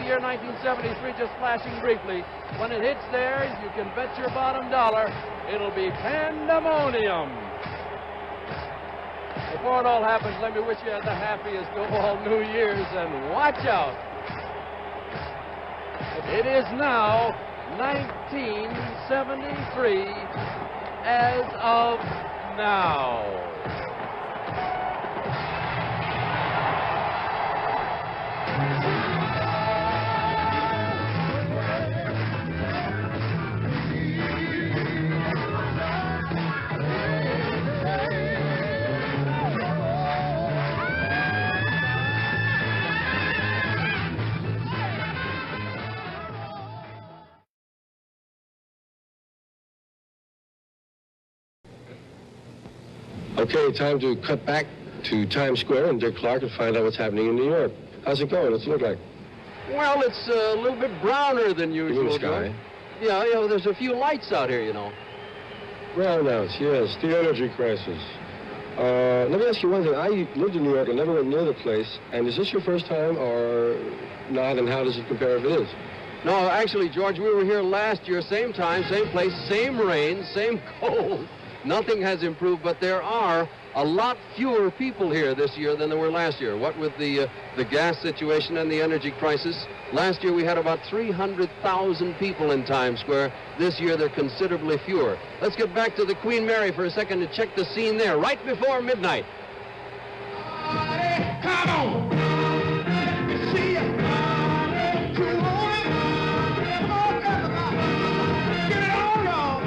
year 1973 just flashing briefly. When it hits there, you can bet your bottom dollar it'll be pandemonium. Before it all happens, let me wish you the happiest of all New Years, and watch out. It is now 1973 as of now. Okay, time to cut back to Times Square and Dick Clark and find out what's happening in New York. How's it going? What's it look like? Well, it's a little bit browner than usual. Blue sky. Yeah, there's a few lights out here, you know. Brown outs, yes, the energy crisis. Let me ask you one thing. I lived in New York and never went near the place. And is this your first time or not? And how does it compare if it is? No, actually, George, we were here last year, same time, same place, same rain, same cold. Nothing has improved, but there are a lot fewer people here this year than there were last year. What with the gas situation and the energy crisis, last year we had about 300,000 people in Times Square. This year they're considerably fewer. Let's get back to the Queen Mary for a second to check the scene there, right before midnight. Come on! See ya! Come on, everybody! Get it on, y'all!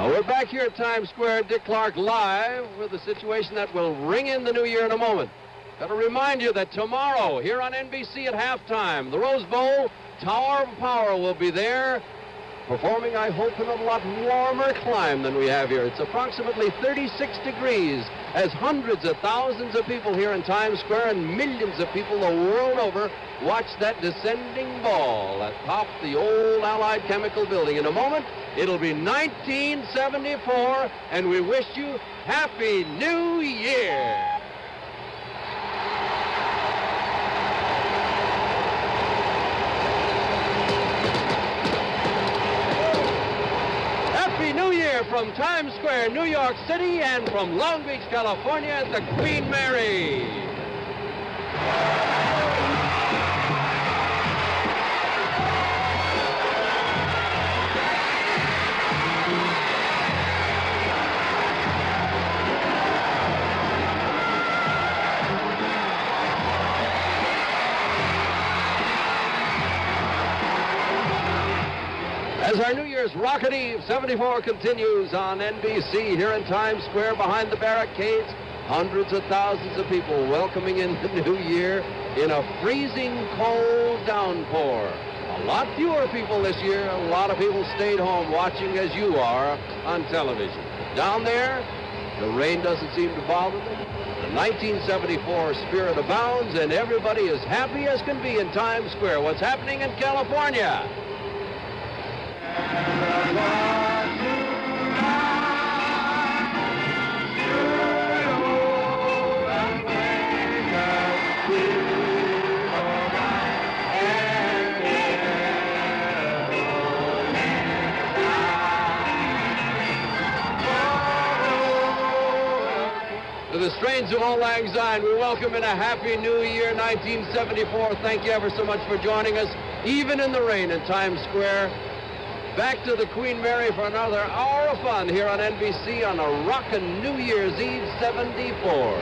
We're back here at Times Square, Dick Clark live with a situation that will ring in the new year in a moment. Got to remind you that tomorrow here on NBC at halftime, the Rose Bowl, Tower of Power will be there, performing, I hope, in a lot warmer climb than we have here. It's approximately 36 degrees as hundreds of thousands of people here in Times Square and millions of people the world over watch that descending ball atop the old Allied Chemical Building. In a moment, it'll be 1974, and we wish you Happy New Year! Happy New Year from Times Square, New York City, and from Long Beach, California at the Queen Mary. As our New Year's Rocket Eve 74 continues on NBC here in Times Square behind the barricades, hundreds of thousands of people welcoming in the new year in a freezing cold downpour. A lot fewer people this year. A lot of people stayed home watching as you are on television. Down there, the rain doesn't seem to bother them. The 1974 spirit abounds, and everybody is happy as can be in Times Square. What's happening in California? To the strains of Auld Lang Syne, we welcome in a Happy New Year 1974. Thank you ever so much for joining us, even in the rain in Times Square. Back to the Queen Mary for another hour of fun here on NBC on a rockin' New Year's Eve 74.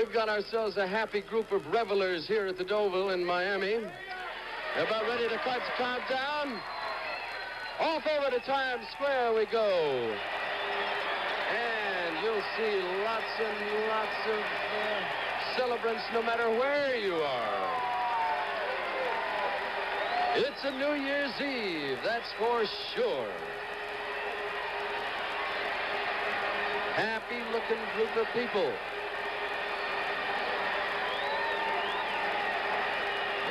We've got ourselves a happy group of revelers here at the Deauville in Miami. They're about ready to start the countdown. Off over to Times Square we go. And you'll see lots and lots of celebrants no matter where you are. It's a New Year's Eve, that's for sure. Happy-looking group of people.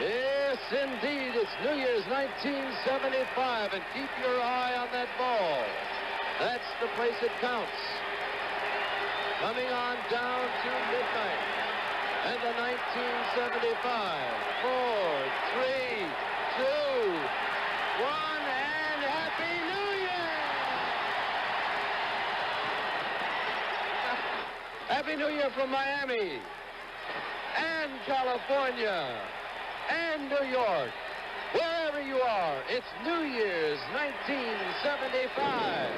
Yes, indeed, it's New Year's 1975, and keep your eye on that ball. That's the place it counts. Coming on down to midnight. And the 1975, 4, 3, 2, 1, and Happy New Year! Happy New Year from Miami, and California, and New York. Wherever you are, it's New Year's 1975.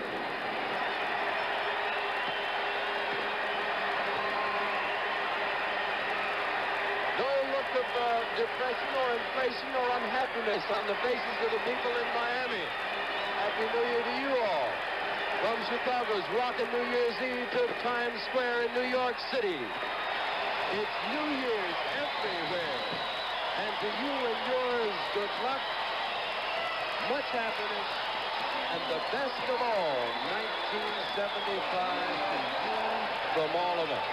Of depression or inflation or unhappiness on the faces of the people in Miami. Happy New Year to you all. From Chicago's rockin' New Year's Eve to Times Square in New York City. It's New Year's everywhere. And to you and yours, good luck, much happiness, and the best of all, 1975 to you from all of us.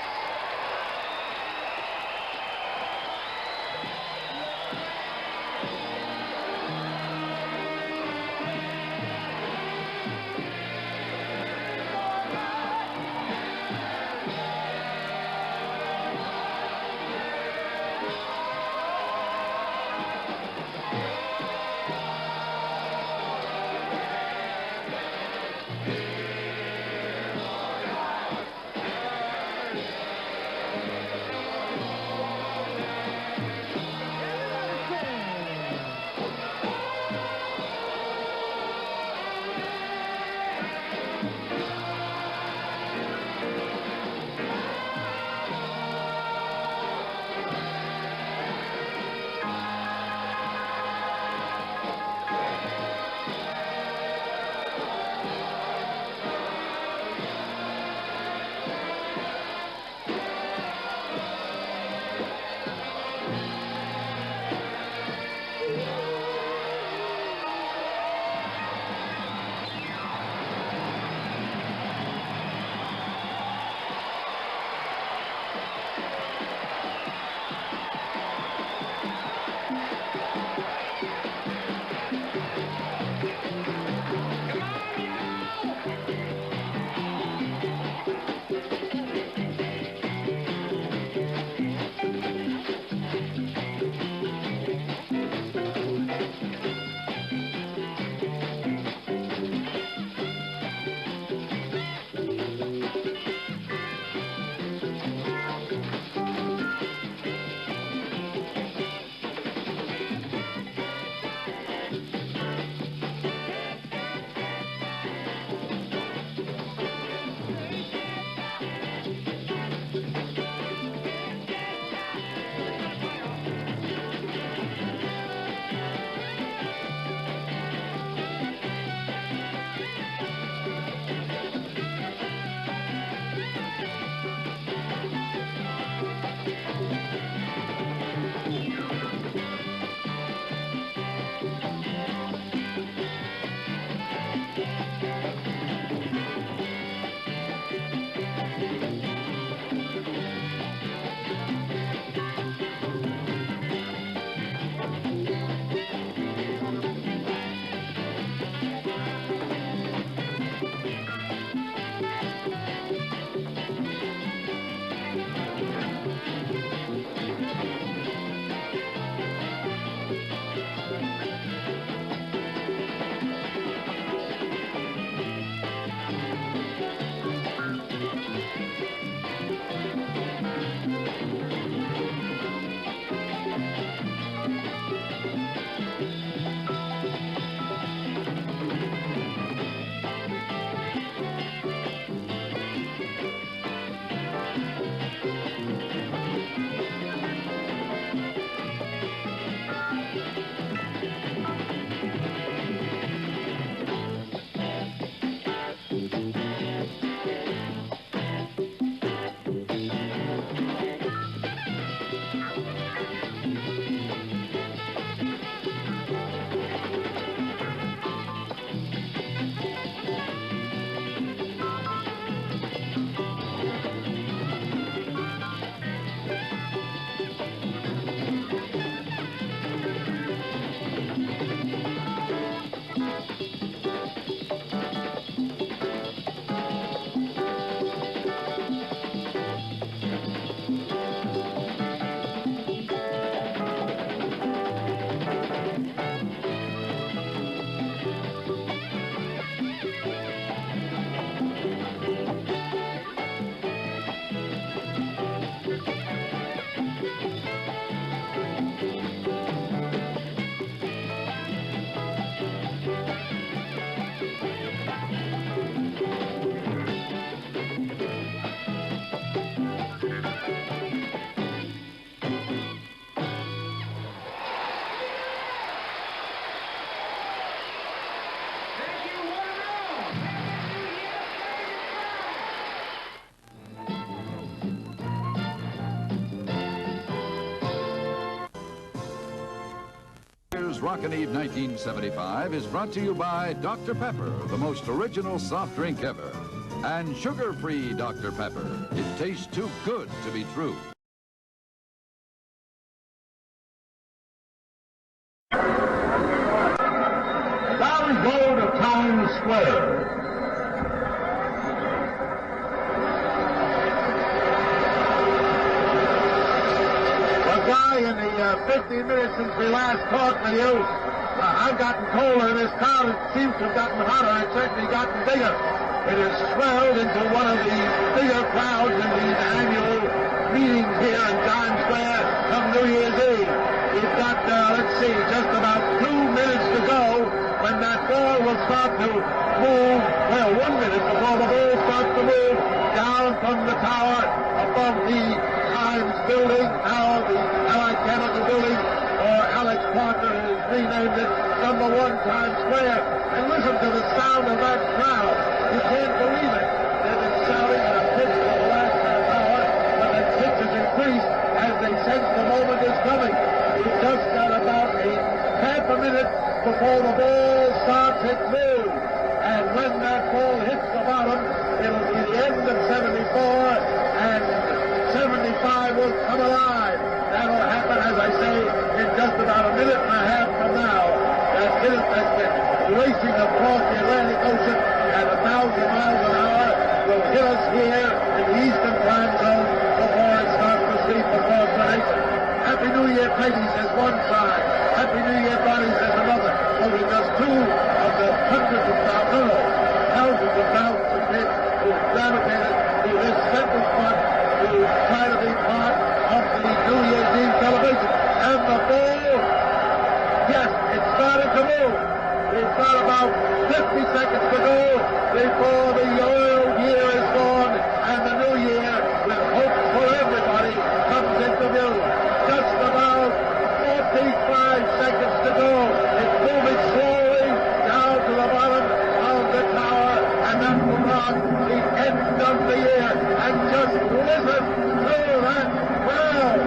Year's Rockin' Eve 1975 is brought to you by Dr. Pepper, the most original soft drink ever. And sugar-free Dr. Pepper. It tastes too good to be true. Now we go to Times Square. In the 15 minutes since we last talked with you, I've gotten colder. This crowd seems to have gotten hotter. It's certainly gotten bigger. It has swelled into one of the bigger crowds in these annual meetings here in Times Square come New Year's Eve. We've got, let's see, just about 2 minutes to go when that ball will start to move. Well, 1 minute before the ball starts to move down from the tower above the Times building, now the Allied Chemical building, or Alex Parker has renamed it #1 Times Square. And listen to the sound of that crowd. You can't believe it. They've been shouting at a pitch for the last half hour, but that pitch has increased as they sense the moment is coming. We've just got about a half a minute before the ball starts its move. And when that ball hits the bottom, it'll be the end of 74, and 75 will come alive. That'll happen, as I say, in just about a minute and a half from now. That minute that's been racing across the Atlantic Ocean at 1,000 miles an hour will hit us here in the Eastern Time Zone before it starts to sweep across the nation. Happy New Year, Peggy, says one side. Happy New Year, Buddy, says another. Those are just two of the hundreds of thousands of thousands of kids who gravitated to this central spot to try to be part of the New Year's Eve celebration. And the ball, yes, it started to move. We've got about 50 seconds to go before the old year is gone and the new year, with hope for everybody, comes into view. Just about 45 seconds to go. It's moving slowly down to the bottom of the tower, and that will mark the end of the year. And just listen to that crowd.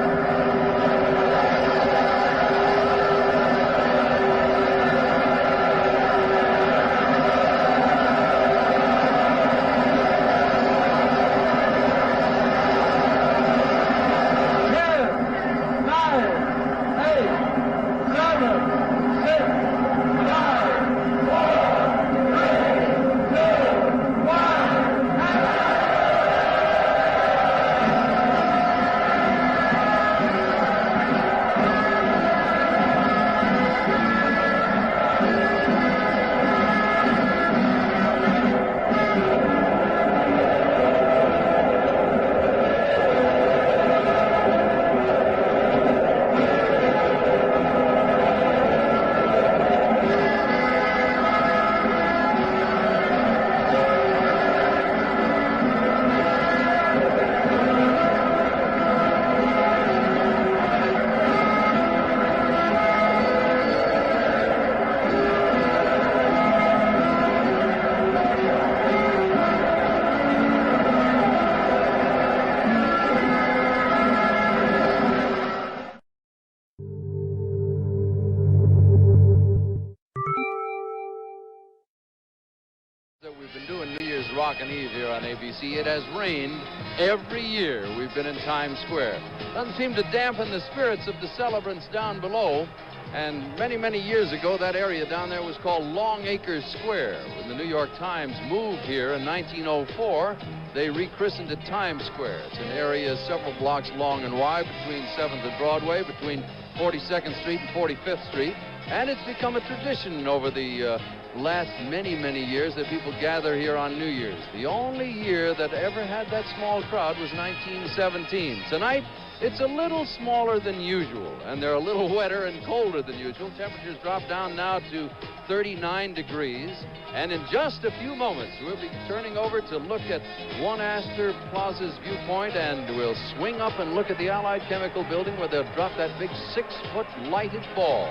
We've been doing New Year's Rockin' Eve here on ABC. It has rained every year we've been in Times Square. Doesn't seem to dampen the spirits of the celebrants down below. And many, many years ago, that area down there was called Long Acres Square. When the New York Times moved here in 1904, they rechristened it Times Square. It's an area several blocks long and wide between 7th and Broadway, between 42nd Street and 45th Street. And it's become a tradition over the last many, many years that people gather here on New Year's. The only year that ever had that small crowd was 1917. Tonight, it's a little smaller than usual, and they're a little wetter and colder than usual. Temperatures drop down now to 39 degrees. And in just a few moments, we'll be turning over to look at One Astor Plaza's viewpoint, and we'll swing up and look at the Allied Chemical Building where they'll drop that big 6-foot lighted ball.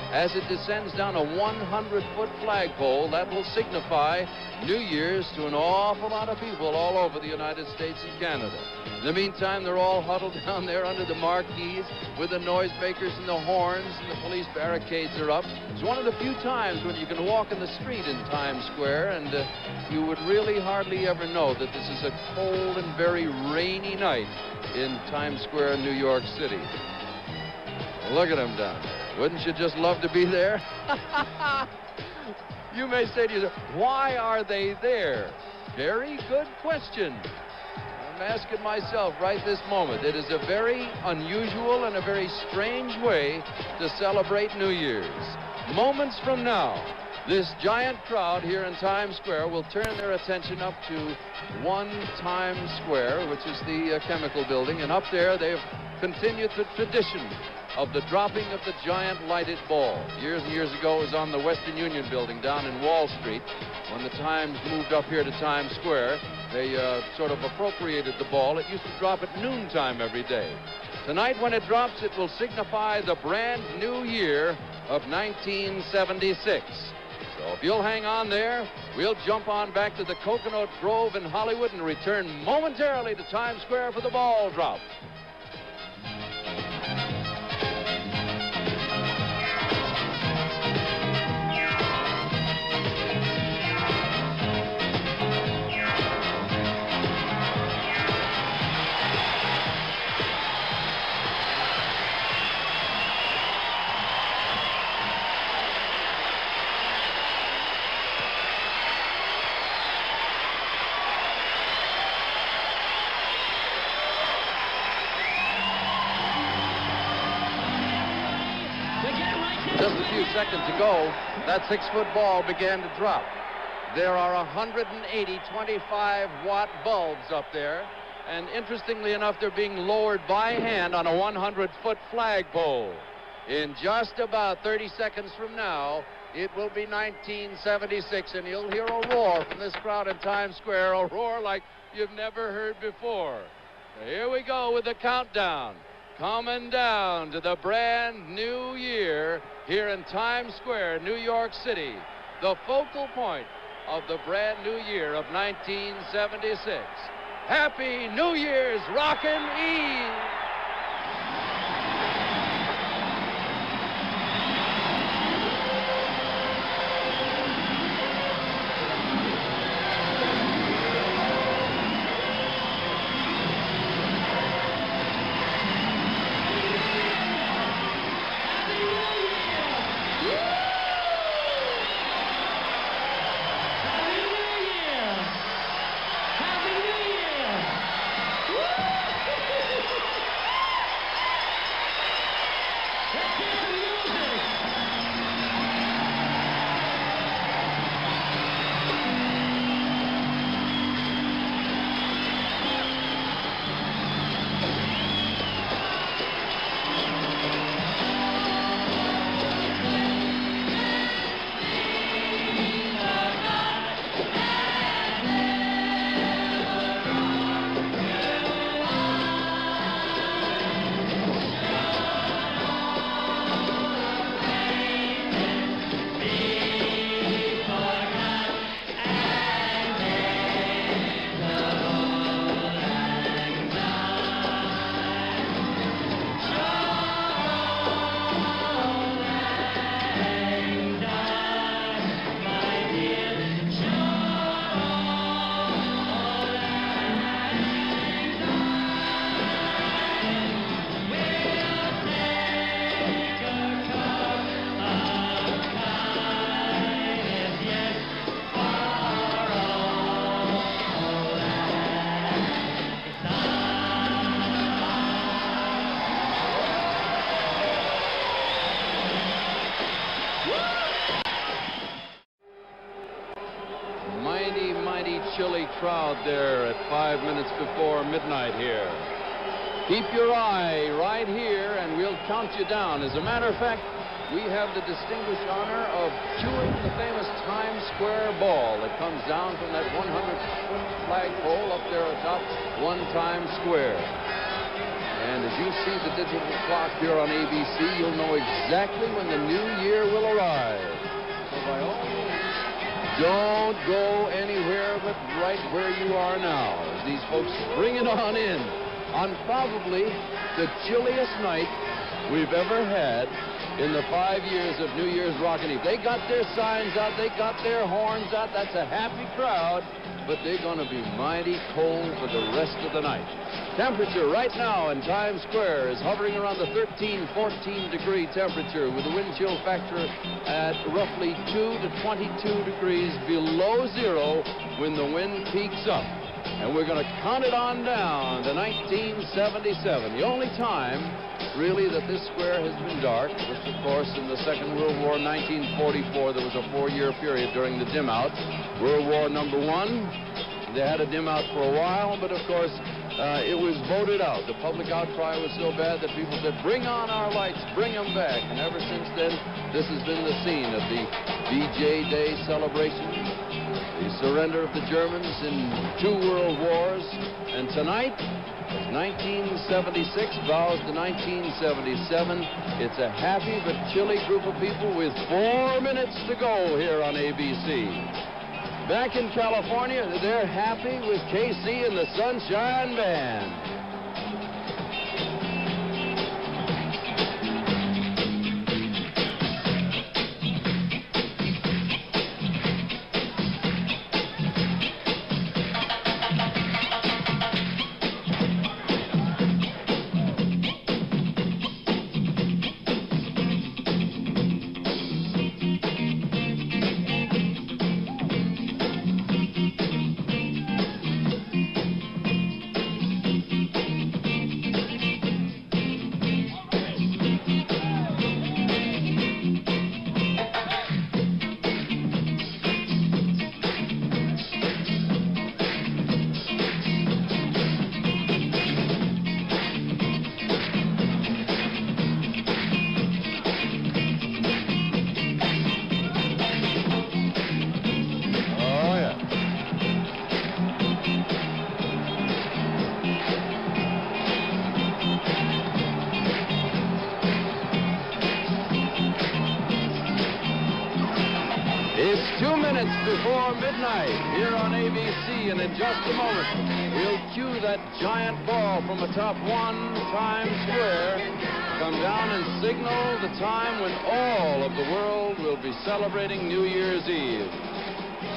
As it descends down a 100-foot flagpole, that will signify New Year's to an awful lot of people all over the United States and Canada. In the meantime, they're all huddled down there under the marquees with the noisemakers and the horns, and the police barricades are up. It's one of the few times when you can walk in the street in Times Square, and you would really hardly ever know that this is a cold and very rainy night in Times Square, New York City. Look at them down there. Wouldn't you just love to be there? You may say to yourself, why are they there? Very good question. I'm asking myself right this moment. It is a very unusual and a very strange way to celebrate New Year's. Moments from now, this giant crowd here in Times Square will turn their attention up to One Times Square, which is the chemical building, and up there they've continued the tradition of the dropping of the giant lighted ball. Years and years ago, it was on the Western Union building down in Wall Street. When the Times moved up here to Times Square, they sort of appropriated the ball. It used to drop at noontime every day. Tonight, when it drops, it will signify the brand new year of 1976. So if you'll hang on there, we'll jump on back to the Coconut Grove in Hollywood and return momentarily to Times Square for the ball drop. Just a few seconds ago, that 6-foot ball began to drop. There are 180 25-watt bulbs up there, and interestingly enough, they're being lowered by hand on a 100-foot flagpole. In just about 30 seconds from now, it will be 1976, and you'll hear a roar from this crowd in Times Square, a roar like you've never heard before. So here we go with the countdown. Coming down to the brand new year here in Times Square, New York City, the focal point of the brand new year of 1976. Happy New Year's Rockin' Eve! Chilly crowd there at 5 minutes before midnight here. Keep your eye right here and we'll count you down. As a matter of fact, we have the distinguished honor of cueing the famous Times Square ball that comes down from that 100-foot flagpole up there atop One Times Square. And as you see the digital clock here on ABC, you'll know exactly when the new year will arrive. So by all means, don't go anywhere but right where you are now, as these folks bring it on in on probably the chilliest night we've ever had in the 5 years of New Year's Rockin' Eve. They got their signs out, they got their horns out. That's a happy crowd, but they're going to be mighty cold for the rest of the night. Temperature right now in Times Square is hovering around the 13, 14 degree temperature with a wind chill factor at roughly 2 to 22 degrees below zero when the wind peaks up. And we're going to count it on down to 1977. The only time, really, that this square has been dark was, of course, in the Second World War, 1944. There was a 4-year period during the dim out. World War I, they had a dim out for a while, but, of course, it was voted out. The public outcry was so bad that people said, bring on our lights, bring them back. And ever since then, this has been the scene of the VJ Day celebration, the surrender of the Germans in 2 world wars. And tonight, as 1976 vows to 1977, it's a happy but chilly group of people with 4 minutes to go here on ABC. Back in California, they're happy with KC and the Sunshine Band. It's 2 minutes before midnight here on ABC, and in just a moment, we'll cue that giant ball from atop One Times Square, come down and signal the time when all of the world will be celebrating New Year's Eve.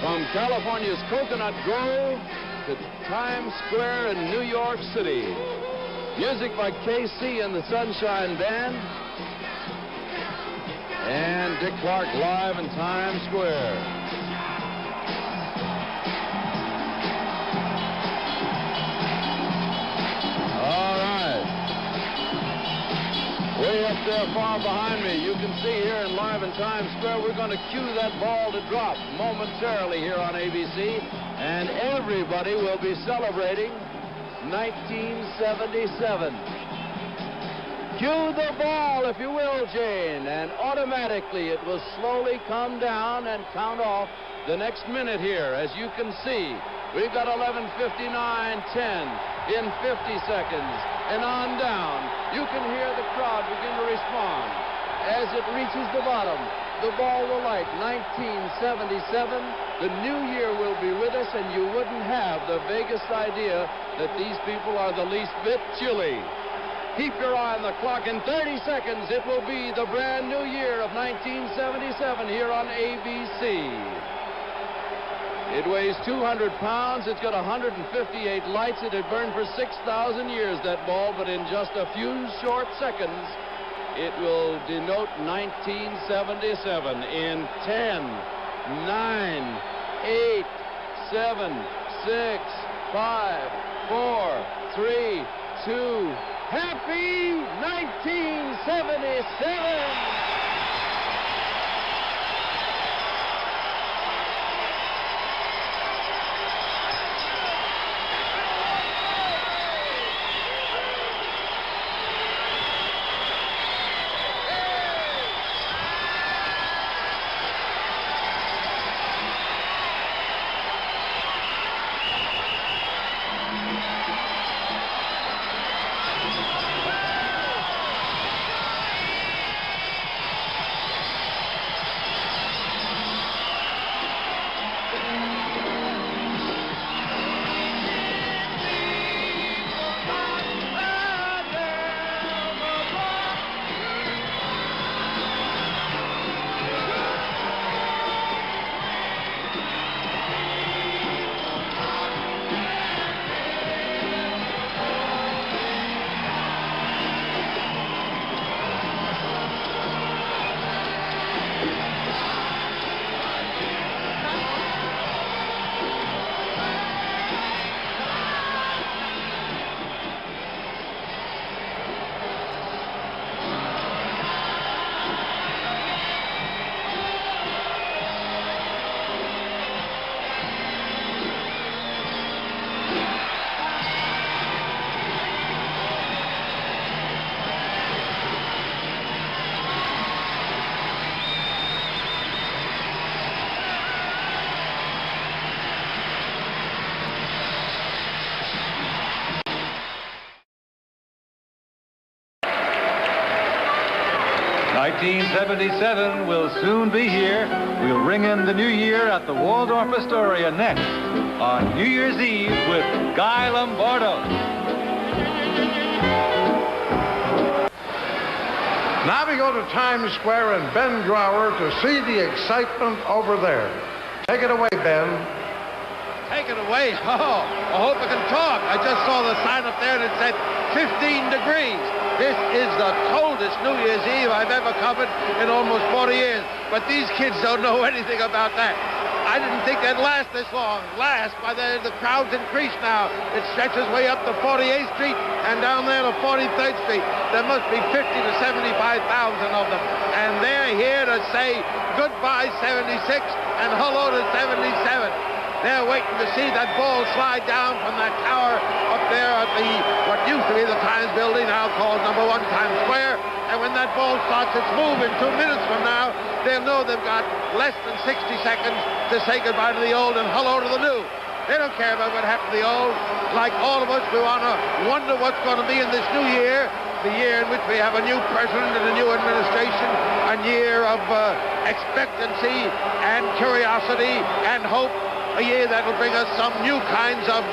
From California's Coconut Grove to Times Square in New York City. Music by KC and the Sunshine Band. And Dick Clark live in Times Square. All right. Way up there far behind me, you can see here in live in Times Square, we're going to cue that ball to drop momentarily here on ABC, and everybody will be celebrating 1977. Cue the ball, if you will, Jane, and automatically it will slowly come down and count off the next minute here. As you can see, we've got 11:59:10 in 50 seconds, and on down. You can hear the crowd begin to respond. As it reaches the bottom, the ball will light 1977. The new year will be with us, and you wouldn't have the vaguest idea that these people are the least bit chilly. Keep your eye on the clock. In 30 seconds, it will be the brand new year of 1977 here on ABC. It weighs 200 pounds. It's got 158 lights. It had burned for 6,000 years, that ball, but in just a few short seconds, it will denote 1977 in 10, 9, 8, 7, 6, 5, 4, 3, 2, Happy 1977! 1977 will soon be here. We'll ring in the new year at the Waldorf Astoria next on New Year's Eve with Guy Lombardo. Now we go to Times Square and Ben Drower to see the excitement over there. Take it away, Ben. Take it away? Oh, I hope I can talk. I just saw the sign up there and it said 15 degrees. This is the coldest New Year's Eve I've ever covered in almost 40 years. But these kids don't know anything about that. I didn't think they'd last this long. But the crowd's increased now. It stretches way up to 48th Street and down there to 43rd Street. There must be 50 to 75,000 of them. And they're here to say goodbye 76 and hello to 77. They're waiting to see that ball slide down from that tower up there at what used to be the Times Building, now called number 1 Times Square. And when that ball starts its move in 2 minutes from now, they'll know they've got less than 60 seconds to say goodbye to the old and hello to the new. They don't care about what happened to the old. Like all of us, we want to wonder what's going to be in this new year, the year in which we have a new president and a new administration, a year of expectancy and curiosity and hope. A year that will bring us some new kinds of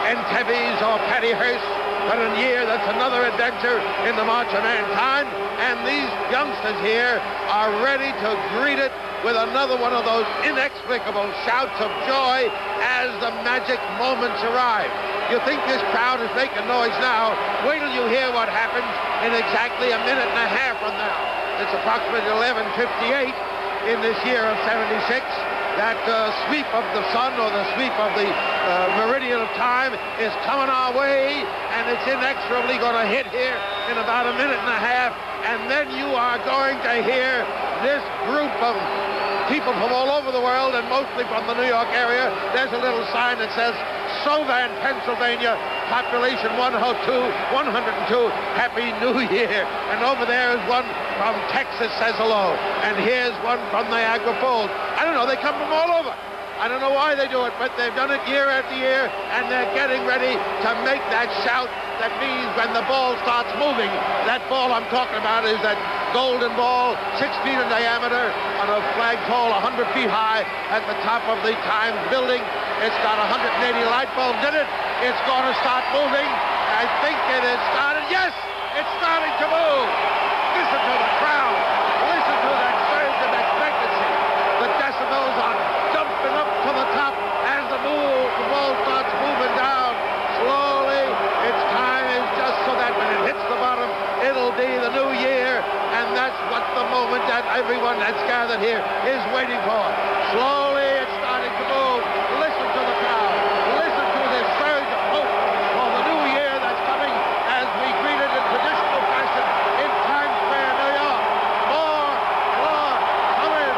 Entebbys or Pattyhursts, but a year that's another adventure in the march of mankind. And these youngsters here are ready to greet it with another one of those inexplicable shouts of joy as the magic moments arrive. You think this crowd is making noise now? Wait till you hear what happens in exactly a minute and a half from now. It's approximately 11:58 in this year of 76. That sweep of the sun or the sweep of the meridian of time is coming our way, and it's inexorably going to hit here in about a minute and a half, and then you are going to hear this group of people from all over the world, and mostly from the New York area. There's a little sign that says, Sovan, Pennsylvania, population 102, Happy New Year. And over there is one from Texas says hello. And here's one from Niagara Falls. I don't know, they come from all over. I don't know why they do it, but they've done it year after year, and they're getting ready to make that shout that means when the ball starts moving. That ball I'm talking about is that golden ball, 6 feet in diameter, on a flagpole 100 feet high at the top of the Times building. It's got 180 light bulbs in it. It's going to start moving. I think it has started. Yes, it's starting to move. Listen to the crowd. Listen to that surge of expectancy. The decibels are jumping up to the top as the ball starts moving down. Slowly, its time is just so that when it hits the bottom, it'll be the new year. And that's what the moment that everyone that's gathered here is waiting for. Slowly, it's starting to move. Listen to the crowd. Listen to this surge of hope for the new year that's coming as we greet it in traditional fashion in Times Square, New York. More, come in.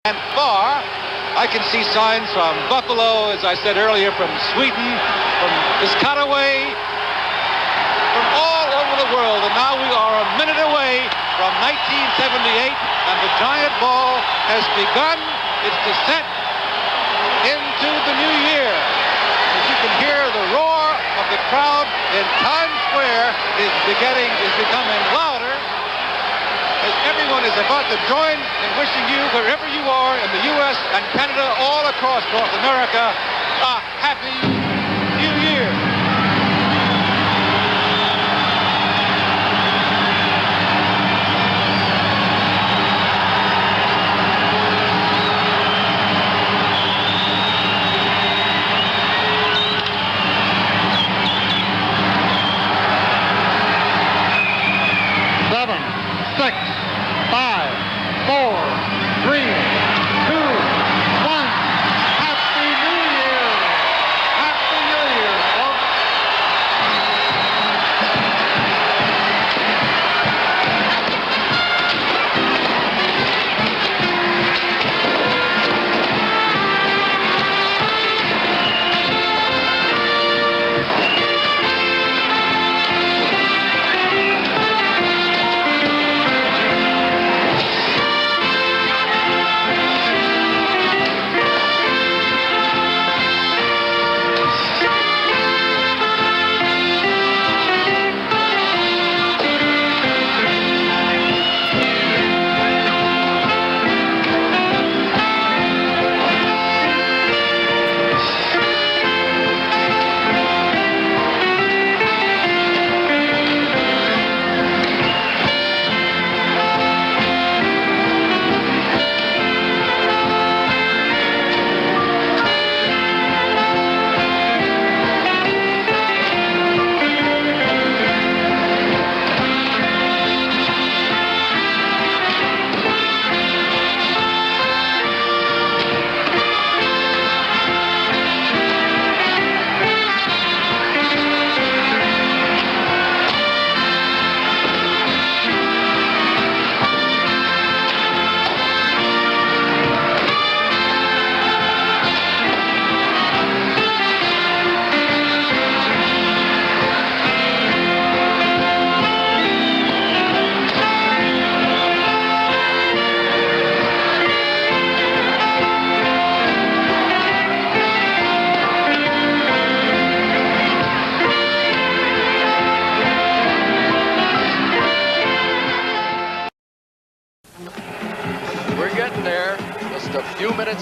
And far, I can see signs from Buffalo, as I said earlier, from Sweden, from Piscataway, from all over the world. And now we are a minute away from 1978, and the giant ball has begun its descent into the new year. As you can hear, the roar of the crowd in Times Square is becoming louder, as everyone is about to join in wishing you, wherever you are in the U.S. and Canada, all across North America, a happy New Year.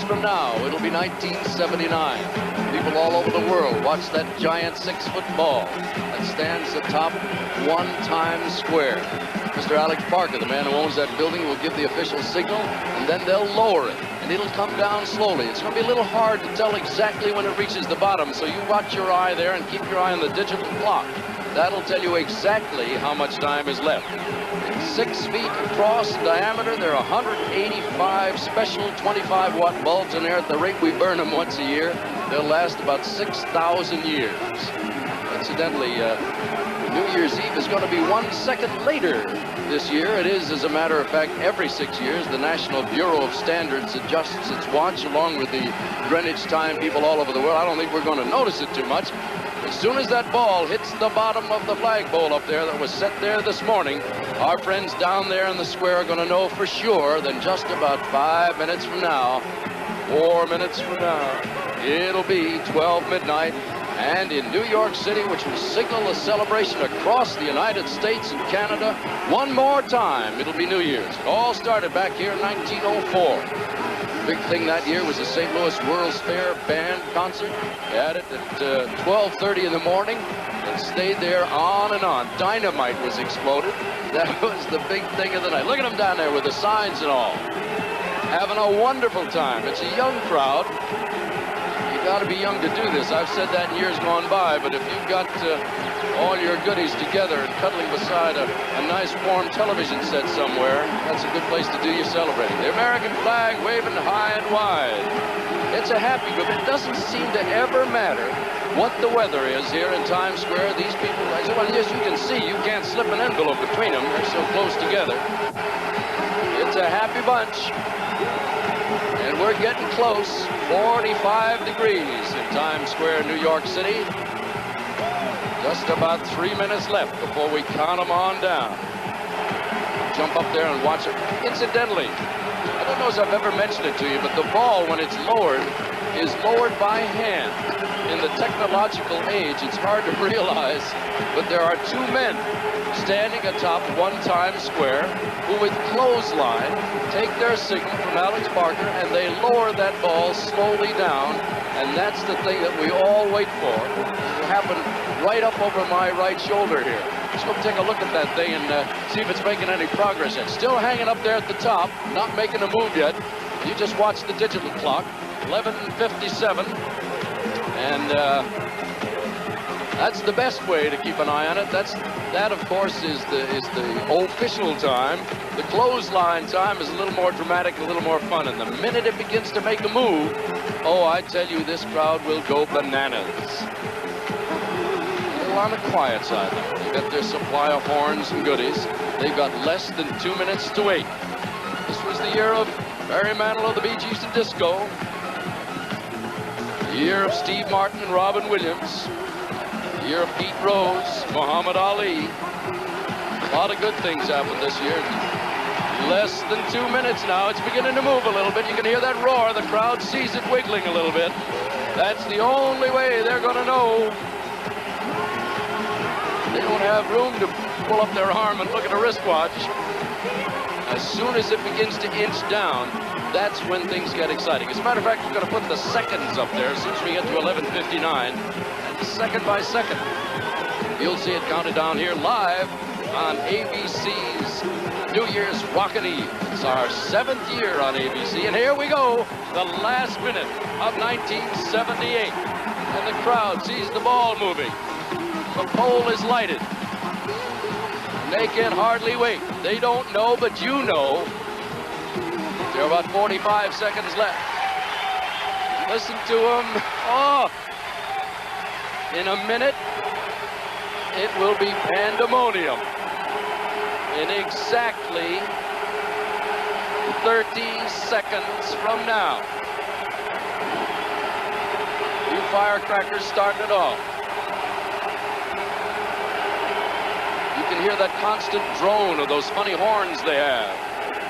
From now, it'll be 1979. People all over the world watch that giant 6-foot ball that stands atop One Times Square. Mr. Alex Parker, the man who owns that building, will give the official signal, and then they'll lower it, and it'll come down slowly. It's going to be a little hard to tell exactly when it reaches the bottom, so you watch your eye there and keep your eye on the digital clock. That'll tell you exactly how much time is left. 6 feet across in diameter. There are 185 special 25-watt bulbs in there. At the rate we burn them once a year, they'll last about 6,000 years. Incidentally, New Year's Eve is going to be 1 second later this year. It is, as a matter of fact, every 6 years. The National Bureau of Standards adjusts its watch along with the Greenwich time people all over the world. I don't think we're going to notice it too much. As soon as that ball hits the bottom of the flagpole up there that was set there this morning, our friends down there in the square are going to know for sure that just about 5 minutes from now, 4 minutes from now, it'll be 12 midnight. And in New York City, which will signal a celebration across the United States and Canada, one more time, it'll be New Year's. It all started back here in 1904. Big thing that year was the St. Louis World's Fair band concert. They had it at 12:30 in the morning and stayed there on and on. Dynamite was exploded. That was the big thing of the night. Look at them down there with the signs and all. Having a wonderful time. It's a young crowd. You got to be young to do this. I've said that in years gone by, but if you've got all your goodies together and cuddling beside a nice warm television set somewhere, that's a good place to do your celebrating. The American flag waving high and wide. It's a happy group. It doesn't seem to ever matter what the weather is here in Times Square. These people, I said, well, yes, you can see. You can't slip an envelope between them. They're so close together. It's a happy bunch. And we're getting close. 45 degrees in Times Square, New York City. Just about 3 minutes left before we count them on down. Jump up there and watch it. Incidentally, I don't know if I've ever mentioned it to you, but the ball, when it's lowered, is lowered by hand. In the technological age, it's hard to realize, but there are two men standing atop one Times Square who, with clothesline, take their signal from Alex Barker and they lower that ball slowly down, and that's the thing that we all wait for. It happened right up over my right shoulder here. Let's go take a look at that thing and see if it's making any progress yet. Still hanging up there at the top, not making a move yet. You just watch the digital clock, 11:57, and that's the best way to keep an eye on it. That of course is the official time. The clothesline time is a little more dramatic, a little more fun. And the minute it begins to make a move, oh, I tell you, this crowd will go bananas. A little on the quiet side, though. They got their supply of horns and goodies. They've got less than 2 minutes to wait. This was the year of Barry Manilow, the Bee Gees and Disco. The year of Steve Martin and Robin Williams. The year of Pete Rose, Muhammad Ali. A lot of good things happened this year. Less than 2 minutes now. It's beginning to move a little bit. You can hear that roar. The crowd sees it wiggling a little bit. That's the only way they're going to know. They don't have room to pull up their arm and look at a wristwatch. As soon as it begins to inch down, that's when things get exciting. As a matter of fact, we're going to put the seconds up there as soon as we get to 11:59. And second by second, you'll see it counted down here live on ABC's New Year's Rockin' Eve. It's our 7th year on ABC, and here we go, the last minute of 1978. And the crowd sees the ball moving. The pole is lighted. And they can hardly wait. They don't know, but you know. There are about 45 seconds left. Listen to them. Oh! In a minute, it will be pandemonium. In exactly 30 seconds from now. You firecrackers starting it off. You can hear that constant drone of those funny horns they have.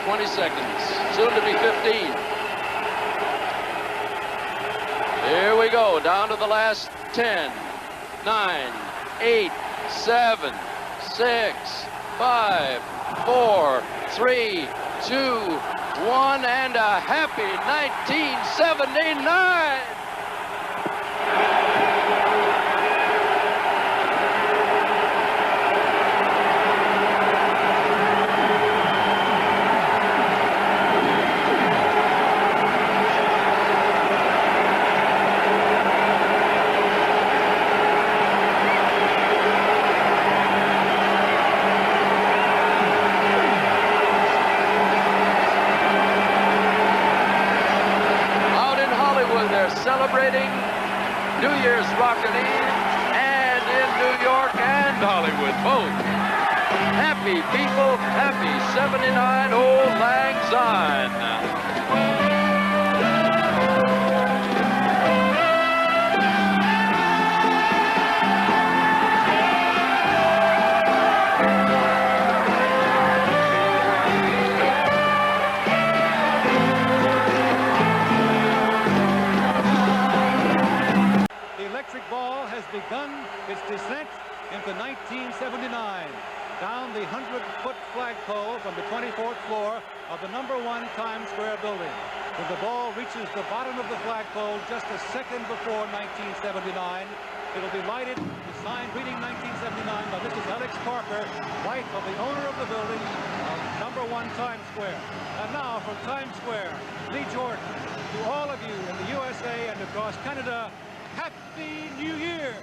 20 seconds, soon to be 15. Here we go, down to the last 10, 9, 8, 7, 6, 5, 4, 3, 2, 1, and a happy 1979! Celebrating New Year's Rockin' Eve, and in New York and Hollywood both. Happy people, happy 79 Old Lang Syne. Begun its descent into 1979 down the 100-foot flagpole from the 24th floor of the #1 Times Square building. When the ball reaches the bottom of the flagpole just a second before 1979, it'll be lighted, the sign reading 1979 by Mrs. Alex Parker, wife of the owner of the building of #1 Times Square. And now from Times Square, Lee Jordan, to all of you in the USA and across Canada, Happy New Year!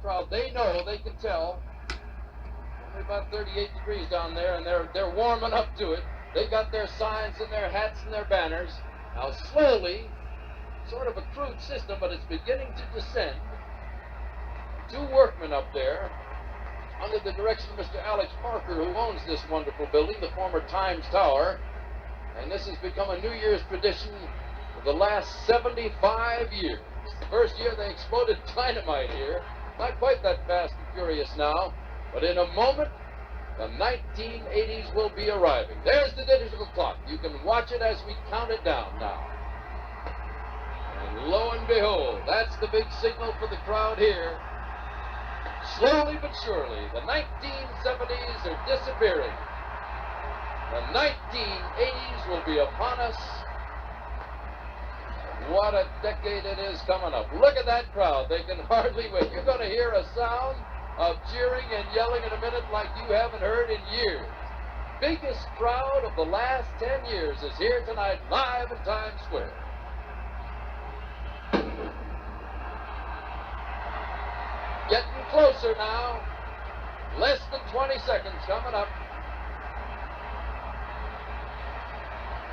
crowd. They know, they can tell. Only about 38 degrees down there, and they're warming up to it. They got their signs and their hats and their banners. Now slowly, sort of a crude system, but it's beginning to descend. 2 workmen up there, under the direction of Mr. Alex Parker, who owns this wonderful building, the former Times Tower. And this has become a New Year's tradition for the last 75 years. The first year they exploded dynamite here. Not quite that fast and furious now, but in a moment, the 1980s will be arriving. There's the digital clock. You can watch it as we count it down now. And lo and behold, that's the big signal for the crowd here. Slowly but surely, the 1970s are disappearing. The 1980s will be upon us. What a decade it is coming up. Look at that crowd. They can hardly wait. You're going to hear a sound of cheering and yelling in a minute like you haven't heard in years. Biggest crowd of the last 10 years is here tonight, live in Times Square. Getting closer now. Less than 20 seconds coming up.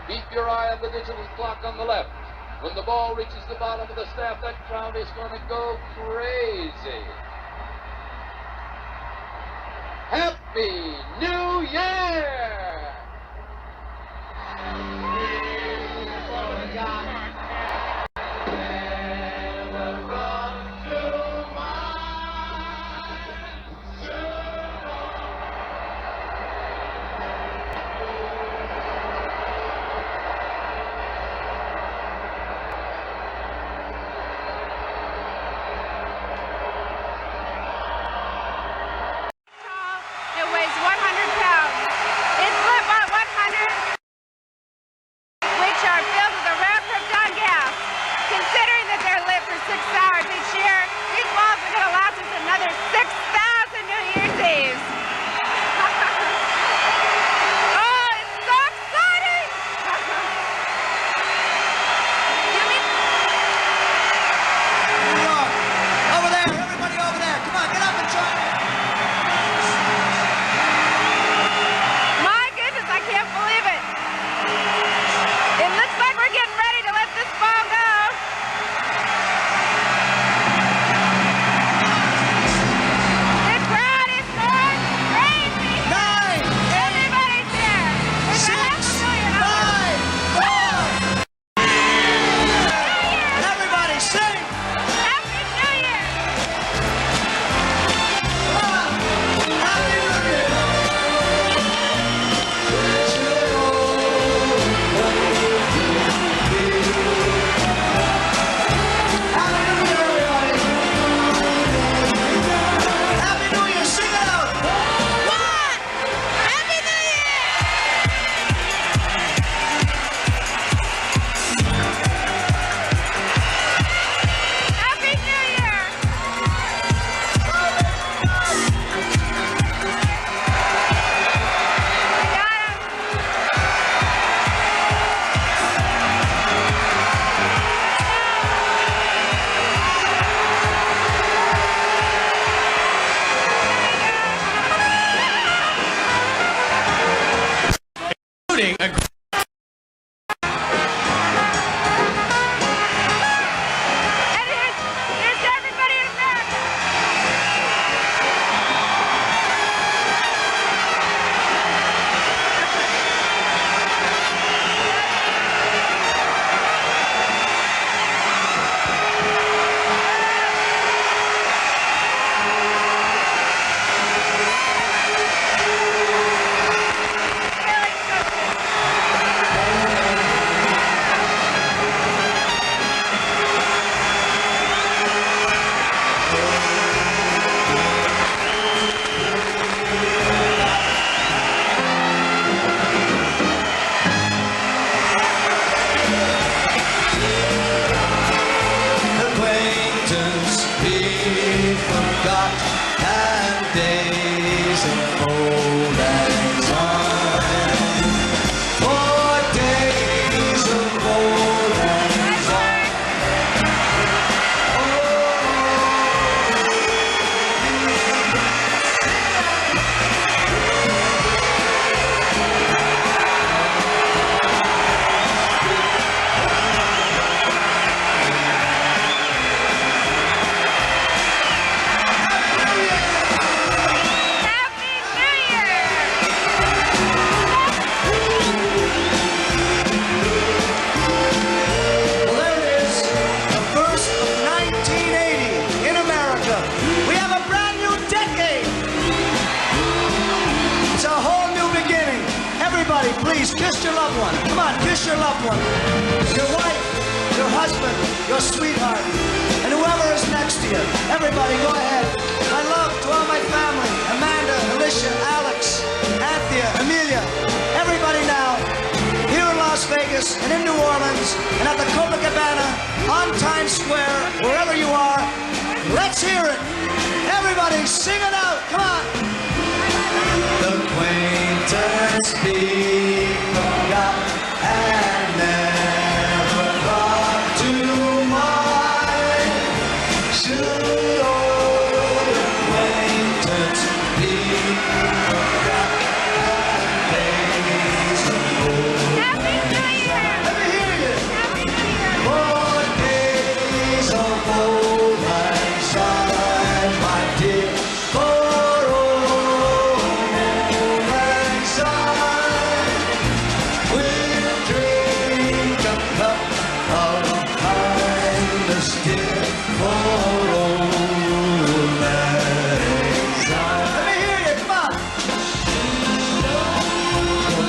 Keep your eye on the digital clock on the left. When the ball reaches the bottom of the staff, that crowd is going to go crazy. Happy New Year! It weighs 100 pounds. It's lit by 100, which are filled with a rare krypton gas. Considering that they're lit for 6 hours each year, these balls are going to last us another 6,000 New Year's Eves. Oh, it's so exciting! New York. Over there, everybody over there. Come on, get up and join me. My goodness, I can't believe it. It looks like we're getting ready to let this ball go. The crowd is going crazy. 9, 8, Everybody's here. There's a 6, half a million of them. 5, 4. Everybody sing. Happy New Year. Come on. Happy New Year. Happy New Year, everybody. Happy New Year. Sing it out. One. Happy New Year. Happy New Year. We got 'em. Including a And here's everybody in America. acquaintance be forgot, and days of old lang syne. For days of old lang syne. Oh, Kiss your loved one. Come on, kiss your loved one. Your wife, your husband, your sweetheart, and whoever is next to you. Everybody, go ahead. My love to all my family. Amanda, Alicia, Alex, Anthea, Amelia. Everybody now, here in Las Vegas and in New Orleans and at the Copacabana, on Times Square, wherever you are, let's hear it. Everybody, sing it out. Come on. The acquaintance be forgot and never brought to mind. Should old acquaintance be forgot and days of old. Happy New Year! Let me hear you. Happy New Year! For days of old lang syne, my dear. For old lang syne, we'll drink a cup of kindness, dear. For old lang syne. Let me hear you, come on.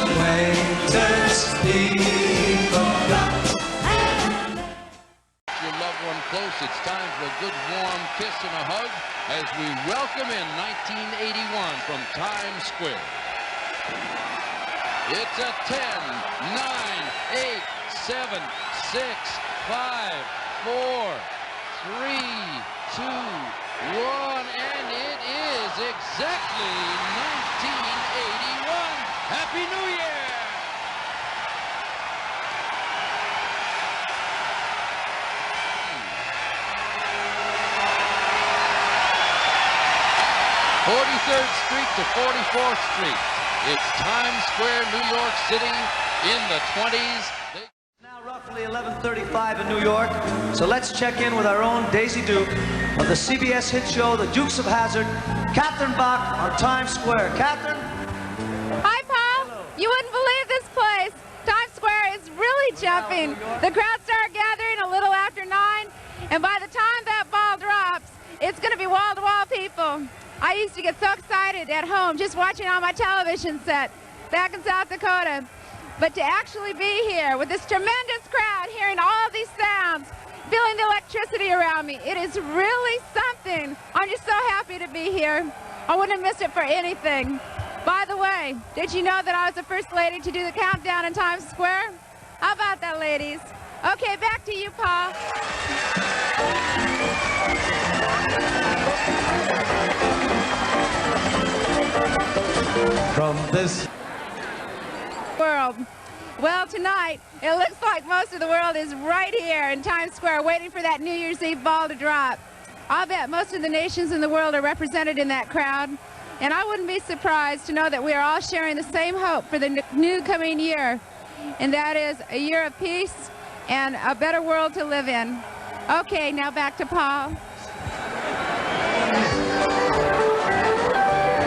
Acquaintance be forgot. Your loved one close. It's time for a good warm kiss and a hug as we welcome in 1981 from Times Square. It's a 10, 9, 8, 7, 6, 5, 4, 3, 2, 1, and it is exactly 1981. Happy New Year! 43rd Street to 44th Street. It's Times Square, New York City in the 20s. Now roughly 11:35 in New York, so let's check in with our own Daisy Duke of the CBS hit show, The Dukes of Hazzard, Catherine Bach on Times Square. Catherine? Hi, Paul. Hello. You wouldn't believe this place. Times Square is really jumping. The crowd started gathering a little after 9, and by the time that ball drops, it's going to be wall-to-wall people. I used to get so excited at home just watching on my television set back in South Dakota. But to actually be here with this tremendous crowd, hearing all of these sounds, feeling the electricity around me, it is really something. I'm just so happy to be here. I wouldn't have missed it for anything. By the way, did you know that I was the first lady to do the countdown in Times Square? How about that, ladies? Okay, back to you, Paul. From this World. Well, tonight, it looks like most of the world is right here in Times Square waiting for that New Year's Eve ball to drop. I'll bet most of the nations in the world are represented in that crowd. And I wouldn't be surprised to know that we are all sharing the same hope for the new coming year. And that is a year of peace and a better world to live in. Okay, now back to Paul.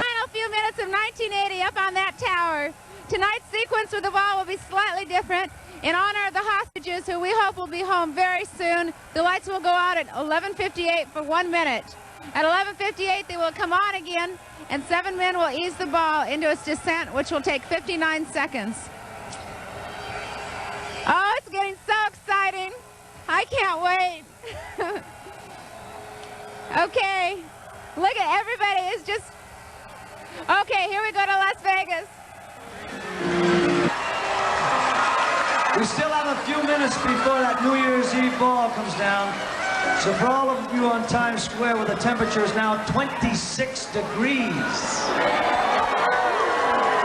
Final few minutes of 1980 up on that tower. Tonight's sequence with the ball will be slightly different. In honor of the hostages, who we hope will be home very soon, the lights will go out at 11:58 for 1 minute. At 11:58, they will come on again, and 7 men will ease the ball into its descent, which will take 59 seconds. Oh, it's getting so exciting. I can't wait. Okay, look at everybody is just... Okay, here we go to Las Vegas. We still have a few minutes before that New Year's Eve ball comes down. So for all of you on Times Square, where the temperature is now 26 degrees.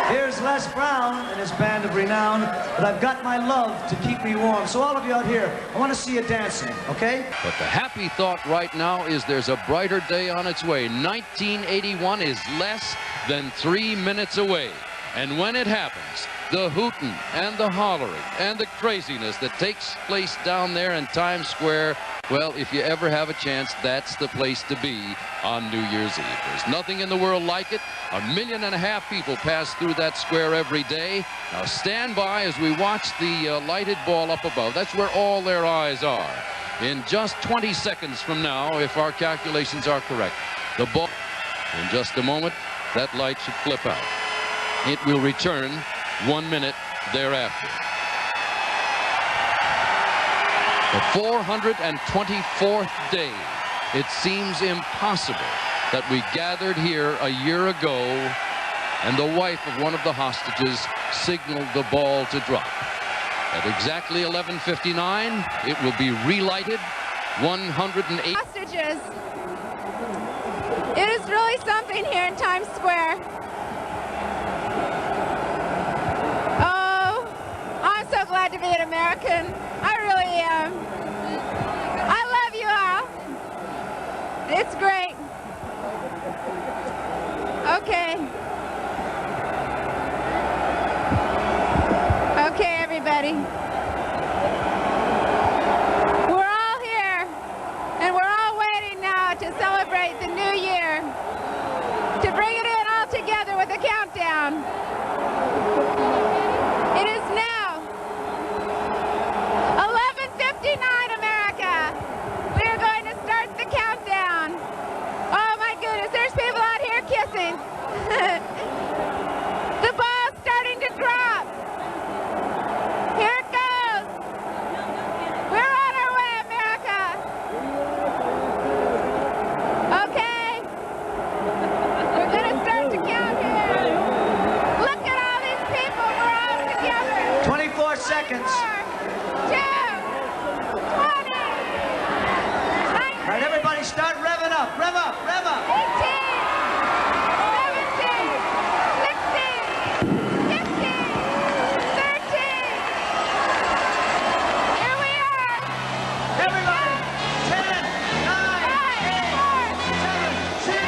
Here's Les Brown and his band of renown, but I've got my love to keep me warm. So all of you out here, I want to see you dancing, okay? But the happy thought right now is there's a brighter day on its way. 1981 is less than 3 minutes away. And when it happens, the hooting and the hollering and the craziness that takes place down there in Times Square, well, if you ever have a chance, that's the place to be on New Year's Eve. There's nothing in the world like it. 1.5 million people pass through that square every day. Now stand by as we watch the lighted ball up above. That's where all their eyes are. In just 20 seconds from now, if our calculations are correct, the ball, in just a moment, that light should flip out. It will return 1 minute thereafter. The 424th day, it seems impossible that we gathered here a year ago and the wife of one of the hostages signaled the ball to drop. At exactly 11:59, it will be relighted. 108 hostages. It is really something here in Times Square. Oh, I'm so glad to be an American. I really am. I love you all. It's great. Okay. Okay, everybody. We're all here, and we're all waiting now to celebrate the new year, to bring it in all together with a countdown. It is now 11:59, America. We are going to start the countdown. Oh my goodness, there's people out here kissing. The ball's starting to drop. Here it goes. We're on our way, America. Okay. We're going to start to count here. Look at all these people. We're all together. 24 seconds. 4, 2, 20, 19, All right, everybody start revving up. Rev up, rev up. 18, 17, 16, 15, 13. Here we are. Everybody. 10, 9, 8, 7, 6,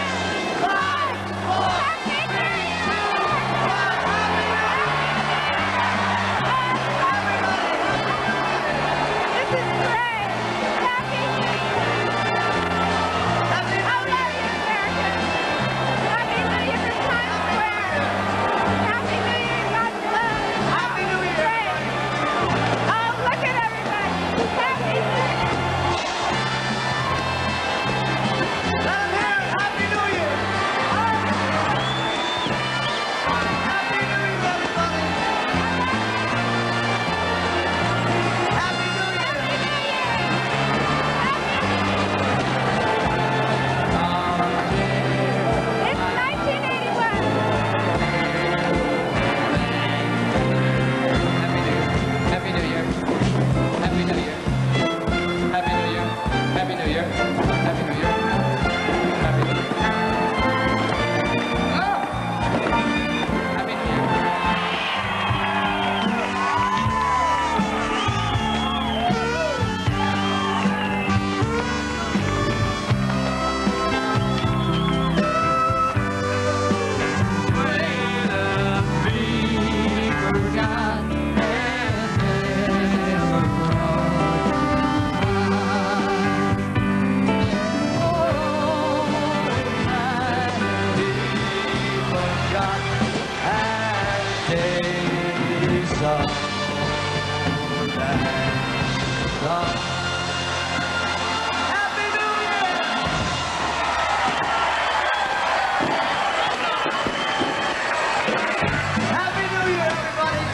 5, 4, 3, 2, 1. This is great. Happy New Year. Happy I New love Year. you, America. Happy New Year from Times Square. Happy New Year, God bless. Happy New Year, Great. Oh, look at everybody. Happy New Year. Let 'em hear it. Happy New Year. Happy New Year, everybody. Happy New Year. It's 1981. Happy New Year. Happy New Year. Happy New Year. Happy New Year. Happy New Year. Happy New Year. Happy New Year. Oh! Happy New Year. Happy New Year. Happy New Year, everybody.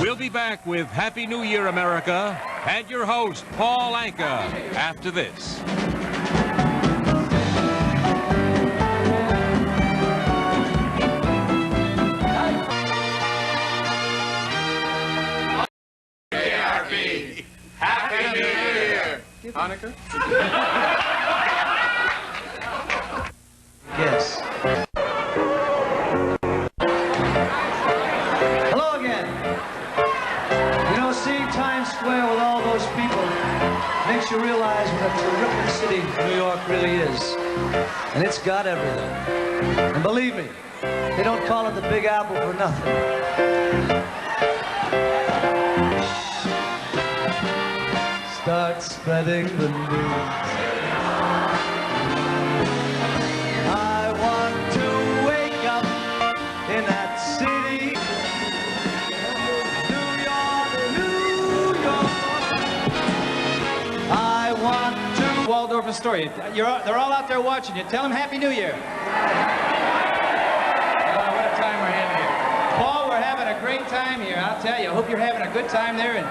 We'll be back with Happy New Year, America, and your host, Paul Anka, after this. Happy New Year! Hanukkah? Yes. Hello again. You know, seeing Times Square with all those people makes you realize what a terrific city New York really is. And it's got everything. And believe me, they don't call it the Big Apple for nothing. Start spreading the news. I want to wake up in that city. New York, New York. I want to... Waldorf Astoria, they're all out there watching you. Tell them Happy New Year. What a time we're having here. Paul, we're having a great time here, I'll tell you. I hope you're having a good time there in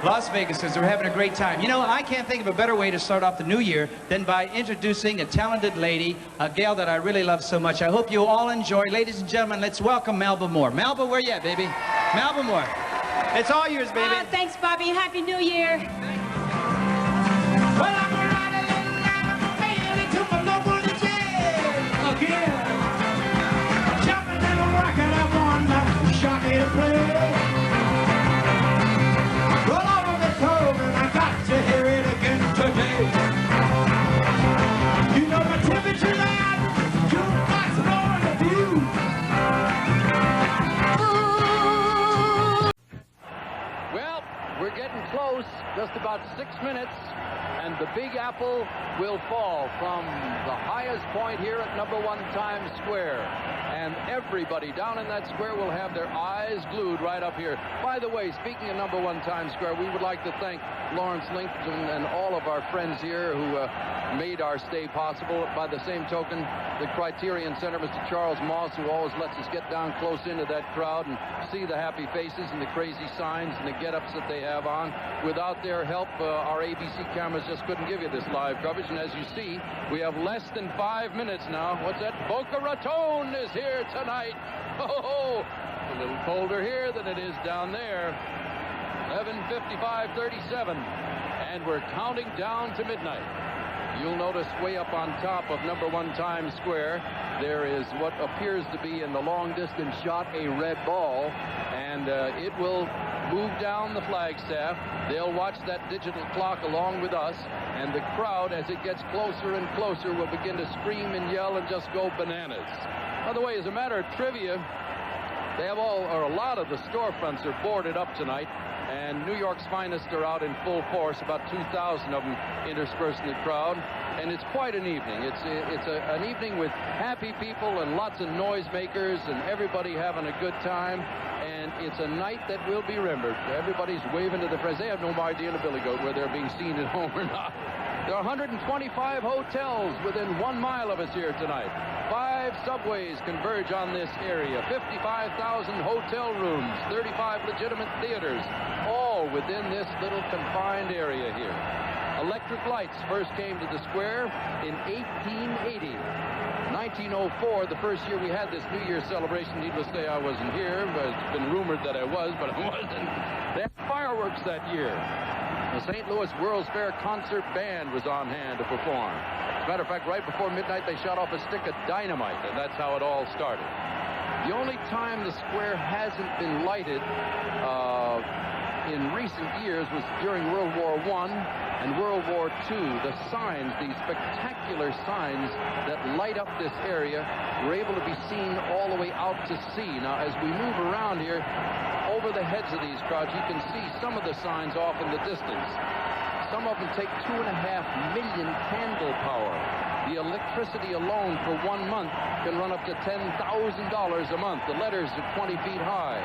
Las Vegas, because we're having a great time. You know, I can't think of a better way to start off the new year than by introducing a talented lady, a gal that I really love so much. I hope you all enjoy. Ladies and gentlemen, let's welcome Melba Moore. Melba, where you at, baby? Melba Moore. It's all yours, baby. Thanks, Bobby. Happy New Year. Well, I'm gonna ride a little line of a man into my local jail again. Jumping and a rocking, I want to shock it and play. Roll over the cove and I got to hear it again today. You know my temperature loud, jukebox blowing the view. Well, we're getting close, just about 6 minutes, and the Big Apple will fall from the highest point here at #1 Times Square. And everybody down in that square will have their eyes glued right up here. By the way, speaking of #1 Times Square, we would like to thank Lawrence Lincoln and all of our friends here who made our stay possible. By the same token, the Criterion Center, Mr. Charles Moss, who always lets us get down close into that crowd and see the happy faces and the crazy signs and the get-ups that they have on. Without their help, our ABC cameras just couldn't give you this live coverage. And as you see, we have less than 5 minutes now. What's that? Boca Raton is here tonight. Oh, a little colder here than it is down there. 11:55:37, and we're counting down to midnight. You'll notice way up on top of #1 Times Square, there is what appears to be in the long distance shot a red ball, and it will move down the flagstaff. They'll watch that digital clock along with us, and the crowd, as it gets closer and closer, will begin to scream and yell and just go bananas. By the way, as a matter of trivia, they have a lot of the storefronts are boarded up tonight, and New York's finest are out in full force, about 2,000 of them interspersed in the crowd, and it's quite an evening. It's an evening with happy people and lots of noisemakers and everybody having a good time, and it's a night that will be remembered. Everybody's waving to the friends. They have no idea in a billy goat whether they're being seen at home or not. There are 125 hotels within 1 mile of us here tonight. 5 subways converge on this area. 55,000 hotel rooms, 35 legitimate theaters, all within this little confined area here. Electric lights first came to the square in 1880. 1904, the first year we had this New Year's celebration. Needless to say, I wasn't here, but it's been rumored that I was, but I wasn't. They had fireworks that year. The St. Louis World's Fair Concert Band was on hand to perform. As a matter of fact, right before midnight, they shot off a stick of dynamite, and that's how it all started. The only time the square hasn't been lighted in recent years was during World War I and World War II. The signs, these spectacular signs that light up this area, were able to be seen all the way out to sea. Now, as we move around here, over the heads of these crowds, you can see some of the signs off in the distance. Some of them take 2.5 million candle power. The electricity alone for 1 month can run up to $10,000 a month. The letters are 20 feet high.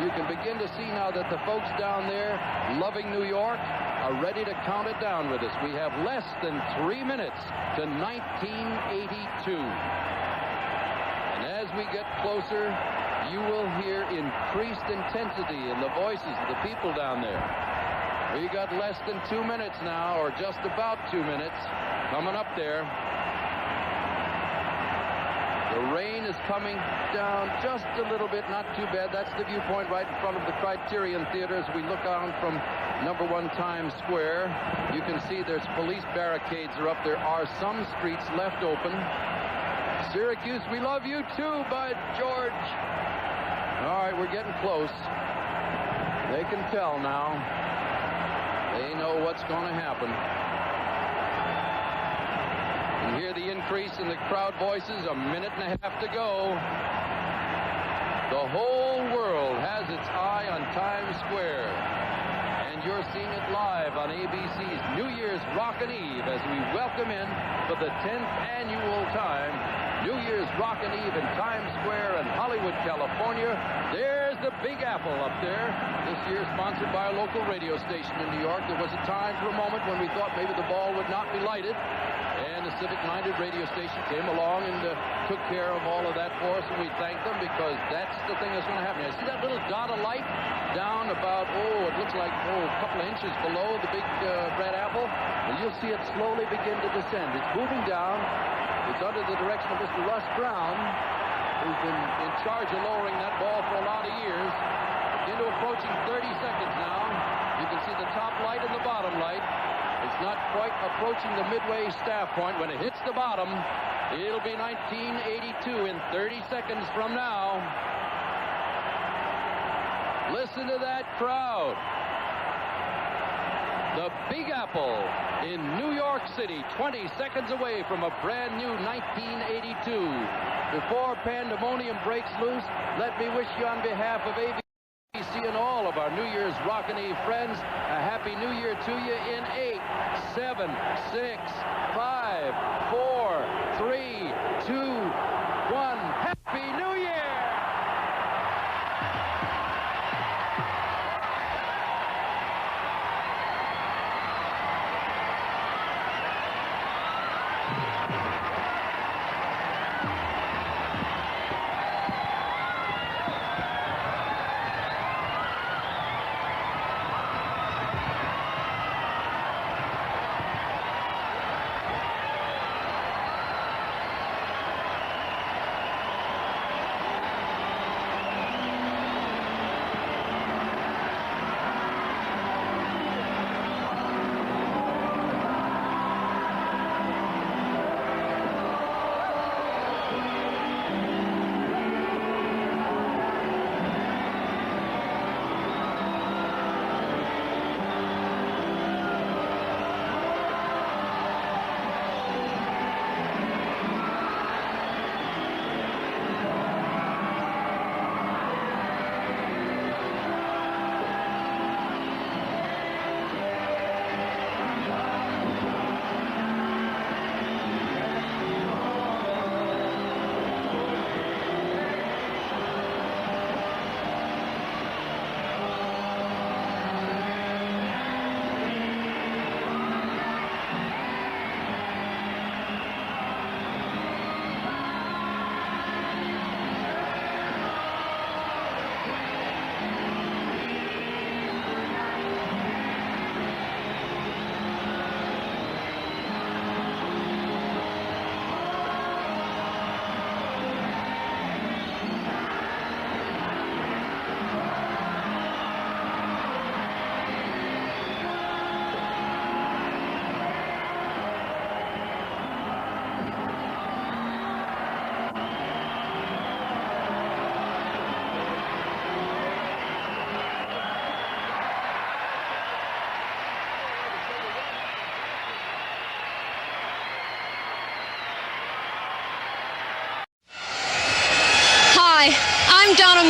You can begin to see now that the folks down there, loving New York, are ready to count it down with us. We have less than 3 minutes to 1982. And as we get closer, you will hear increased intensity in the voices of the people down there. We got less than 2 minutes now, or just about 2 minutes, coming up there. The rain is coming down just a little bit, not too bad. That's the viewpoint right in front of the Criterion Theater as we look on from #1 Times Square. You can see there's police barricades are up. There are some streets left open. Syracuse, we love you too, Bud George. All right, we're getting close. They can tell now. They know what's going to happen. And hear the increase in the crowd voices. A minute and a half to go. The whole world has its eye on Times Square. And you're seeing it live on ABC's New Year's Rockin' Eve as we welcome in for the 10th annual time New Year's Rockin' Eve in Times Square in Hollywood, California. There's the Big Apple up there. This year sponsored by a local radio station in New York. There was a time for a moment when we thought maybe the ball would not be lighted. And the civic-minded radio station came along and took care of all of that for us, and we thank them because that's the thing that's going to happen. You see that little dot of light down about, it looks like, a couple of inches below the big red apple? And you'll see it slowly begin to descend. It's moving down. It's under the direction of Mr. Russ Brown, who's been in charge of lowering that ball for a lot of years. Into approaching 30 seconds now. You can see the top light and the bottom light. It's not quite approaching the midway staff point. When it hits the bottom, it'll be 1982 in 30 seconds from now. Listen to that crowd. The Big Apple in New York City, 20 seconds away from a brand new 1982. Before pandemonium breaks loose, let me wish you on behalf of ABC and all of our New Year's Rockin' Eve friends, a Happy New Year to you in 8, 7, 6, 5, 4, 3, 2, 1. Happy New Year!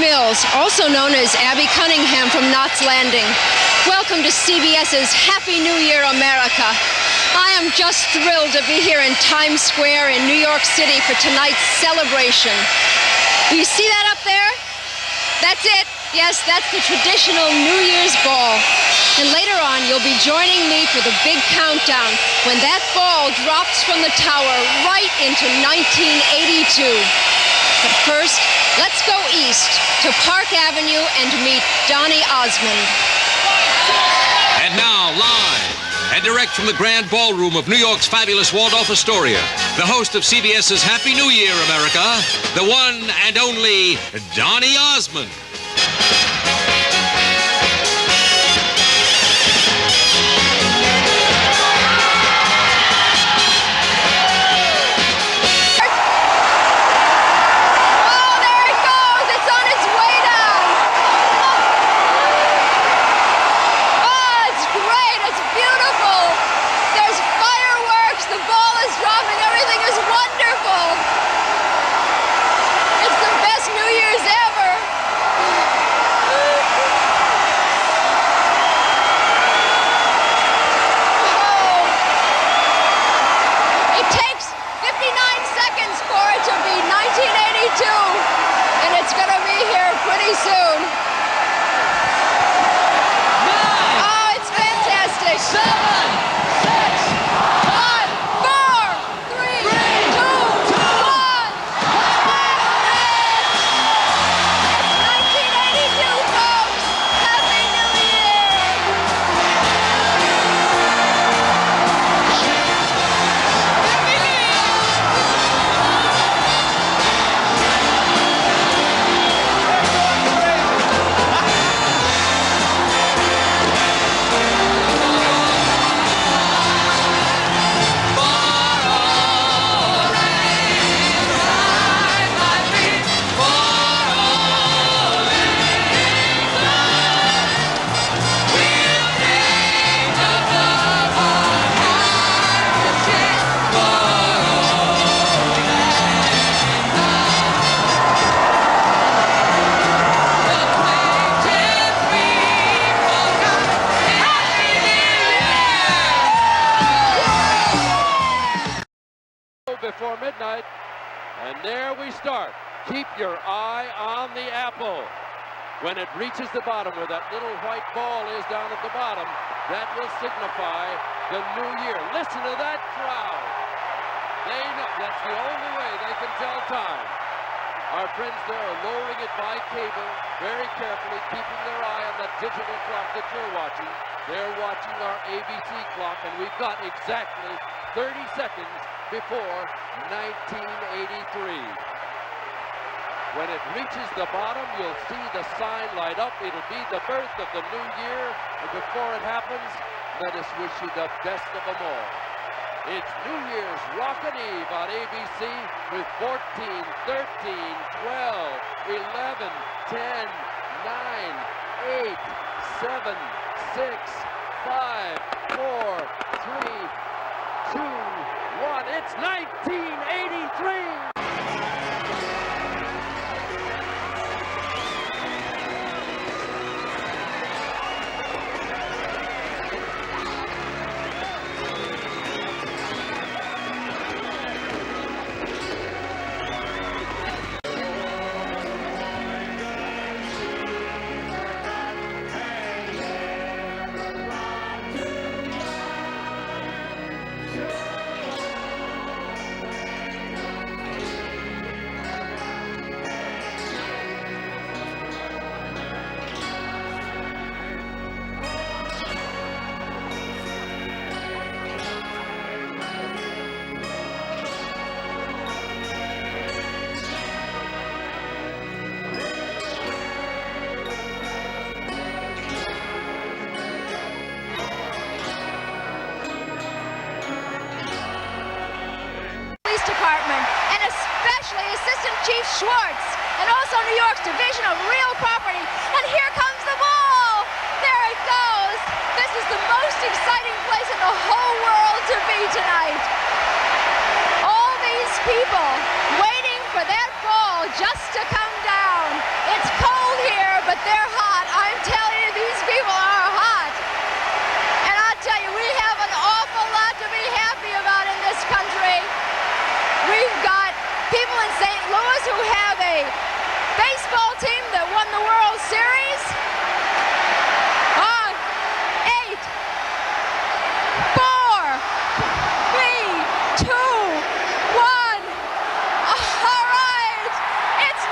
Mills, also known as Abby Cunningham from Knott's Landing. Welcome to CBS's Happy New Year, America. I am just thrilled to be here in Times Square in New York City for tonight's celebration. Do you see that up there? That's it. Yes, that's the traditional New Year's ball. And later on, you'll be joining me for the big countdown when that ball drops from the tower right into 1982. But first, let's go east to Park Avenue and meet Donny Osmond. And now, live and direct from the Grand Ballroom of New York's fabulous Waldorf Astoria, the host of CBS's Happy New Year, America, the one and only Donny Osmond. Before midnight, and there we start. Keep your eye on the apple. When it reaches the bottom, where that little white ball is down at the bottom, that will signify the new year. Listen to that crowd. They know that's the only way they can tell time. Our friends there are lowering it by cable, very carefully, keeping their eye on that digital clock that you're watching. They're watching our ABC clock, and we've got exactly 30 seconds before 1983. When it reaches the bottom, you'll see the sign light up. It'll be the birth of the new year. And before it happens, let us wish you the best of them all. It's New Year's Rockin' Eve on ABC with 14, 13, 12, 11, 10, 9, 8, 7, 6, 5, 4, 3, 2, 1. It's 1983. Department, and especially Assistant Chief Schwartz, and also New York's Division of Real Property. And here comes the ball! There it goes! This is the most exciting place in the whole world to be tonight. All these people waiting for that ball just to come down. It's cold here, but they're hot. I'm telling you, these people are hot. And I'll tell you, we have an awful lot to be happy about in this country. We've got people in St. Louis who have a baseball team that won the World Series. 8, 4, 3, 2, 1. All right, it's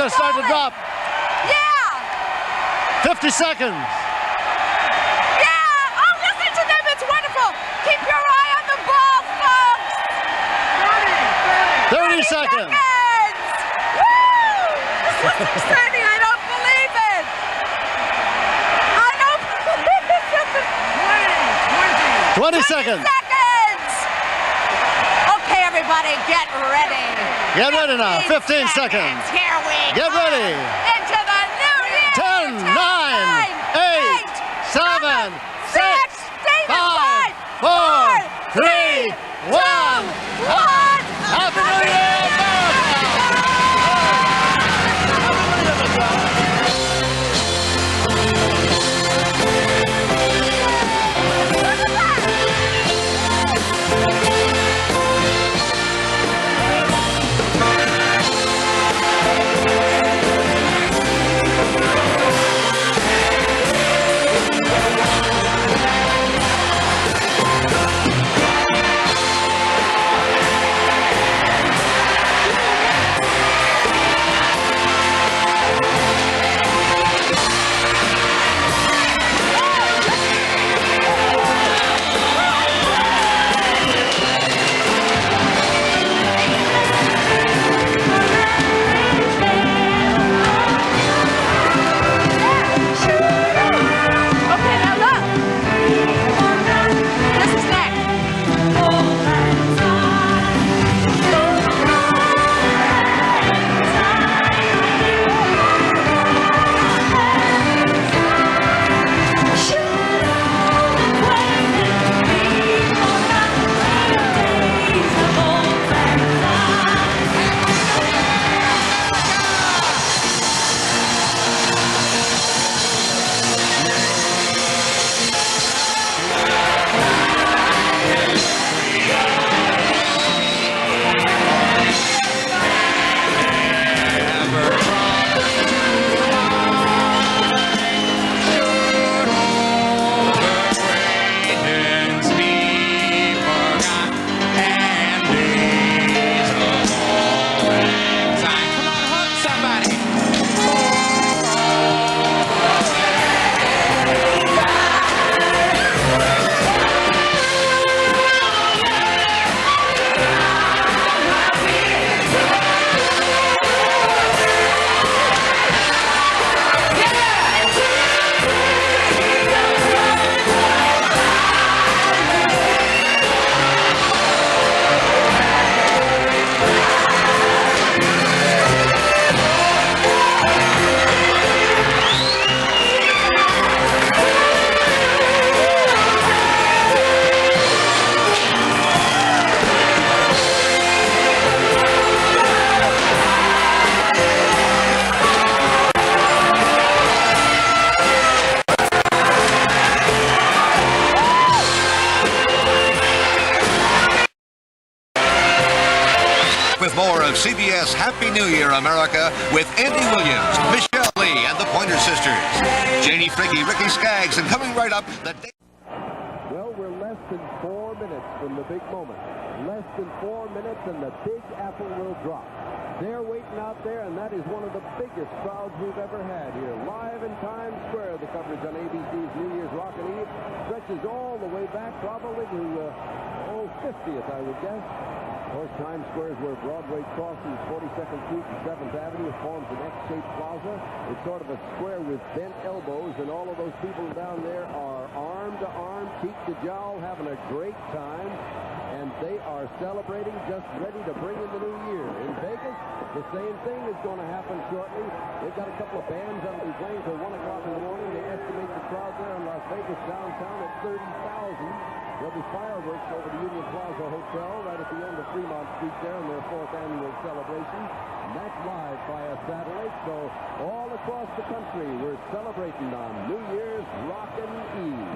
going to start to drop. Yeah! 50 seconds. Yeah! Oh, listen to them. It's wonderful. Keep your eye on the ball, folks. 30 seconds. Woo! This is exciting. I don't believe it. I don't believe it. 20 seconds. Okay, everybody, get ready. Get ready now. 15 seconds. Here we Get go. ready. Into the new year. 10, 9, 8, 7, 6, 5, 4, 3, 1. Happy New Year, with more of CBS Happy New Year, America, with Andy Williams, Michelle Lee, and the Pointer Sisters. Janie Fricke, Ricky Skaggs, and coming right up, the... Well, we're less than 4 minutes from the big moment. Less than 4 minutes and the Big Apple will drop. They're waiting out there, and that is one of the biggest crowds we've ever had here. Live in Times Square, the coverage on ABC's New Year's Rockin' Eve stretches all the way back probably to, 50th, I would guess. Of course, Times Square is where Broadway crosses 42nd Street and 7th Avenue. It forms an X-shaped plaza. It's sort of a square with bent elbows, and all of those people down there are arm to arm, cheek to jowl, having a great time. And they are celebrating, just ready to bring in the new year. In Vegas, the same thing is going to happen shortly. They've got a couple of bands that will be playing till 1 o'clock in the morning. They estimate the crowd there in Las Vegas downtown at 30,000. There'll be fireworks over the Union Plaza Hotel right at the end of Fremont Street there in their 4th annual celebration. And that's live via satellite. So all across the country, we're celebrating on New Year's Rockin' Eve.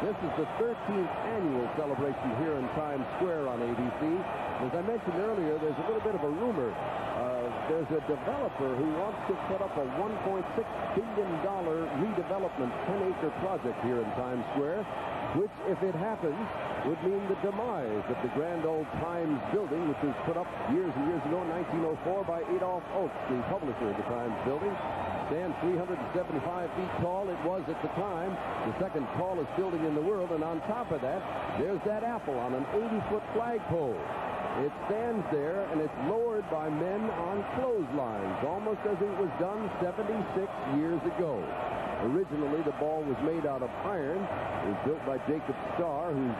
This is the 13th annual celebration here in Times Square on ABC. As I mentioned earlier, there's a little bit of a rumor. there's a developer who wants to put up a $1.6 billion redevelopment 10-acre project here in Times Square, which, if it happens, would mean the demise of the grand old Times building, which was put up years and years ago in 1904 by Adolph Oakes, the publisher of the Times building. Stands 375 feet tall. It was at the time the second tallest building in the world, and on top of that, there's that apple on an 80-foot flagpole. It stands there, and it's lowered by men on clotheslines, almost as it was done 76 years ago. Originally, the ball was made out of iron. It was built by Jacob Starr, whose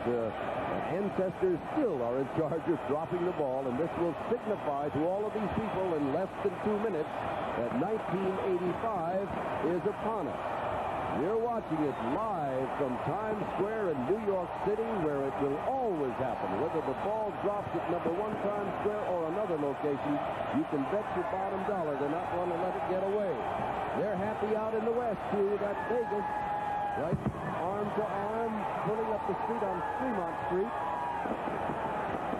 ancestors still are in charge of dropping the ball, and this will signify to all of these people in less than 2 minutes that 1985 is upon us. You're watching it live from Times Square in New York City, where it will always happen. Whether the ball drops at #1 Times Square or another location, you can bet your bottom dollar they're not going to let it get away. They're happy out in the West, too. That's Vegas, right arm to arm, pulling up the street on Fremont Street.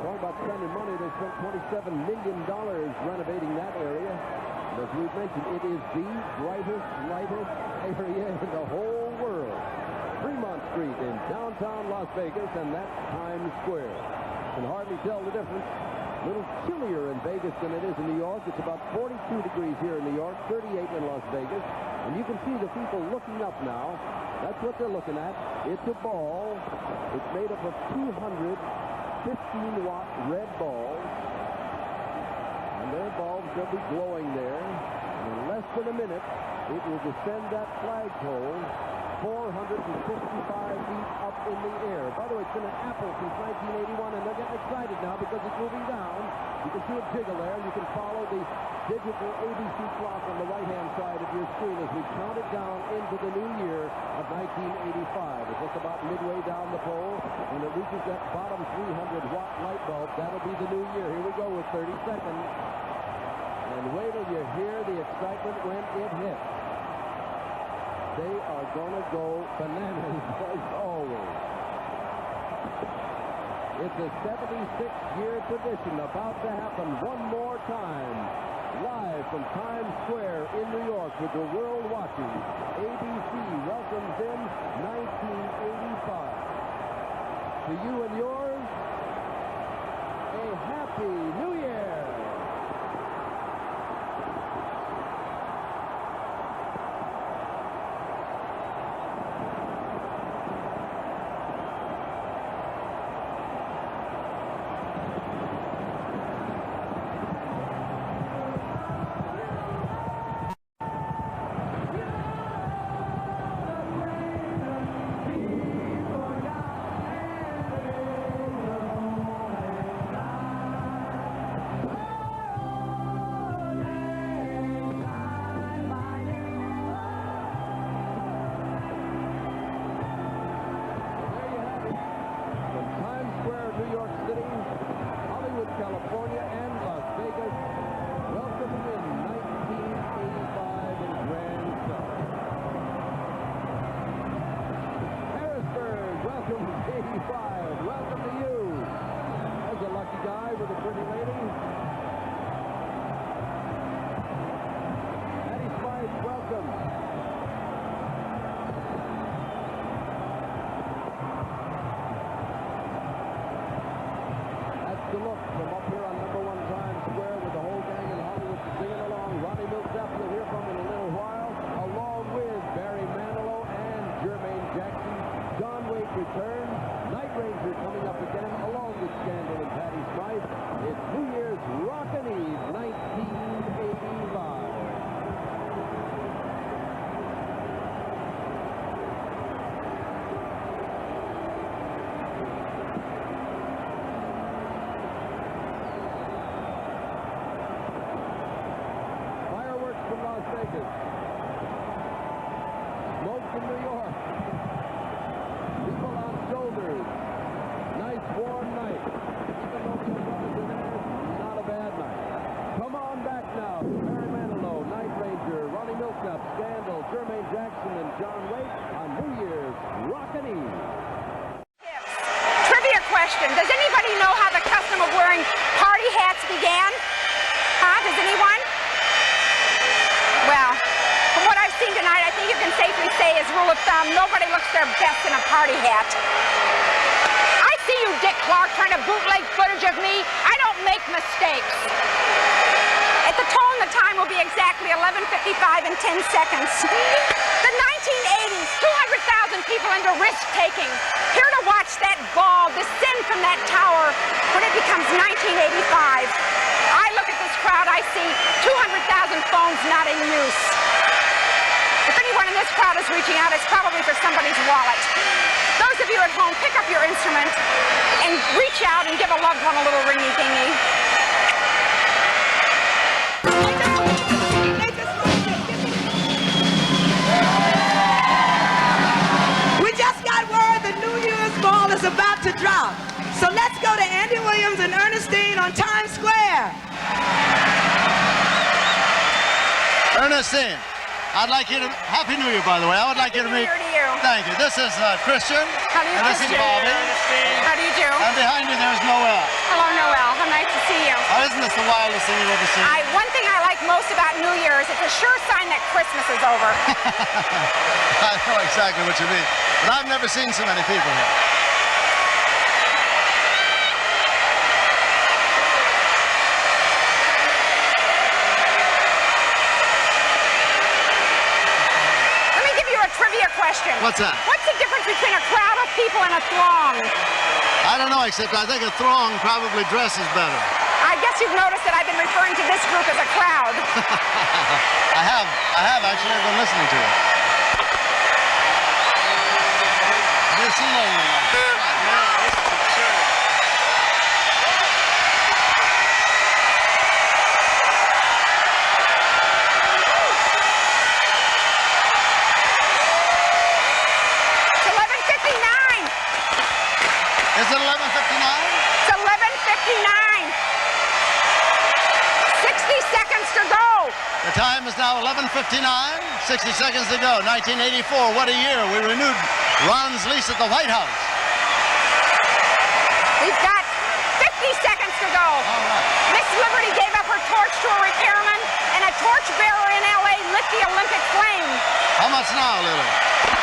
Talking about spending money, they spent $27 million renovating that area. As we've mentioned, it is the brightest, lightest area in the whole world. Fremont Street in downtown Las Vegas, and that's Times Square. Can hardly tell the difference. A little chillier in Vegas than it is in New York. It's about 42 degrees here in New York, 38 in Las Vegas. And you can see the people looking up now. That's what they're looking at. It's a ball. It's made up of 200 15-watt red balls. And their bulbs will be glowing there. And in less than a minute, it will descend that flagpole 455 feet up in the air. By the way, it's been an apple since 1981, and they're getting excited now because it's moving down. You can see it jiggle there. You can follow the digital ABC clock on the right-hand side of your screen as we count it down into the new year of 1985. It's just about midway down the pole. When it reaches that bottom 300-watt light bulb, that'll be the new year. Here we go with 30 seconds. And wait till you hear the excitement when it hits. They are going to go bananas as always. It's a 76-year tradition about to happen one more time. Live from Times Square in New York with the world watching. ABC welcomes in 1985. To you and yours, a Happy New Year. California and Las Vegas, welcoming in 1985 in grand style. Harrisburg, welcome to 85. Welcome to you. There's a lucky guy with a pretty lady. Patty Smythe, welcome. The look from up here on #1 Times Square with the whole gang in Hollywood singing along. Ronnie Milsap you'll hear from in a little while, along with Barry Manilow and Jermaine Jackson. John Waite returns. Night Ranger coming up again, along with Scandal and Patty Smythe. It's New Year's Rockin' Eve 1985. Smoke from New York. People on shoulders. Nice warm night. Even though the sun is in there, not a bad night. Come on back now. Barry Manilow, Night Ranger, Ronnie Milsap, Scandal, Jermaine Jackson, and John Waite on New Year's Rockin' Eve. Trivia question. Does anybody know how the custom of wearing party hats began? Huh? Does anyone? say is rule of thumb, nobody looks their best in a party hat. I see you, Dick Clark, trying to bootleg footage of me. I don't make mistakes. At the tone, the time will be exactly 11:55 and 10 seconds. The 1980s, 200,000 people into risk-taking, here to watch that ball descend from that tower when it becomes 1985. I look at this crowd, I see 200,000 phones not in use. If anyone in this crowd is reaching out, it's probably for somebody's wallet. Those of you at home, pick up your instrument and reach out and give a loved one a little ringy-dingy. We just got word the New Year's ball is about to drop. So let's go to Andy Williams and Ernestine on Times Square. Ernestine, I'd like you to, Happy New Year, by the way. I would like you to meet. Happy New Year to you. Thank you. This is Christian. How do you and do? this is Bobby. How do you do? And behind you there's Noel. Hello, Noel. How nice to see you. Oh, isn't this the wildest thing you've ever seen? One thing I like most about New Year's, it's a sure sign that Christmas is over. I know exactly what you mean. But I've never seen so many people here. Trivia question. What's that? What's the difference between a crowd of people and a throng? I don't know, except I think a throng probably dresses better. I guess you've noticed that I've been referring to this group as a crowd. I have actually. I've been listening to it. This is Is it 11:59? It's 11:59. 60 seconds to go. The time is now 11:59. 60 seconds to go. 1984. What a year. We renewed Ron's lease at the White House. We've got 50 seconds to go. All right. Miss Liberty gave up her torch to a repairman, and a torch bearer in L.A. lit the Olympic flame. How much now, Lily?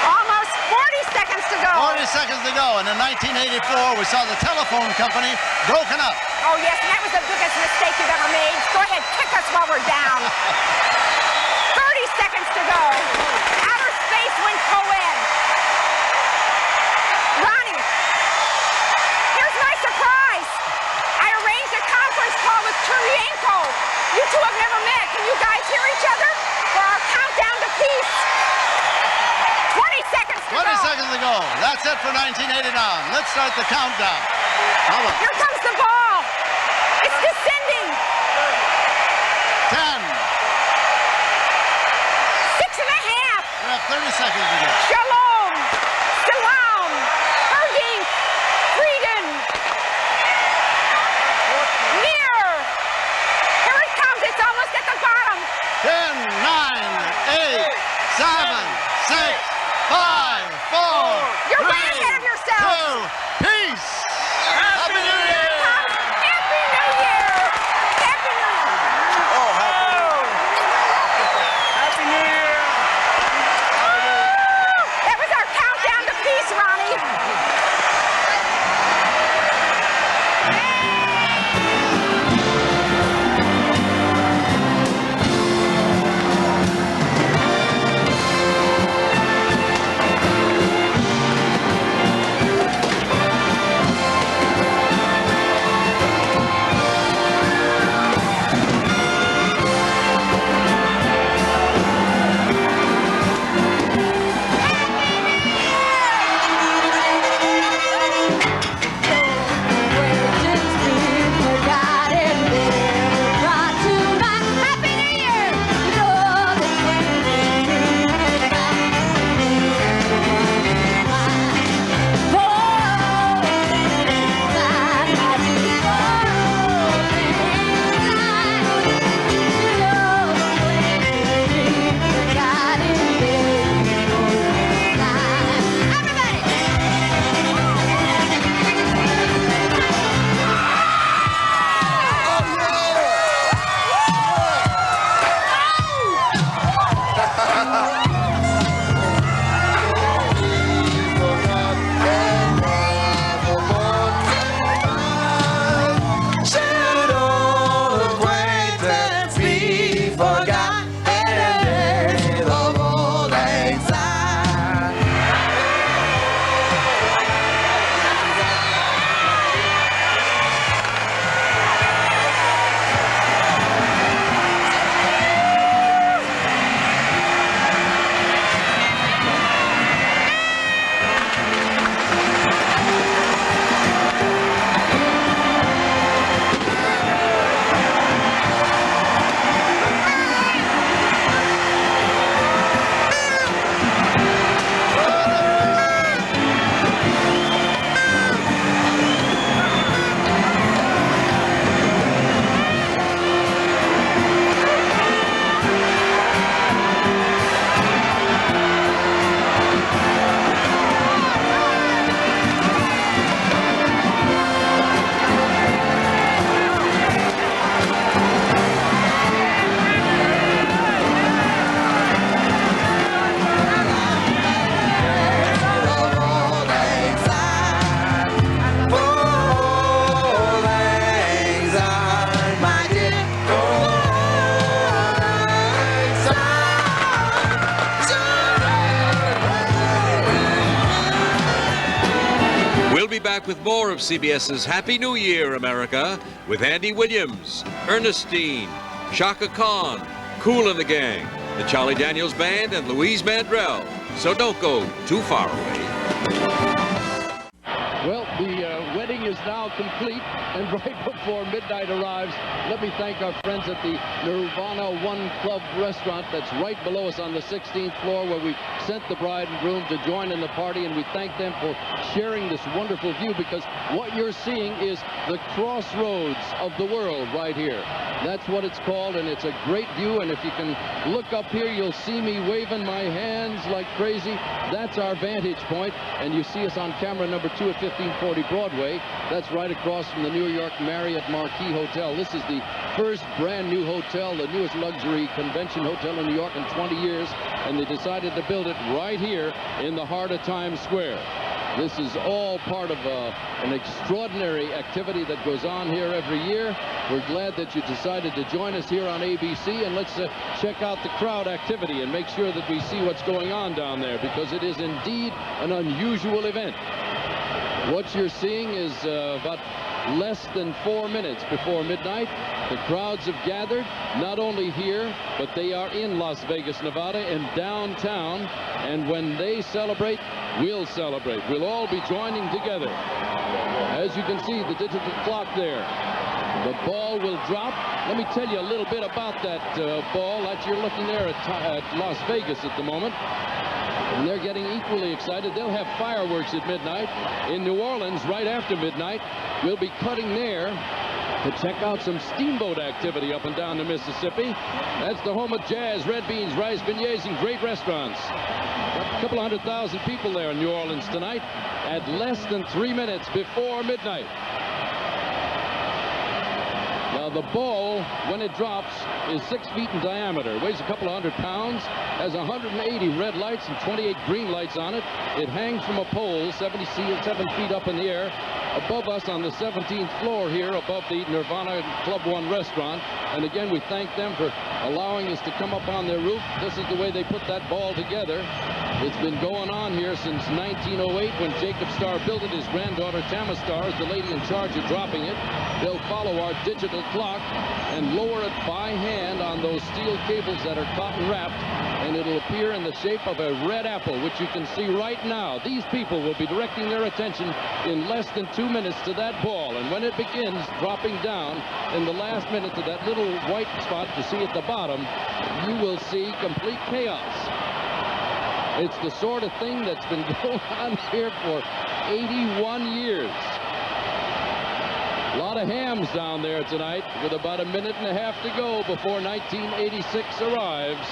Almost 40 seconds to go. 40 seconds to go. And in 1984, we saw the telephone company broken up. Oh, yes, and that was the biggest mistake you've ever made. Go ahead, kick us while we're down. 30 seconds to go. Outer space went co-ed. Ronnie, here's my surprise. I arranged a conference call with Turienko. You two have never met. Can you guys hear each other? For our countdown to peace. 20 seconds to 20 go. seconds to go. That's it for 1989. Let's start the countdown. Here comes the ball. It's descending. 10. 6.5. We have 30 seconds to go. Shalom. Salam. Herding. Frieden. Near. Here it comes. It's almost at the bottom. 10, 9, 8, 7, 6, 5, 4, You're 3, way ahead of yourself. 2, peace. Happy New Year. Happy New Year. Happy New Year. Oh, Happy New Year. That was our countdown to peace, Ronnie. back with more of CBS's Happy New Year, America, with Andy Williams, Ernestine, Shaka Khan, Kool and the Gang, the Charlie Daniels Band, and Louise Mandrell. So don't go too far away. Well, the wedding is now complete, and right before midnight arrives, let me thank our friends at the Nirvana One Club restaurant that's right below us on the 16th floor, where we sent the bride and groom to join in the party, and we thank them for sharing this wonderful view, because what you're seeing is the crossroads of the world right here. That's what it's called, and it's a great view, and if you can look up here, you'll see me waving my hands like crazy. That's our vantage point, and you see us on camera number 2 at 1540 Broadway. That's right across from the New York Marriott Marquis Hotel. This is the first brand new hotel, the newest luxury convention hotel in New York in 20 years, and they decided to build it right here in the heart of Times Square. This is all part of an extraordinary activity that goes on here every year. We're glad that you decided to join us here on ABC, and let's check out the crowd activity and make sure that we see what's going on down there, because it is indeed an unusual event. What you're seeing is about less than 4 minutes before midnight. The crowds have gathered, not only here, but they are in Las Vegas, Nevada, and downtown. And when they celebrate, we'll celebrate. We'll all be joining together. As you can see, the digital clock there. The ball will drop. Let me tell you a little bit about that ball that you're looking there at Las Vegas at the moment. And they're getting equally excited. They'll have fireworks at midnight. In New Orleans, right after midnight, we'll be cutting there to check out some steamboat activity up and down the Mississippi. That's the home of jazz, red beans, rice beignets, and great restaurants. Got a couple 100,000 people there in New Orleans tonight at less than 3 minutes before midnight. Now, the ball, when it drops, is 6 feet in diameter, weighs a couple of 100 pounds, has 180 red lights and 28 green lights on it. It hangs from a pole 7 feet up in the air above us on the 17th floor here above the Nirvana Club One restaurant. And again, we thank them for allowing us to come up on their roof. This is the way they put that ball together. It's been going on here since 1908 when Jacob Starr built it. His granddaughter Tama Starr is the lady in charge of dropping it. They'll follow our digital clock and lower it by hand on those steel cables that are cotton wrapped, and it'll appear in the shape of a red apple, which you can see right now. These people will be directing their attention in less than 2 minutes to that ball, and when it begins dropping down in the last minute to that little white spot you see at the bottom, you will see complete chaos. It's the sort of thing that's been going on here for 81 years. A lot of hams down there tonight with about a minute and a half to go before 1986 arrives.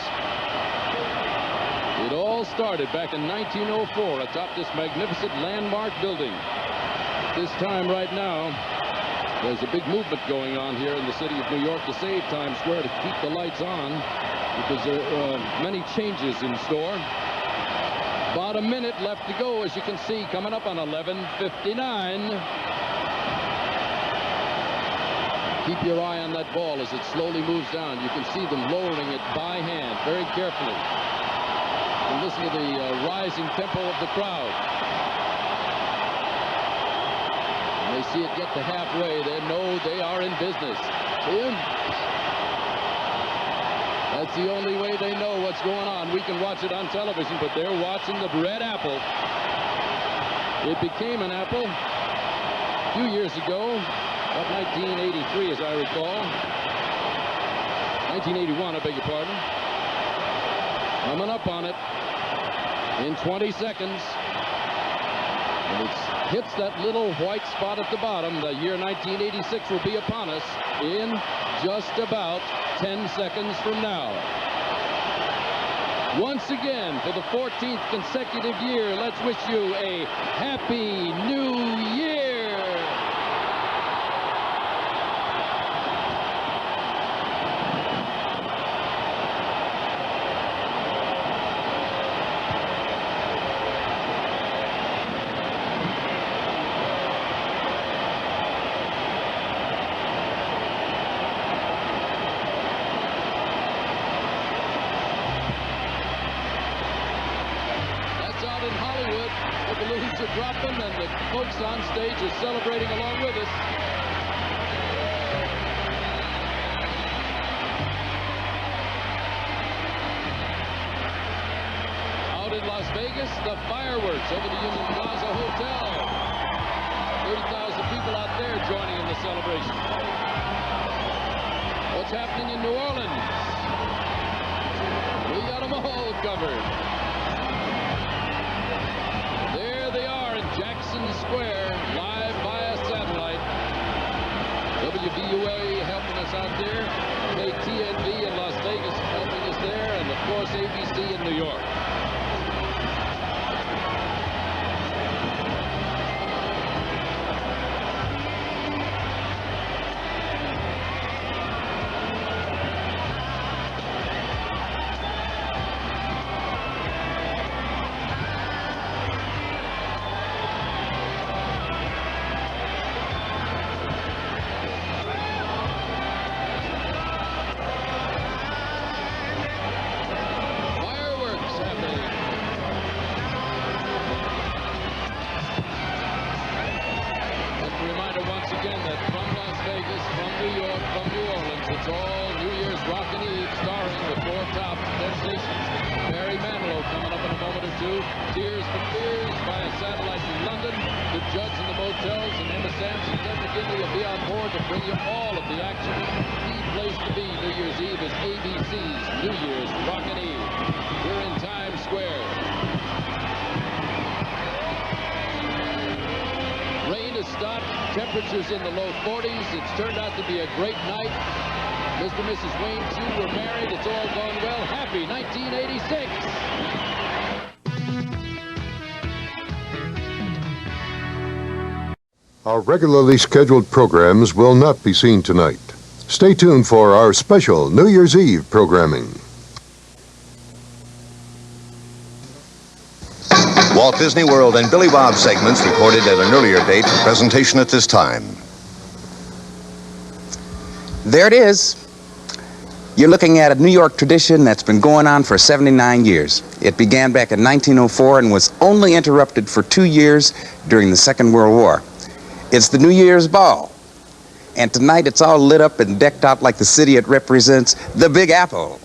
It all started back in 1904 atop this magnificent landmark building. This time right now, there's a big movement going on here in the city of New York to save Times Square, to keep the lights on, because there are many changes in store. About a minute left to go, as you can see, coming up on 11:59. Keep your eye on that ball as it slowly moves down. You can see them lowering it by hand, very carefully. And listen to the rising tempo of the crowd. When they see it get to halfway, they know they are in business. See them? That's the only way they know what's going on. We can watch it on television, but they're watching the red apple. It became an apple a few years ago, about 1983, as I recall. 1981, I beg your pardon. Coming up on it in 20 seconds. And it hits that little white spot at the bottom. The year 1986 will be upon us in just about 10 seconds from now. Once again, for the 14th consecutive year, let's wish you a Happy New Year! Balloons are dropping, and the folks on stage are celebrating along with us. Out in Las Vegas, the fireworks over the Union Plaza Hotel. 30,000 people out there joining in the celebration. What's happening in New Orleans? We got them all covered. There they are in Jackson Square, live via satellite. WVUA helping us out there. KTNV in Las Vegas helping us there. And, of course, ABC in New York. Temperatures in the low 40s. It's turned out to be a great night. Mr. and Mrs. Wayne, too, were married. It's all gone well. Happy 1986. Our regularly scheduled programs will not be seen tonight. Stay tuned for our special New Year's Eve programming. Walt Disney World and Billy Bob segments recorded at an earlier date for presentation at this time. There it is. You're looking at a New York tradition that's been going on for 79 years. It began back in 1904 and was only interrupted for 2 years during the Second World War. It's the New Year's Ball. And tonight it's all lit up and decked out like the city it represents, the Big Apple.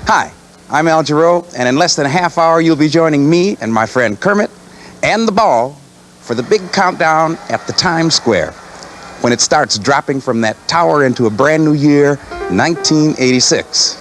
Hi. I'm Al Jarreau, and in less than a half hour, you'll be joining me and my friend Kermit and the ball for the big countdown at the Times Square when it starts dropping from that tower into a brand new year, 1986.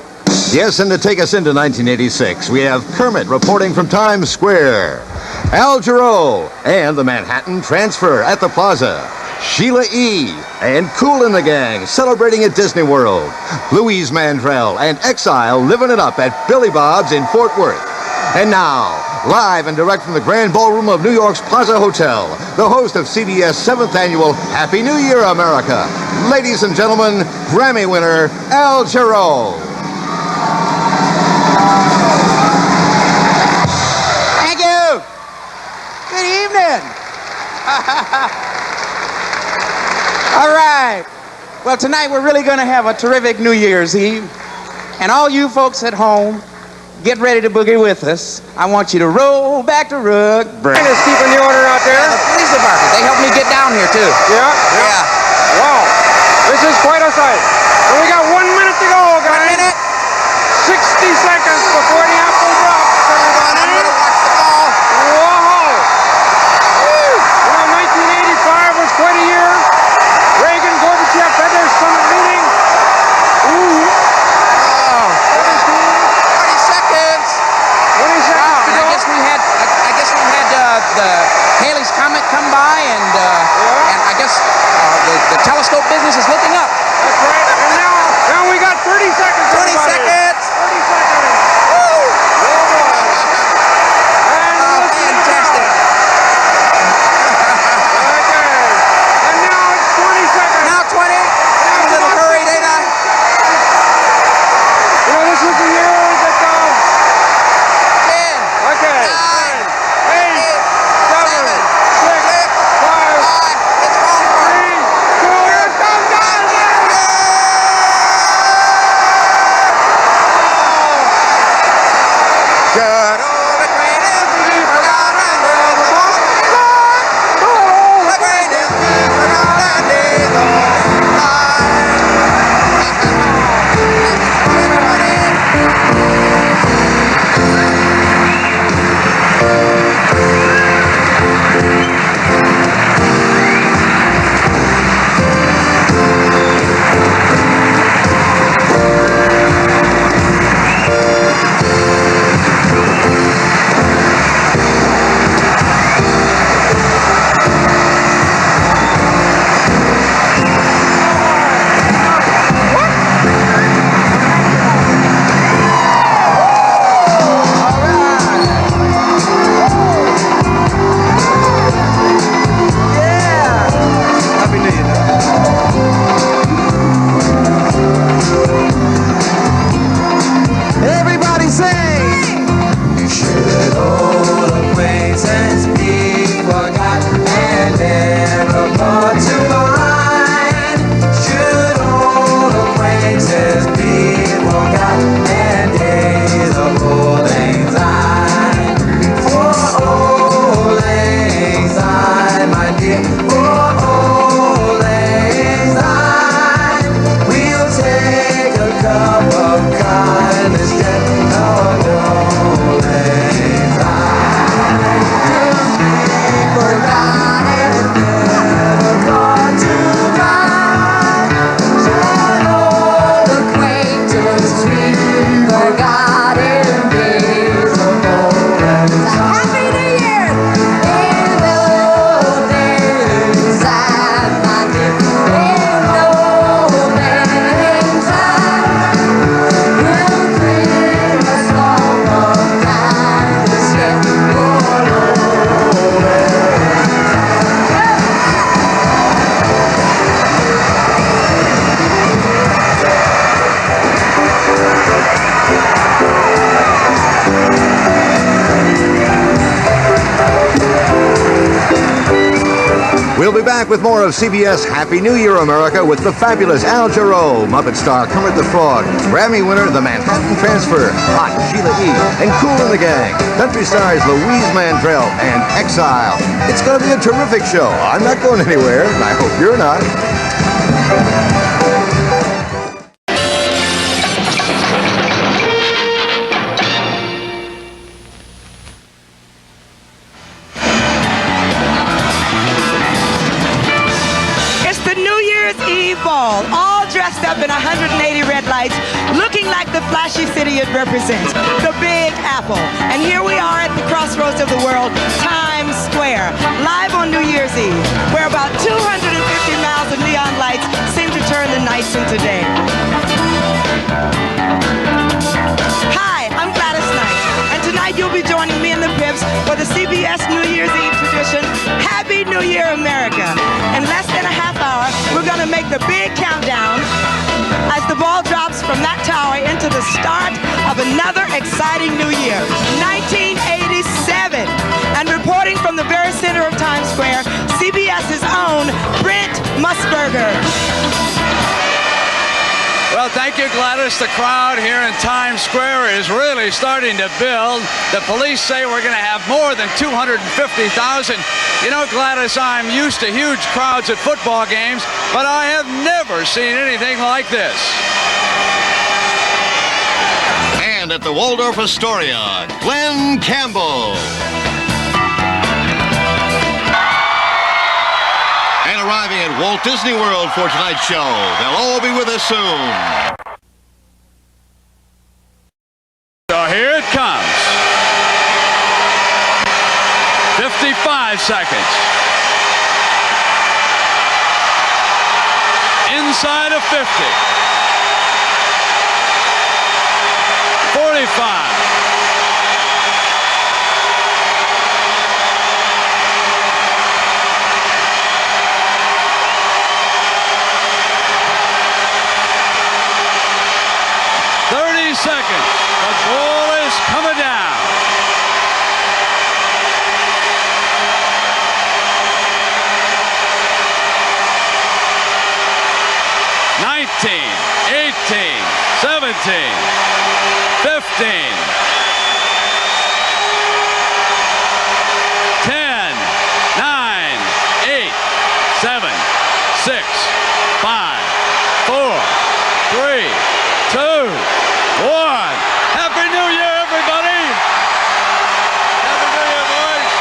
Yes, and to take us into 1986, we have Kermit reporting from Times Square, Al Jarreau, and the Manhattan Transfer at the Plaza, Sheila E. and Kool and the Gang celebrating at Disney World, Louise Mandrell and Exile living it up at Billy Bob's in Fort Worth. And now, live and direct from the Grand Ballroom of New York's Plaza Hotel, the host of CBS 7th Annual Happy New Year, America. Ladies and gentlemen, Grammy winner, Al Jarreau. Thank you. Good evening. All right. Well, tonight we're really going to have a terrific New Year's Eve. And all you folks at home, get ready to boogie with us. I want you to roll back to Rook. Just keeping the order out there. Yeah, the police department. They helped me get down here, too. Yeah? Yeah. Wow. This is quite a sight. And we got 1 minute to go, guys. 1 minute. 60 seconds before the apple drops, everybody. I'm going to watch the ball. Whoa. Woo. You know, 1985 was quite a year. Reagan, Gorbachev had their summit meeting. Ooh. Oh. 30 seconds. 20 seconds wow, to and go. I guess we had the Halley's Comet come by, and I guess the telescope business is looking up. That's right. And now we got 30 seconds. 20 seconds. 30 seconds. Woo. Oh, boy. And fantastic. And now it's 20 seconds. Now 20. I'm a little hurried, ain't I? You know, this was the year that 10. Okay. 9. 8, 7, 6, 5. It's over. 3, 2, here it comes, guys. Good old We'll be back with more of CBS Happy New Year America with the fabulous Al Jarreau, Muppet star Kermit the Frog, Grammy winner The Manhattan Transfer, Hot Sheila E., and Kool and the Gang, country stars Louise Mandrell, and Exile. It's going to be a terrific show. I'm not going anywhere, and I hope you're not. Ball, all dressed up in 180 red lights, looking like the flashy city it represents, the Big Apple. And here we are at the crossroads of the world, Times Square, live on New Year's Eve, where about 250 miles of neon lights seem to turn the nights into day. Hi, I'm Gladys Knight, and tonight you'll be joining me and the Pips for the CBS New Year's Eve tradition, Happy New Year America. In less than a half hour, we're going to make the big countdown as the ball drops from that tower into the start of another exciting new year, 1987. And reporting from the very center of Times Square, CBS's own Brent Musburger. Well, thank you, Gladys. The crowd here in Times Square is really starting to build. The police say we're going to have more than 250,000. You know, Gladys, I'm used to huge crowds at football games, but I have never seen anything like this. And at the Waldorf Astoria, Glenn Campbell. And arriving at Walt Disney World for tonight's show. They'll all be with us soon. So here it comes. 55 seconds. Inside of 50. 45. 30 seconds. The ball is coming down. 19, 18, 17, 15, 10, 9, 8, 7, 6, 5, 4, 3, 2, 1. Happy New Year, everybody! Happy New Year, boys!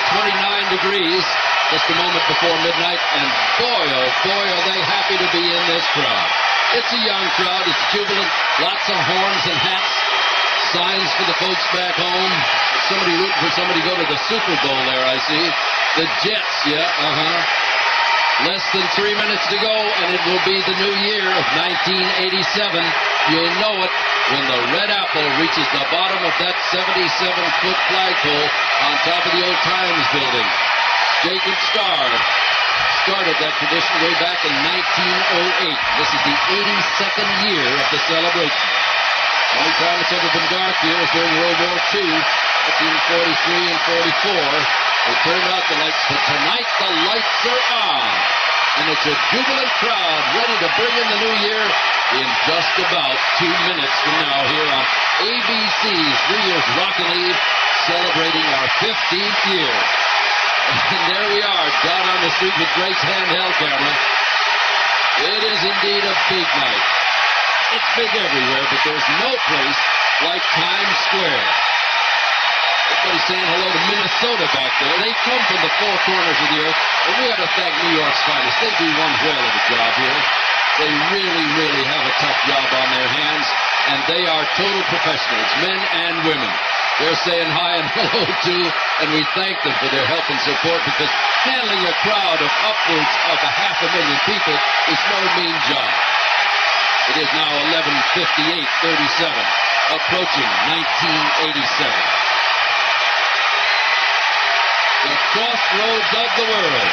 29 degrees just a moment before midnight, and boy, oh boy, are they happy to be in this crowd. It's a young crowd, it's jubilant, lots of horns and hats, signs for the folks back home. Somebody rooting for somebody to go to the Super Bowl there, I see. The Jets, yeah, Less than 3 minutes to go, and it will be the new year of 1987. You'll know it when the red apple reaches the bottom of that 77-foot flagpole on top of the old Times building. Jacob Starr started that tradition way back in 1908. This is the 82nd year of the celebration. Only time it's ever been dark here was during World War II, between 43 and 44. They turned out the lights, but tonight the lights are on. And it's a jubilant crowd ready to bring in the new year in just about 2 minutes from now here on ABC's New Year's Rockin' Eve, celebrating our 15th year. And there we are, down on the street with Greg's handheld camera. It is indeed a big night. It's big everywhere, but there's no place like Times Square. Everybody's saying hello to Minnesota back there. They come from the four corners of the earth, and we ought to thank New York's finest. They do one whale of a job here. They really, really have a tough job on their hands, and they are total professionals, men and women. They're saying hi and hello, too, and we thank them for their help and support, because handling a crowd of upwards of 500,000 people is no mean job. It is now 11:58:37, approaching 1987. The crossroads of the world.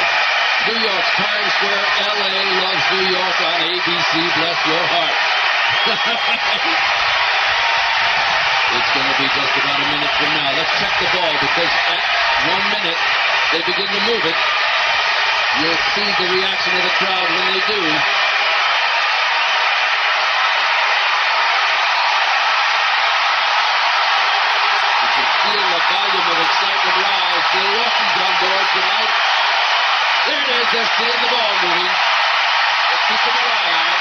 New York's Times Square, L.A. loves New York on ABC. Bless your heart. It's going to be just about a minute from now. Let's check the ball, because at 1 minute they begin to move it. You'll see the reaction of the crowd when they do. Feel the volume of excitement rise. Milwaukee's on board tonight. There it is, they're seeing the ball moving. Let's keep them alive.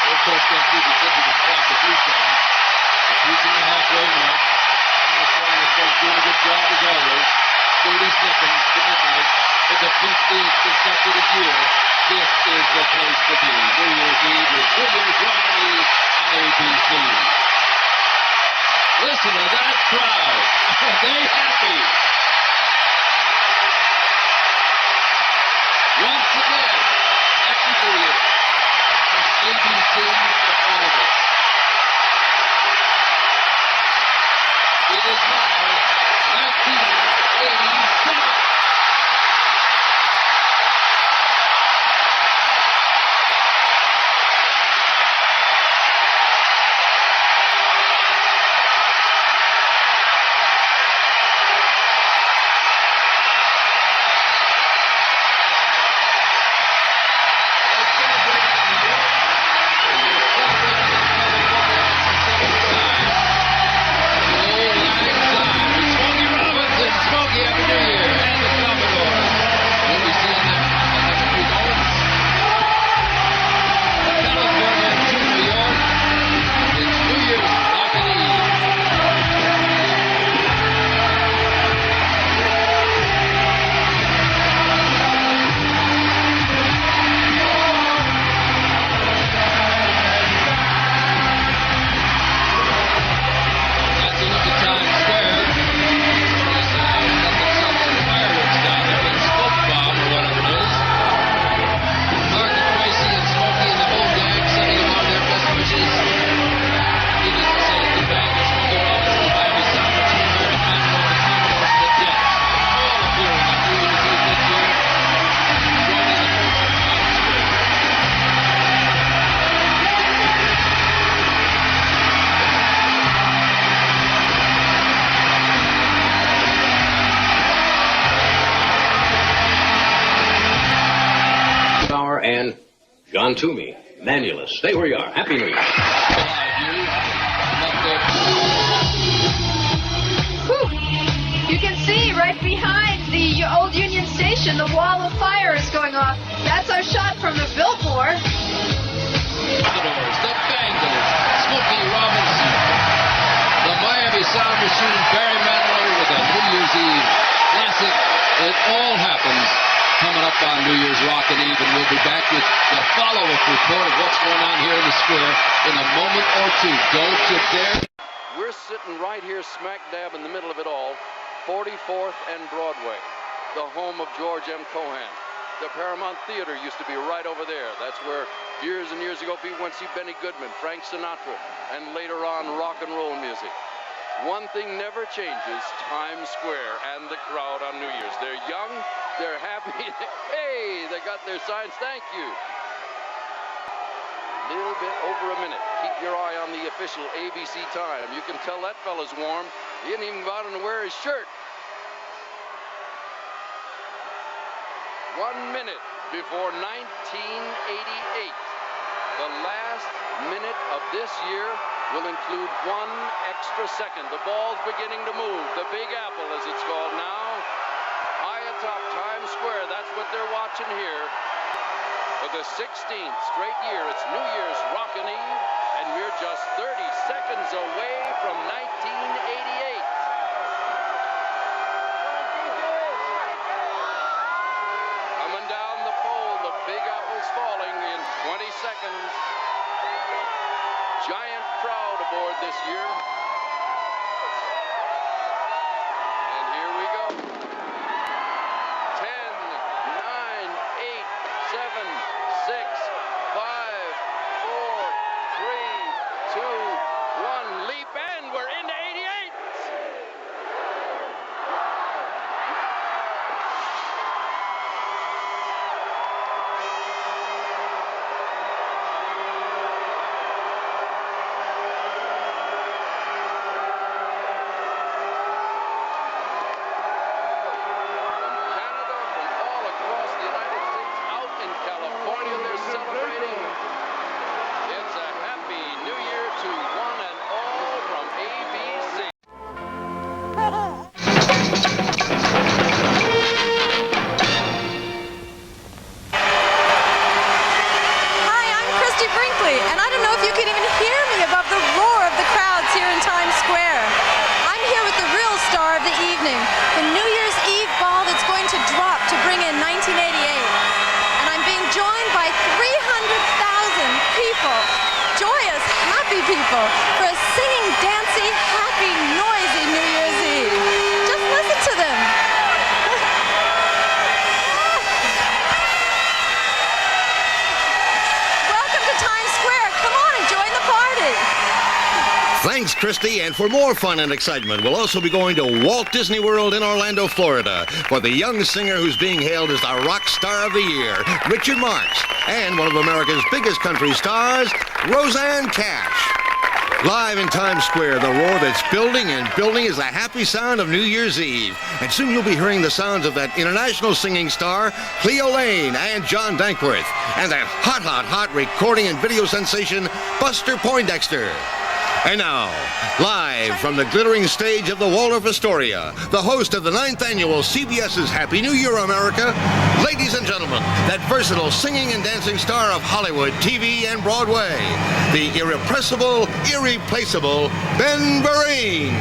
Of course, don't do the tip of the clock a few seconds. It's reaching the halfway mark. And the song is doing a good job as always. 30 seconds to midnight for the 15th consecutive year. This is the place to be. New Year's Eve is New Year's Rockin' Eve on ABC. Listen to that crowd. Are they happy? Once again, Happy New Year from ABC and all of us. It is now 1987. And John Toomey, manualist. Stay where you are. Happy New Year. Whew. You can see right behind the old Union Station, the wall of fire is going off. That's our shot from the billboard. The Bangles, Smokey Robinson, the Miami Sound Machine, Barry Manilow with America New Year's Eve classic. It all happens coming up on New Year's Rockin' Eve, and we'll be back with the follow-up report of what's going on here in the square in a moment or two. Don't you dare. We're sitting right here smack dab in the middle of it all, 44th and Broadway, the home of George M. Cohan. The Paramount Theater used to be right over there. That's where years and years ago people went to see Benny Goodman, Frank Sinatra, and later on rock and roll music. One thing never changes, Times Square and the crowd on New Year's. They're young, they're happy. Hey, they got their signs. Thank you. Little bit over a minute. Keep your eye on the official ABC time. You can tell that fella's warm. He didn't even bother to wear his shirt. 1 minute before 1988. The last minute of this year will include 1 extra second. The ball's beginning to move. The Big Apple, as it's called now, high atop Times Square. That's what they're watching here. For the 16th straight year, it's New Year's Rockin' Eve, and we're just 30 seconds away from 1988. Coming down the pole, the Big Apple's falling in 20 seconds. Giant crowd aboard this year. And here we go. 10, 9, 8, 7, 6, 5, 4, 3, 2, 1. Leap, and we're into 88. For a singing, dancing, happy, noisy New Year's Eve. Just listen to them. Welcome to Times Square. Come on and join the party. Thanks, Christy. And for more fun and excitement, we'll also be going to Walt Disney World in Orlando, Florida, for the young singer who's being hailed as the rock star of the year, Richard Marx, and one of America's biggest country stars, Roseanne Cash. Live in Times Square, the roar that's building and building is the happy sound of New Year's Eve. And soon you'll be hearing the sounds of that international singing star, Cleo Lane and John Dankworth, and that hot recording and video sensation, Buster Poindexter. And now, live from the glittering stage of the Waldorf Astoria, the host of the 9th annual CBS's Happy New Year, America, ladies and gentlemen, that versatile singing and dancing star of Hollywood, TV, and Broadway, the irrepressible, irreplaceable Ben Vereen.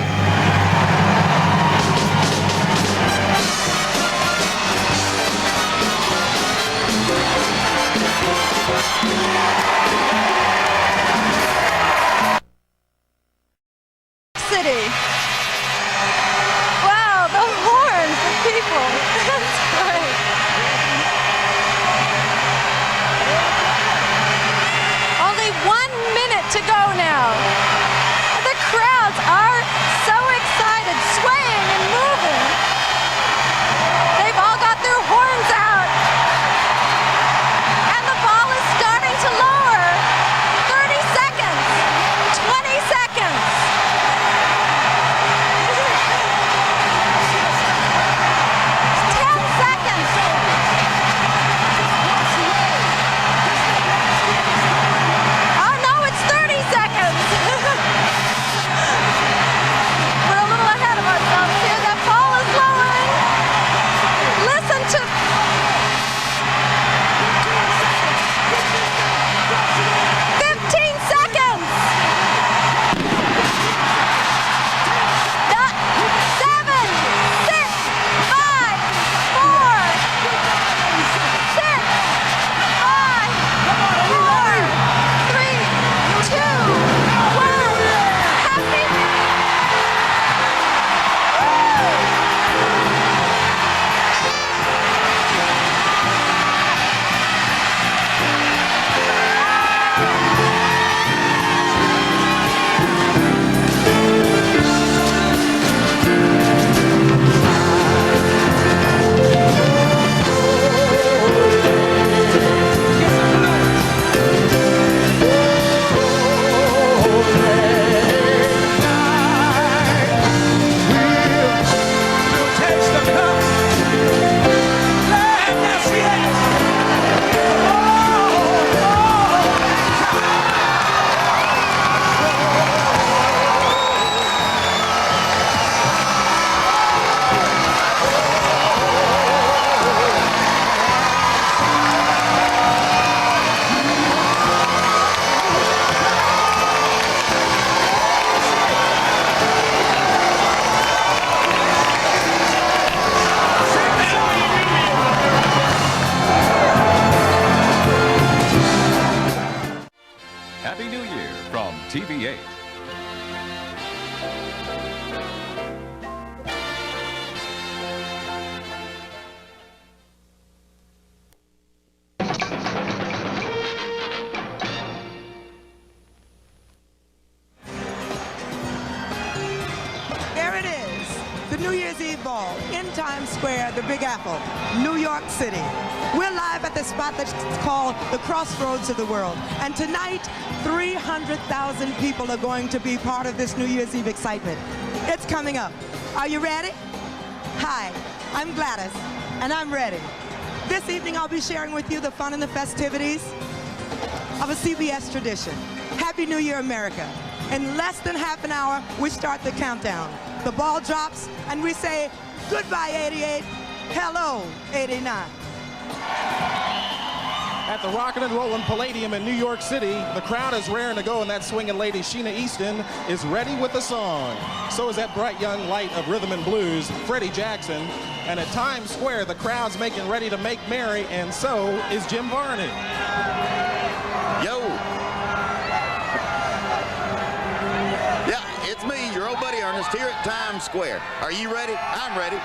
City. Wow, the horns, the people. That's great. Only 1 minute to go now. The crowds are so excited, swaying and moving. They've all got their horns out. And the ball is starting to lower. TV8. There it is, the New Year's Eve ball in Times Square, the Big Apple, New York City. We're live at the spot that's called the crossroads of the world. And tonight, 300,000 people are going to be part of this New Year's Eve excitement. It's coming up. Are you ready? Hi, I'm Gladys, and I'm ready. This evening, I'll be sharing with you the fun and the festivities of a CBS tradition. Happy New Year, America. In less than half an hour, we start the countdown. The ball drops, and we say, goodbye, 88, hello, 89. At the Rockin' and Rollin' Palladium in New York City, the crowd is raring to go, and that swinging lady, Sheena Easton, is ready with a song. So is that bright young light of rhythm and blues, Freddie Jackson. And at Times Square, the crowd's making ready to make merry, and so is Jim Varney. Yo! Yeah, it's me, your old buddy Ernest, here at Times Square. Are you ready? I'm ready.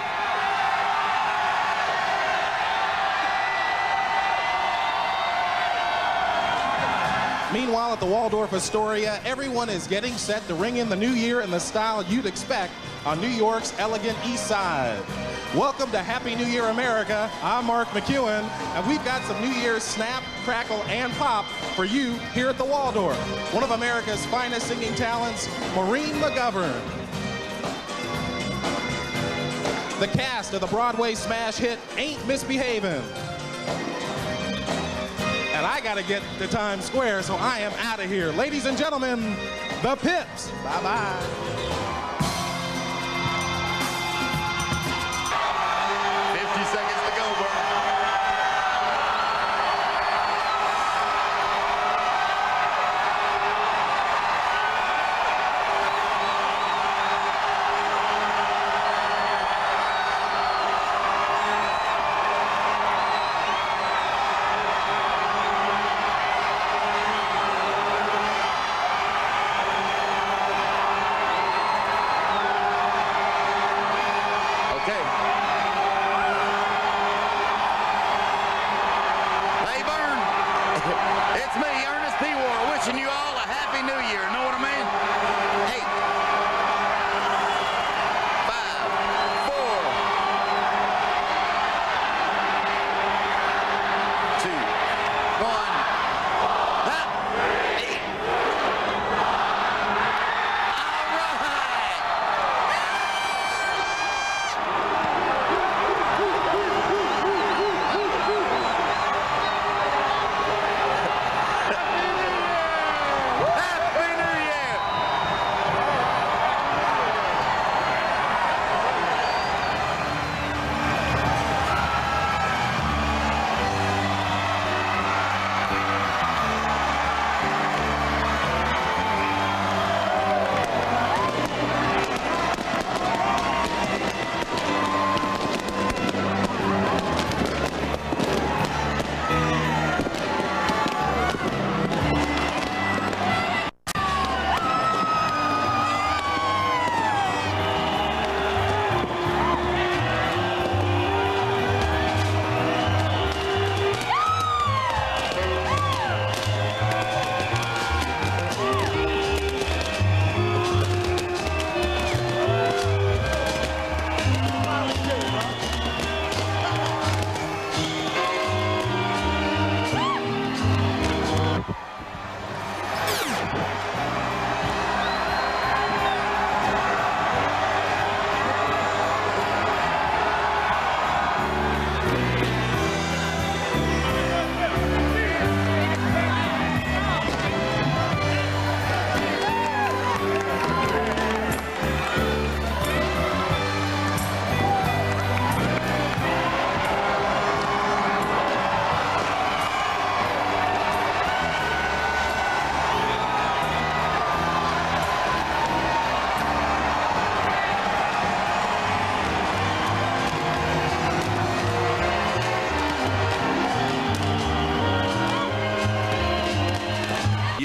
Meanwhile, at the Waldorf Astoria, everyone is getting set to ring in the new year in the style you'd expect on New York's elegant East Side. Welcome to Happy New Year, America. I'm Mark McEwen, and we've got some New Year's snap, crackle, and pop for you here at the Waldorf. One of America's finest singing talents, Maureen McGovern. The cast of the Broadway smash hit Ain't Misbehavin'. And I gotta get to Times Square, so I am out of here. Ladies and gentlemen, the Pips. Bye-bye. 50 seconds to go, bro.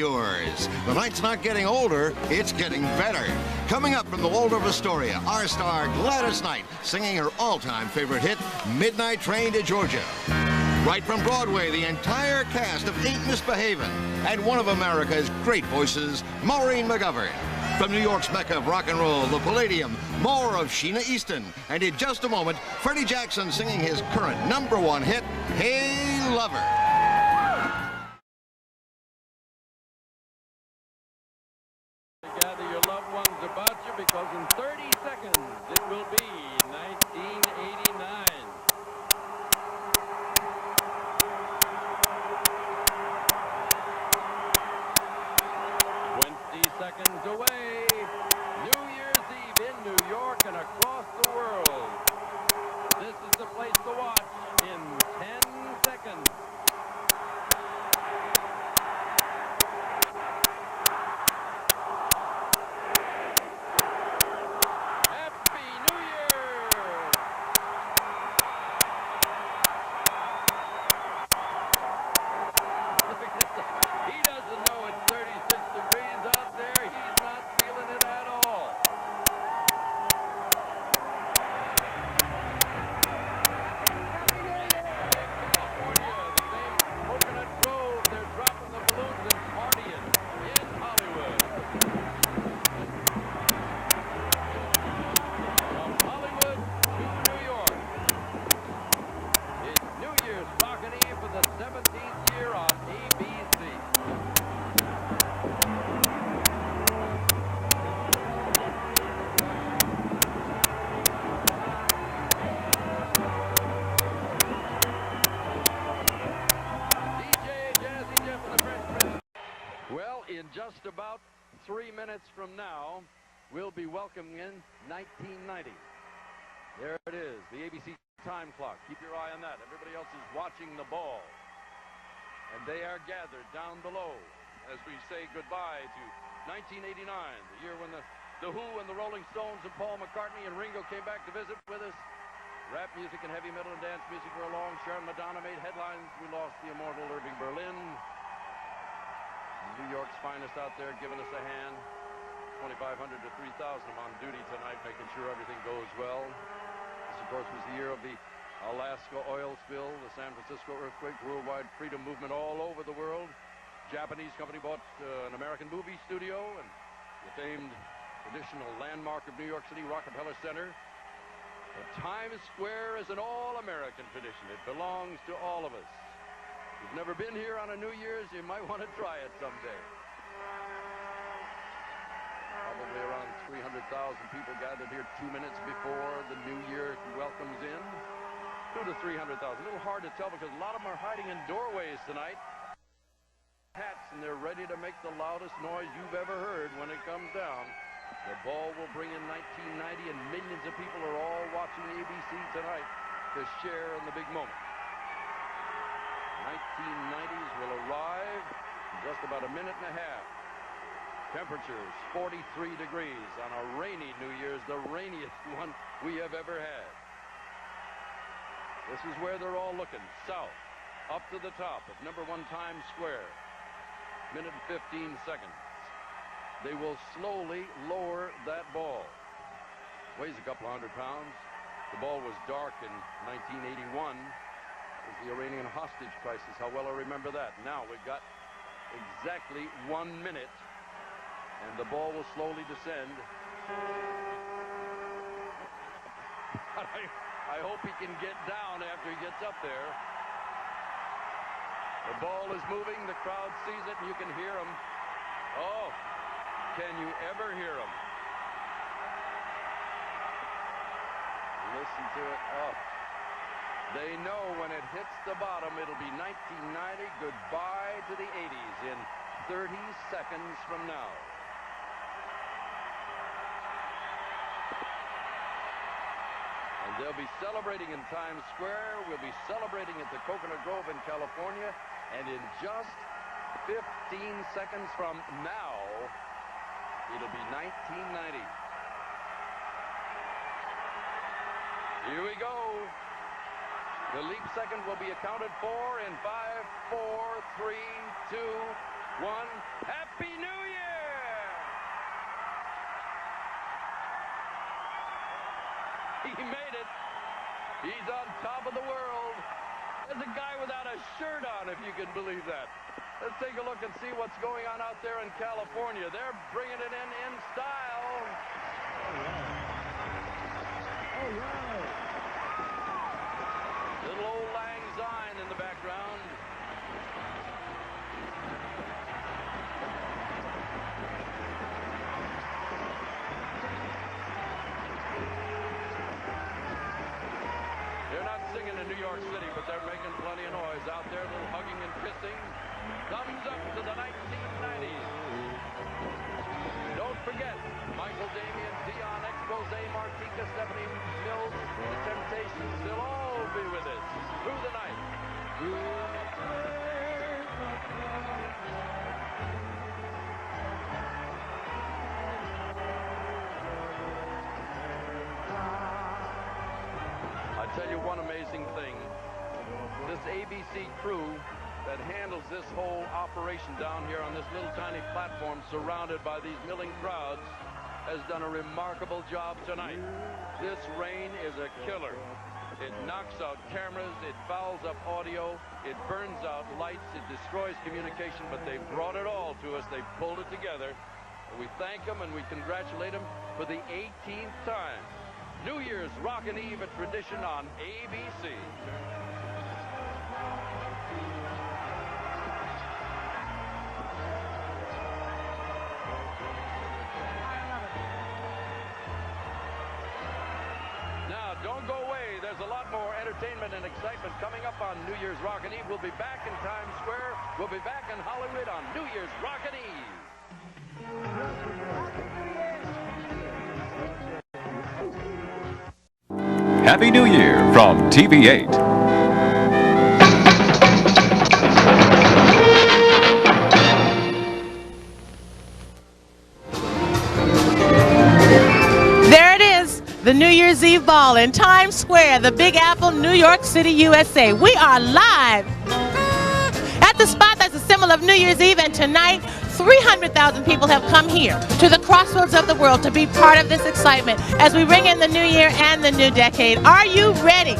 yours. The night's not getting older, it's getting better. Coming up from the Waldorf Astoria, our star Gladys Knight singing her all-time favorite hit, Midnight Train to Georgia. Right from Broadway, the entire cast of Ain't Misbehavin', and one of America's great voices, Maureen McGovern. From New York's Mecca of rock and roll, the Palladium, more of Sheena Easton. And in just a moment, Freddie Jackson singing his current #1 hit, Hey Lover. Gather your loved ones about you, because in 30 seconds it will be 1989. Seconds away, New Year's Eve in New York and across the world. This is the place to watch in 10 seconds. Happy New Year! He doesn't know it's 36 degrees out there. He's not feeling it at all. California, the same Coconut Grove, they're dropping the balloons and partying in Hollywood. From Hollywood to New York. It's New Year's Rockin' Eve for the 17th year on ABC. Well, in just about 3 minutes from now, we'll be welcoming in 1990. There it is, the ABC time clock. Keep your eye on that. Everybody else is watching the ball. And they are gathered down below as we say goodbye to 1989, the year when the Who and the Rolling Stones and Paul McCartney and Ringo came back to visit with us. Rap music and heavy metal and dance music were along. Sharon Madonna made headlines. We lost the immortal Irving Berlin. New York's finest out there giving us a hand. 2,500 to 3,000 on duty tonight, making sure everything goes well. This, of course, was the year of the Alaska oil spill, the San Francisco earthquake, worldwide freedom movement all over the world. Japanese company bought an American movie studio, and the famed traditional landmark of New York City, Rockefeller Center. But Times Square is an all-American tradition. It belongs to all of us. If you've never been here on a New Year's, you might want to try it someday. Probably around 300,000 people gathered here 2 minutes before the New Year welcomes in. 200,000 to 300,000. A little hard to tell because a lot of them are hiding in doorways tonight. Hats, and they're ready to make the loudest noise you've ever heard when it comes down. The ball will bring in 1990, and millions of people are all watching ABC tonight to share in the big moment. 1990s will arrive in just about a minute and a half. Temperatures 43 degrees on a rainy New Year's, the rainiest one we have ever had. This is where they're all looking, south, up to the top of #1 Times Square. Minute and 15 seconds. They will slowly lower that ball. Weighs a couple hundred pounds. The ball was dark in 1981. It was the Iranian hostage crisis. How well I remember that. Now we've got exactly 1 minute, and the ball will slowly descend. I hope he can get down after he gets up there. The ball is moving. The crowd sees it, and you can hear him. Oh, can you ever hear him? Listen to it. Oh. They know when it hits the bottom, it'll be 1990. Goodbye to the 80s in 30 seconds from now. And they'll be celebrating in Times Square. We'll be celebrating at the Coconut Grove in California. And in just 15 seconds from now, it'll be 1990. Here we go. The leap second will be accounted for in 5, 4, 3, 2, one. Happy New Year! He made it. He's on top of the world. There's a guy without a shirt on, if you can believe that. Let's take a look and see what's going on out there in California. They're bringing it in style. All right. Little old Lang Syne in the background. They're not singing in New York City, but they're making plenty of noise out there. A little hugging and kissing. Thumbs up to the 1990s. Don't forget, Michael Damian, Dion, Expose, Martika, Stephanie Mills, The Temptations. They'll all be with us through the night. I tell you one amazing thing. This ABC crew that handles this whole operation down here on this little tiny platform surrounded by these milling crowds has done a remarkable job tonight. This rain is a killer. It knocks out cameras, it fouls up audio, it burns out lights, it destroys communication, but they brought it all to us. They pulled it together. We thank them and we congratulate them for the 18th time. New Year's Rockin' Eve, a tradition on ABC. Now, don't go away. There's a lot more entertainment and excitement coming up on New Year's Rockin' Eve. We'll be back in Times Square. We'll be back in Hollywood on New Year's Rockin' Eve. Happy New Year from TV8. There it is, the New Year's Eve ball in Times Square, the Big Apple, New York City, USA. We are live at the spot that's a symbol of New Year's Eve, and tonight 300,000 people have come here to the crossroads of the world to be part of this excitement as we ring in the new year and the new decade. Are you ready?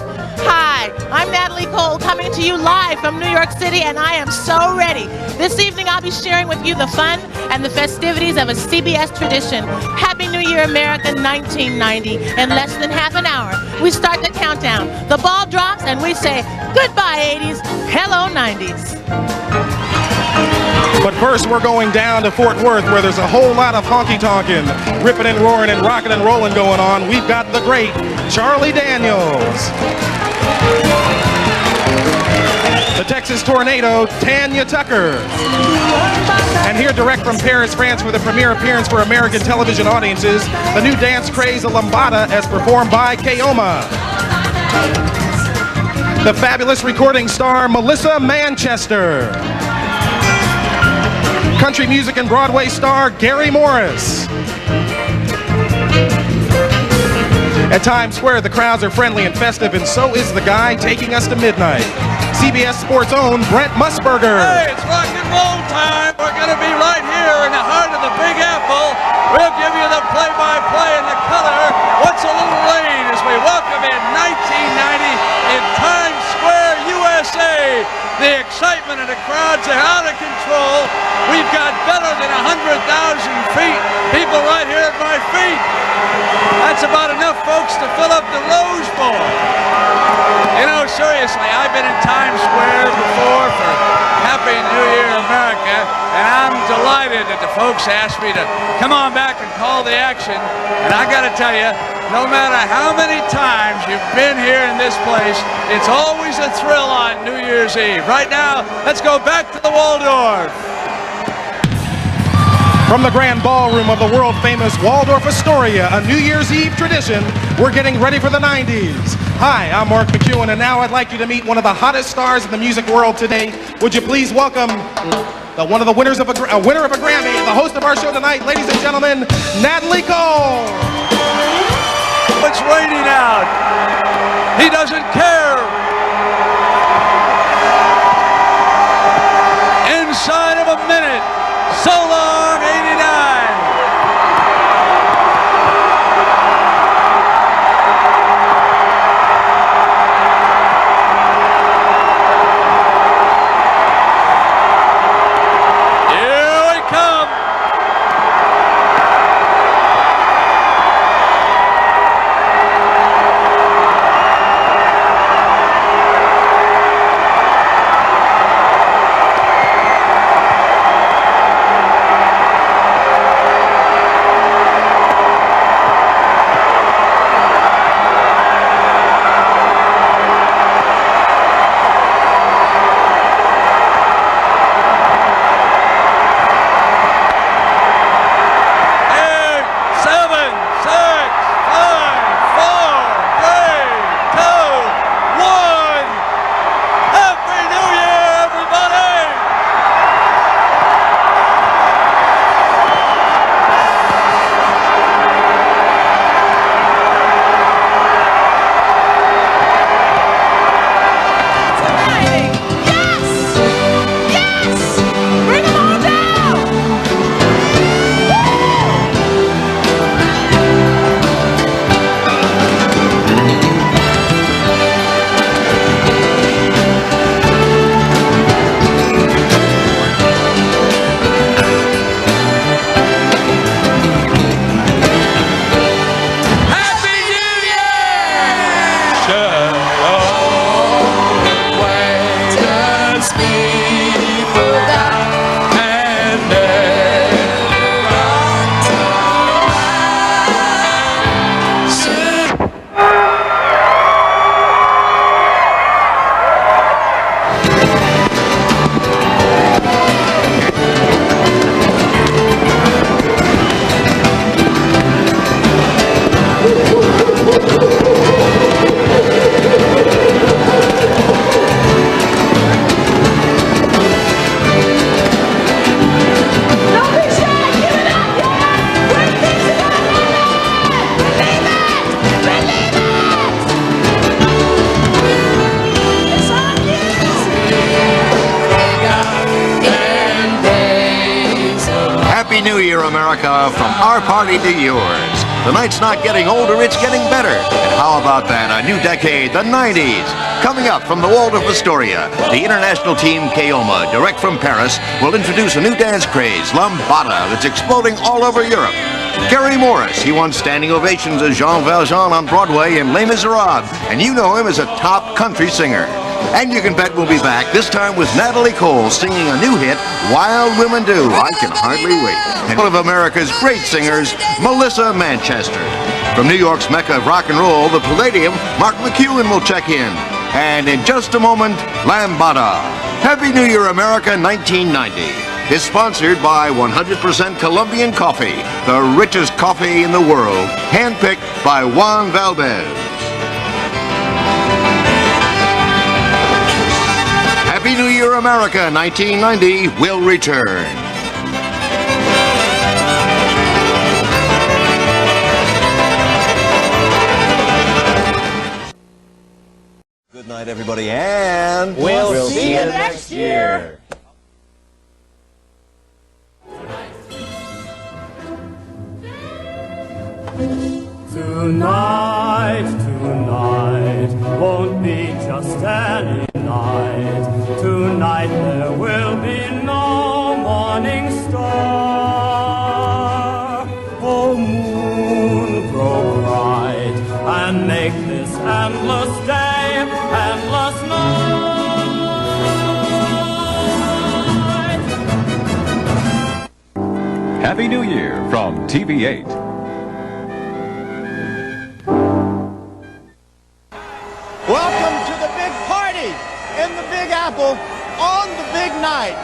Hi, I'm Natalie Cole coming to you live from New York City, and I am so ready. This evening I'll be sharing with you the fun and the festivities of a CBS tradition. Happy New Year America 1990. In less than half an hour, we start the countdown. The ball drops and we say goodbye 80s, hello 90s. But first, we're going down to Fort Worth, where there's a whole lot of honky-tonkin', ripping and roaring and rocking and rolling going on. We've got the great Charlie Daniels. The Texas Tornado, Tanya Tucker. And here direct from Paris, France, for the premiere appearance for American television audiences, the new dance craze, a lambada, as performed by Keoma. The fabulous recording star, Melissa Manchester. Country music and Broadway star Gary Morris. At Times Square, the crowds are friendly and festive, and so is the guy taking us to midnight. CBS Sports' own Brent Musburger. Hey, it's rock and roll time. We're going to be right here in the heart of the Big Apple. We'll give you the play-by-play and the color. What's a little rain as we welcome in 1990 in Times Square, USA. The excitement and the crowds are out of control. We've got better than 100,000 feet. People right here at my feet. That's about enough folks to fill up the Rose Bowl. You know, seriously, I've been in Times Square before for Happy New Year America, and I'm delighted that the folks asked me to come on back and call the action. And I got to tell you, no matter how many times you've been here in this place, it's always a thrill on New Year's Eve. Right now, let's go back to the Waldorf. From the grand ballroom of the world-famous Waldorf Astoria, a New Year's Eve tradition, we're getting ready for the 90s. Hi, I'm Mark McEwen, and now I'd like you to meet one of the hottest stars in the music world today. Would you please welcome a winner of a Grammy, the host of our show tonight, ladies and gentlemen, Natalie Cole. It's raining out. He doesn't care. Inside of a minute, So long, 89. Happy New Year, America, from our party to yours. The night's not getting older, it's getting better. And how about that, a new decade, the 90s. Coming up from the Waldorf Astoria, the international team Keoma, direct from Paris, will introduce a new dance craze, lambada, that's exploding all over Europe. Gary Morris, he won standing ovations as Jean Valjean on Broadway in Les Miserables, and you know him as a top country singer. And you can bet we'll be back, this time with Natalie Cole singing a new hit, Wild Women Do. I can hardly wait. And one of America's great singers, Melissa Manchester. From New York's Mecca of rock and roll, the Palladium, Mark McEwen will check in. And in just a moment, Lambada. Happy New Year, America 1990 is sponsored by 100% Colombian coffee, the richest coffee in the world, handpicked by Juan Valdez. Happy New Year, America 1990 will return. Good night, everybody, and we'll see you next year. Tonight won't be just any night. Tonight there will be no morning star. Oh, moon, grow bright and make this endless day, endless night. Happy New Year from TV8. Welcome to the big party in the Big Apple on the big night.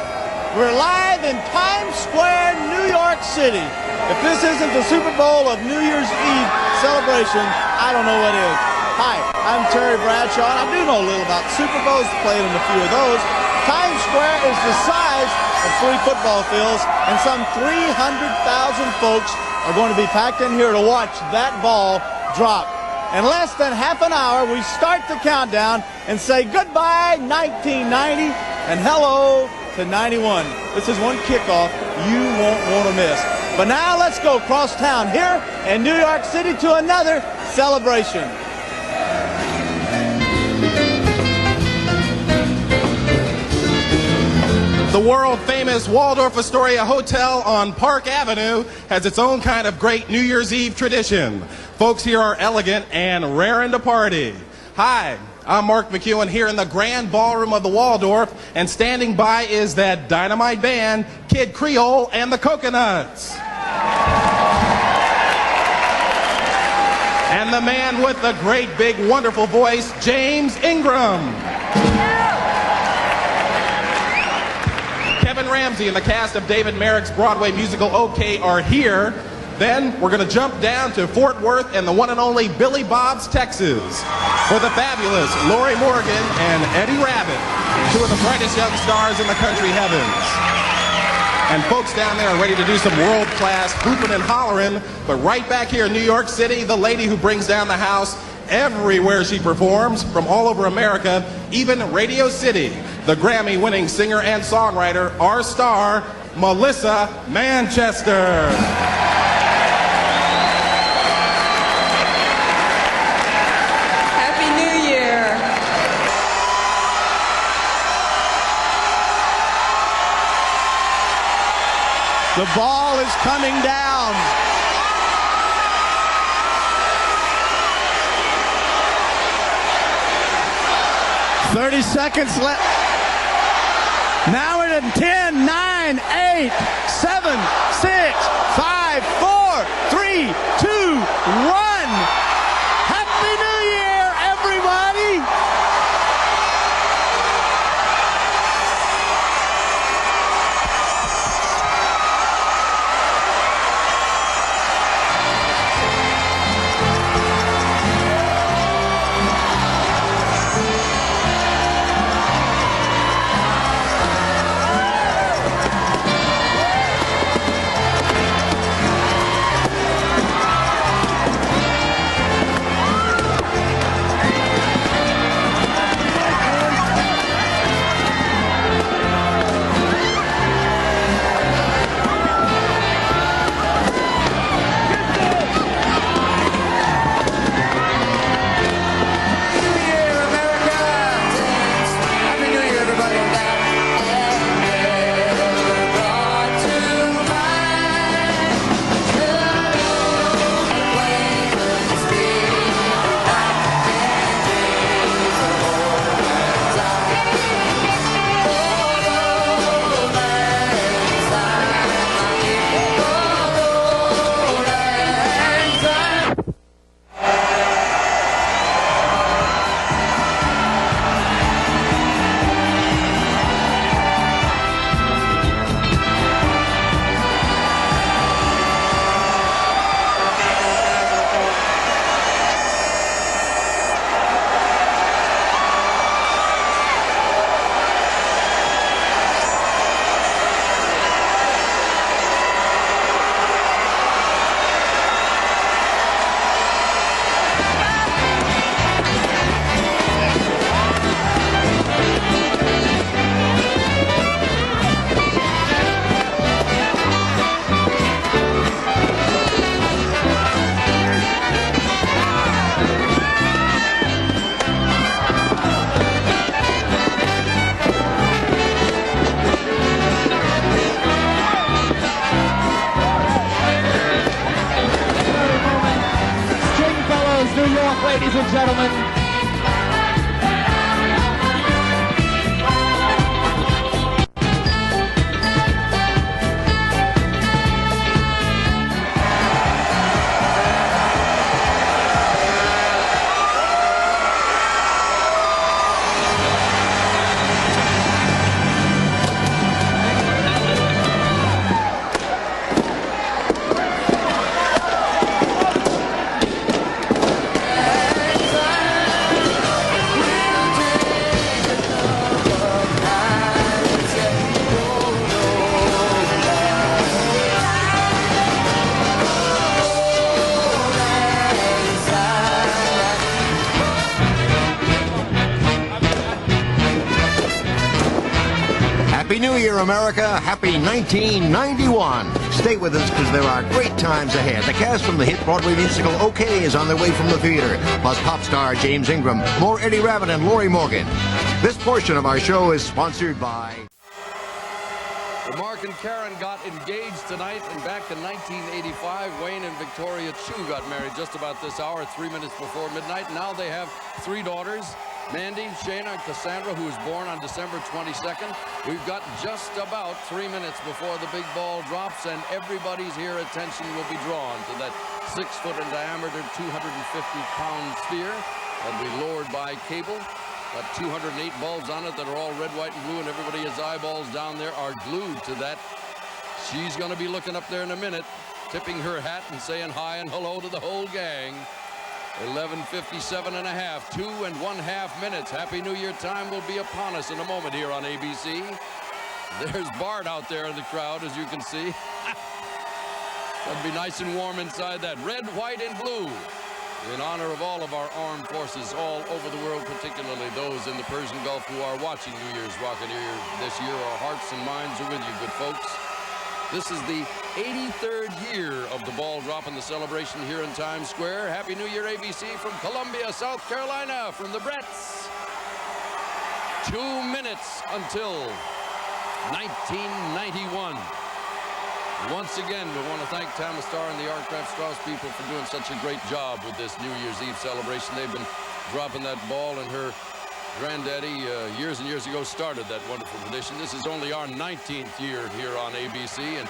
We're live in Times Square, New York City. If this isn't the Super Bowl of New Year's Eve celebration, I don't know what is. Hi, I'm Terry Bradshaw, and I do know a little about Super Bowls, played in a few of those. Times Square is the size of 3 football fields, and some 300,000 folks are going to be packed in here to watch that ball drop. In less than half an hour, we start the countdown and say goodbye 1990 and hello to 91. This is one kickoff you won't want to miss. But now let's go across town here in New York City to another celebration. The world-famous Waldorf Astoria Hotel on Park Avenue has its own kind of great New Year's Eve tradition. Folks here are elegant and raring to party. Hi, I'm Mark McEwen here in the grand ballroom of the Waldorf, and standing by is that dynamite band, Kid Creole and the Coconuts. And the man with the great, big, wonderful voice, James Ingram. Kevin Ramsey and the cast of David Merrick's Broadway musical OK are here. Then we're going to jump down to Fort Worth and the one and only Billy Bob's Texas for the fabulous Lori Morgan and Eddie Rabbitt, two of the brightest young stars in the country heavens. And folks down there are ready to do some world-class hooping and hollering. But right back here in New York City, the lady who brings down the house everywhere she performs, from all over America, even Radio City, the Grammy-winning singer and songwriter, our star, Melissa Manchester. Happy New Year. The ball is coming down. "30 seconds left. Now we're in 10, 9, 8, 7, 6, 5, 4, 3, 2, 1. Happy New Year, everybody! Ladies and gentlemen. America. Happy 1991. Stay with us because there are great times ahead. The cast from the hit Broadway musical OK is on their way from the theater, plus pop star James Ingram, more Eddie Rabbitt and Lori Morgan. This portion of our show is sponsored by... Well, Mark and Karen got engaged tonight, and back in 1985, Wayne and Victoria Chu got married just about this hour, 3 minutes before midnight. Now they have 3 daughters, Mandy, Shayna, and Cassandra, who was born on December 22nd. We've got just about 3 minutes before the big ball drops, and everybody's here attention will be drawn to that 6-foot in diameter, 250-pound sphere that'll be lowered by cable. Got 208 bulbs on it that are all red, white, and blue, and everybody's eyeballs down there are glued to that. She's going to be looking up there in a minute, tipping her hat and saying hi and hello to the whole gang. 11:57 and a half, 2.5 minutes. Happy New Year time will be upon us in a moment here on ABC. There's Bart out there in the crowd, as you can see. It'll be nice and warm inside that. Red, white, and blue. In honor of all of our armed forces all over the world, particularly those in the Persian Gulf who are watching New Year's Rocketeer this year, our hearts and minds are with you, good folks. This is the 83rd year of the ball drop and the celebration here in Times Square. Happy New Year, ABC, from Columbia, South Carolina, from the Bretts. 2 minutes until 1991. Once again, we want to thank Thomas Starr and the Artcraft Strauss people for doing such a great job with this New Year's Eve celebration. They've been dropping that ball, and her granddaddy years and years ago started that wonderful tradition. This is only our 19th year here on ABC, and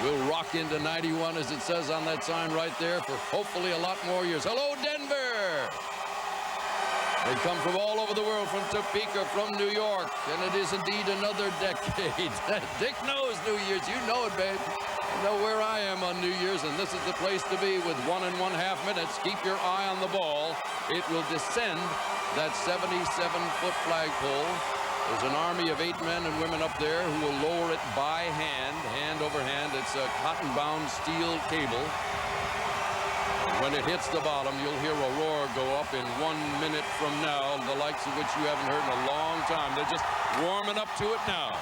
we'll rock into 91, as it says on that sign right there, for hopefully a lot more years. Hello, Denver! They come from all over the world, from Topeka, from New York, and it is indeed another decade. Dick knows New Year's. You know it, babe. I know where I am on New Year's, and this is the place to be with 1.5 minutes. Keep your eye on the ball. It will descend that 77-foot flagpole. There's an army of 8 men and women up there who will lower it by hand, hand over hand. It's a cotton-bound steel cable. When it hits the bottom, you'll hear a roar go up in 1 minute from now, the likes of which you haven't heard in a long time. They're just warming up to it now.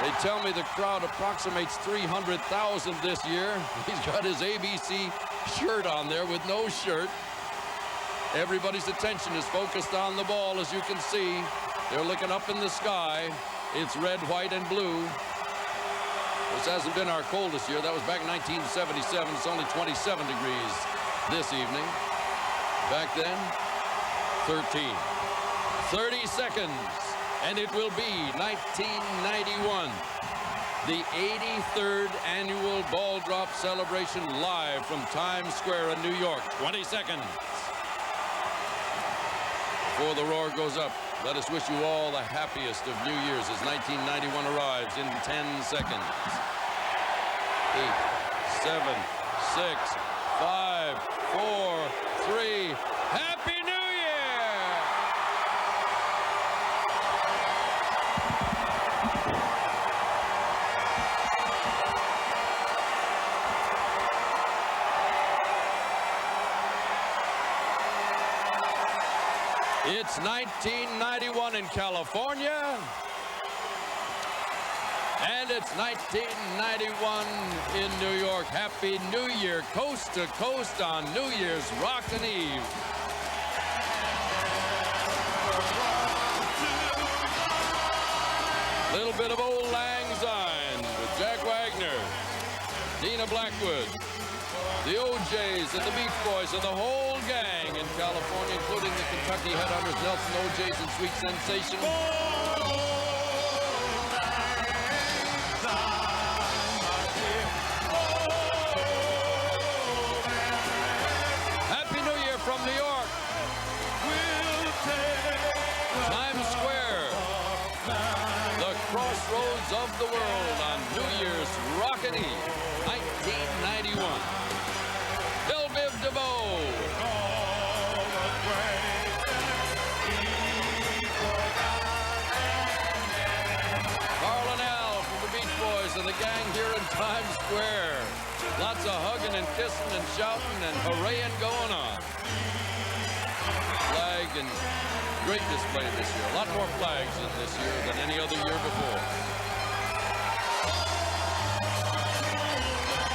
They tell me the crowd approximates 300,000 this year. He's got his ABC shirt on there with no shirt. Everybody's attention is focused on the ball, as you can see. They're looking up in the sky. It's red, white, and blue. This hasn't been our coldest year. That was back in 1977. It's only 27 degrees this evening. Back then, 13. 30 seconds, and it will be 1991. The 83rd annual ball drop celebration live from Times Square in New York. 20 seconds. Before the roar goes up, let us wish you all the happiest of New Year's as 1991 arrives in 10 seconds. 8, 7, 6, 5, 4, 3. Happy New Year! It's 1991 in California, and it's 1991 in New York. Happy New Year, coast to coast on New Year's Rockin' Eve. Little bit of old Lang Syne with Jack Wagner, Dina Blackwood, the OJs and the Beach Boys and the whole gang in California, including the Kentucky Headhunters, Nelson OJs and Sweet Sensation. Happy New Year from New York. Times Square, the crossroads of the world on New Year's Rockin' Eve, 1991. Bill Biv DeVoe. Carl and Al from the Beach Boys and the gang here in Times Square. Lots of hugging and kissing and shouting and hooraying going on. flag and great display this year. A lot more flags in this year than any other year before.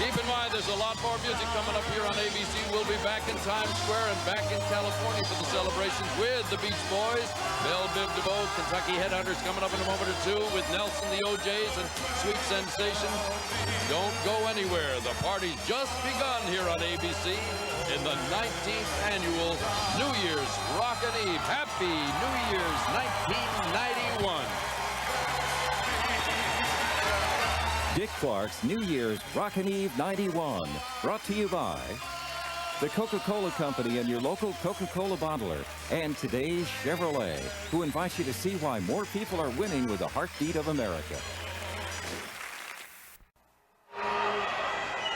Keep in mind, there's a lot more music coming up here on ABC. We'll be back in Times Square and back in California for the celebrations with the Beach Boys, Belle Biv DeVoe, Kentucky Headhunters coming up in a moment or two with Nelson, the OJs, and Sweet Sensation. Don't go anywhere. The party's just begun here on ABC in the 19th annual New Year's Rockin' Eve. Happy New Year's 1991. Dick Clark's New Year's Rockin' Eve 91, brought to you by the Coca-Cola Company and your local Coca-Cola bottler, and today's Chevrolet, who invites you to see why more people are winning with the heartbeat of America.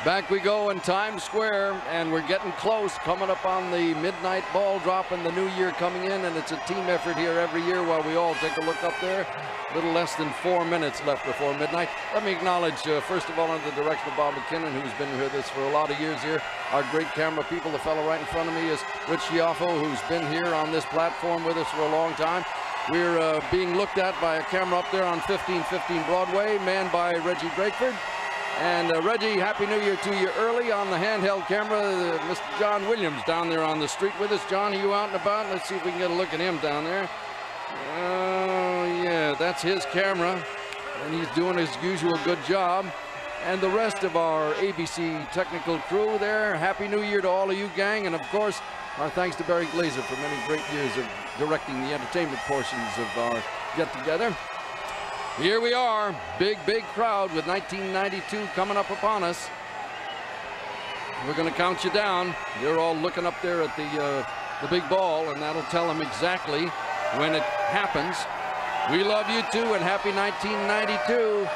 Back we go in Times Square, and we're getting close, coming up on the midnight ball drop and the new year coming in, and it's a team effort here every year while we all take a look up there. A little less than 4 minutes left before midnight. Let me acknowledge, first of all, under the direction of Bob McKinnon, who's been here for a lot of years here. Our great camera people. The fellow right in front of me is Rich Chiaffo, who's been here on this platform with us for a long time. We're being looked at by a camera up there on 1515 Broadway, manned by Reggie Drakeford. And Reggie, Happy New Year to you early on the handheld camera. Mr. John Williams down there on the street with us. John, are you out and about? Let's see if we can get a look at him down there. Oh, yeah, that's his camera. And he's doing his usual good job. And the rest of our ABC technical crew there. Happy New Year to all of you, gang. And, of course, our thanks to Barry Glazer for many great years of directing the entertainment portions of our get-together. Here we are, big crowd with 1992 coming up upon us. We're going to count you down. You're all looking up there at the big ball, and that'll tell them exactly when it happens. We love you too, and happy 1992.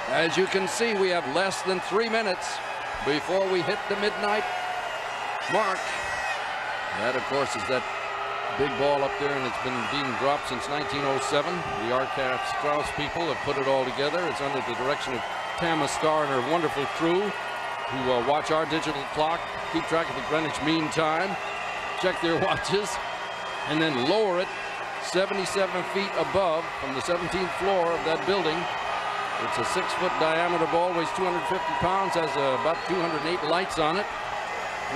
As you can see, we have less than 3 minutes before we hit the midnight mark. That, of course, is that big ball up there, and it's been being dropped since 1907. The Arcaf Strauss people have put it all together. It's under the direction of Tama Starr and her wonderful crew, who watch our digital clock, keep track of the Greenwich Mean Time, check their watches, and then lower it 77 feet above from the 17th floor of that building. It's a 6-foot diameter ball, weighs 250 pounds, has about 208 lights on it.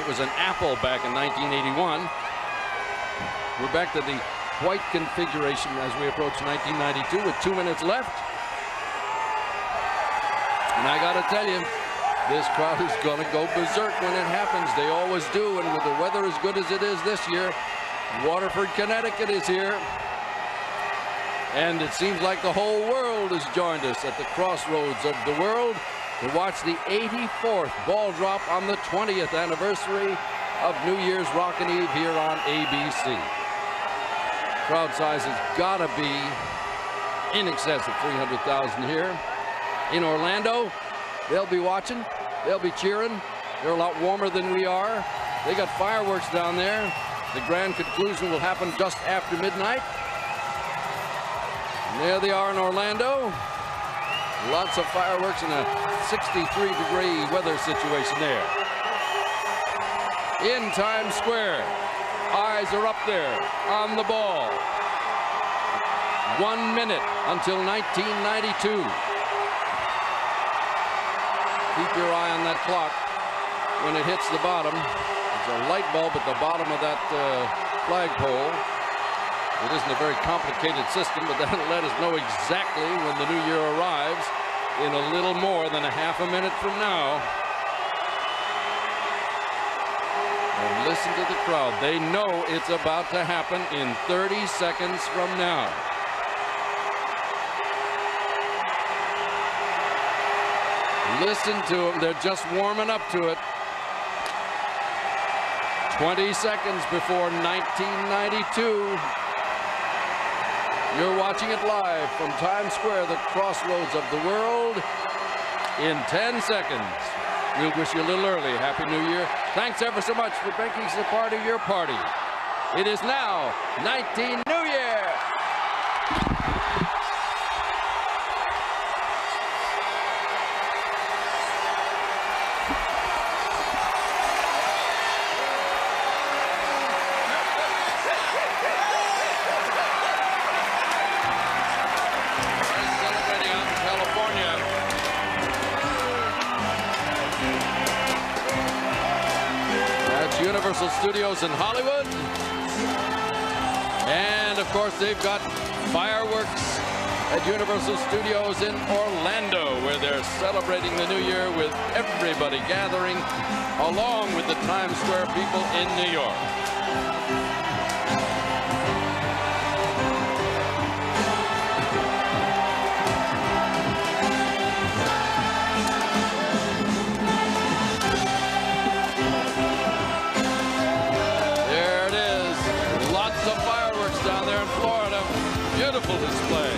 It was an apple back in 1981. We're back to the white configuration as we approach 1992 with 2 minutes left. And I got to tell you, this crowd is going to go berserk when it happens. They always do, and with the weather as good as it is this year, Waterford, Connecticut is here. And it seems like the whole world has joined us at the crossroads of the world to watch the 84th ball drop on the 20th anniversary of New Year's Rockin' Eve here on ABC. Crowd size has got to be in excess of 300,000 here. In Orlando, they'll be watching, they'll be cheering. They're a lot warmer than we are. They got fireworks down there. The grand conclusion will happen just after midnight. And there they are in Orlando. Lots of fireworks and a 63-degree weather situation there. In Times Square, eyes are up there on the ball. 1 minute until 1992. Keep your eye on that clock when it hits the bottom. There's a light bulb at the bottom of that flagpole. It isn't a very complicated system, but that'll let us know exactly when the new year arrives in a little more than a half a minute from now. And listen to the crowd. They know it's about to happen in 30 seconds from now. Listen to them. They're just warming up to it. 20 seconds before 1992. You're watching it live from Times Square, the crossroads of the world. In 10 seconds. We'll wish you a little early Happy New Year. Thanks ever so much for making us a part of your party. It is now 19 New Year. Universal Studios in Hollywood. And of course, they've got fireworks at Universal Studios in Orlando, where they're celebrating the new year with everybody gathering along with the Times Square people in New York. There it is. Lots of fireworks down there in Florida. Beautiful display.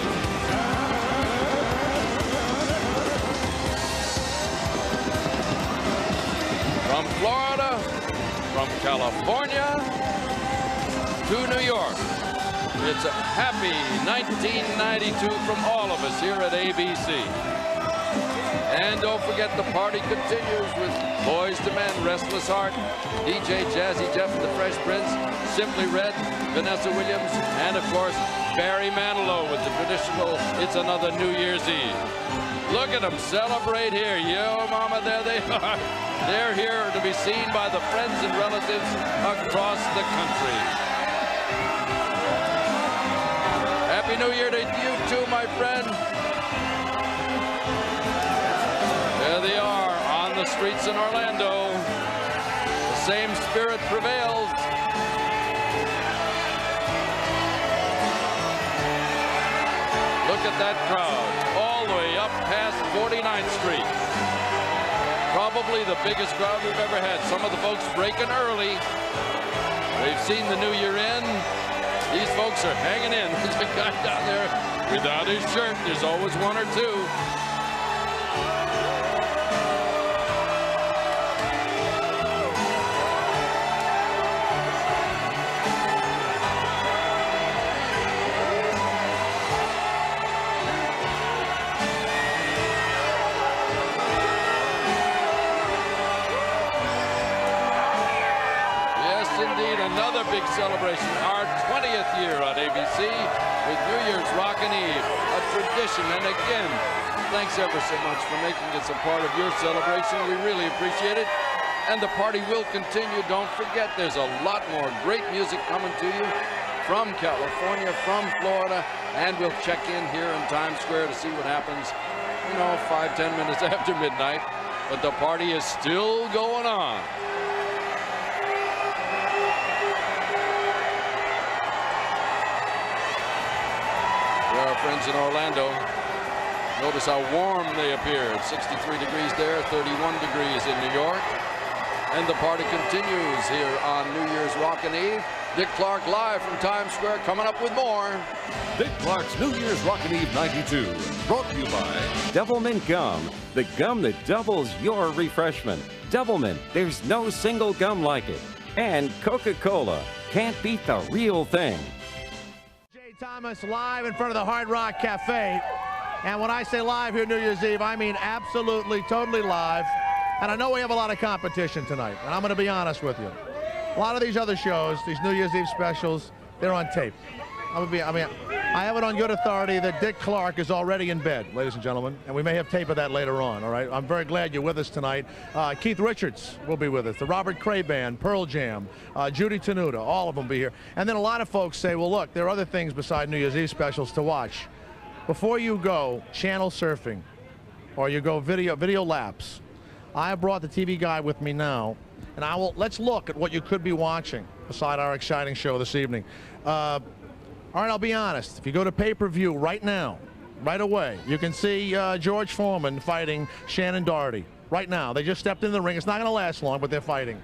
From Florida, from California to New York. It's a happy 1992 from all of us here at ABC. And don't forget, the party continues with Boys to Men, Restless Heart, DJ Jazzy Jeff and the Fresh Prince, Simply Red, Vanessa Williams, and of course, Barry Manilow with the traditional It's Another New Year's Eve. Look at them celebrate here. Yo, mama, there they are. They're here to be seen by the friends and relatives across the country. Happy New Year to you too, my friend. There they are on the streets in Orlando. The same spirit prevails. Look at that crowd, all the way up past 49th Street. Probably the biggest crowd we've ever had. Some of the folks breaking early. They've seen the new year in. These folks are hanging in. There's a guy down there without his shirt. There's always one or two. Another big celebration, our 20th year on ABC with New Year's Rockin' Eve, a tradition. And again, thanks ever so much for making this a part of your celebration. We really appreciate it. And the party will continue. Don't forget, there's a lot more great music coming to you from California, from Florida, and we'll check in here in Times Square to see what happens, you know, 5-10 minutes after midnight. But the party is still going on. Our friends in Orlando, notice how warm they appear. It's 63 degrees there, 31 degrees in New York. And the party continues here on New Year's Rockin' Eve. Dick Clark live from Times Square, coming up with more. Dick Clark's New Year's Rockin' Eve 92, brought to you by Doublemint Gum, the gum that doubles your refreshment. Doublemint, there's no single gum like it. And Coca-Cola, can't beat the real thing. Thomas live in front of the Hard Rock Cafe. And when I say live here New Year's Eve, I mean absolutely, totally live. And I know we have a lot of competition tonight, and I'm going to be honest with you. A lot of these other shows, these New Year's Eve specials, they're on tape. I have it on good authority that Dick Clark is already in bed, ladies and gentlemen, and we may have tape of that later on, all right? I'm very glad you're with us tonight. Keith Richards will be with us, the Robert Cray Band, Pearl Jam, Judy Tenuta, all of them be here. And then a lot of folks say, well, look, there are other things beside New Year's Eve specials to watch. Before you go channel surfing or you go video laps, I have brought the TV guide with me now, and let's look at what you could be watching beside our exciting show this evening. All right, I'll be honest. If you go to pay-per-view right now, right away, you can see George Foreman fighting Shannon Doherty. Right now. They just stepped in the ring. It's not going to last long, but they're fighting.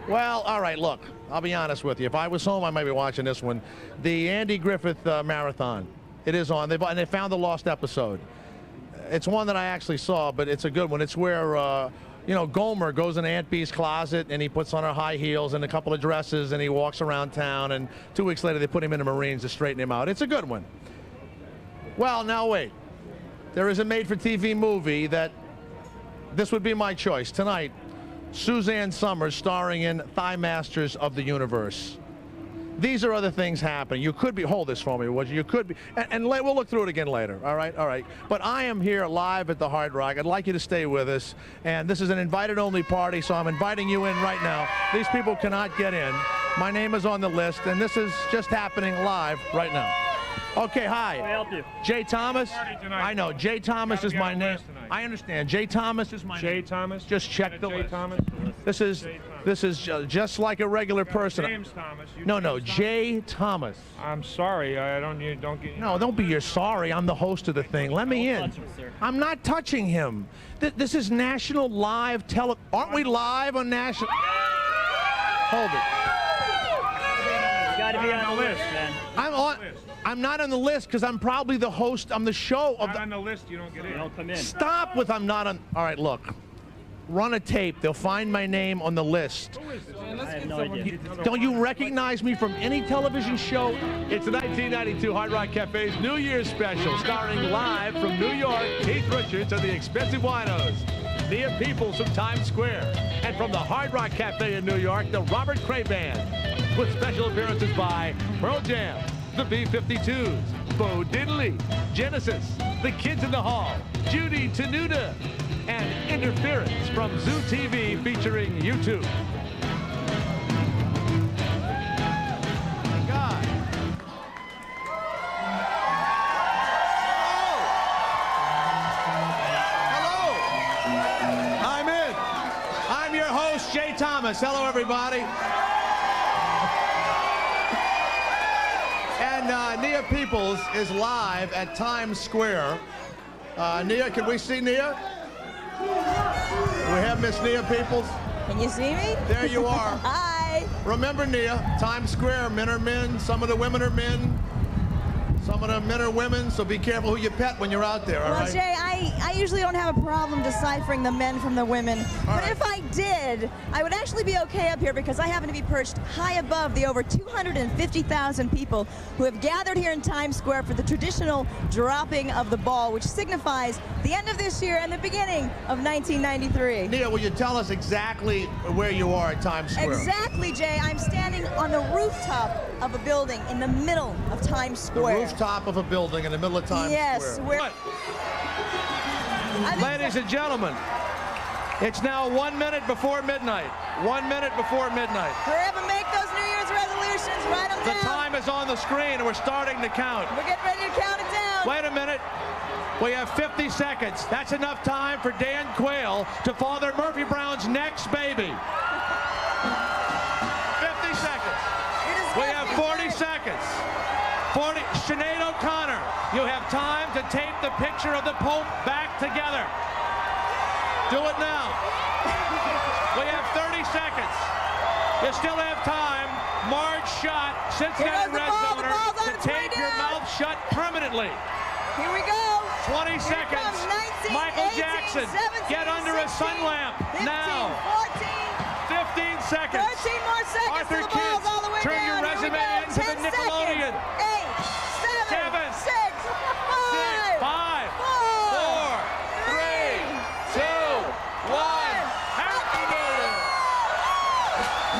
Well, all right, look, I'll be honest with you. If I was home, I might be watching this one. The Andy Griffith Marathon. It is on. And they found the lost episode. It's one that I actually saw, but it's a good one. It's where you know, Gomer goes in Aunt Bee's closet and he puts on her high heels and a couple of dresses and he walks around town, and 2 weeks later they put him in the Marines to straighten him out. It's a good one. Well, now wait. There is a made-for-TV movie that this would be my choice. Tonight, Suzanne Summers starring in Thigh Masters of the Universe. these are other things happening. You could be, hold this for me, would you? You could be, and we'll look through it again later, all right? All right. But I am here live at the Hard Rock. I'd like you to stay with us. And this is an invited-only party, so I'm inviting you in right now. These people cannot get in. My name is on the list, and this is just happening live right now. Okay, hi. Can I help you? Jay Thomas? I know, Jay Thomas is my name. I understand. Jay Thomas is my name. Jay Thomas? Just check the Jay list. Thomas? This is just like a regular person. James Thomas. No, Jay Thomas. I'm sorry, I don't get. No, don't be you're sorry. I'm the host of the thing. Let me in. I'm not touching him. This is national live Aren't we live on national? Hold it. You gotta be on the list, man. I'm not on the list because I'm probably the host on the show. Not on the list, you don't get in. You don't come in. Stop with I'm not on. All right, look. Run a tape. They'll find my name on the list. Who is this? I have no idea. Don't you recognize me from any television show? It's the 1992 Hard Rock Cafe's New Year's special, starring live from New York, Keith Richards and the Expensive Winos, Nia Peoples from Times Square, and from the Hard Rock Cafe in New York, the Robert Cray Band, with special appearances by Pearl Jam, the B-52s, Bo Diddley, Genesis, the Kids in the Hall, Judy Tenuta, and Interference from Zoo TV featuring U2. God. Hello. I'm in. I'm your host, Jay Thomas. Hello, everybody. And Nia Peoples is live at Times Square. Nia, can we see Nia? We have Miss Nia Peoples. Can you see me? There you are. Hi. Remember, Nia, Times Square, men are men, some of the women are men, some of the men are women, so be careful who you pet when you're out there, all Well, right? Jay, I usually don't have a problem deciphering the men from the women. But if I did, I would actually be okay up here because I happen to be perched high above the over 250,000 people who have gathered here in Times Square for the traditional dropping of the ball, which signifies the end of this year and the beginning of 1993. Nia, will you tell us exactly where you are at Times Square? Exactly, Jay. I'm standing on the rooftop of a building in the middle of Times Square. The rooftop of a building in the middle of Times Square. Yes. Ladies and gentlemen, it's now 1 minute before midnight. 1 minute before midnight. Hurry up and make those New Year's resolutions. Write them The down. time is on the screen and we're starting to count. We're getting ready to count it down. Wait a minute. We have 50 seconds. That's enough time for Dan Quayle to father Murphy Brown's next baby. 50 seconds. We have 40 seconds. 40. Sinead O'Connor, you have time to tape the picture of the Pope back together. Do it now. We have 30 seconds. You still have time. Marge Schott, Cincinnati Reds owner, to tape your mouth shut permanently. Here we go. 20 seconds. 19, Michael 18, Jackson, 17, get under 16, a sun lamp 15, now. 14, 15 seconds. 13 more seconds. Arthur to the ball's Kids, all the way turn down. your Here we resume go. into the 10 Nickelodeon. Seconds. 8, 7, 6, 5, 5, 4, 3, 2, 1. Happy New Year!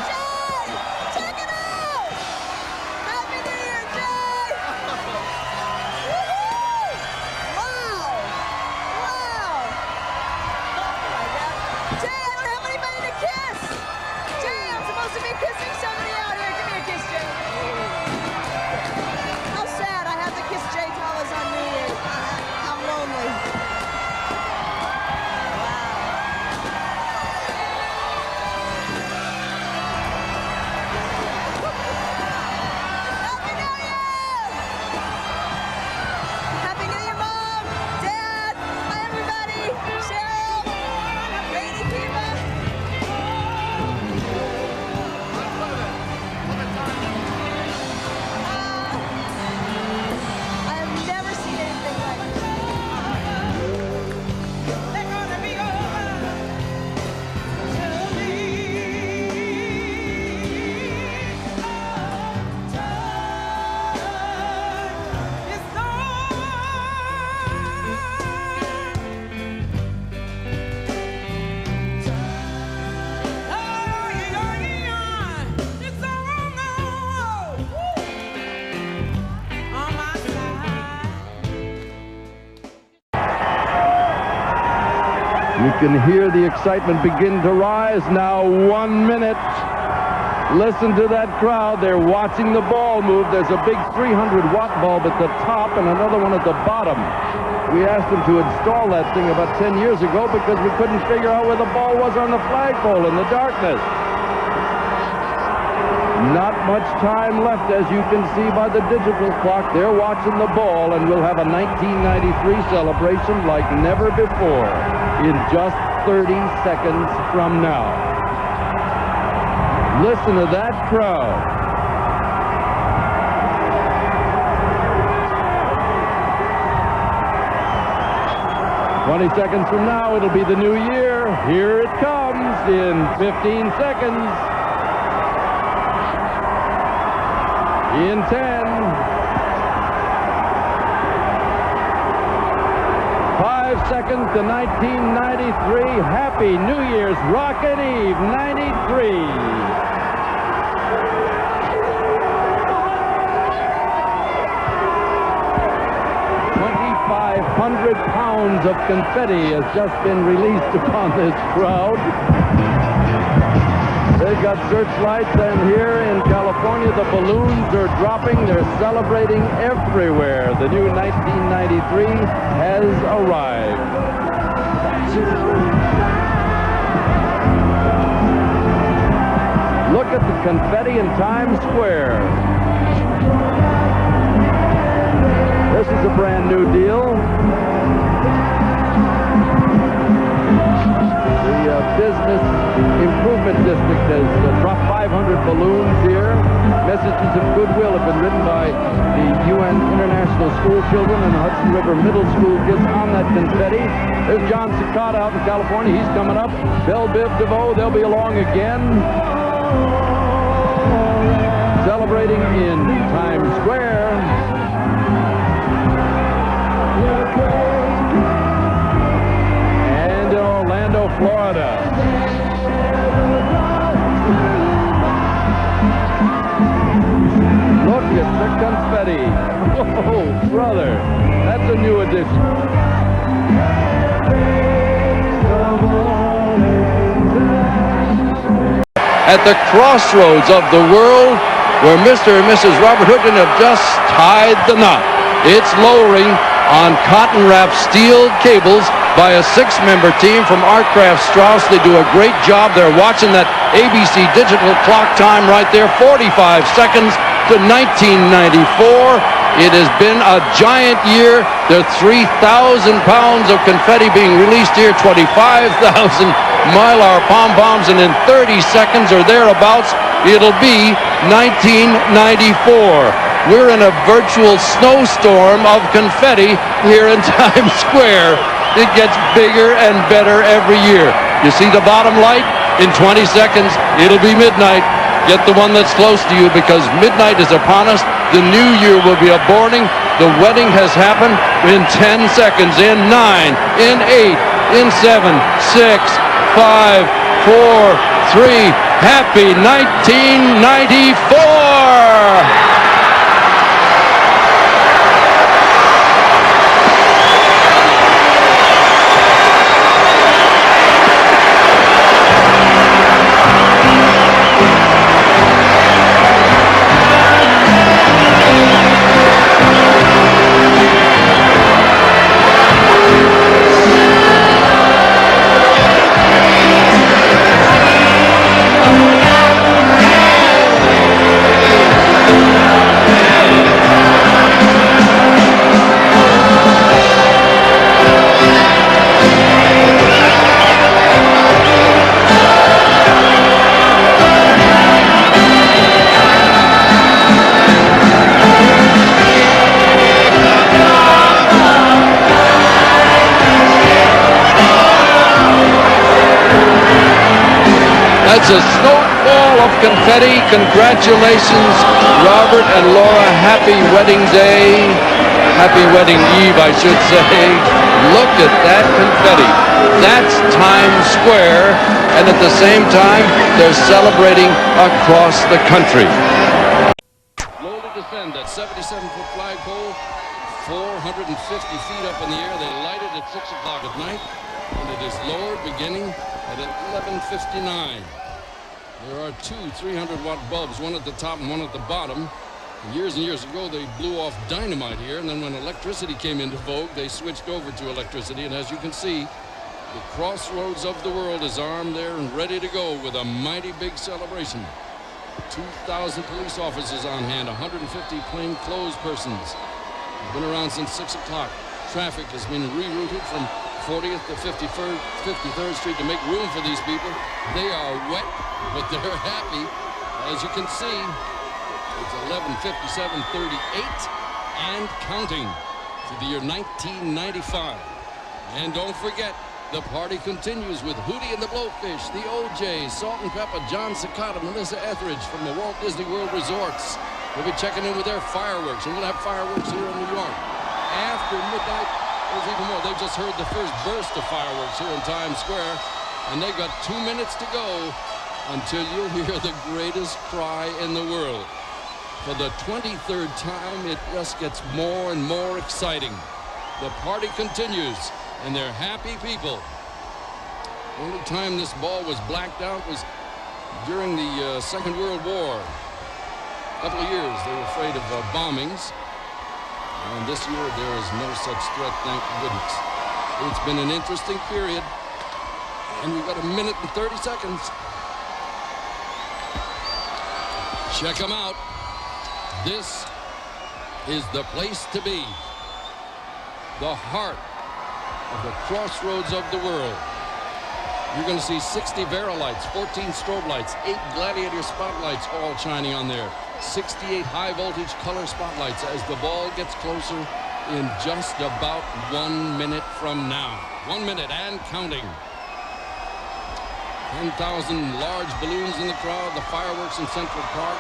Jay, check it out! Happy New Year, Jay! Woo-hoo! Wow! Wow! Oh my God! Jay, I don't have anybody to kiss. Jay, I'm supposed to be kissing somebody out here. Give me a kiss, Jay. You can hear the excitement begin to rise now. 1 minute. Listen to that crowd. They're watching the ball move. There's a big 300-watt bulb at the top and another one at the bottom. We asked them to install that thing about 10 years ago because we couldn't figure out where the ball was on the flagpole in the darkness. Not much time left, as you can see by the digital clock. They're watching the ball, and we'll have a 1993 celebration like never before in just 30 seconds from now. Listen to that crowd. "20 seconds from now, it'll be the new year. Here it comes in 15 seconds. In 10. 5 seconds to 1993. Happy New Year's Rockin' Eve 93. 2,500 pounds of confetti has just been released upon this crowd. They've got searchlights, and here in California, the balloons are dropping. They're celebrating everywhere. The new 1993 has arrived. Look at the confetti in Times Square. This is a brand new deal. The Business Improvement District has dropped 500 balloons here. Messages of goodwill have been written by the UN International School Children and the Hudson River Middle School kids on that confetti. There's John Cicada out in California. He's coming up. Belle Biv DeVoe, they'll be along again. Celebrating in Times Square. And in Orlando, Florida. Look at the confetti. Oh, brother, that's a new addition. At the crossroads of the world, where Mr. and Mrs. Robert Hoodman have just tied the knot. It's lowering on cotton-wrapped steel cables by a 6-member team from Artcraft Strauss. They do a great job. They're watching that ABC digital clock time right there, 45 seconds to 1994. It has been a giant year. There are 3,000 pounds of confetti being released here, 25,000 Mylar pom-poms, and in 30 seconds or thereabouts, it'll be 1994. We're in a virtual snowstorm of confetti here in Times Square. It gets bigger and better every year. You see the bottom light? In 20 seconds, it'll be midnight. Get the one that's close to you, because midnight is upon us. The new year will be a-boarding. The wedding has happened in 10 seconds, in 9, in 8, in 7, 6, 5, 4, 3. Happy 1994! That's a snowball of confetti. Congratulations, Robert and Laura. Happy wedding day. Happy wedding eve, I should say. Look at that confetti. That's Times Square. And at the same time, they're celebrating across the country. Slowly descend that 77-foot flagpole, 450 feet up in the air. They light it at 6 o'clock at night. and it is lowered beginning at 11:59. There are two 300-watt bulbs, one at the top and one at the bottom. Years and years ago, they blew off dynamite here, and then when electricity came into vogue, they switched over to electricity. And as you can see, the crossroads of the world is armed there and ready to go with a mighty big celebration. 2,000 police officers on hand, 150 plainclothes persons. They've been around since 6 o'clock. Traffic has been rerouted from 40th to 53rd Street to make room for these people. They are wet, but they're happy. As you can see, it's 11:57:38 and counting to the year 1995. And don't forget, the party continues with Hootie and the Blowfish, the OJs, Salt and Pepper, John Cicada, Melissa Etheridge from the Walt Disney World Resorts. We'll be checking in with their fireworks, and we'll have fireworks here in New York. After midnight, there's even more. They just heard the first burst of fireworks here in Times Square, and they've got 2 minutes to go until you'll hear the greatest cry in the world. For the 23rd time, it just gets more and more exciting. The party continues, and they're happy people. The only time this ball was blacked out was during the Second World War. A couple of years, they were afraid of bombings. And this year, there is no such threat, thank goodness. It's been an interesting period, and we've got 1 minute and 30 seconds. Check them out. This is the place to be. The heart of the crossroads of the world. You're going to see 60 Vera lights, 14 strobe lights, 8 Gladiator spotlights all shining on there. 68 high voltage color spotlights as the ball gets closer in just about 1 minute from now. 1 minute and counting. 10,000 large balloons in the crowd, the fireworks in Central Park.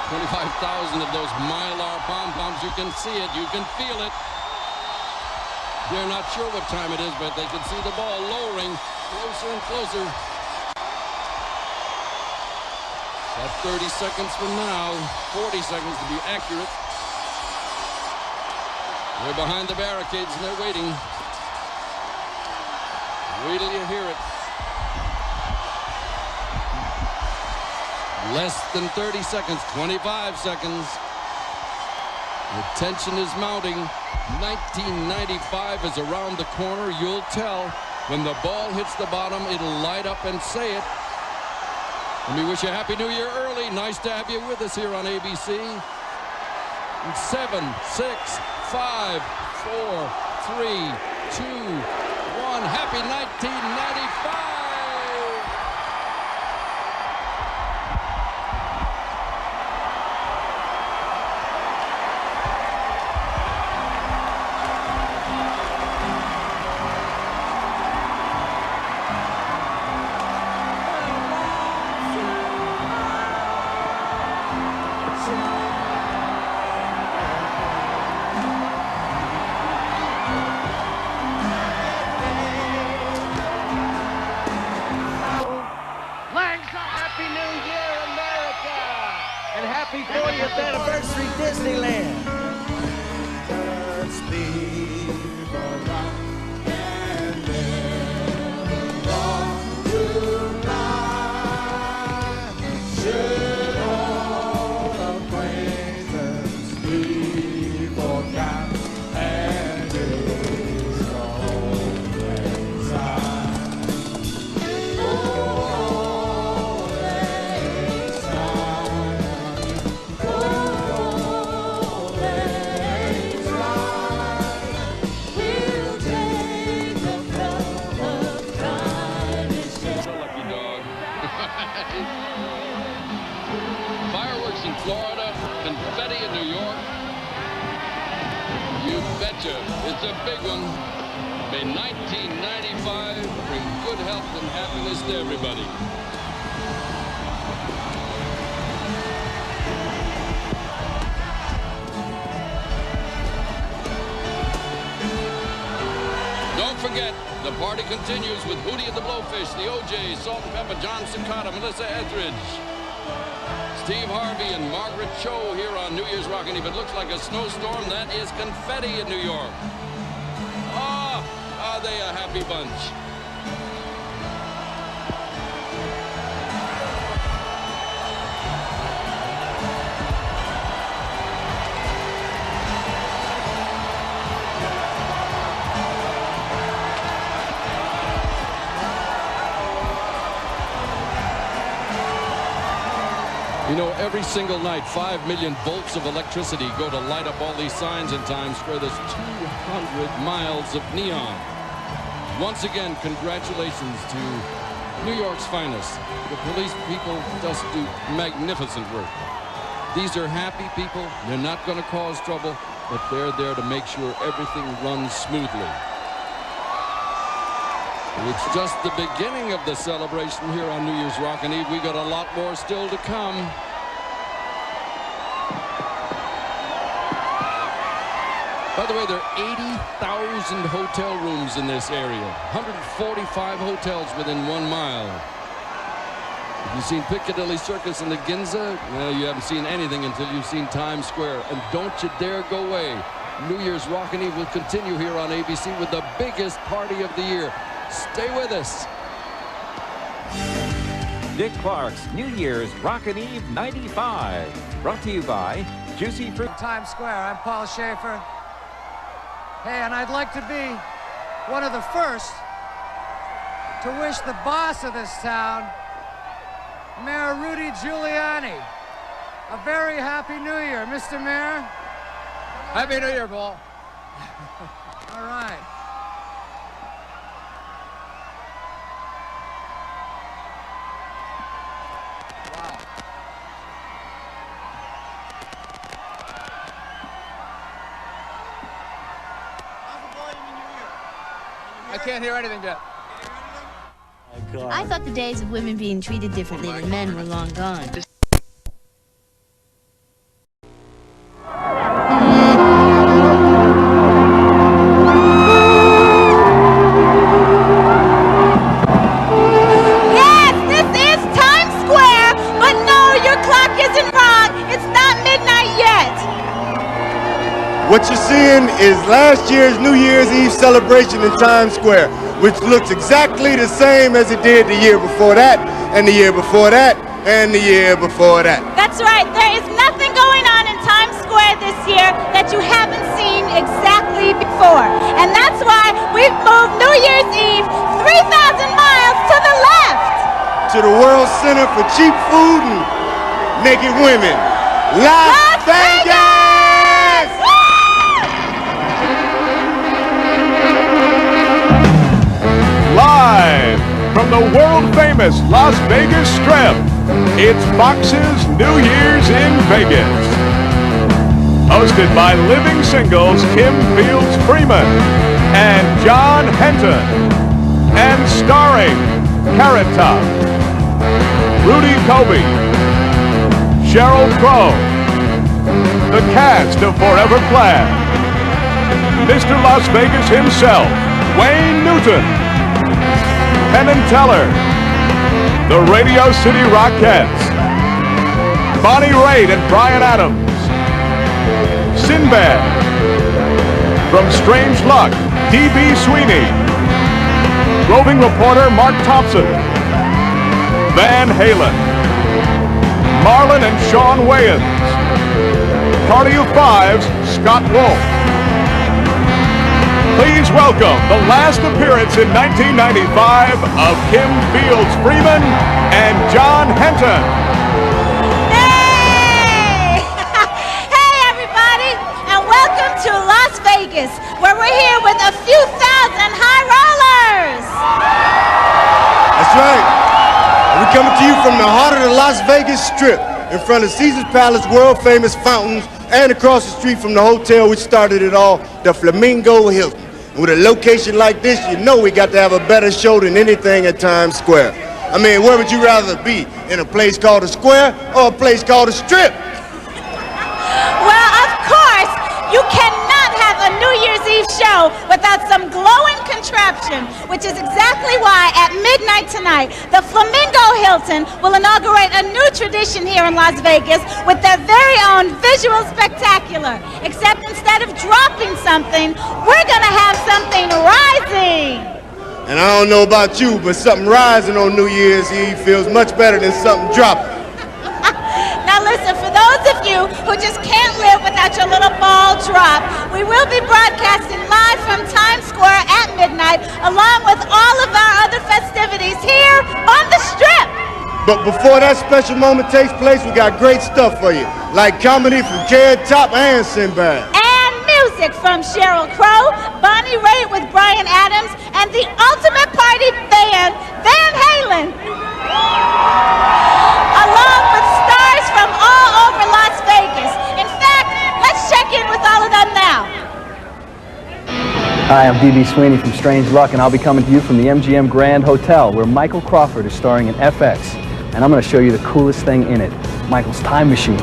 25,000 of those Mylar pom-poms. You can see it, you can feel it. They're not sure what time it is, but they can see the ball lowering closer and closer. At 30 seconds from now, 40 seconds to be accurate. They're behind the barricades and they're waiting. Wait till you hear it. Less than 30 seconds, 25 seconds. The tension is mounting. 1995 is around the corner. You'll tell when the ball hits the bottom, it'll light up and say it. Let me wish you a Happy New Year early. Nice to have you with us here on ABC. 7, 6, 5, 4, 3, 2, 1. Happy 1995. Happy 40th anniversary, Disneyland. Should all acquaintance be forgot, and is golden side. Fireworks in Florida, confetti in New York. You betcha, it's a big one. May 1995 bring good health and happiness to everybody. Don't forget, the party continues with Hootie and the Blowfish, the OJs, Salt and Pepper, John Cicada, Melissa Etheridge, Steve Harvey, and Margaret Cho here on New Year's Rockin' Eve. It looks like a snowstorm. That is confetti in New York. Are they a happy bunch? You know, every single night, 5 million volts of electricity go to light up all these signs in Times Square. There's 200 miles of neon. Once again, congratulations to New York's finest. The police people just do magnificent work. These are happy people. They're not going to cause trouble, but they're there to make sure everything runs smoothly. It's just the beginning of the celebration here on New Year's Rockin' Eve. We got a lot more still to come. By the way, there are 80,000 hotel rooms in this area. 145 hotels within 1 mile. Have you seen Piccadilly Circus in the Ginza? Well, you haven't seen anything until you've seen Times Square. And don't you dare go away. New Year's Rockin' Eve will continue here on ABC with the biggest party of the year. Stay with us. Dick Clark's New Year's Rockin' Eve 95. Brought to you by Juicy Fruit. Times Square, I'm Paul Schaefer. Hey, and I'd like to be one of the first to wish the boss of this town, Mayor Rudy Giuliani, a very happy New Year. Mr. Mayor? Happy New Year, Paul. All right. I can't hear anything yet. I thought the days of women being treated differently than men were long gone. Yes, this is Times Square, but no, your clock isn't wrong. It's not midnight yet. What you're seeing is last year's New Year's Eve celebration in Times Square, which looks exactly the same as it did the year before that, and the year before that, and the year before that. That's right. There is nothing going on in Times Square this year that you haven't seen exactly before. And that's why we've moved New Year's Eve 3,000 miles to the left. To the World Center for Cheap Food and Naked Women, Las Vegas! Live from the world-famous Las Vegas Strip, it's Fox's New Year's in Vegas. Hosted by living singles Kim Fields-Freeman and John Henton. And starring Carrot Top, Rudy Kobe, Sheryl Crow, the cast of Forever Glad, Mr. Las Vegas himself, Wayne Newton, Penn and Teller, the Radio City Rockettes, Bonnie Raitt and Bryan Adams, Sinbad, from Strange Luck, D.B. Sweeney, roving reporter Mark Thompson, Van Halen, Marlon and Sean Wayans, Party of Fives, Scott Wolf. Please welcome the last appearance in 1995 of Kim Fields-Freeman and John Henton. Hey! Hey, everybody, and welcome to Las Vegas, where we're here with a few thousand high rollers. That's right. We're coming to you from the heart of the Las Vegas Strip, in front of Caesar's Palace world-famous fountains, and across the street from the hotel which started it all, the Flamingo Hilton. With a location like this, you know we got to have a better show than anything at Times Square. I mean, where would you rather be? In a place called a square or a place called a strip? Well, of course, you cannot have a New Year's Eve show without some glowing contraption, which is exactly why at midnight tonight, the Flamingo Hilton will inaugurate a new tradition here in Las Vegas with their very own visual spectacular. Except instead of dropping something, we're gonna have something rising. And I don't know about you, but something rising on New Year's Eve feels much better than something dropping. Now listen, for those of you who just can't live without your little ball drop, we will be broadcasting live from Times Square at midnight, along with all of our other festivities here on the Strip. But before that special moment takes place, we got great stuff for you, like comedy from Carrot Top and Sinbad. And music from Sheryl Crow, Bonnie Raitt with Bryan Adams, and the ultimate party fan, Van Halen. Along with stars from all over Las Vegas. In fact, let's check in with all of them now. Hi, I'm D.B. Sweeney from Strange Luck, and I'll be coming to you from the MGM Grand Hotel, where Michael Crawford is starring in FX. And I'm going to show you the coolest thing in it, Michael's time machine.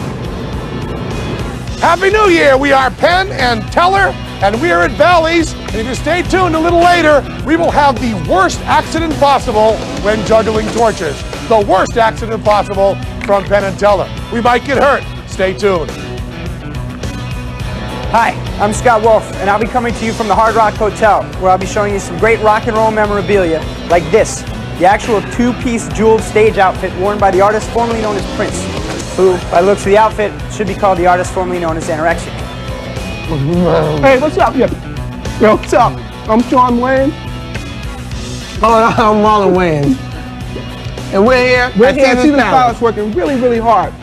Happy New Year! We are Penn and Teller, and we are at Bally's. And if you stay tuned a little later, we will have the worst accident possible when juggling torches. The worst accident possible from Penn and Teller. We might get hurt. Stay tuned. Hi, I'm Scott Wolf, and I'll be coming to you from the Hard Rock Hotel, where I'll be showing you some great rock and roll memorabilia like this, the actual two-piece jeweled stage outfit worn by the artist formerly known as Prince, who, by the looks of the outfit, should be called the artist formerly known as Anorexic. Hey, what's up, yo? Yo, what's up? I'm Sean Wayne. Oh, I'm Marlon Wayne. And we're here at Caesar's Palace working really, really hard.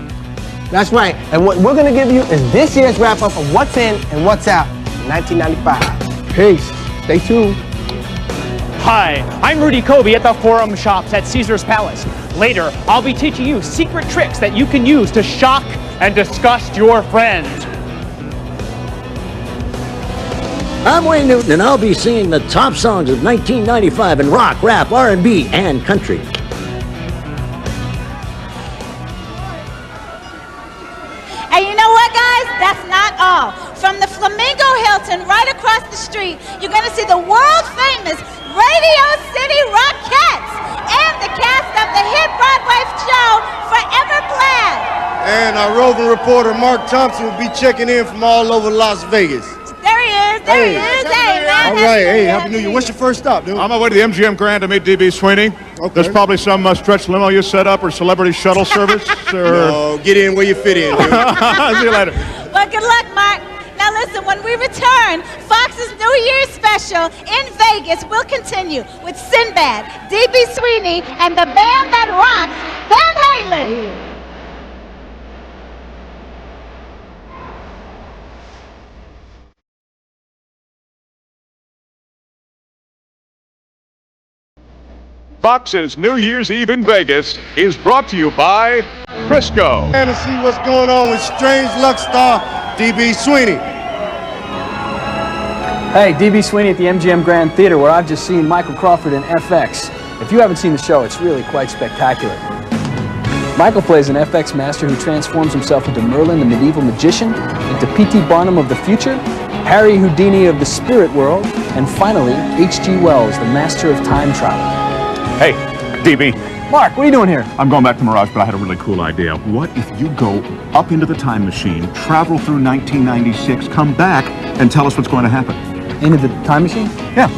That's right. And what we're going to give you is this year's wrap-up of what's in and what's out in 1995. Peace. Stay tuned. Hi, I'm Rudy Kobe at the Forum Shops at Caesar's Palace. Later, I'll be teaching you secret tricks that you can use to shock and disgust your friends. I'm Wayne Newton, and I'll be singing the top songs of 1995 in rock, rap, R&B, and country. And you know what, guys? That's not all. From the Flamingo Hilton right across the street, you're going to see the world-famous Radio City Rockettes and the cast of the hit Broadway show Forever Glad. And our roving reporter, Mark Thompson, will be checking in from all over Las Vegas. There he is. There he is. Hey, man. All right. Hey, Happy New Year. What's your first stop, dude? On my way to the MGM Grand to meet D.B. Sweeney. Okay. There's probably some stretch limo you set up or celebrity shuttle service. Or... No, get in where you fit in, dude. See you later. Well, good luck, Mark. Now listen, when we return, Fox's New Year's special in Vegas will continue with Sinbad, D.B. Sweeney, and the band that rocks, Van Halen. Fox's New Year's Eve in Vegas is brought to you by Crisco. And to see what's going on with Strange Luck star D.B. Sweeney. Hey, D.B. Sweeney at the MGM Grand Theater, where I've just seen Michael Crawford in FX. If you haven't seen the show, it's really quite spectacular. Michael plays an FX master who transforms himself into Merlin, the medieval magician, into P.T. Barnum of the future, Harry Houdini of the spirit world, and finally, H.G. Wells, the master of time travel. Hey, DB. Mark, what are you doing here? I'm going back to Mirage, but I had a really cool idea. What if you go up into the time machine, travel through 1996, come back, and tell us what's going to happen? Into the time machine? Yeah.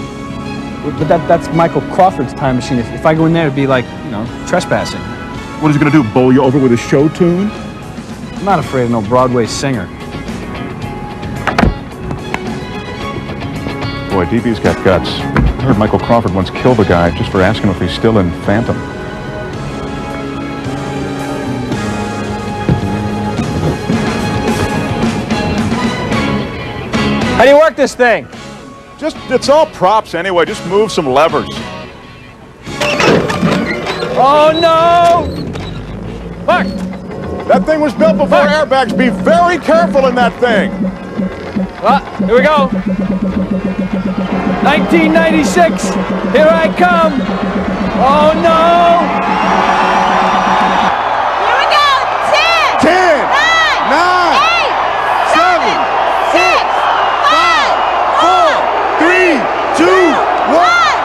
But that's Michael Crawford's time machine. If I go in there, it'd be like, you know, trespassing. What is he going to do, bowl you over with a show tune? I'm not afraid of no Broadway singer. Boy, DB's got guts. I heard Michael Crawford once killed a guy just for asking him if he's still in Phantom. How do you work this thing? It's all props anyway. Just move some levers. Oh, no! Mark! That thing was built before airbags. Be very careful in that thing. Here we go. 1996. Here I come. Oh, no! Here we go. 10, 9, 8, 7, 6, 5, 4, 3, 2, 1.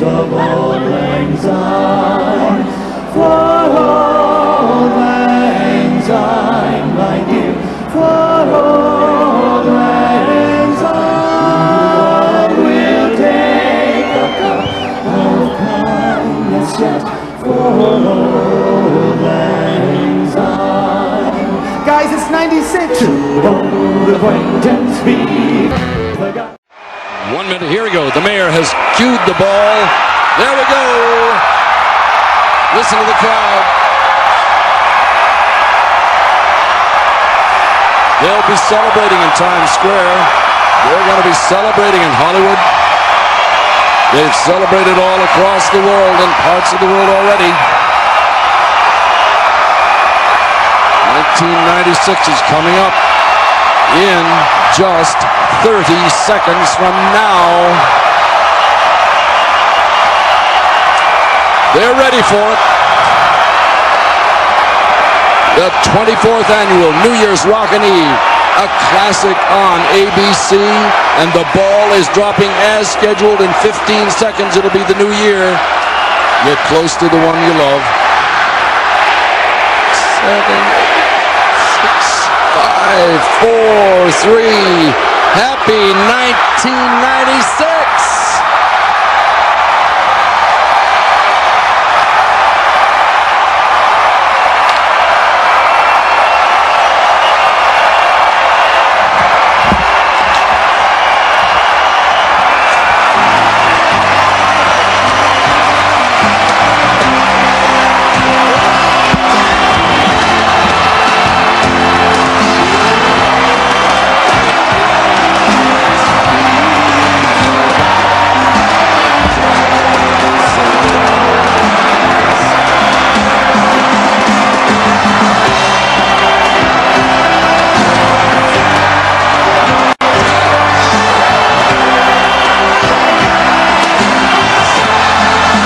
of old lang syne, for old lang syne, my dear, for old lang syne. We'll take a cup of kindness just for old lang syne. Guys, it's 96. To old acquaintance be forgot. 1 minute, here we go. The mayor has cued the ball. There we go. Listen to the crowd. They'll be celebrating in Times Square. They're going to be celebrating in Hollywood. They've celebrated all across the world and parts of the world already. 1996 is coming up in just 30 seconds from now. They're ready for it. The 24th annual New Year's Rockin' Eve, a classic on ABC, and the ball is dropping as scheduled in 15 seconds. It'll be the new year. Get close to the one you love. 7, 6, 5, 4, 3. Happy 1996.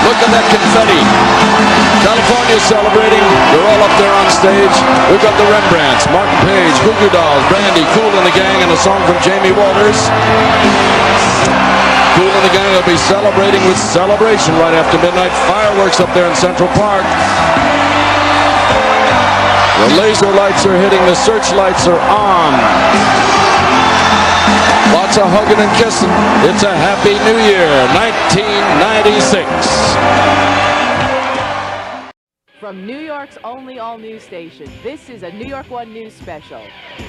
Look at that confetti. California's celebrating. They're all up there on stage. We've got the Rembrandts, Martin Page, Goo Goo Dolls, Brandy, Kool and the Gang, and a song from Jamie Walters. Kool and the Gang will be celebrating with Celebration right after midnight. Fireworks up there in Central Park. The laser lights are hitting. The searchlights are on. Lots of hugging and kissing. It's a happy new year, 1996. From New York's only all-news station, this is a New York One News special.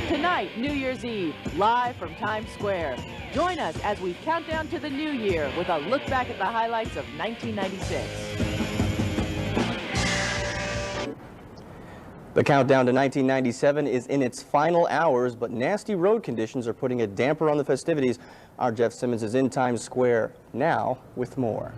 Tonight, New Year's Eve, live from Times Square. Join us as we count down to the new year with a look back at the highlights of 1996. The countdown to 1997 is in its final hours, but nasty road conditions are putting a damper on the festivities. Our Jeff Simmons is in Times Square now with more.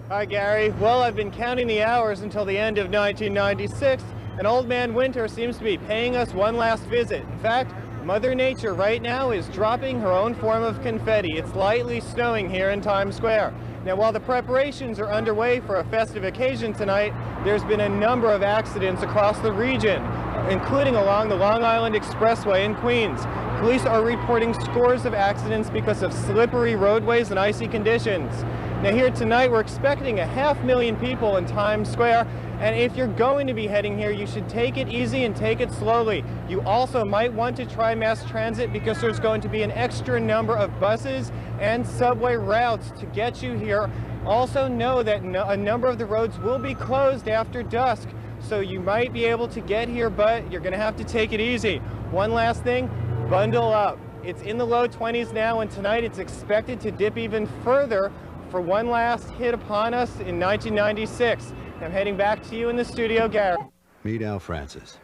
Hi, Gary. Well, I've been counting the hours until the end of 1996, and Old Man Winter seems to be paying us one last visit. In fact, Mother Nature right now is dropping her own form of confetti. It's lightly snowing here in Times Square. Now, while the preparations are underway for a festive occasion tonight, there's been a number of accidents across the region, including along the Long Island Expressway in Queens. Police are reporting scores of accidents because of slippery roadways and icy conditions. Now, here tonight, we're expecting 500,000 people in Times Square, and if you're going to be heading here, you should take it easy and take it slowly. You also might want to try mass transit because there's going to be an extra number of buses and subway routes to get you here. Also know that a number of the roads will be closed after dusk, so you might be able to get here, but you're going to have to take it easy. One last thing, bundle up. It's in the low 20s now, and tonight it's expected to dip even further for one last hit upon us in 1996. I'm heading back to you in the studio, Gary. Meet Al Francis,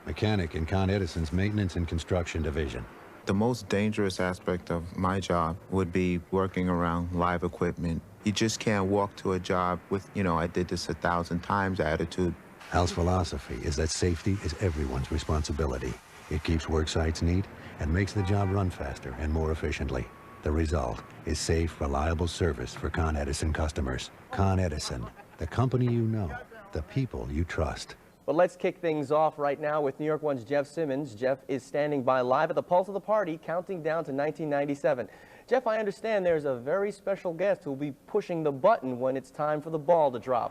mechanic in Con Edison's Maintenance and Construction Division. The most dangerous aspect of my job would be working around live equipment. You just can't walk to a job with, I did this 1,000 times attitude. Al's philosophy is that safety is everyone's responsibility. It keeps work sites neat and makes the job run faster and more efficiently. The result is safe, reliable service for Con Edison customers. Con Edison, the company you know, the people you trust. But let's kick things off right now with New York One's Jeff Simmons. Jeff is standing by live at the pulse of the party, counting down to 1997. Jeff, I understand there's a very special guest who will be pushing the button when it's time for the ball to drop.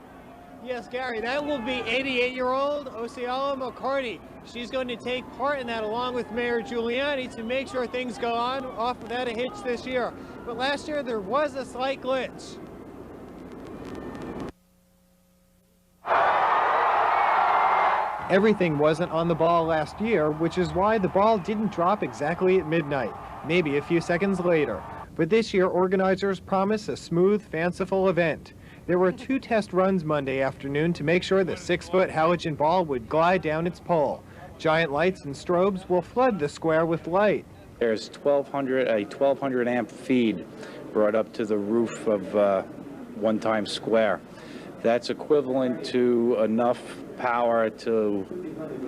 Yes, Gary, that will be 88-year-old Osceola McCarty. She's going to take part in that along with Mayor Giuliani to make sure things go on off without a hitch this year. But last year there was a slight glitch. Everything wasn't on the ball last year, which is why the ball didn't drop exactly at midnight, maybe a few seconds later. But this year, organizers promise a smooth, fanciful event. There were 2 test runs Monday afternoon to make sure the 6-foot halogen ball would glide down its pole. Giant lights and strobes will flood the square with light. There's a 1200 amp feed brought up to the roof of One Times Square. That's equivalent to enough power to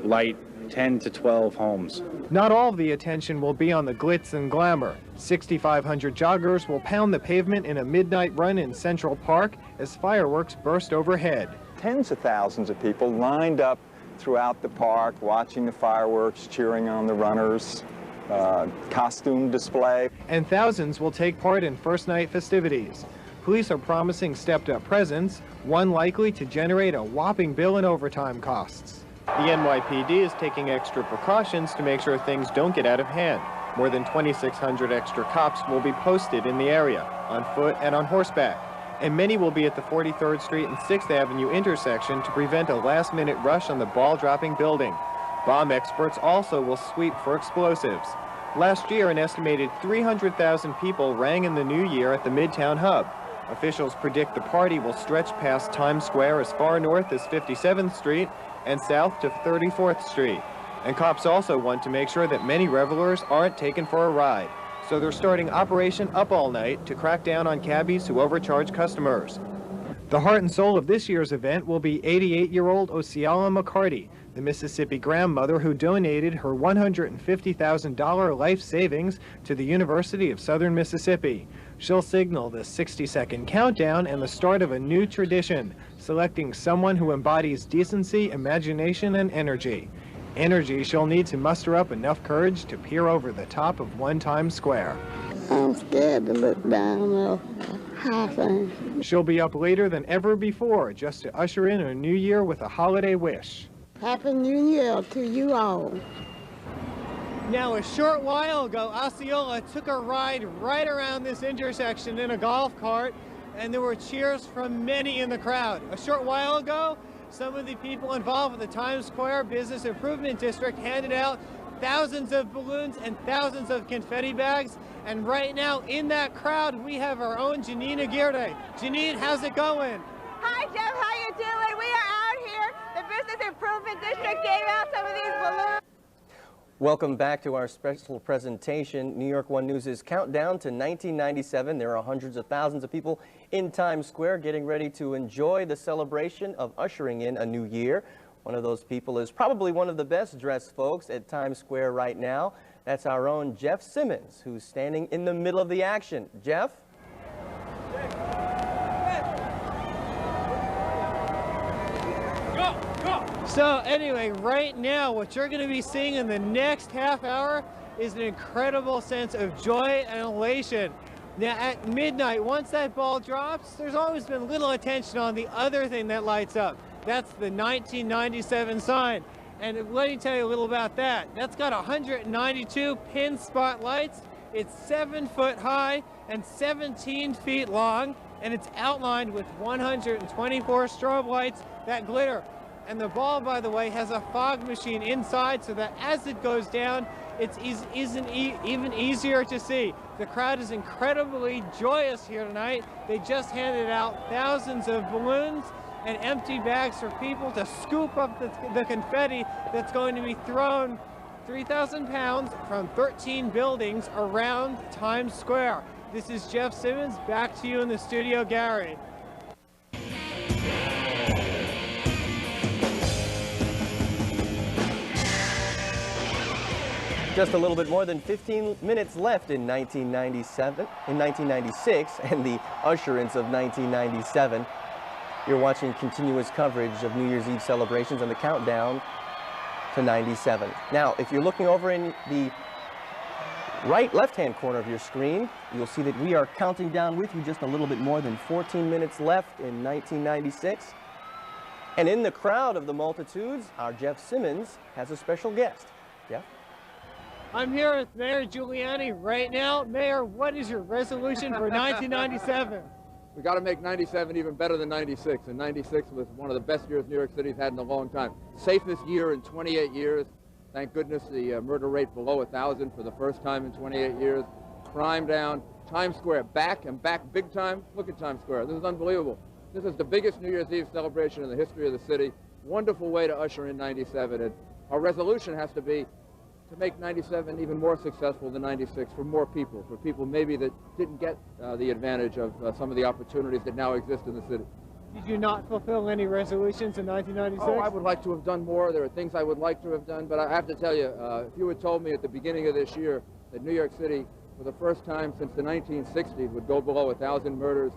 light 10 to 12 homes. Not all of the attention will be on the glitz and glamour. 6,500 joggers will pound the pavement in a midnight run in Central Park as fireworks burst overhead. Tens of thousands of people lined up throughout the park, watching the fireworks, cheering on the runners, costume display. And thousands will take part in first night festivities. Police are promising stepped-up presence, one likely to generate a whopping bill in overtime costs. The NYPD is taking extra precautions to make sure things don't get out of hand. More than 2,600 extra cops will be posted in the area, on foot and on horseback. And many will be at the 43rd Street and 6th Avenue intersection to prevent a last-minute rush on the ball-dropping building. Bomb experts also will sweep for explosives. Last year, an estimated 300,000 people rang in the new year at the Midtown Hub. Officials predict the party will stretch past Times Square as far north as 57th Street and south to 34th Street. And cops also want to make sure that many revelers aren't taken for a ride. So they're starting Operation Up All Night to crack down on cabbies who overcharge customers. The heart and soul of this year's event will be 88-year-old Osceola McCarty, the Mississippi grandmother who donated her $150,000 life savings to the University of Southern Mississippi. She'll signal the 60-second countdown and the start of a new tradition, selecting someone who embodies decency, imagination, and energy. Energy she'll need to muster up enough courage to peer over the top of One Times Square. I'm scared to look down the high thing. She'll be up later than ever before just to usher in a new year with a holiday wish. Happy New Year to you all. Now, a short while ago, Osceola took a ride right around this intersection in a golf cart, and there were cheers from many in the crowd. A short while ago, some of the people involved with the Times Square Business Improvement District handed out thousands of balloons and thousands of confetti bags. And right now, in that crowd, we have our own Janine Aguirre. Janine, how's it going? Hi, Jeff. How you doing? We are out here. The Business Improvement District gave out some of these balloons. Welcome back to our special presentation. New York One News' countdown to 1997. There are hundreds of thousands of people in Times Square getting ready to enjoy the celebration of ushering in a new year. One of those people is probably one of the best dressed folks at Times Square right now. That's our own Jeff Simmons, who's standing in the middle of the action. Jeff? So anyway, right now, what you're going to be seeing in the next half hour is an incredible sense of joy and elation. Now at midnight, once that ball drops, there's always been little attention on the other thing that lights up. That's the 1997 sign. And let me tell you a little about that. That's got 192 pin spotlights. It's 7 foot high and 17 feet long, and it's outlined with 124 strobe lights that glitter. And the ball, by the way, has a fog machine inside so that as it goes down, it's even easier to see. The crowd is incredibly joyous here tonight. They just handed out thousands of balloons and empty bags for people to scoop up the confetti that's going to be thrown 3,000 pounds from 13 buildings around Times Square. This is Jeff Simmons. Back to you in the studio, Gary. Just a little bit more than 15 minutes left in 1996, and the usherance of 1997. You're watching continuous coverage of New Year's Eve celebrations on the countdown to 97. Now, if you're looking over in the left-hand corner of your screen, you'll see that we are counting down with you. Just a little bit more than 14 minutes left in 1996. And in the crowd of the multitudes, our Jeff Simmons has a special guest. Jeff? I'm here with Mayor Giuliani right now. Mayor, what is your resolution for 1997? We got to make 97 even better than 96, and 96 was one of the best years New York City's had in a long time. Safest year in 28 years. Thank goodness the murder rate below 1,000 for the first time in 28 years. Crime down. Times Square back, and back big time. Look at Times Square. This is unbelievable. This is the biggest New Year's Eve celebration in the history of the city. Wonderful way to usher in 97. And our resolution has to be to make 97 even more successful than 96 for more people, for people maybe that didn't get the advantage of some of the opportunities that now exist in the city. Did you not fulfill any resolutions in 1996? Oh, I would like to have done more. There are things I would like to have done, but I have to tell you, if you had told me at the beginning of this year that New York City, for the first time since the 1960s, would go below 1,000 murders,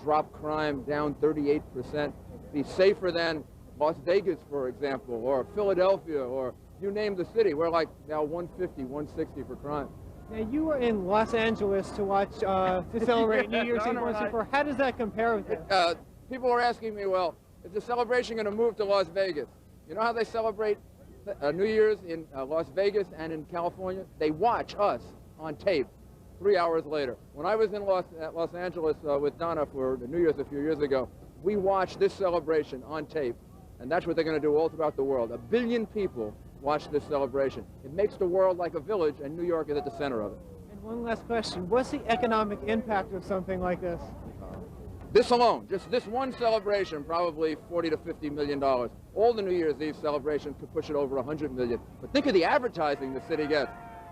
drop crime down 38%, be safer than Las Vegas, for example, or Philadelphia, or you name the city. We're like now 150, 160 for crime. Now, you were in Los Angeles to watch, to celebrate New Year's Eve once before. How does that compare with this? People are asking me, well, is the celebration going to move to Las Vegas? You know how they celebrate New Year's in Las Vegas and in California? They watch us on tape 3 hours later. When I was in Los Angeles with Donna for New Year's a few years ago, we watched this celebration on tape, and that's what they're going to do all throughout the world. 1 billion people watch this celebration. It makes the world like a village, and New York is at the center of it. And one last question. What's the economic impact of something like this? This alone, just this one celebration, probably $40 to $50 million. All the New Year's Eve celebrations could push it over 100 million. But think of the advertising the city gets.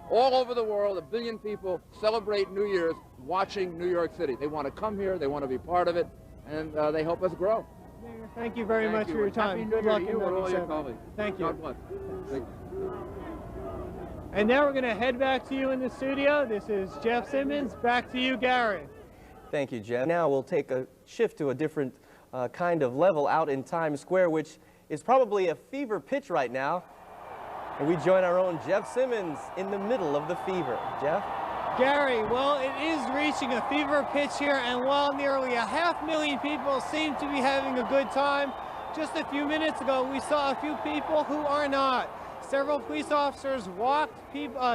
All over the world, 1 billion people celebrate New Year's watching New York City. They want to come here, they want to be part of it, and they help us grow. Mayor, thank you very much for your time. Good luck in 97. Thank you. God bless. Thank you. And now we're going to head back to you in the studio. This is Jeff Simmons. Back to you, Gary. Thank you, Jeff. Now we'll take a shift to a different kind of level out in Times Square, which is probably a fever pitch right now. And we join our own Jeff Simmons in the middle of the fever. Jeff? Gary, well, it is reaching a fever pitch here, and while nearly 500,000 people seem to be having a good time, just a few minutes ago we saw a few people who are not. Several police officers walked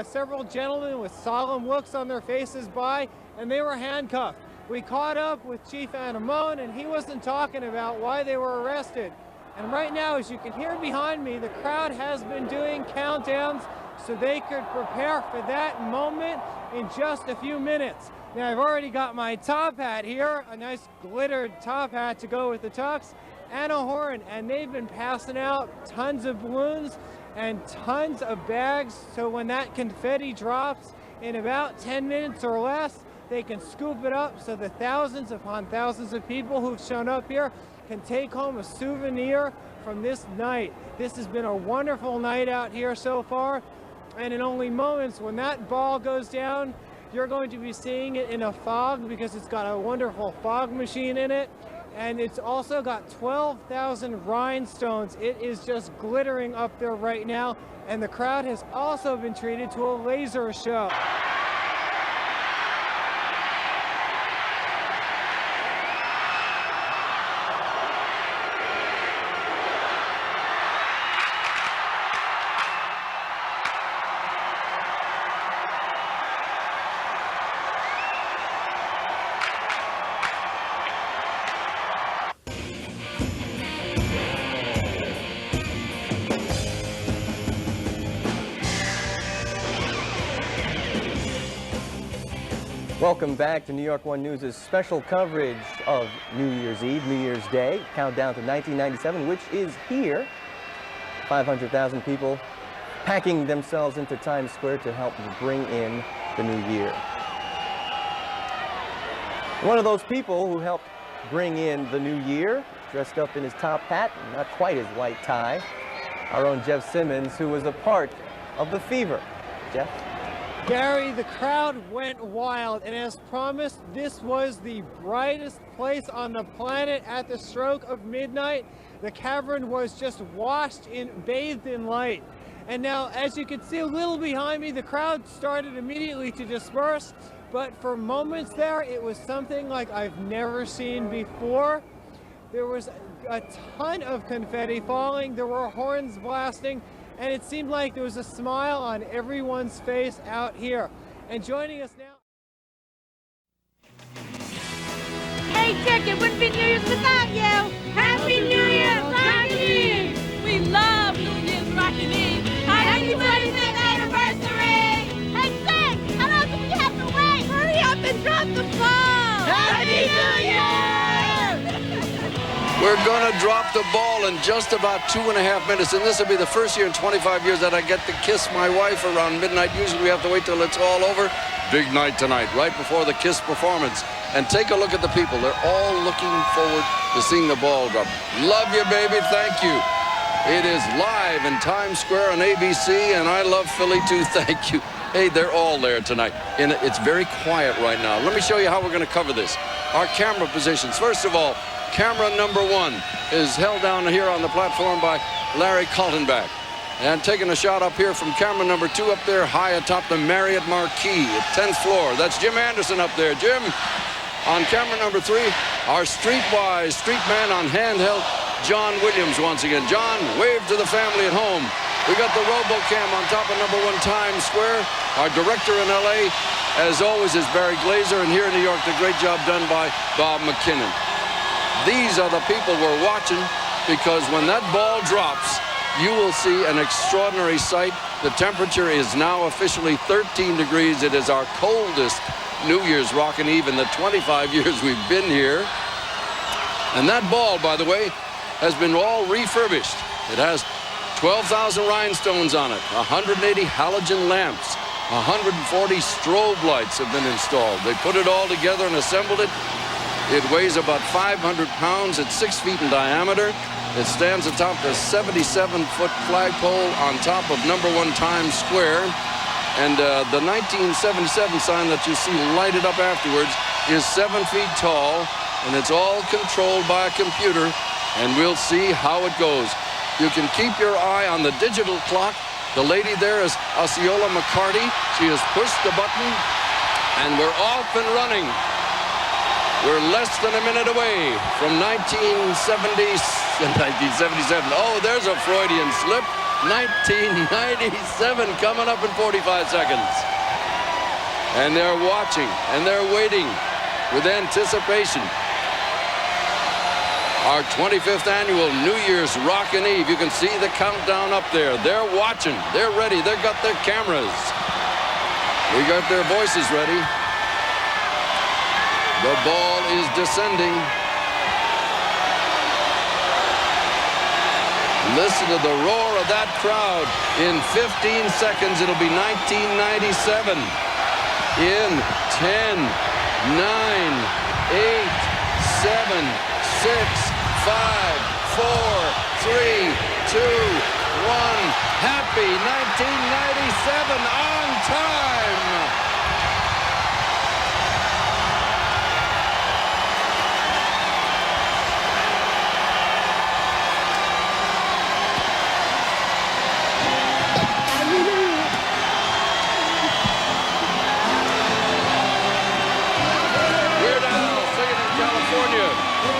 several gentlemen with solemn looks on their faces by, and they were handcuffed. We caught up with Chief Anamone, and he wasn't talking about why they were arrested. And right now, as you can hear behind me, the crowd has been doing countdowns so they could prepare for that moment in just a few minutes. Now, I've already got my top hat here, a nice glittered top hat to go with the tux, and a horn, and they've been passing out tons of balloons and tons of bags, so when that confetti drops in about 10 minutes or less, they can scoop it up so the thousands upon thousands of people who've shown up here can take home a souvenir from this night. This has been a wonderful night out here so far, and in only moments, when that ball goes down, you're going to be seeing it in a fog because it's got a wonderful fog machine in it, and it's also got 12,000 rhinestones. It is just glittering up there right now, and the crowd has also been treated to a laser show. Welcome back to New York One News' special coverage of New Year's Eve, New Year's Day, countdown to 1997, which is here. 500,000 people packing themselves into Times Square to help bring in the new year. One of those people who helped bring in the new year, dressed up in his top hat, not quite his white tie, our own Jeff Simmons, who was a part of the fever. Jeff? Gary, the crowd went wild, and as promised, this was the brightest place on the planet at the stroke of midnight. The cavern was just bathed in light. And now, as you can see a little behind me, the crowd started immediately to disperse, but for moments there, it was something like I've never seen before. There was a ton of confetti falling, there were horns blasting, and it seemed like there was a smile on everyone's face out here. And joining us now... Hey, Dick, it wouldn't be New Year's without you. Happy New Year, Rockin' Eve. We love New Year's Rockin' Eve. Happy 25th anniversary. Hey, Dick, how long do we have to wait? Hurry up and drop the ball. Happy New Year. We're going to drop the ball in just about 2.5 minutes, and this will be the first year in 25 years that I get to kiss my wife around midnight. Usually we have to wait till it's all over. Big night tonight, right before the kiss performance. And take a look at the people. They're all looking forward to seeing the ball drop. Love you, baby. Thank you. It is live in Times Square on ABC, and I love Philly, too. Thank you. Hey, they're all there tonight. And it's very quiet right now. Let me show you how we're going to cover this. Our camera positions. First of all, camera number 1 is held down here on the platform by Larry Kaltenbach. And taking a shot up here from camera number 2 up there high atop the Marriott Marquis at 10th floor. That's Jim Anderson up there. Jim, on camera number 3, our streetwise street man on handheld, John Williams once again. John, wave to the family at home. We got the RoboCam on top of number 1 Times Square. Our director in LA, as always, is Barry Glazer. And here in New York, the great job done by Bob McKinnon. These are the people we're watching, because when that ball drops, you will see an extraordinary sight. The temperature is now officially 13 degrees. It is our coldest New Year's Rockin' Eve in the 25 years we've been here. And that ball, by the way, has been all refurbished. It has 12,000 rhinestones on it, 180 halogen lamps, 140 strobe lights have been installed. They put it all together and assembled it. It weighs about 500 pounds. It's 6 feet in diameter. It stands atop the 77-foot flagpole on top of number 1 Times Square. And the 1977 sign that you see lighted up afterwards is 7 feet tall, and it's all controlled by a computer, and we'll see how it goes. You can keep your eye on the digital clock. The lady there is Osceola McCarty. She has pushed the button, and we're off and running. We're less than a minute away from 1977. Oh, there's a Freudian slip. 1997 coming up in 45 seconds. And they're watching, and they're waiting with anticipation. Our 25th annual New Year's Rockin' Eve. You can see the countdown up there. They're watching. They're ready. They've got their cameras. We got their voices ready. The ball is descending. Listen to the roar of that crowd. In 15 seconds, it'll be 1997. In 10, 9, 8, 7, 6, 5, 4, 3, 2, 1. Happy 1997 on time.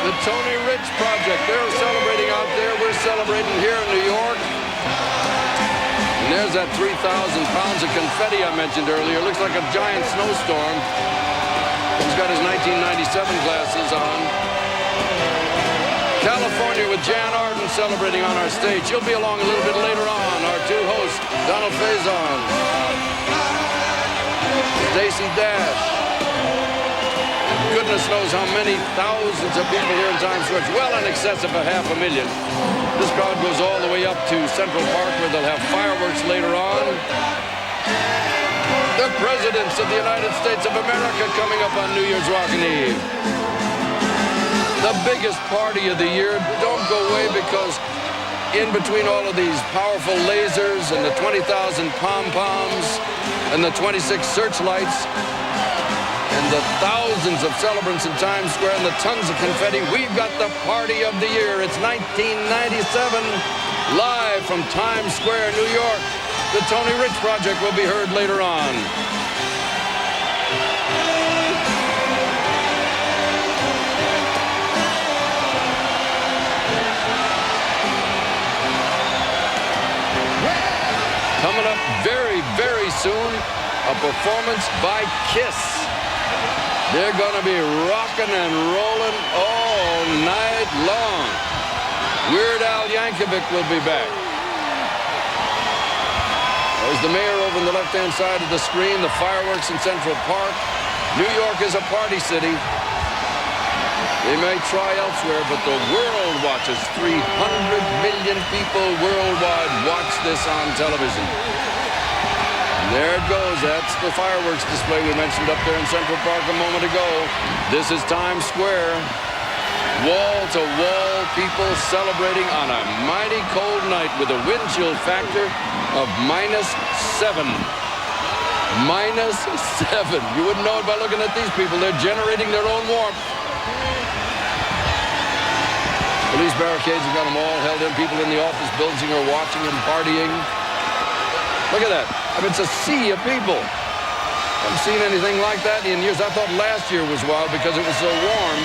The Tony Rich Project. They're celebrating out there. We're celebrating here in New York. And there's that 3,000 pounds of confetti I mentioned earlier. Looks like a giant snowstorm. He's got his 1997 glasses on. California with Jan Arden celebrating on our stage. She'll be along a little bit later on. Our 2 hosts, Donald Faison, Stacey Dash. Goodness knows how many thousands of people here in Times Square. It's well in excess of 500,000. This crowd goes all the way up to Central Park, where they'll have fireworks later on. The presidents of the United States of America coming up on New Year's Rockin' Eve. The biggest party of the year. Don't go away, because in between all of these powerful lasers and the 20,000 pom-poms, and the 26 searchlights and the thousands of celebrants in Times Square and the tons of confetti, we've got the party of the year. It's 1997, live from Times Square, New York. The Tony Rich Project will be heard later on. Coming up very, very soon, a performance by Kiss. They're going to be rocking and rolling all night long. Weird Al Yankovic will be back. There's the mayor over on the left-hand side of the screen, the fireworks in Central Park. New York is a party city. They may try elsewhere, but the world watches. 300 million people worldwide watch this on television. And there it goes. That's the fireworks display we mentioned up there in Central Park a moment ago. This is Times Square. Wall-to-wall people celebrating on a mighty cold night with a wind chill factor of -7. -7. You wouldn't know it by looking at these people. They're generating their own warmth. Police barricades have got them all held in. People in the office buildings are watching and partying. Look at that. I mean, it's a sea of people. I haven't seen anything like that in years. I thought last year was wild because it was so warm.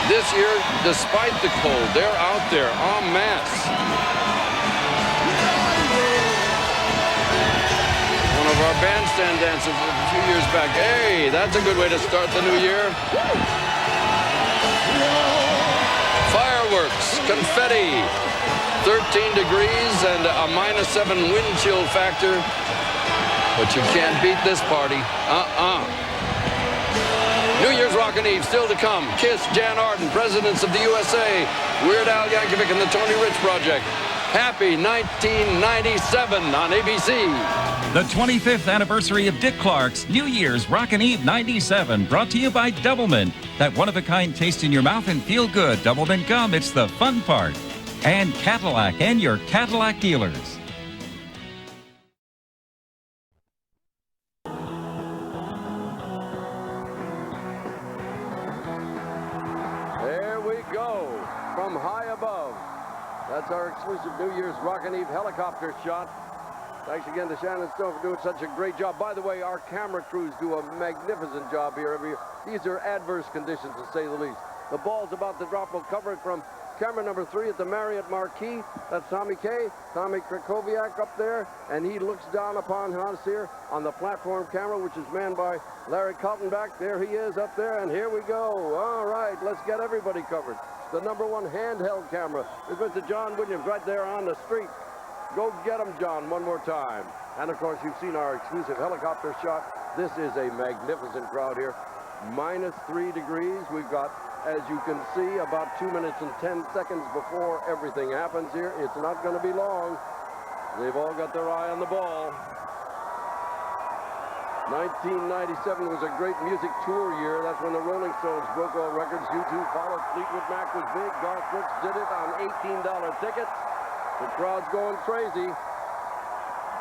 This year, despite the cold, they're out there en masse. One of our bandstand dancers a few years back. Hey, that's a good way to start the new year. Fireworks, confetti, 13 degrees and a -7 wind chill factor. But you can't beat this party. New Year's Rockin' Eve still to come. Kiss, Jan Arden, Presidents of the USA, Weird Al Yankovic and the Tony Rich Project. Happy 1997 on ABC. The 25th anniversary of Dick Clark's New Year's Rockin' Eve 97, brought to you by Doublemint. That one-of-a-kind taste in your mouth and feel good. Doublemint gum, it's the fun part. And Cadillac and your Cadillac dealers. There we go, from high above. That's our exclusive New Year's Rockin' Eve helicopter shot. Thanks again to Shannon Stone for doing such a great job. By the way, our camera crews do a magnificent job here every year. These are adverse conditions, to say the least. The ball's about to drop. We'll cover it from camera number 3 at the Marriott Marquis. That's Tommy K. Tommy Krakowiak up there, and he looks down upon us here on the platform camera, which is manned by Larry Kaltenbach. There he is up there, and here we go. All right, let's get everybody covered. The #1 handheld camera is Mr. John Williams right there on the street. Go get him, John, one more time. And, of course, you've seen our exclusive helicopter shot. This is a magnificent crowd here. -3 degrees. We've got, as you can see, about 2 minutes and 10 seconds before everything happens here. It's not going to be long. They've all got their eye on the ball. 1997 was a great music tour year. That's when the Rolling Stones broke all records. U2 followed. Fleetwood Mac was big. Garth Brooks did it on $18 tickets. The crowd's going crazy.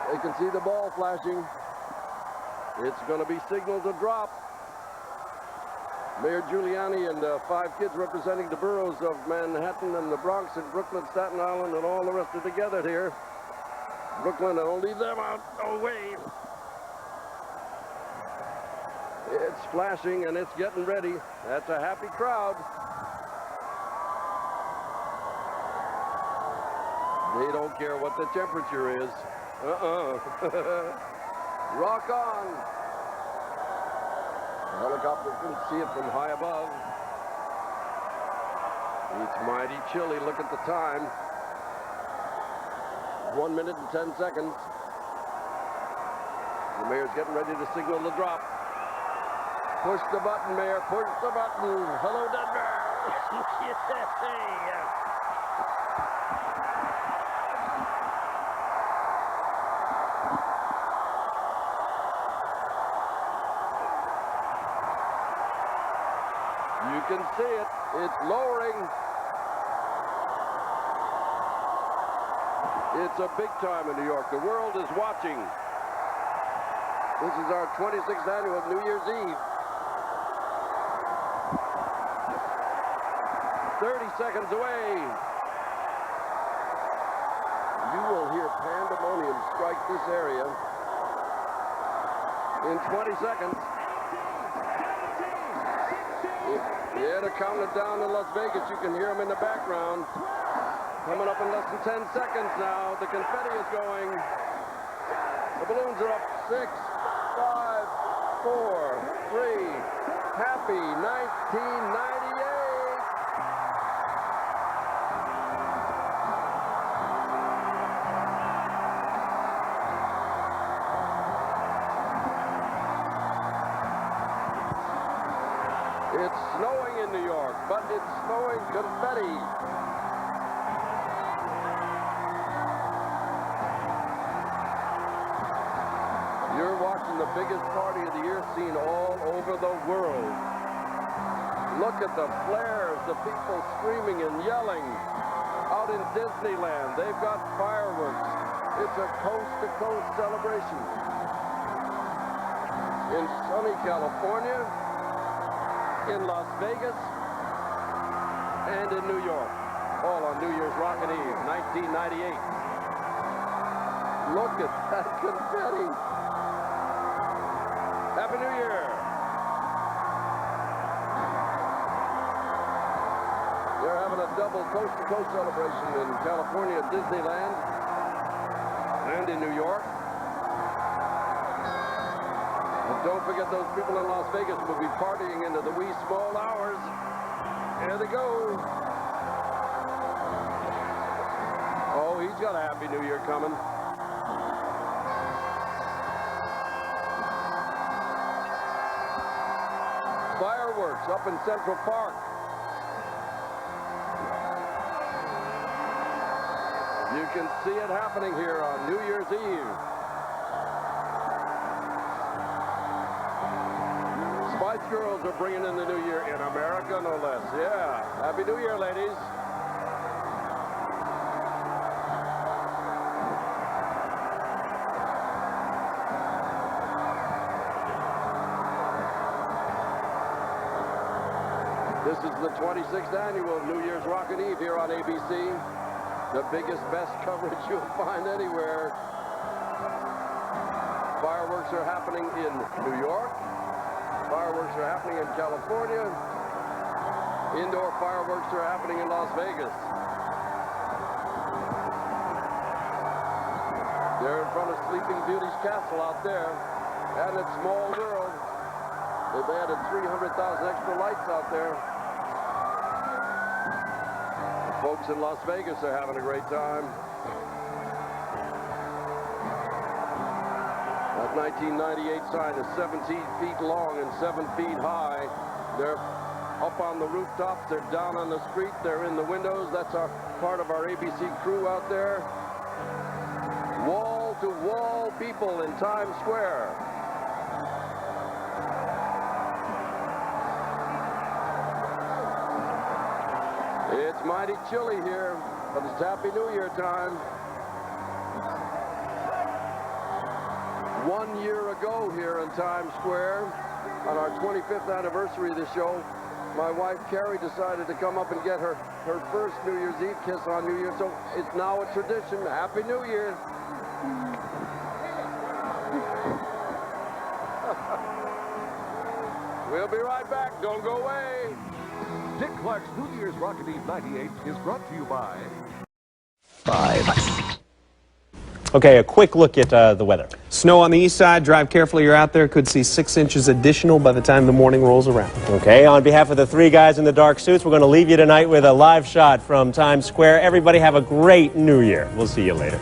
They can see the ball flashing. It's going to be signaled to drop. Mayor Giuliani and 5 kids representing the boroughs of Manhattan and the Bronx and Brooklyn, Staten Island, and all the rest are together here. Brooklyn, and don't leave them out. No way. It's flashing and it's getting ready. That's a happy crowd. They don't care what the temperature is. Rock on. The helicopter can see it from high above. It's mighty chilly. Look at the time. 1 minute and 10 seconds. The mayor's getting ready to signal the drop. Push the button, Mayor. Push the button. Hello, Denver. You can see it. It's lowering. It's a big time in New York. The world is watching. This is our 26th annual New Year's Eve. 30 seconds away. You will hear pandemonium strike this area in 20 seconds. Yeah, they're counting it down in Las Vegas. You can hear them in the background. Coming up in less than 10 seconds now. The confetti is going. The balloons are up. 6, 5, 4, 3. Happy 1998. It's snowing in New York, but it's snowing confetti. You're watching the biggest party of the year seen all over the world. Look at the flares, the people screaming and yelling. Out in Disneyland, they've got fireworks. It's a coast-to-coast celebration. In sunny California, in Las Vegas, and in New York, all on New Year's Rockin' Eve, 1998. Look at that confetti. Happy New Year. They're having a double coast-to-coast celebration in California at Disneyland and in New York. And don't forget those people in Las Vegas will be partying into the wee small hours. Here they go. Oh, he's got a Happy New Year coming. Fireworks up in Central Park. You can see it happening here on New Year's Eve. Spice Girls are bringing in the new year in America, no less. Yeah. Happy New Year, ladies. This is the 26th annual New Year's Rockin' Eve here on ABC. The biggest, best coverage you'll find anywhere. Fireworks are happening in New York. Fireworks are happening in California. Indoor fireworks are happening in Las Vegas. They're in front of Sleeping Beauty's castle out there. And it's Small World. They've added 300,000 extra lights out there. The folks in Las Vegas are having a great time. That 1998 sign is 17 feet long and 7 feet high. They're up on the rooftops. They're down on the street. They're in the windows. That's our part of our ABC crew out there. Wall-to-wall people in Times Square. It's mighty chilly here, but it's Happy New Year time. 1 year ago here in Times Square, on our 25th anniversary of the show, my wife Carrie decided to come up and get her first New Year's Eve kiss on New Year, so it's now a tradition. Happy New Year. We'll be right back. Don't go away. Dick Clark's New Year's Rockin' Eve 98 is brought to you by 5. Okay, a quick look at the weather. Snow on the east side. Drive carefully. You're out there. Could see 6 inches additional by the time the morning rolls around. Okay, on behalf of the 3 guys in the dark suits, we're going to leave you tonight with a live shot from Times Square. Everybody have a great New Year. We'll see you later.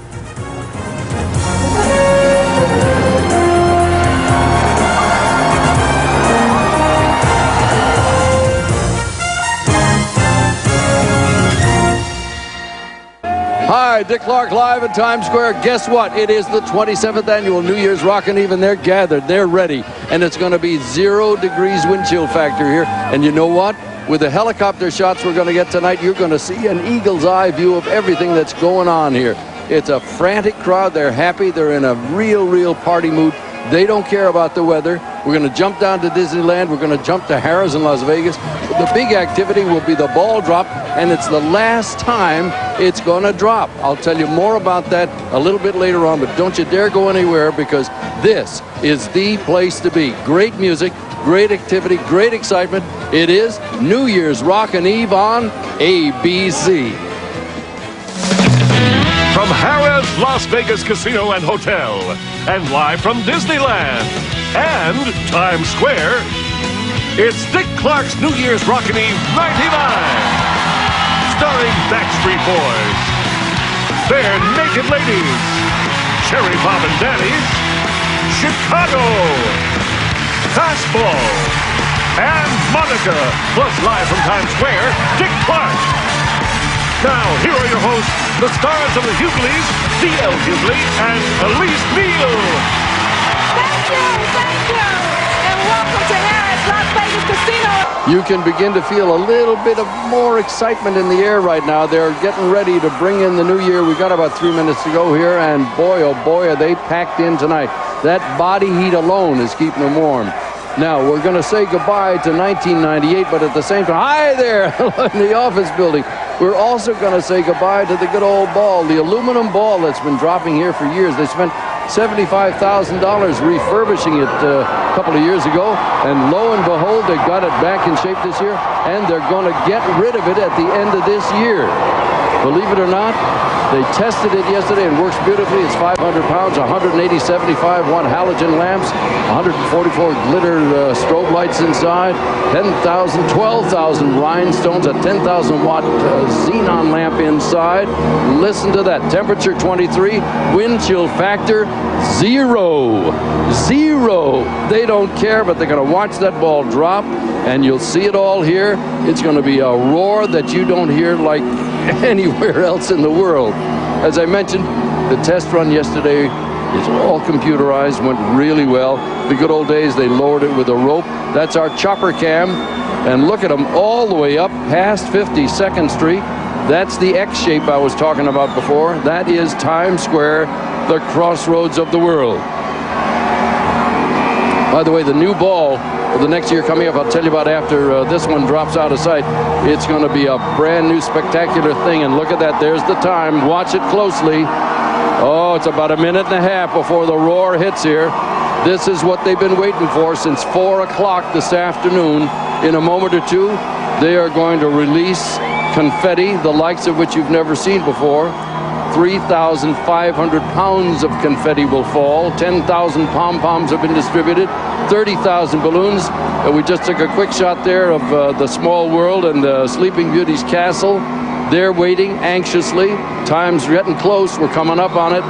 Hi, Dick Clark live in Times Square. Guess what? It is the 27th annual New Year's Rockin' Eve, and they're gathered. They're ready. And it's going to be 0 degrees wind chill factor here. And you know what? With the helicopter shots we're going to get tonight, you're going to see an eagle's eye view of everything that's going on here. It's a frantic crowd. They're happy. They're in a real party mood. They don't care about the weather. We're going to jump down to Disneyland. We're going to jump to Harrah's in Las Vegas. The big activity will be the ball drop, and it's the last time it's going to drop. I'll tell you more about that a little bit later on, but don't you dare go anywhere, because this is the place to be. Great music, great activity, great excitement. It is New Year's Rockin' Eve on ABC. From Harrah's Las Vegas Casino and Hotel, and live from Disneyland and Times Square, it's Dick Clark's New Year's Rockin' Eve '99, starring Backstreet Boys, Bare Naked Ladies, Cherry Bob and Daddies, Chicago, Fastball, and Monica, plus live from Times Square, Dick Clark. Now, here are your hosts, the stars of the Hughleys, D.L. Hughley and Elise Neal. Thank you, and welcome to Harrah's Las Vegas Casino. You can begin to feel a little bit of more excitement in the air right now. They're getting ready to bring in the new year. We got about 3 minutes to go here, and boy, oh boy, are they packed in tonight. That body heat alone is keeping them warm. Now, we're going to say goodbye to 1998, but at the same time, hi there in the office building. We're also going to say goodbye to the good old ball, the aluminum ball that's been dropping here for years. They spent $75,000 refurbishing it a couple of years ago, and lo and behold, they got it back in shape this year, and they're going to get rid of it at the end of this year. Believe it or not, they tested it yesterday and works beautifully. It's 500 pounds, 180 75-watt halogen lamps, 144 glitter strobe lights inside, 10,000, 12,000 rhinestones, a 10,000-watt xenon lamp inside. Listen to that. Temperature 23, wind chill factor 0. 0. They don't care, but they're going to watch that ball drop, and you'll see it all here. It's going to be a roar that you don't hear like anywhere else in the world. As I mentioned, the test run yesterday is all computerized, went really well. The good old days, they lowered it with a rope. That's our chopper cam, and look at them all the way up past 52nd Street. That's the X shape I was talking about before. That is Times Square, the crossroads of the world. By the way, the new ball for the next year coming up, I'll tell you about after this one drops out of sight. It's going to be a brand new spectacular thing, and look at that. There's the time. Watch it closely. Oh, it's about a minute and a half before the roar hits here. This is what they've been waiting for since 4 o'clock this afternoon. In a moment or two, they are going to release confetti, the likes of which you've never seen before. 3,500 pounds of confetti will fall. 10,000 pom-poms have been distributed. 30,000 balloons. We just took a quick shot there of the Small World and Sleeping Beauty's castle. They're waiting anxiously. Time's getting close. We're coming up on it.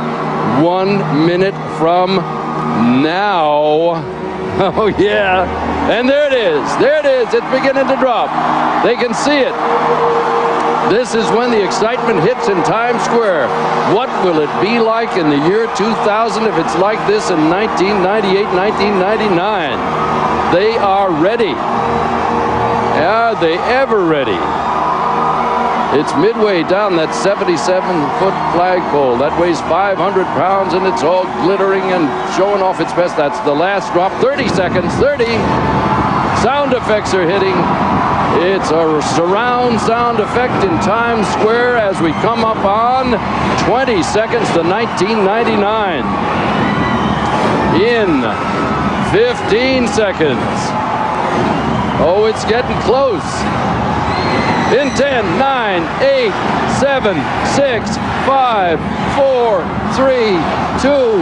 1 minute from now. Oh, yeah. And there it is. There it is. It's beginning to drop. They can see it. This is when the excitement hits in Times Square. What will it be like in the year 2000 if it's like this in 1998, 1999? They are ready. Are they ever ready? It's midway down that 77-foot flagpole. That weighs 500 pounds, and it's all glittering and showing off its best. That's the last drop. 30 seconds. 30. Sound effects are hitting. It's a surround sound effect in Times Square as we come up on 20 seconds to 1999. In 15 seconds. Oh, it's getting close. In 10, 9, 8, 7, 6, 5, 4, 3, 2,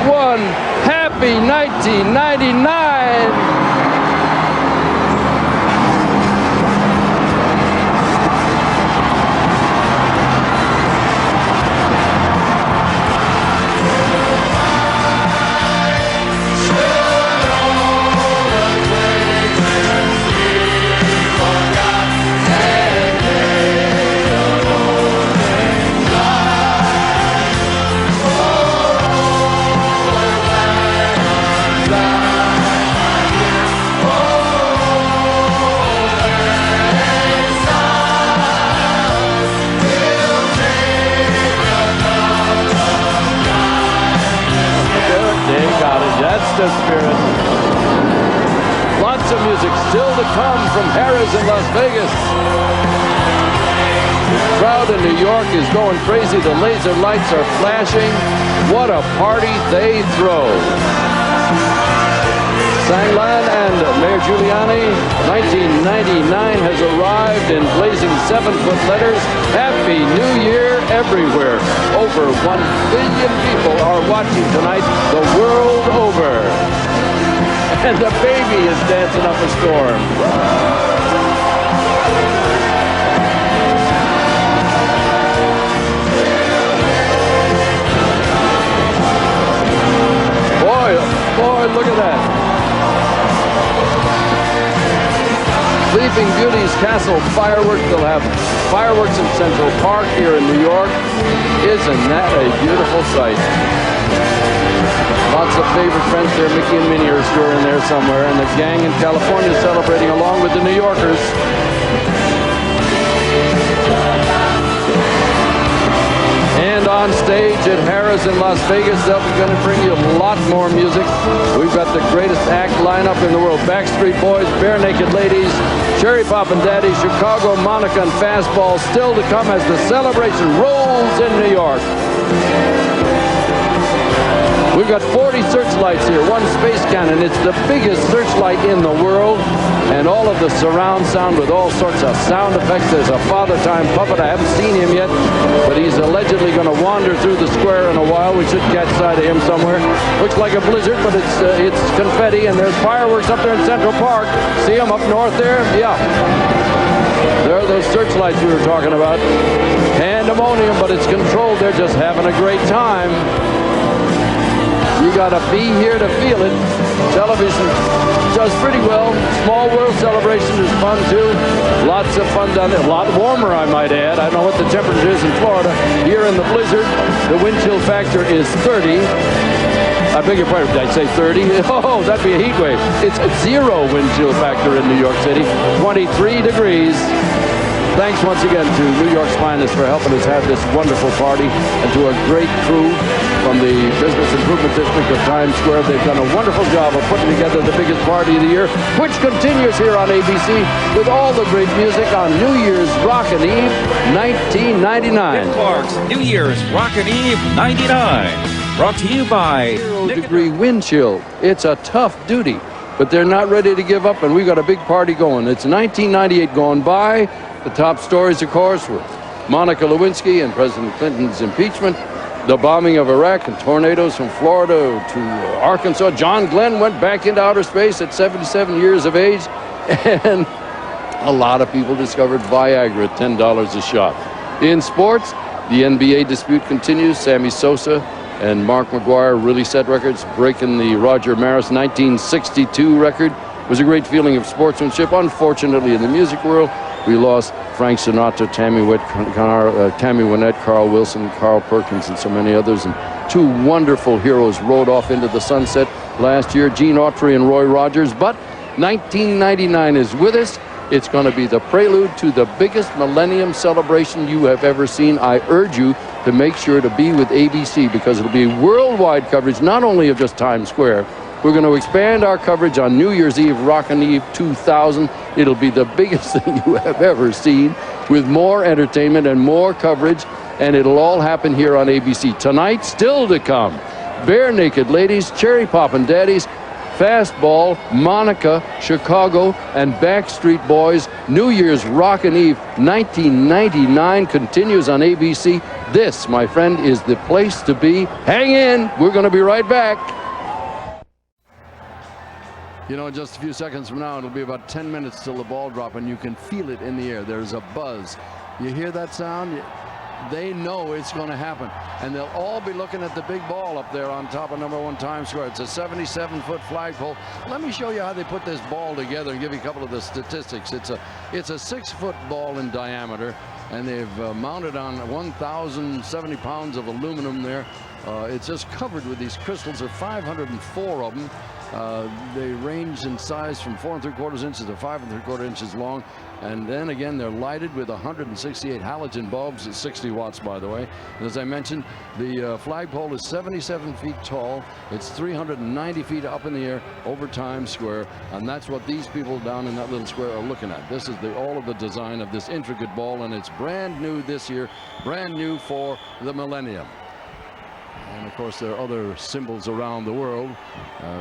1. Happy 1999. Lots of music still to come from Harrah's in Las Vegas. The crowd in New York is going crazy. The laser lights are flashing. What a party they throw. Sanglan and Mayor Giuliani, 1999 has arrived in blazing 7-foot letters. Happy New Year everywhere. Over 1 billion people are watching tonight the world over. And the baby is dancing up a storm. Boy, look at that. Sleeping Beauty's Castle fireworks. They'll have fireworks in Central Park here in New York. Isn't that a beautiful sight? Lots of favorite friends there. Mickey and Minnie are still in there somewhere. And the gang in California celebrating along with the New Yorkers. And on stage at Harrah's in Las Vegas, they're going to bring you a lot more music. We've got the greatest act lineup in the world. Backstreet Boys, Bare Naked Ladies, Cherry Poppin' Daddy, Chicago, Monica, and Fastball still to come as the celebration rolls in New York. We've got 40 searchlights here, 1 space cannon. It's the biggest searchlight in the world. And all of the surround sound with all sorts of sound effects. There's a Father Time puppet. I haven't seen him yet, but he's allegedly going to wander through the square in a while. We should catch sight of him somewhere. Looks like a blizzard, but it's confetti, and there's fireworks up there in Central Park. See them up north there? Yeah. There are those searchlights we were talking about. Pandemonium, but it's controlled. They're just having a great time. You got to be here to feel it. Television does pretty well. Small World Celebration is fun too. Lots of fun down there. A lot warmer, I might add. I don't know what the temperature is in Florida. Here in the blizzard, the wind chill factor is 30. I beg your pardon, did I say 30? Oh, that'd be a heat wave. It's a 0 wind chill factor in New York City. 23 degrees. Thanks once again to New York's finest for helping us have this wonderful party, and to a great crew from the Business Improvement District of Times Square. They've done a wonderful job of putting together the biggest party of the year, which continues here on ABC with all the great music on New Year's Rockin' Eve 1999. Dick Clark's New Year's Rockin' Eve 99. Brought to you by 0-degree wind chill. It's a tough duty, but they're not ready to give up, and we've got a big party going. It's 1998 going by. The top stories, of course, were Monica Lewinsky and President Clinton's impeachment, the bombing of Iraq, and tornadoes from Florida to Arkansas. John Glenn went back into outer space at 77 years of age, and a lot of people discovered Viagra at $10 a shot. In sports, the NBA dispute continues. Sammy Sosa and Mark McGuire really set records, breaking the Roger Maris 1962 record. It was a great feeling of sportsmanship. Unfortunately, in the music world, we lost Frank Sinatra, Tammy Wynette, Carl Wilson, Carl Perkins, and so many others. And 2 wonderful heroes rode off into the sunset last year, Gene Autry and Roy Rogers. But 1999 is with us. It's going to be the prelude to the biggest millennium celebration you have ever seen. I urge you to make sure to be with ABC, because it'll be worldwide coverage, not only of just Times Square. We're going to expand our coverage on New Year's Eve, Rockin' Eve 2000. It'll be the biggest thing you have ever seen, with more entertainment and more coverage, and it'll all happen here on ABC. Tonight, still to come, Bare Naked Ladies, Cherry Poppin' Daddies, Fastball, Monica, Chicago, and Backstreet Boys. New Year's Rockin' Eve 1999 continues on ABC. This, my friend, is the place to be. Hang in. We're going to be right back. You know, in just a few seconds from now, it'll be about 10 minutes till the ball drop, and you can feel it in the air. There's a buzz. You hear that sound? They know it's going to happen. And they'll all be looking at the big ball up there on top of #1 Times Square. It's a 77-foot flagpole. Let me show you how they put this ball together and give you a couple of the statistics. It's a 6-foot ball in diameter, and they've mounted on 1,070 pounds of aluminum there. It's just covered with these crystals. There are 504 of them. They range in size from 4 3/4 inches to 5 3/4 inches long. And then again, they're lighted with 168 halogen bulbs at 60 watts, by the way. And as I mentioned, the flagpole is 77 feet tall. It's 390 feet up in the air over Times Square. And that's what these people down in that little square are looking at. This is all of the design of this intricate ball, and it's brand new this year, brand new for the millennium. And of course, there are other symbols around the world.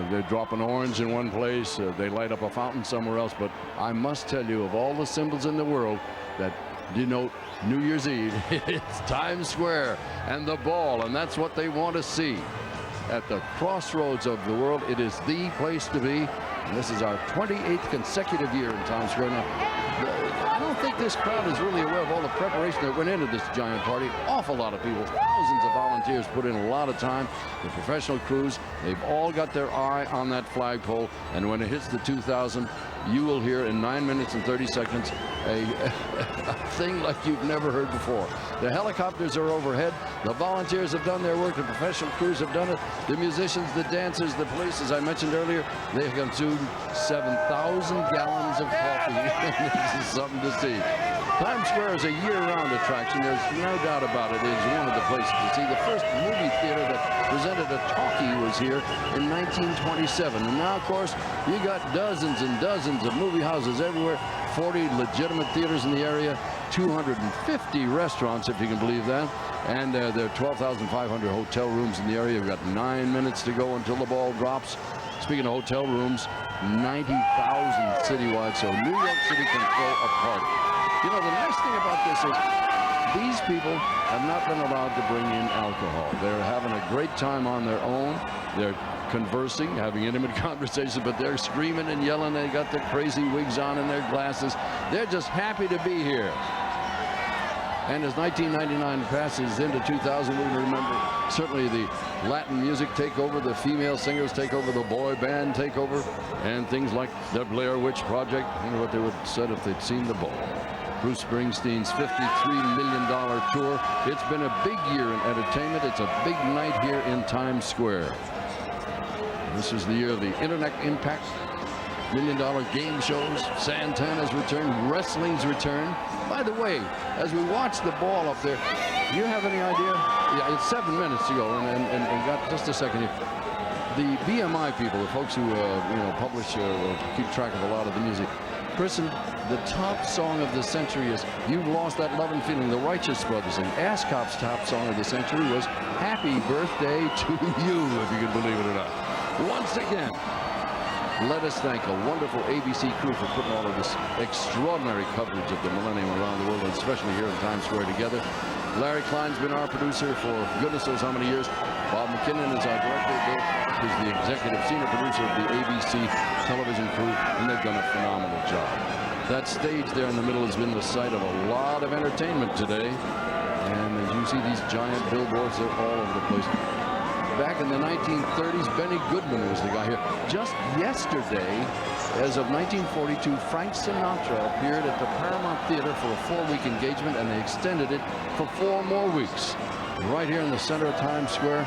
They drop an orange in one place, they light up a fountain somewhere else. But I must tell you, of all the symbols in the world that denote New Year's Eve, it's Times Square and the ball, and that's what they want to see. At the crossroads of the world, it is the place to be. And this is our 28th consecutive year in Times Square. Now, I don't think this crowd is really aware of all the preparation that went into this giant party. Awful lot of people, thousands of volunteers put in a lot of time. The professional crews, they've all got their eye on that flagpole. And when it hits the 2000, you will hear in 9 minutes and 30 seconds a thing like you've never heard before. The helicopters are overhead. The volunteers have done their work. The professional crews have done it. The musicians, the dancers, the police, as I mentioned earlier, they have consumed 7,000 gallons of coffee. This is something to see. Times Square is a year-round attraction. There's no doubt about it. It is one of the places to see. The first movie theater that presented a talkie was here in 1927. And now, of course, you got dozens and dozens of movie houses everywhere, 40 legitimate theaters in the area, 250 restaurants, if you can believe that. And there are 12,500 hotel rooms in the area. We've got 9 minutes to go until the ball drops. Speaking of hotel rooms, 90,000 citywide, so New York City can throw a party. You know, the nice thing about this is these people have not been allowed to bring in alcohol. They're having a great time on their own. They're conversing, having intimate conversations, but they're screaming and yelling. They got their crazy wigs on and their glasses. They're just happy to be here. And as 1999 passes into 2000, we remember certainly the Latin music take over, the female singers take over, the boy band take over, and things like the Blair Witch Project. I wonder what they would have said if they'd seen the ball. Bruce Springsteen's $53 million tour. It's been a big year in entertainment. It's a big night here in Times Square. This is the year of the Internet Impact, $1 million game shows, Santana's return, wrestling's return. By the way, as we watch the ball up there, do you have any idea? Yeah, it's 7 minutes to go, and got just a second here. The BMI people, the folks who publish or keep track of a lot of the music, christened the top song of the century is "You've Lost That Lovin' Feeling," the Righteous Brothers. And Ascop's top song of the century was "Happy Birthday to You," if you can believe it or not. Once again, let us thank a wonderful ABC crew for putting all of this extraordinary coverage of the millennium around the world, and especially here in Times Square together. Larry Klein's been our producer for goodness knows how many years. Bob McKinnon is our director. Bill is the executive senior producer of the ABC television crew, and they've done a phenomenal job. That stage there in the middle has been the site of a lot of entertainment today. And as you see these giant billboards, they're all over the place. Back in the 1930s, Benny Goodman was the guy here. Just yesterday, as of 1942, Frank Sinatra appeared at the Paramount Theater for a 4-week engagement, and they extended it for 4 more weeks. Right here in the center of Times Square.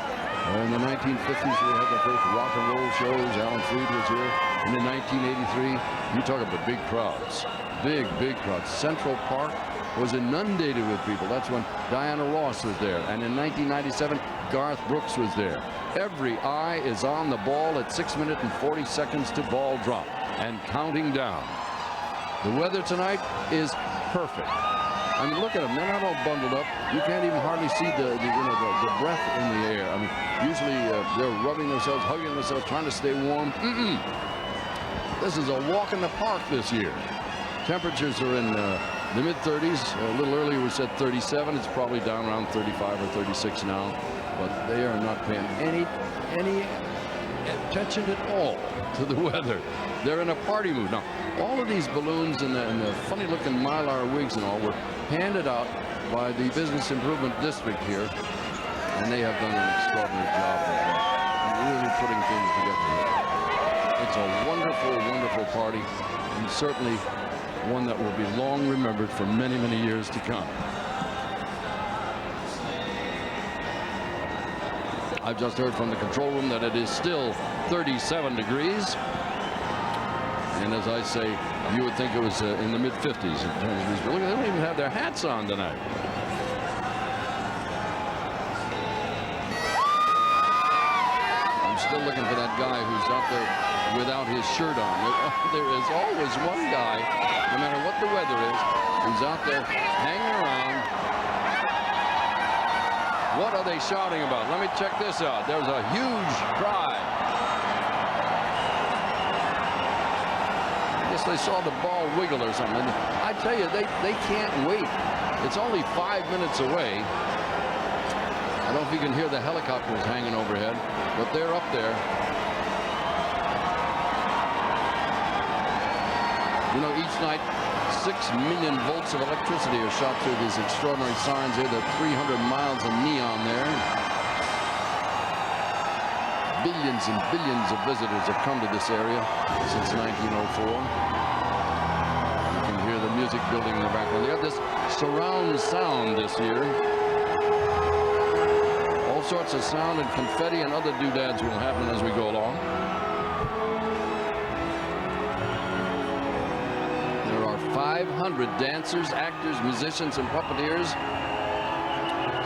In the 1950s, we had the first rock and roll shows. Alan Freed was here. And in 1983, you talk about big crowds. Big, big crowds. Central Park was inundated with people. That's when Diana Ross was there. And in 1997, Garth Brooks was there. Every eye is on the ball at 6 minutes and 40 seconds to ball drop and counting down. The weather tonight is perfect. I mean, look at them. They're not all bundled up. You can't even hardly see the breath in the air. I mean, usually they're rubbing themselves, hugging themselves, trying to stay warm. This is a walk in the park this year. Temperatures are in the mid-30s. A little earlier we said 37. It's probably down around 35 or 36 now. But they are not paying any attention at all to the weather. They're in a party mood. Now, all of these balloons and the funny-looking Mylar wigs and all were handed out by the Business Improvement District here, and they have done an extraordinary job of really putting things together here. It's a wonderful, wonderful party, and certainly one that will be long remembered for many, many years to come. I've just heard from the control room that it is still 37 degrees. And as I say, you would think it was in the mid-50s in terms of these. Look, they don't even have their hats on tonight. I'm still looking for that guy who's out there without his shirt on. There is always one guy, no matter what the weather is, who's out there hanging around. What are they shouting about? Let me check this out. There's a huge cry. I guess they saw the ball wiggle or something. I tell you, they can't wait. It's only 5 minutes away. I don't know if you can hear the helicopters hanging overhead, but they're up there. You know, each night, 6 million volts of electricity are shot through these extraordinary signs here. There are 300 miles of neon there. Billions and billions of visitors have come to this area since 1904. You can hear the music building in the background. They got this surround sound this year. All sorts of sound and confetti and other doodads will happen as we go along. There are 500 dancers, actors, musicians, and puppeteers.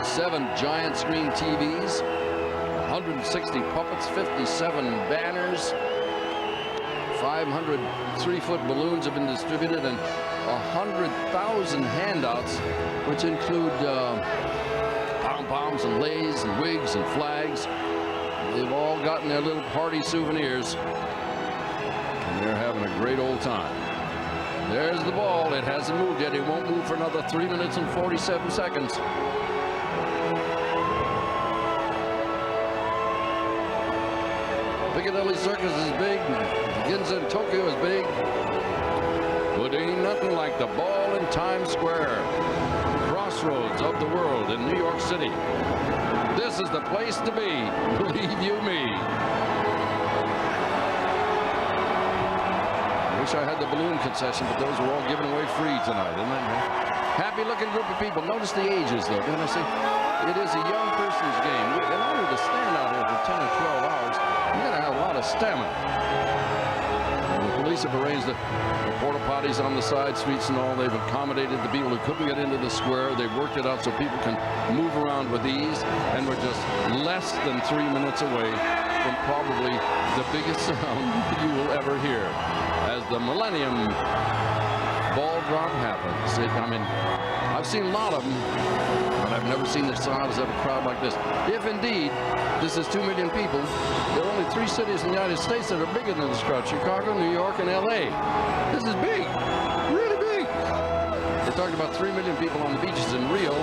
7 giant screen TVs. 160 puppets, 57 banners, 500 3-foot balloons have been distributed, and 100,000 handouts, which include pom-poms and leis and wigs and flags. They've all gotten their little party souvenirs, and they're having a great old time. There's the ball. It hasn't moved yet. It won't move for another 3 minutes and 47 seconds. Piccadilly Circus is big. Ginza in Tokyo is big. But ain't nothing like the ball in Times Square. Crossroads of the world in New York City. This is the place to be, believe you me. I wish I had the balloon concession, but those were all given away free tonight, isn't it? Happy looking group of people. Notice the ages, though. Can I say? It is a young person's game. In order to stand out here for 10 or 12 hours, you gotta have a lot of stamina. And the police have arranged the porta potties on the side streets and all. They've accommodated the people who couldn't get into the square. They've worked it out so people can move around with ease. And we're just less than 3 minutes away from probably the biggest sound you will ever hear as the Millennium ball drop happens. I mean, I've seen a lot of them, but I've never seen the size of a crowd like this. If indeed this is 2 million people, there are only 3 cities in the United States that are bigger than this crowd: Chicago, New York, and LA. This is big, really big. They talked about 3 million people on the beaches in Rio.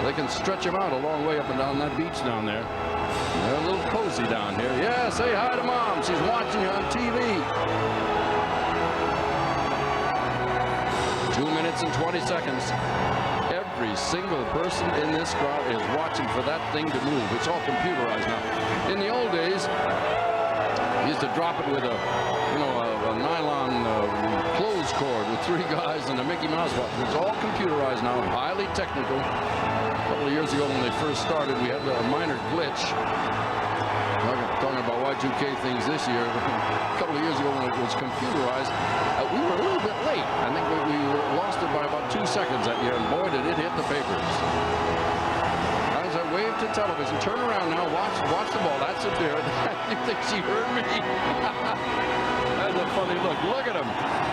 They can stretch them out a long way up and down that beach down there. They're a little cozy down here. Yeah, say hi to Mom. She's watching you on TV. 2 minutes and 20 seconds. Every single person in this crowd is watching for that thing to move. It's all computerized now. In the old days, you used to drop it with a nylon clothes cord with 3 guys and a Mickey Mouse watch. It's all computerized now, highly technical. A couple of years ago when they first started, we had a minor glitch. Talking about Y2K things this year. A couple of years ago when it was computerized, we were a little bit late. I think we lost it by about 2 seconds that year, and boy, did it hit the papers. As I waved to television, turn around now, watch the ball. That's it there. You think she heard me? That's a funny look. Look at them.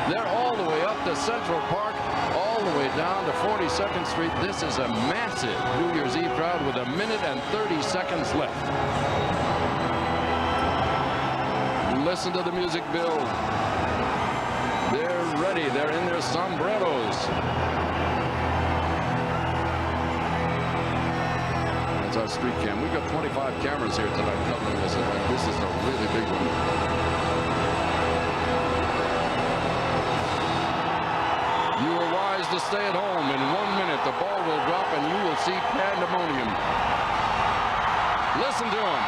They're all the way up to Central Park, all the way down to 42nd Street. This is a massive New Year's Eve crowd with 1 minute and 30 seconds left. Listen to the music build. They're ready. They're in their sombreros. That's our street cam. We've got 25 cameras here tonight covering this. This is a really big one. You are wise to stay at home. In 1 minute, the ball will drop and you will see pandemonium. Listen to them.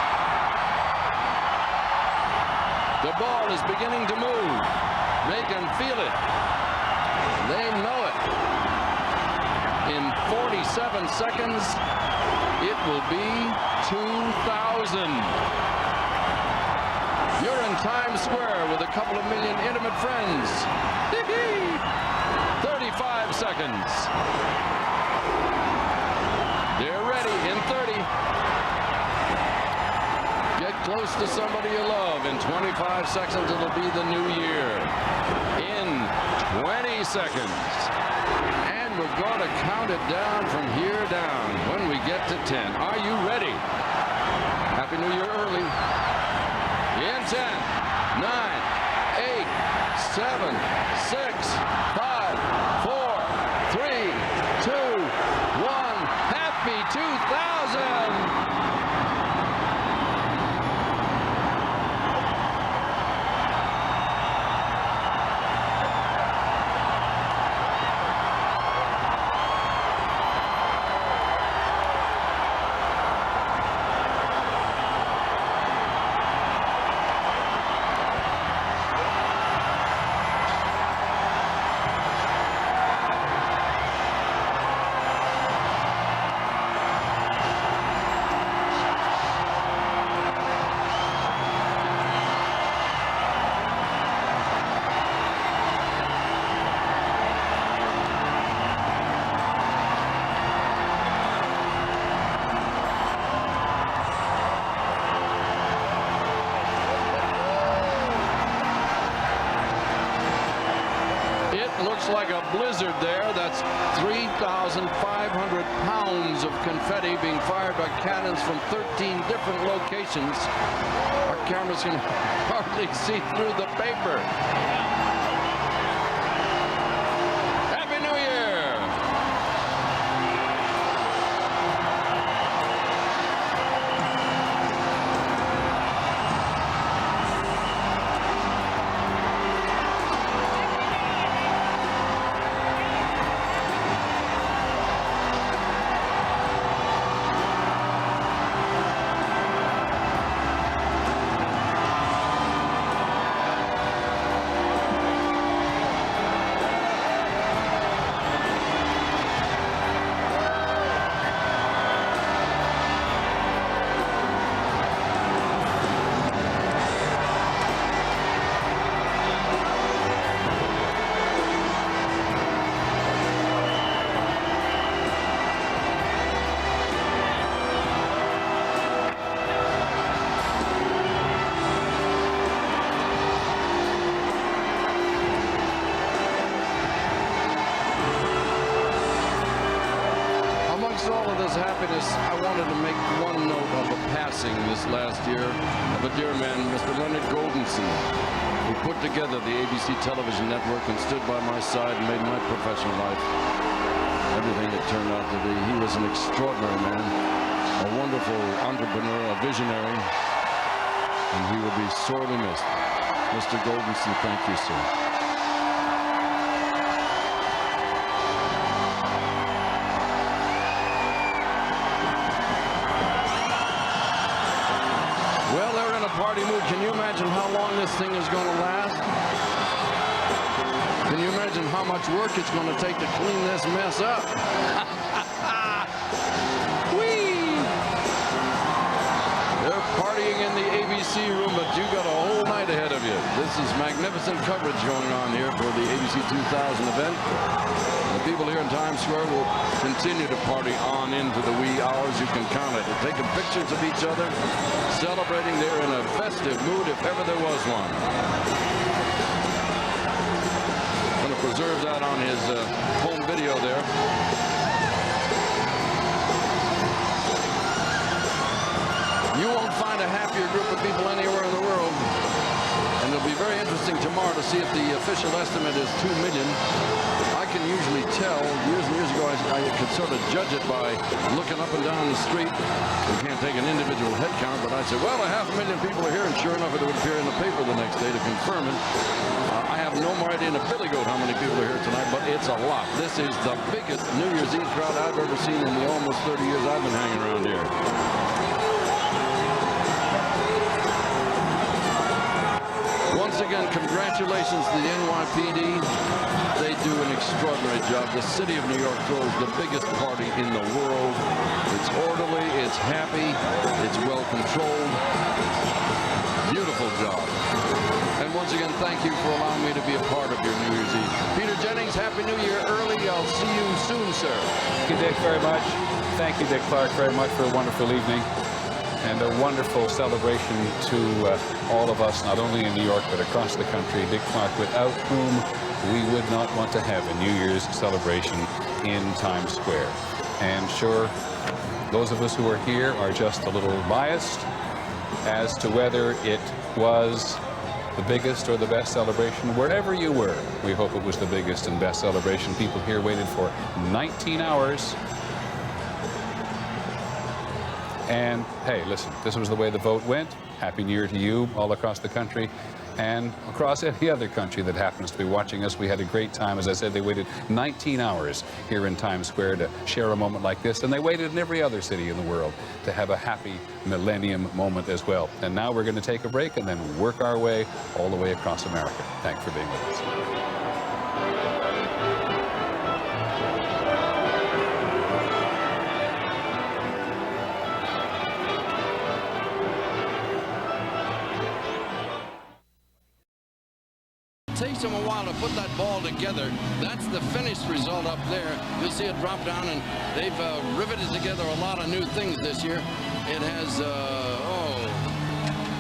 The ball is beginning to move. They can feel it. They know it. In 40 27 seconds. It will be 2,000. You're in Times Square with a couple of million intimate friends. 35 seconds. They're ready in 30. Get close to somebody you love. In 25 seconds, it'll be the new year. In 20 seconds. And we're going to count it down from here down when we get to 10. Are you ready? Happy New Year early. In 10, 9, 8, 7, 6, 5, 4, 3, 2, 1. Happy 2000! Looks like a blizzard there. That's 3,500 pounds of confetti being fired by cannons from 13 different locations. Our cameras can hardly see through the paper. Happy New Year! All of this happiness, I wanted to make one note of a passing this last year of a dear man, Mr. Leonard Goldenson, who put together the ABC television network and stood by my side and made my professional life everything it turned out to be. He was an extraordinary man, a wonderful entrepreneur, a visionary, and he will be sorely missed. Mr. Goldenson, thank you, sir. Party mood. Can you imagine how long this thing is going to last? Can you imagine how much work it's going to take to clean this mess up? Whee! They're partying in the ABC room, but you got a whole night ahead of you. This is magnificent coverage going on here for the ABC 2000 event. The people here in Times Square will continue to party on into the wee hours. You can count it. They're taking pictures of each other, celebrating. They're in a festive mood if ever there was one. Going to preserve that on his home video there. You won't find a happier group of people anywhere in the world. And it'll be very interesting tomorrow to see if the official estimate is 2 million. I can usually tell, years and years ago, I could sort of judge it by looking up and down the street. You can't take an individual head count, but I said, well, 500,000 people are here, and sure enough, it would appear in the paper the next day to confirm it. I have no more idea in a billy goat how many people are here tonight, but it's a lot. This is the biggest New Year's Eve crowd I've ever seen in the almost 30 years I've been hanging around here. Once again, congratulations to the NYPD. They do an extraordinary job. The city of New York throws the biggest party in the world. It's orderly, it's happy, it's well controlled. Beautiful job. And once again, thank you for allowing me to be a part of your New Year's Eve. Peter Jennings, Happy New Year early. I'll see you soon, sir. Thank you, Dick, very much. Thank you, Dick Clark, very much for a wonderful evening and a wonderful celebration to all of us, not only in New York, but across the country. Dick Clark, without whom we would not want to have a New Year's celebration in Times Square. And sure, those of us who are here are just a little biased as to whether it was the biggest or the best celebration. Wherever you were, we hope it was the biggest and best celebration. People here waited for 19 hours. And hey, listen, this was the way the vote went. Happy New Year to you all across the country and across any other country that happens to be watching us. We had a great time. As I said, they waited 19 hours here in Times Square to share a moment like this, and they waited in every other city in the world to have a happy millennium moment as well. And now we're going to take a break and then work our way all the way across America. Thanks for being with us. Takes them a while to put that ball together. That's the finished result up there. You'll see it drop down, and they've riveted together a lot of new things this year. It has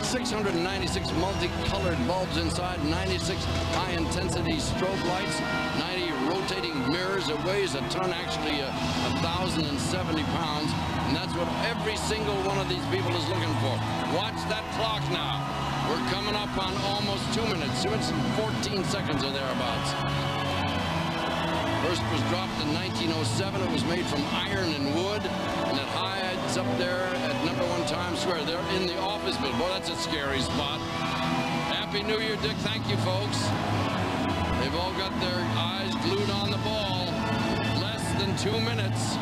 696 multicolored bulbs inside, 96 high-intensity strobe lights, 90 rotating mirrors. It weighs a ton, actually 1,070 pounds, and that's what every single one of these people is looking for. Watch that clock now. We're coming up on almost 2 minutes. 2 minutes and 14 seconds or thereabouts. First was dropped in 1907. It was made from iron and wood, and it hides up there at #1 Times Square. They're in the office building. Boy, that's a scary spot. Happy New Year, Dick. Thank you, folks. They've all got their eyes glued on the ball. Less than 2 minutes.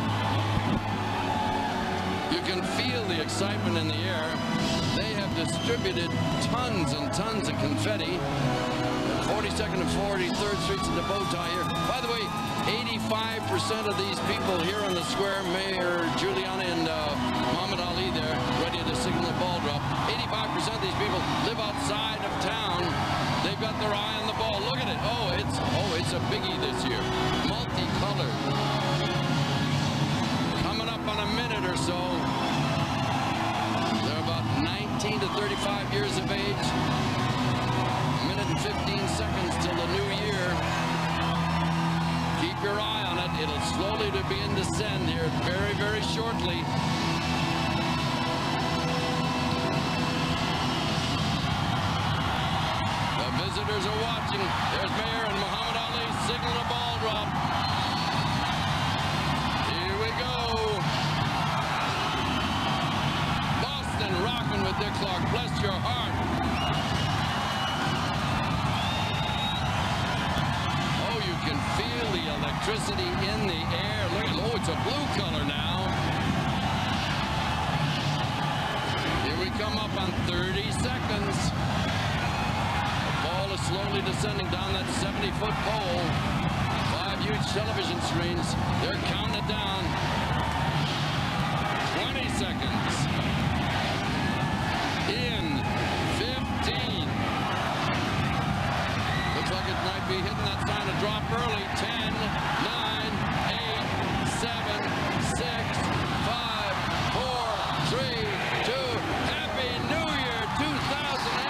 You can feel the excitement in the air. They have distributed tons and tons of confetti. 42nd and 43rd Streets in the bow tie here. By the way, 85% of these people here on the square, Mayor Giuliani and Muhammad Ali there, ready to signal the ball drop. 85% of these people live outside of town. They've got their eye on the ball. Look at it. Oh, it's a biggie this year. Multicolored. Coming up on a minute or so. They're about 19 to 35 years of age. A minute and 15 seconds till the new year. Keep your eye on it. It'll slowly be in descent here very, very shortly. The visitors are watching. There's Mayor and Muhammad Ali signaling a ball drop. Here we go. Boston rocking with Dick Clark. Bless your heart. Oh, you can feel the electricity in the air. Look at, oh, it's a blue color now. Here we come up on 30 seconds. The ball is slowly descending down that 70-foot pole. 5 huge television screens. They're counting it down. 20 seconds. In 15. Looks like it might be hitting that sign to drop early. 10, 9, 8, 7, 6, 5, 4, 3, 2. Happy New Year 2001.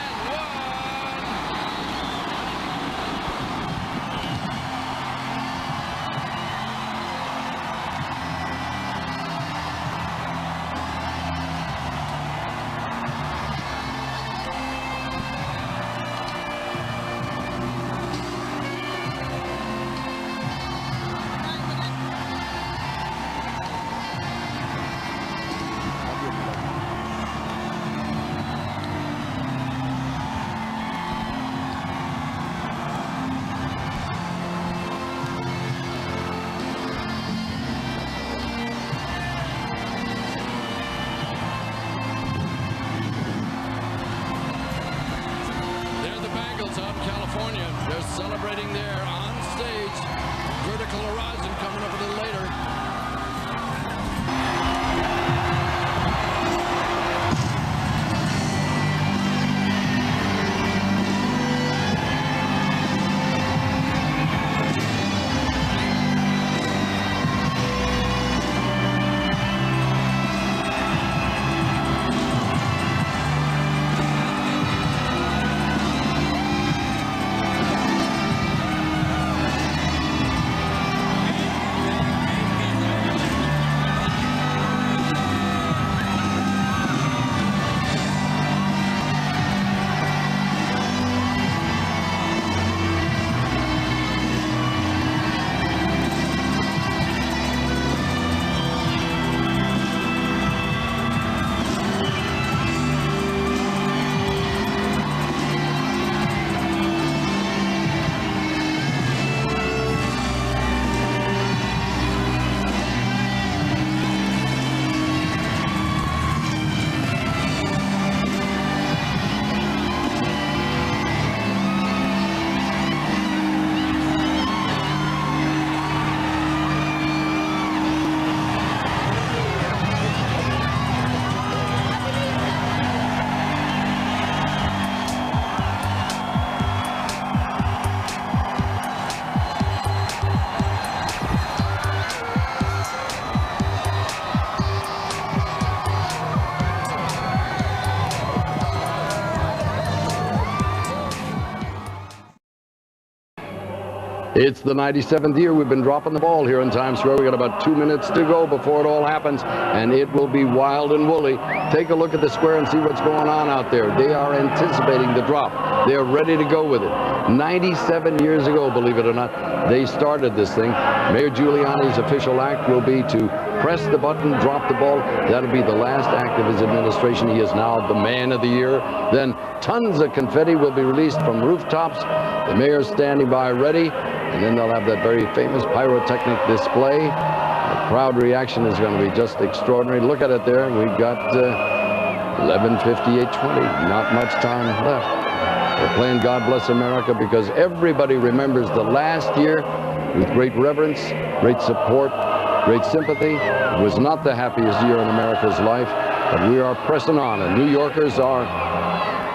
California. They're celebrating there on stage. It's the 97th year we've been dropping the ball here in Times Square. We got about 2 minutes to go before it all happens, and it will be wild and woolly. Take a look at the square and see what's going on out there. They are anticipating the drop. They're ready to go with it. 97 years ago, believe it or not, they started this thing. Mayor Giuliani's official act will be to press the button, drop the ball. That'll be the last act of his administration. He is now the man of the year. Then tons of confetti will be released from rooftops. The mayor's standing by ready, and then they'll have that very famous pyrotechnic display. The crowd reaction is going to be just extraordinary. Look at it there. We've got 11:58:20. Not much time left. We're playing God Bless America because everybody remembers the last year with great reverence, great support, great sympathy. It was not the happiest year in America's life, but we are pressing on, and New Yorkers are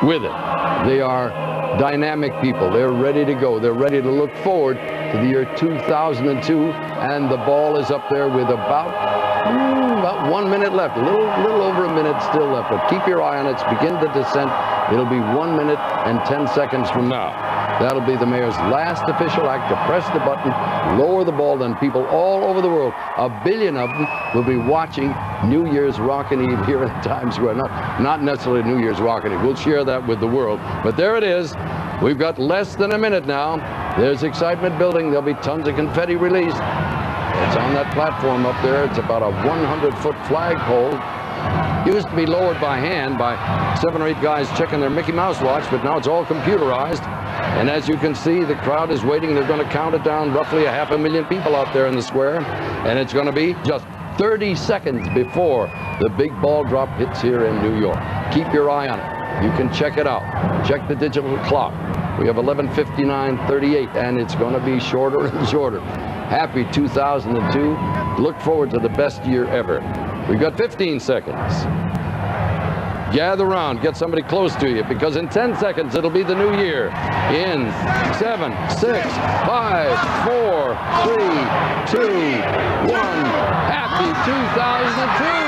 with it. They are dynamic people. They're ready to go. They're ready to look forward to the year 2002, and the ball is up there with about 1 minute left. A little over a minute still left, but keep your eye on it. It's begin the descent. It'll be 1 minute and 10 seconds from now. That'll be the mayor's last official act to press the button, lower the ball, then people all over the world, 1 billion of them, will be watching New Year's Rockin' Eve here in Times Square. Not necessarily New Year's Rockin' Eve. We'll share that with the world. But there it is. We've got less than a minute now. There's excitement building. There'll be tons of confetti released. It's on that platform up there. It's about a 100-foot flagpole. Used to be lowered by hand by 7 or 8 guys checking their Mickey Mouse watch, but now it's all computerized. And as you can see, the crowd is waiting. They're going to count it down. Roughly 500,000 people out there in the square. And it's going to be just 30 seconds before the big ball drop hits here in New York. Keep your eye on it. You can check it out. Check the digital clock. We have 11:59:38, and it's going to be shorter and shorter. Happy 2002. Look forward to the best year ever. We've got 15 seconds. Gather around, get somebody close to you, because in 10 seconds it'll be the new year. In 7, 6, 5, 4, 3, 2, 1. Happy 2002!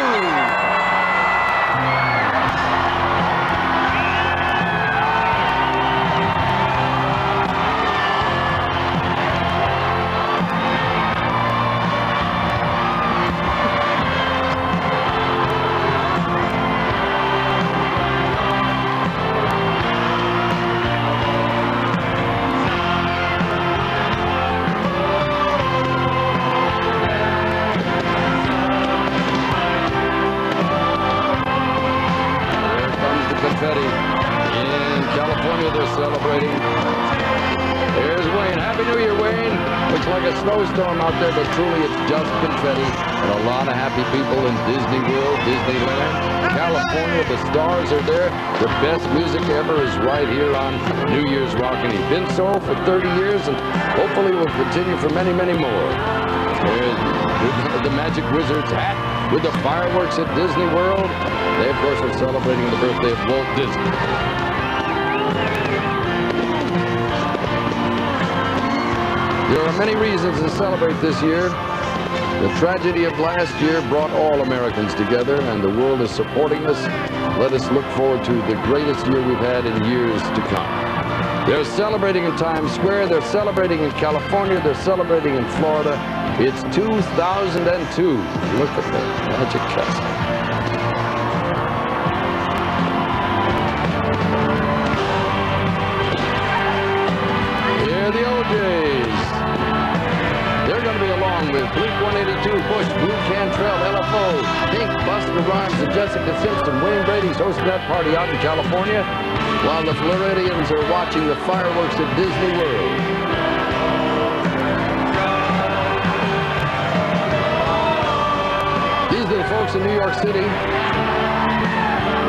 Celebrating. There's Wayne. Happy New Year, Wayne. Looks like a snowstorm out there, but truly it's just confetti. And a lot of happy people in Disney World, Disneyland, California. The stars are there. The best music ever is right here on New Year's Rockin' Eve. Been so for 30 years, and hopefully will continue for many, many more. There's the Magic Wizard's hat with the fireworks at Disney World. They, of course, are celebrating the birthday of Walt Disney. There are many reasons to celebrate this year. The tragedy of last year brought all Americans together, and the world is supporting us. Let us look forward to the greatest year we've had in years to come. They're celebrating in Times Square. They're celebrating in California. They're celebrating in Florida. It's 2002. Look at that Magic Castle. Here are the OJs. They're going to be along with Blink-182, Bush, Blue Cantrell, LFO, Pink, Busta Rhymes, and Jessica Simpson. Wayne Brady's hosting that party out in California, while the Floridians are watching the fireworks at Disney World. These are the folks in New York City.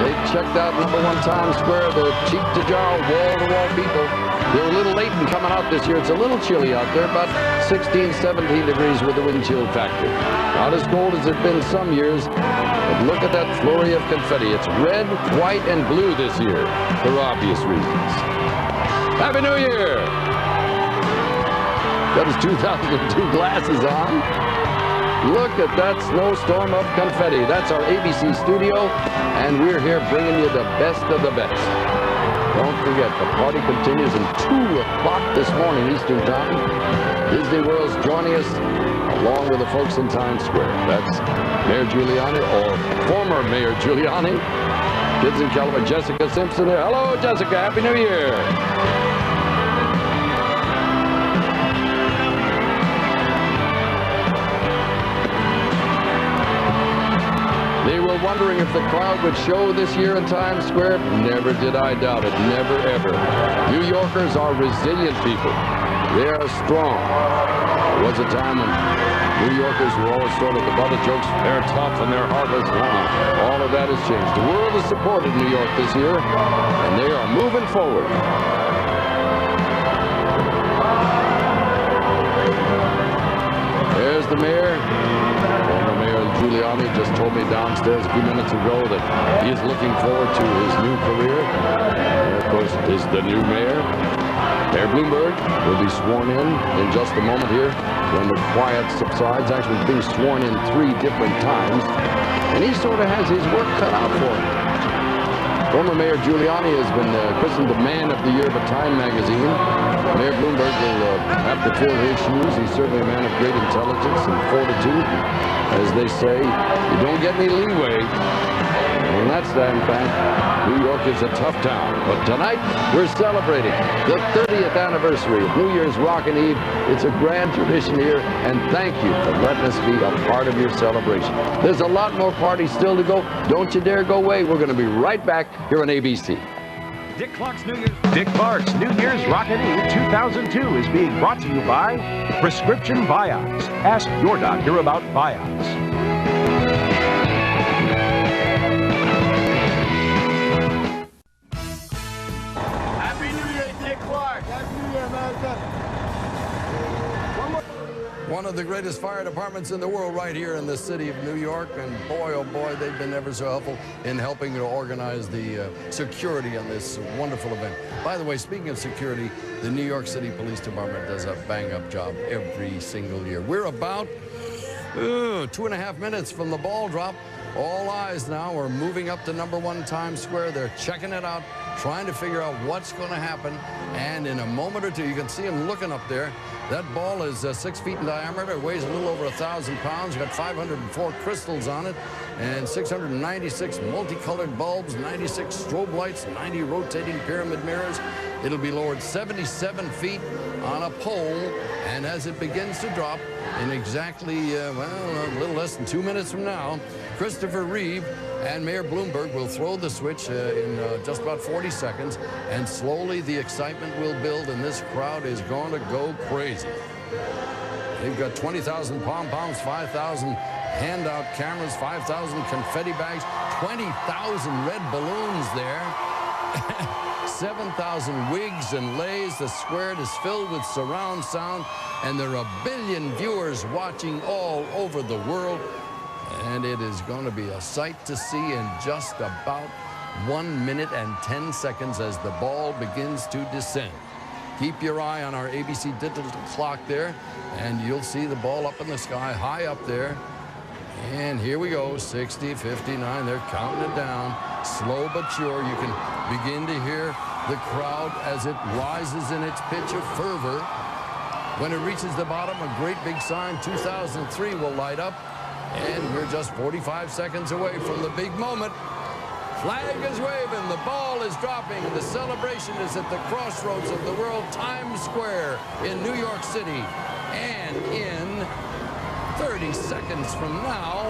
They checked out #1 Times Square, the cheek-to-jowl, wall-to-wall people. They were a little late in coming out this year. It's a little chilly out there, about 16, 17 degrees with the wind chill factor. Not as cold as it's been some years, but look at that flurry of confetti. It's red, white, and blue this year, for obvious reasons. Happy New Year! Got his 2002 glasses on. Look at that snowstorm of confetti. That's our ABC studio, and we're here bringing you the best of the best. Don't forget, the party continues at 2 o'clock this morning Eastern Time. Disney World's joining us along with the folks in Times Square. That's Mayor Giuliani, or former Mayor Giuliani. Kids in California, Jessica Simpson here. Hello, Jessica. Happy New Year. They were wondering if the crowd would show this year in Times Square. Never did I doubt it. Never, ever. New Yorkers are resilient people. They are strong. There was a time when New Yorkers were always sort of the butt of jokes. They're tough and they're heartless. All of that has changed. The world has supported New York this year, and they are moving forward. There's the mayor. Former Mayor Giuliani just told me downstairs a few minutes ago that he is looking forward to his new career. And of course, is the new mayor. Mayor Bloomberg will be sworn in just a moment here when the quiet subsides. Actually, he's being sworn in 3 different times, and he sort of has his work cut out for him. Former Mayor Giuliani has been christened the Man of the Year by Time magazine. Mayor Bloomberg will have to fill his shoes. He's certainly a man of great intelligence and fortitude. As they say, you don't get any leeway. And that's that, in fact. New York is a tough town. But tonight, we're celebrating the 30th anniversary of New Year's Rockin' Eve. It's a grand tradition here, and thank you for letting us be a part of your celebration. There's a lot more parties still to go. Don't you dare go away. We're going to be right back here on ABC. Dick Clark's New Year's Rockin' Eve 2002 is being brought to you by Prescription Vioxx. Ask your doctor about Vioxx. Happy New Year, Dick Clark. Happy New Year, America. One of the greatest fire departments in the world right here in the city of New York, and boy, oh boy, they've been ever so helpful in helping to organize the security on this wonderful event. By the way, speaking of security, the New York City Police Department does a bang-up job every single year. We're about 2.5 minutes from the ball drop. All eyes now are moving up to #1 Times Square. They're checking it out, trying to figure out what's going to happen. And in a moment or two, you can see them looking up there. That ball is 6 feet in diameter. It weighs a little over 1,000 pounds. Got 504 crystals on it and 696 multicolored bulbs, 96 strobe lights, 90 rotating pyramid mirrors. It'll be lowered 77 feet on a pole. And as it begins to drop in exactly, a little less than 2 minutes from now, Christopher Reeve and Mayor Bloomberg will throw the switch in just about 40 seconds, and slowly the excitement will build, and this crowd is going to go crazy. They've got 20,000 pom-poms, 5,000 handout cameras, 5,000 confetti bags, 20,000 red balloons there, 7,000 wigs and leis. The square is filled with surround sound, and there are 1 billion viewers watching all over the world. And it is going to be a sight to see in just about 1 minute and 10 seconds as the ball begins to descend. Keep your eye on our ABC digital clock there, and you'll see the ball up in the sky, high up there. And here we go, 60, 59, they're counting it down. Slow but sure, you can begin to hear the crowd as it rises in its pitch of fervor. When it reaches the bottom, a great big sign, 2003, will light up. And we're just 45 seconds away from the big moment. Flag is waving, the ball is dropping, the celebration is at the crossroads of the world, Times Square in New York City. And in 30 seconds from now,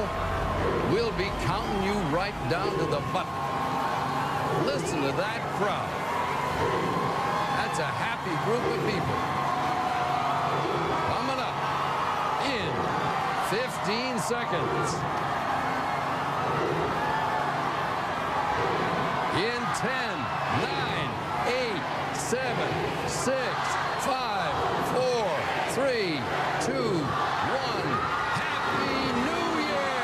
we'll be counting you right down to the button. Listen to that crowd. That's a happy group of people. Coming up in 15 seconds. In 10, 9, 8, 7, 6, 5, 4, 3, 2, 1. Happy New Year!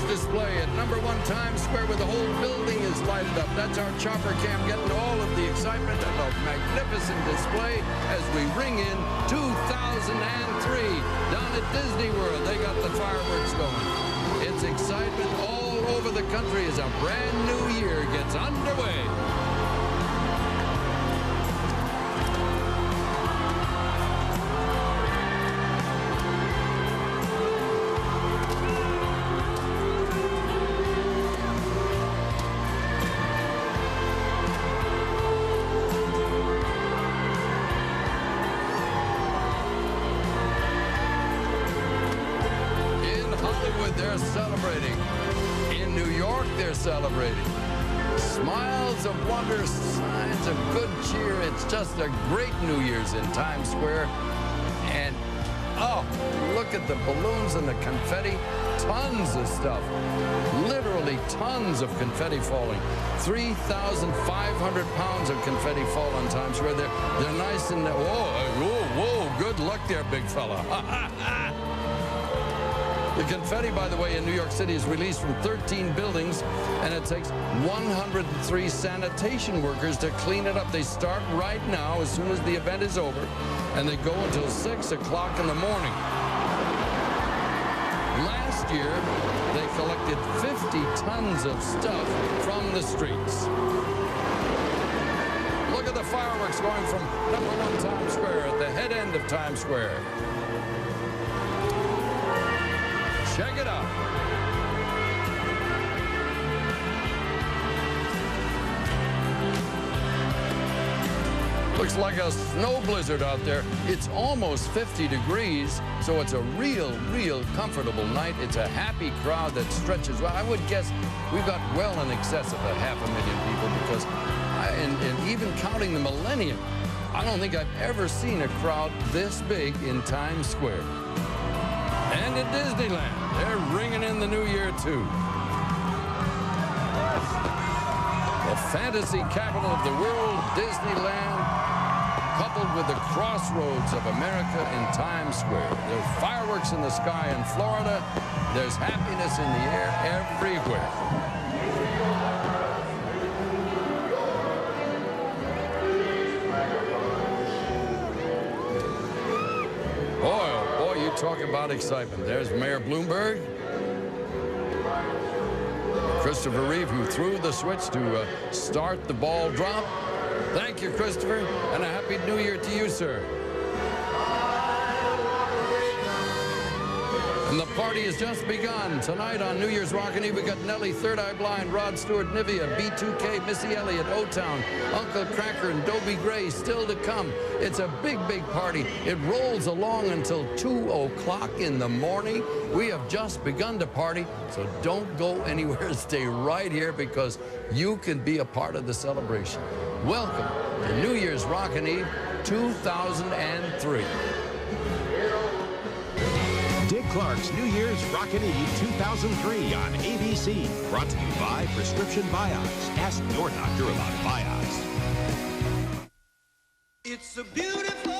display at #1 Times Square where the whole building is lighted up. That's our chopper cam getting all of the excitement of a magnificent display as we ring in 2003. Down at Disney World, they got the fireworks going. It's excitement all over the country as a brand new year gets underway. They're celebrating. In New York, they're celebrating. Smiles of wonder, signs of good cheer. It's just a great New Year's in Times Square. And, oh, look at the balloons and the confetti. Tons of stuff. Literally tons of confetti falling. 3,500 pounds of confetti fall on Times Square. They're nice and, whoa, good luck there, big fella. The confetti, by the way, in New York City is released from 13 buildings, and it takes 103 sanitation workers to clean it up. They start right now as soon as the event is over, and they go until 6 o'clock in the morning. Last year, they collected 50 tons of stuff from the streets. Look at the fireworks going from #1 Times Square at the head end of Times Square. Check it out. Looks like a snow blizzard out there. It's almost 50 degrees, so it's a real comfortable night. It's a happy crowd that stretches. Well, I would guess we've got well in excess of 500,000 people because, and even counting the millennium, I don't think I've ever seen a crowd this big in Times Square. And at Disneyland, they're ringing in the new year, too. The fantasy capital of the world, Disneyland, coupled with the crossroads of America in Times Square. There's fireworks in the sky in Florida. There's happiness in the air everywhere. Talk about excitement. There's Mayor Bloomberg. Christopher Reeve, who threw the switch to start the ball drop. Thank you, Christopher, and a happy new year to you, sir. And the party has just begun. Tonight on New Year's Rockin' Eve, we got Nelly, Third Eye Blind, Rod Stewart, Nivea, B2K, Missy Elliott, O-Town, Uncle Cracker, and Dobie Gray still to come. It's a big party. It rolls along until 2 o'clock in the morning. We have just begun to party, so don't go anywhere. Stay right here because you can be a part of the celebration. Welcome to New Year's Rockin' Eve 2003. Dick Clark's New Year's Rockin' Eve 2003 on ABC. Brought to you by Prescription Biox. Ask your doctor about Biox. It's a beautiful...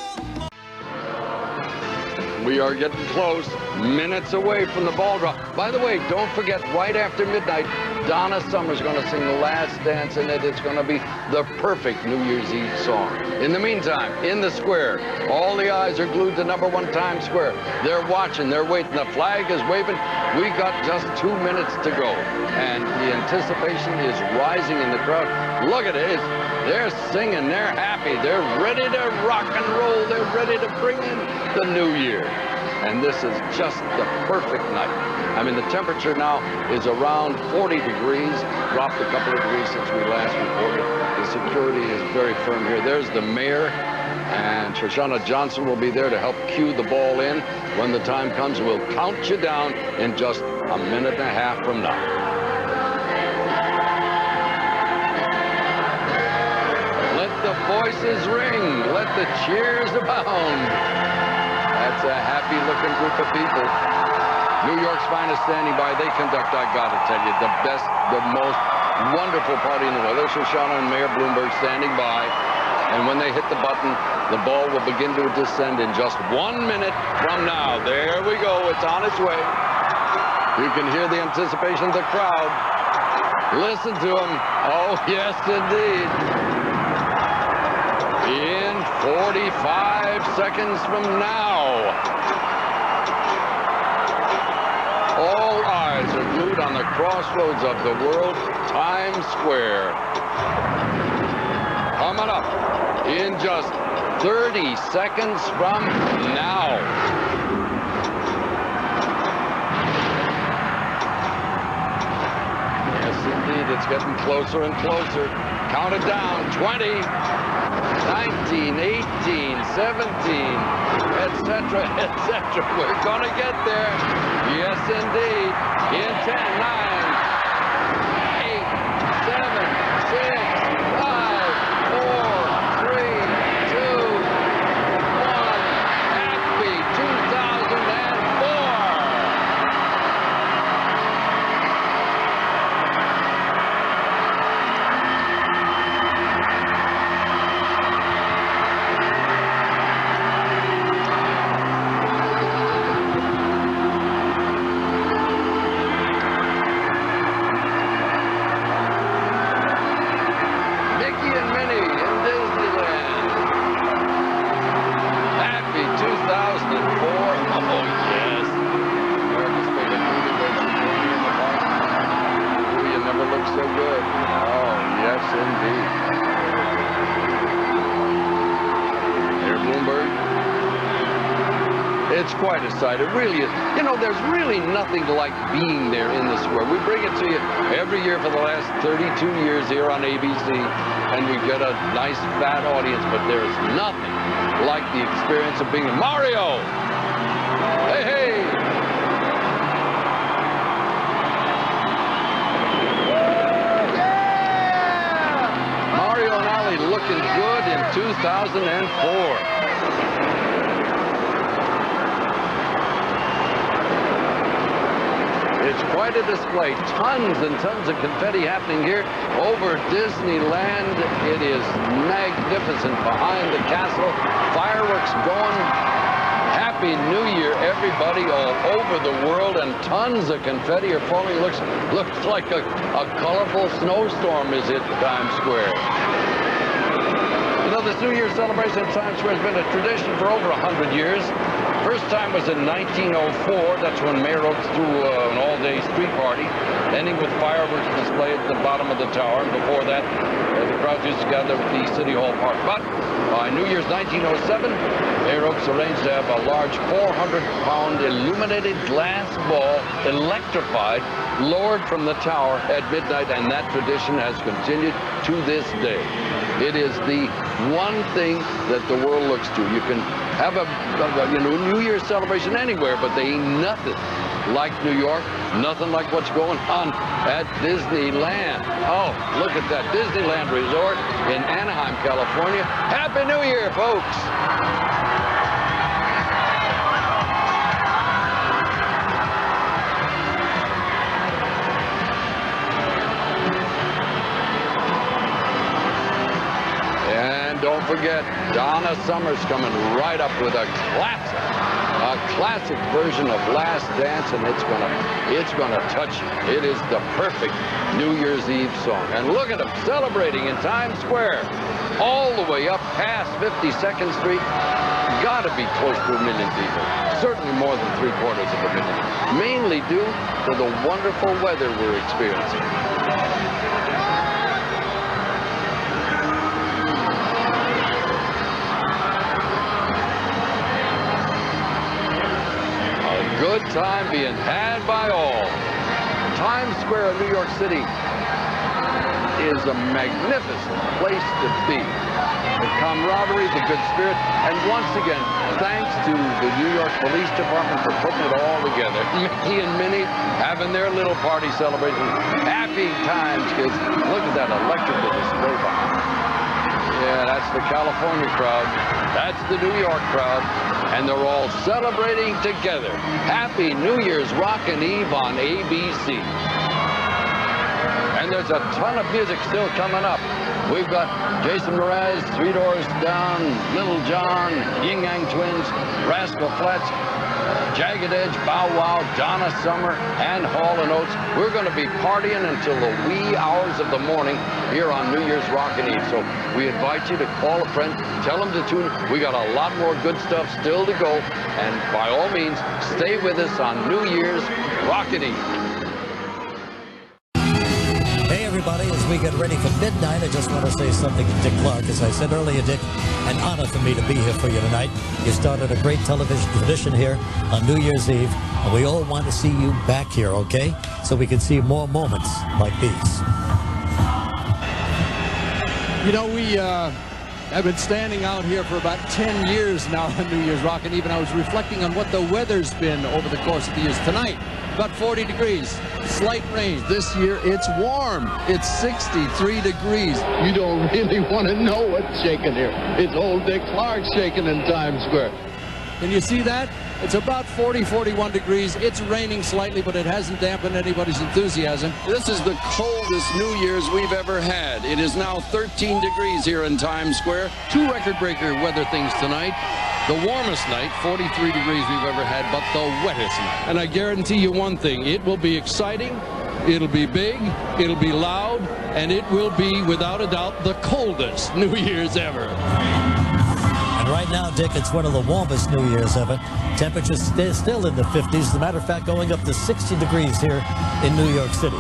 We are getting close, minutes away from the ball drop. By the way, don't forget, right after midnight, Donna Summer's going to sing The Last Dance, and it's going to be the perfect New Year's Eve song. In the meantime, in the square, all the eyes are glued to #1 Times Square. They're watching, they're waiting. The flag is waving. We got just 2 minutes to go, and the anticipation is rising in the crowd. Look at it. They're singing, they're happy, they're ready to rock and roll, they're ready to bring in the new year. And this is just the perfect night. I mean, the temperature now is around 40 degrees, dropped a couple of degrees since we last reported. The security is very firm here. There's the mayor, and Shoshana Johnson will be there to help cue the ball in. When the time comes, we'll count you down in just a minute and a half from now. The voices ring. Let the cheers abound. That's a happy-looking group of people. New York's finest standing by. They conduct, I gotta tell you, the best, the most wonderful party in the world. There's Shoshana and Mayor Bloomberg standing by. And when they hit the button, the ball will begin to descend in just 1 minute from now. There we go. It's on its way. You can hear the anticipation of the crowd. Listen to them. Oh, yes, indeed. In 45 seconds from now, all eyes are glued on the crossroads of the world, Times Square. Coming up in just 30 seconds from now. Yes, indeed, it's getting closer and closer. Count it down, 20, 19, 18, 17, etc., etc. We're gonna get there. Yes, indeed. In 10, 9, 8, 7, 6, 5, 4, 3, 2, 1. Happy 2004. It's quite a sight. It really is. You know, there's really nothing like being there in the square. We bring it to you every year for the last 32 years here on ABC, and we get a nice fat audience, but there's nothing like the experience of being Mario. Hey, hey. Yeah! Mario and Ali looking good in 2004. It's quite a display. Tons and tons of confetti happening here over Disneyland. It is magnificent behind the castle. Fireworks going. Happy New Year, everybody all over the world, and tons of confetti are falling. Looks like a colorful snowstorm is hit Times Square. You know, this New Year's celebration at Times Square has been a tradition for over 100 years. First time was in 1904. That's when Mayor Oaks threw an all-day street party, ending with fireworks display at the bottom of the tower. And before that, the crowd used to gather at the City Hall Park. But by New Year's 1907, Mayor Oaks arranged to have a large 400-pound illuminated glass ball, electrified, lowered from the tower at midnight, and that tradition has continued to this day. It is the one thing that the world looks to. You can have a New Year's celebration anywhere, but they ain't nothing like New York, nothing like what's going on at Disneyland. Oh, look at that Disneyland Resort in Anaheim, California. Happy New Year, folks. Don't forget, Donna Summer's coming right up with a classic version of Last Dance, and it's gonna touch you. It is the perfect New Year's Eve song. And look at them celebrating in Times Square, all the way up past 52nd Street. Gotta be close to 1 million people. Certainly more than 3/4 of a million. Mainly due to the wonderful weather we're experiencing. Good time being had by all. Times Square in New York City is a magnificent place to be. The camaraderie, the good spirit, and once again, thanks to the New York Police Department for putting it all together. Mickey and Minnie having their little party celebration. Happy times, kids. Look at that electrical display behind. Yeah, that's the California crowd. That's the New York crowd. And they're all celebrating together. Happy New Year's Rockin' Eve on ABC. And there's a ton of music still coming up. We've got Jason Mraz, Three Doors Down, Little John, Yin Yang Twins, Rascal Flatts. Jagged Edge, Bow Wow, Donna Summer, and Hall & Oates. We're going to be partying until the wee hours of the morning here on New Year's Rockin' Eve. So we invite you to call a friend, tell them to tune. We got a lot more good stuff still to go. And by all means, stay with us on New Year's Rockin' Eve. Hey everybody, as we get ready for midnight, I just want to say something to Dick Clark. As I said earlier, Dick, an honor for me to be here for you tonight. You started a great television tradition here on New Year's Eve, and we all want to see you back here, okay? So we can see more moments like these. You know, we have been standing out here for about 10 years now on New Year's Rockin' Eve, and I was reflecting on what the weather's been over the course of the years. Tonight, about 40 degrees, slight rain. This year, it's warm. It's 63 degrees. You don't really want to know what's shaking here. It's old Dick Clark shaking in Times Square. Can you see that? It's about 40, 41 degrees. It's raining slightly, but it hasn't dampened anybody's enthusiasm. This is the coldest New Year's we've ever had. It is now 13 degrees here in Times Square. 2 record-breaker weather things tonight. The warmest night, 43 degrees we've ever had, but the wettest night. And I guarantee you one thing, it will be exciting, it'll be big, it'll be loud, and it will be, without a doubt, the coldest New Year's ever. And right now, Dick, it's one of the warmest New Year's ever. Temperatures still in the 50s. As a matter of fact, going up to 60 degrees here in New York City.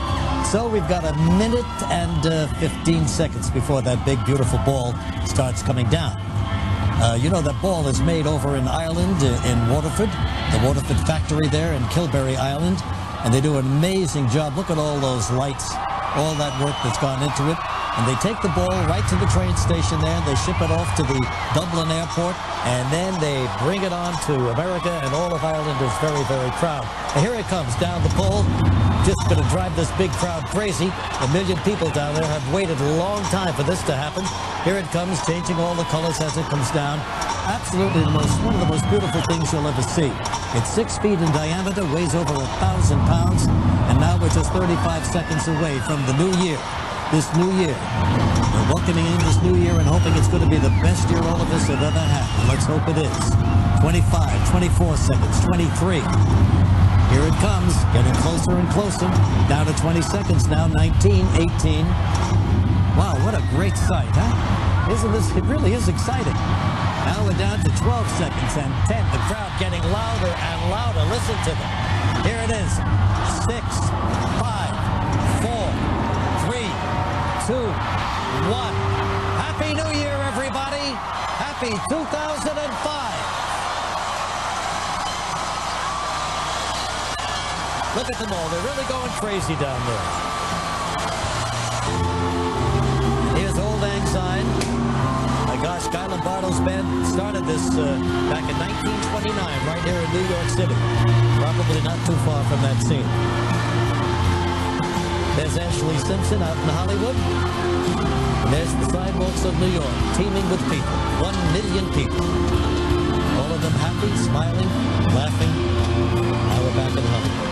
So we've got a minute and 15 seconds before that big, beautiful ball starts coming down. You know, that ball is made over in Ireland, in Waterford, the Waterford factory there in Kilberry, Ireland. And they do an amazing job. Look at all those lights, all that work that's gone into it. And they take the ball right to the train station there, and they ship it off to the Dublin airport, and then they bring it on to America, and all of Ireland is very, very proud. And here it comes down the pole, just going to drive this big crowd crazy. 1 million people down there have waited a long time for this to happen. Here it comes, changing all the colors as it comes down. Absolutely one of the most beautiful things you'll ever see. It's 6 feet in diameter, weighs over 1,000 pounds, and now we're just 35 seconds away from the new year. This new year. We're welcoming in this new year and hoping it's going to be the best year all of us have ever had. And let's hope it is. 25, 24 seconds, 23. Here it comes, getting closer and closer. Down to 20 seconds now, 19, 18. Wow, what a great sight, huh? Isn't this, it really is exciting. Now we're down to 12 seconds and 10. The crowd getting louder and louder. Listen to them. Here it is. 6, 5, 4, 2, 1. Happy New Year, everybody. Happy 2005. Look at them all. They're really going crazy down there. Here's Old Lang Syne. My gosh, Guy Lombardo's band started this back in 1929 right here in New York City. Probably not too far from that scene. There's Ashley Simpson out in Hollywood. And there's the sidewalks of New York, teeming with people. 1 million people. All of them happy, smiling, laughing. Now we're back in Hollywood.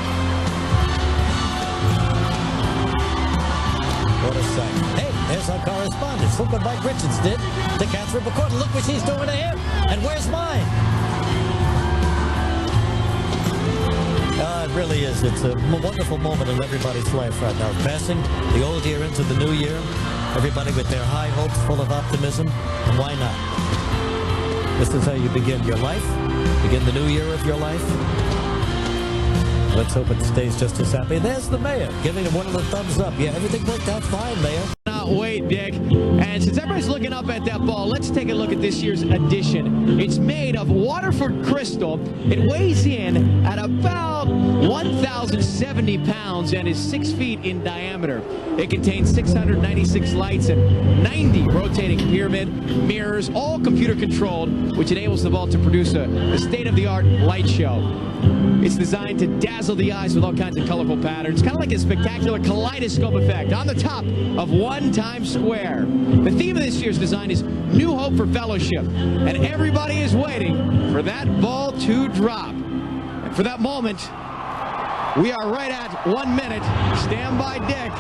What a sight. Hey, there's our correspondent. Look what Mike Richards did to Catherine McCord. Look what she's doing to him. And where's mine? It really is. It's a wonderful moment in everybody's life right now. Passing the old year into the new year. Everybody with their high hopes, full of optimism. And why not? This is how you begin your life. Begin the new year of your life. Let's hope it stays just as happy. There's the mayor giving him one of the thumbs up. Yeah, everything worked out fine, Mayor. Wait, Dick. And since everybody's looking up at that ball, let's take a look at this year's edition. It's made of Waterford crystal. It weighs in at about 1,070 pounds and is 6 feet in diameter. It contains 696 lights and 90 rotating pyramid mirrors, all computer controlled, which enables the ball to produce a state-of-the-art light show. It's designed to dazzle the eyes with all kinds of colorful patterns, kind of like a spectacular kaleidoscope effect on the top of one Times Square. The theme of this year's design is New Hope for Fellowship, and everybody is waiting for that ball to drop. And for that moment, we are right at 1 minute. Stand by, Dick.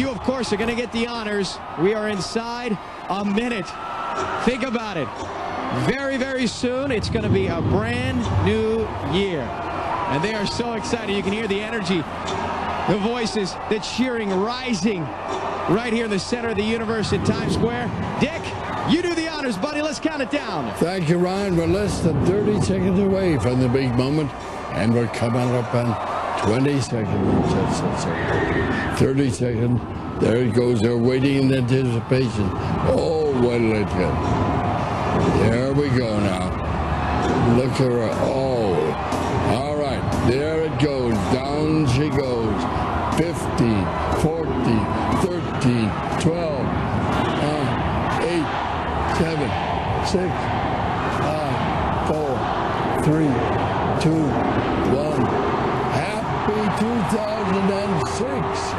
You, of course, are going to get the honors. We are inside a minute. Think about it. Very, very soon, it's going to be a brand new year. And they are so excited. You can hear the energy, the voices, the cheering rising right here in the center of the universe in Times Square. Dick, you do the honors, buddy. Let's count it down. Thank you, Ryan. We're less than 30 seconds away from the big moment, and we're coming up on 20 seconds. 30 seconds. There it goes. They're waiting in anticipation. Oh, what'll it get? There we go now. Look at her. Oh, all right. There it goes. Down she goes. 15, 14, 13, 12, 8, 7, 6, 5, 4, 3, 2, 1. Happy 2006.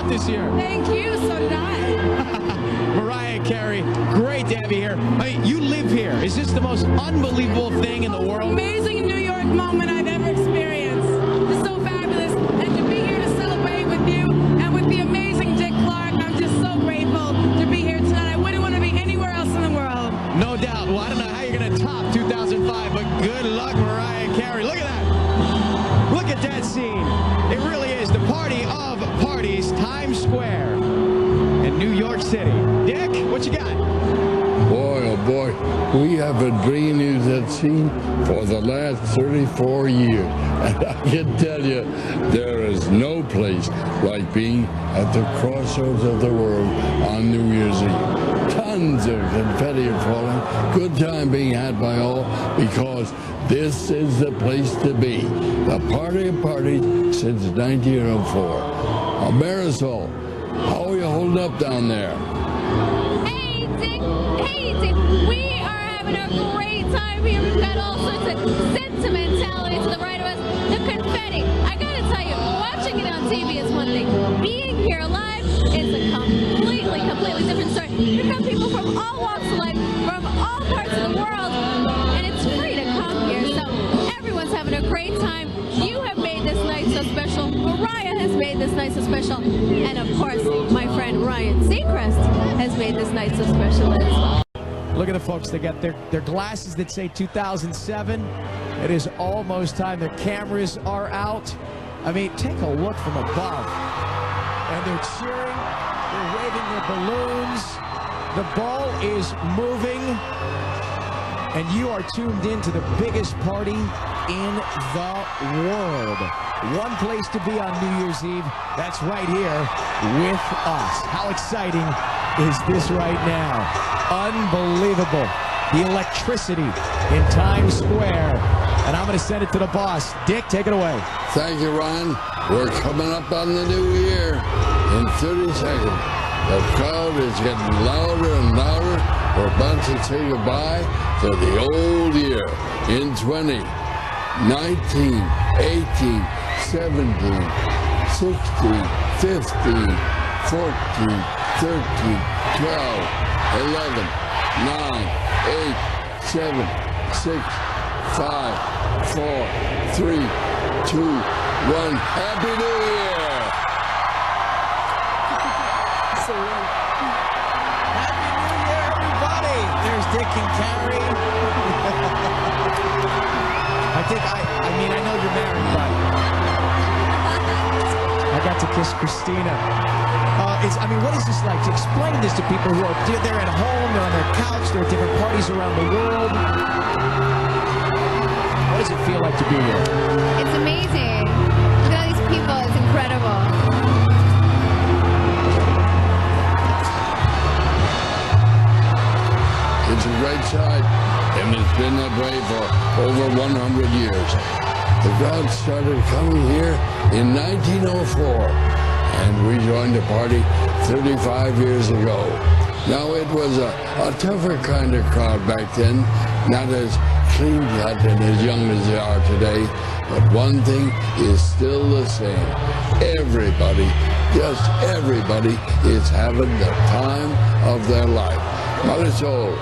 This year. Thank you, so did I. Mariah Carey, great to have you here. I mean, you live here. Is this the most unbelievable thing in the world? Amazing New York moment I've ever experienced. It's so fabulous. And to be here to celebrate with you and with the amazing Dick Clark, I'm just so grateful to be here tonight. I wouldn't want to be anywhere else in the world. No doubt. Well, I don't know how you're going to top 2005, but good luck, Mariah Carey. Look at that. Look at that scene. It really is the party of parties, Times Square in New York City. Dick, what you got? Boy, oh boy, we have been bringing you that scene for the last 34 years. And I can tell you, there is no place like being at the crossroads of the world on New Year's Eve. Tons of confetti are falling. Good time being had by all because this is the place to be. The party of parties since 1904. Marisol, how are you holding up down there? Hey, Dick. We are having a great time here. We've got all sorts of sentimentality to the right of us. The confetti. I gotta tell you, watching it on TV is one thing. Being here live is a completely different story. We've got people from all walks of life, from all parts of the world, and it's free to come here. So everyone's having a great time. You have made this night so special. Mariah has made this night so special. And of course, my friend Ryan Seacrest has made this night so special as well. Look at the folks. They got their glasses that say 2007. It is almost time. Their cameras are out. I mean, take a look from above. And they're cheering. They're waving their balloons. The ball is moving. And you are tuned in to the biggest party in the world. One place to be on New Year's Eve. That's right here with us. How exciting is this right now? Unbelievable. The electricity in Times Square. And I'm going to send it to the boss. Dick, take it away. Thank you, Ron. We're coming up on the new year in 30 seconds. The crowd is getting louder and louder. We're about to say goodbye to the old year in 20, 19, 18, 17, 16, 15, 14, 13, 12, 11, 9, 8, 7, 6, 5, 4, 3, 2, 1. Happy New Year! Happy New Year, everybody! There's Dick and Carrie. I mean, I know you're married, but I got to kiss Christina. I mean, what is this like? To explain this to people who are, they're at home, they're on their couch, they're at different parties around the world. What does it feel like to be here? It's amazing. Look at all these people. It's incredible. It's a great sight, and it's been that way for over 100 years. The crowd started coming here in 1904, and we joined the party 35 years ago. Now, it was a tougher kind of crowd back then, not as clean-cut and as young as they are today, but one thing is still the same. Everybody, just everybody, is having the time of their life. Marisol.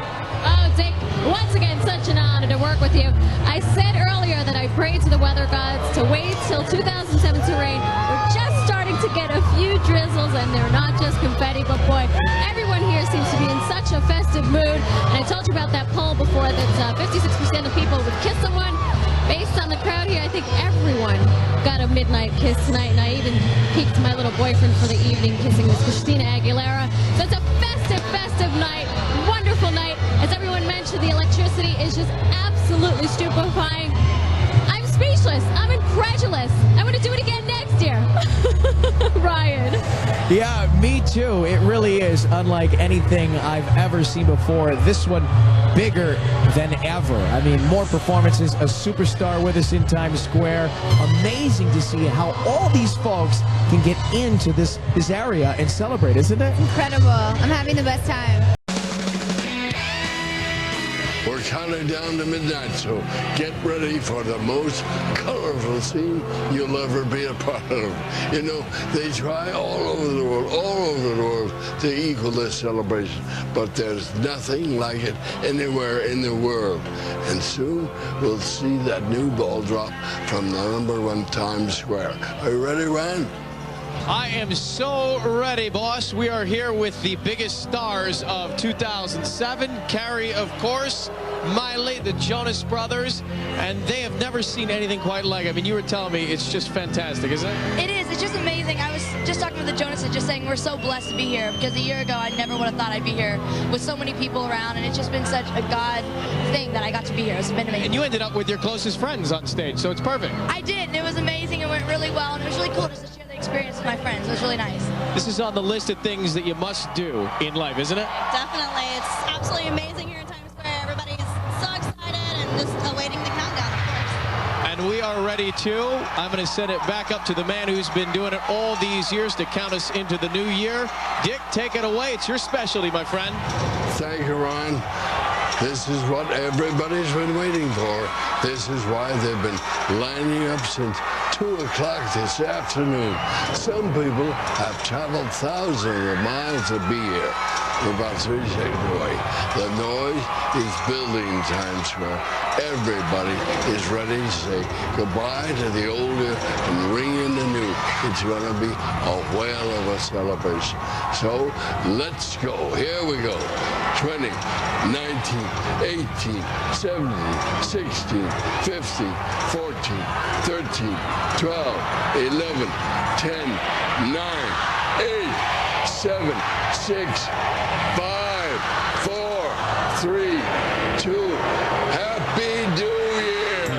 Oh, Dick, Once again, such an honor to work with you. I said earlier that I prayed to the weather gods to wait till 2007 to rain. We're just starting to get a few drizzles, and they're not just confetti, but boy, everyone here seems to be in such a festive mood. And I told you about that poll before that 56% of people would kiss someone. Based on the crowd here, I think everyone got a midnight kiss tonight, and I even peeked my little boyfriend for the evening, kissing Miss Christina Aguilera. So it's a festive night, wonderful night. As everyone mentioned, the electricity is just absolutely stupefying. I'm speechless. I'm incredulous. I want to do it again next year. Ryan. Yeah, me too. It really is unlike anything I've ever seen before. This one bigger than ever. I mean, more performances, a superstar with us in Times Square. Amazing to see how all these folks can get into this area and celebrate, isn't it? Incredible. I'm having the best time. We're counting down to midnight, so get ready for the most colorful scene you'll ever be a part of. You know, they try all over the world to equal this celebration, but there's nothing like it anywhere in the world. And soon we'll see that new ball drop from the #1 Times Square. Are you ready, Ryan? I am so ready, boss. We are here with the biggest stars of 2007. Carrie, of course, Miley, the Jonas Brothers, and they have never seen anything quite like it. I mean, you were telling me it's just fantastic, isn't it? It is. It's just amazing. I was just talking with the Jonases, just saying we're so blessed to be here, because a year ago I never would have thought I'd be here with so many people around, and it's just been such a God thing that I got to be here. It's been amazing. And you ended up with your closest friends on stage, so it's perfect. I did, and it was amazing. It went really well, and it was really cool just to share the experience with my friends. It was really nice. This is on the list of things that you must do in life, isn't it? Definitely. It's absolutely amazing here in Times Square. Everybody's so excited and just awaiting the countdown, of course. And we are ready too. I'm going to send it back up to the man who's been doing it all these years to count us into the new year. Dick, take it away. It's your specialty, my friend. Thank you, Ryan. This is what everybody's been waiting for. This is why they've been lining up since 2 o'clock this afternoon. Some people have traveled thousands of miles to be here. We're about 3 seconds away. The noise is building in Times Square. Everybody is ready to say goodbye to the old year and ring in the new. It's going to be a whale of a celebration. So let's go. Here we go. 20, 19, 18, 17, 16, 15, 14, 13, 12, 11, 10, 9, 8, 7, 6, 5, 4, 3, 2, Happy New Year!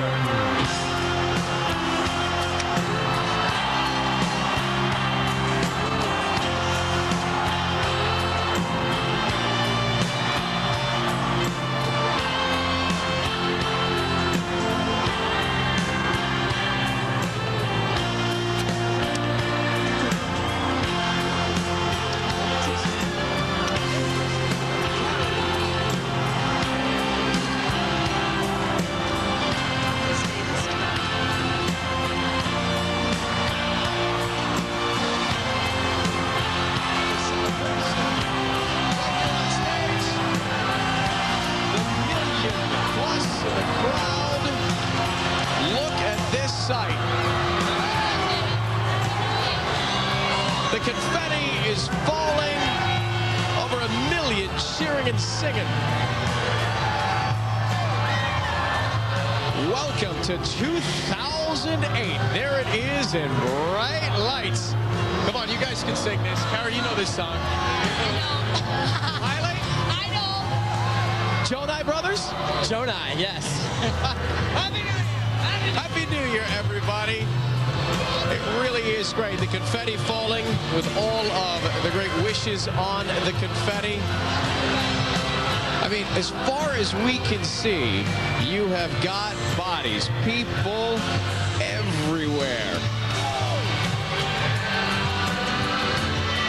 Sight. The confetti is falling, over 1 million cheering and singing. Welcome to 2008. There it is in bright lights. Come on, you guys can sing this. Carrie, you know this song. Miley? I know. Jonai Brothers? Jonai, yes. Happy New Year, everybody. It really is great. The confetti falling with all of the great wishes on the confetti. I mean, as far as we can see, you have got bodies, people everywhere.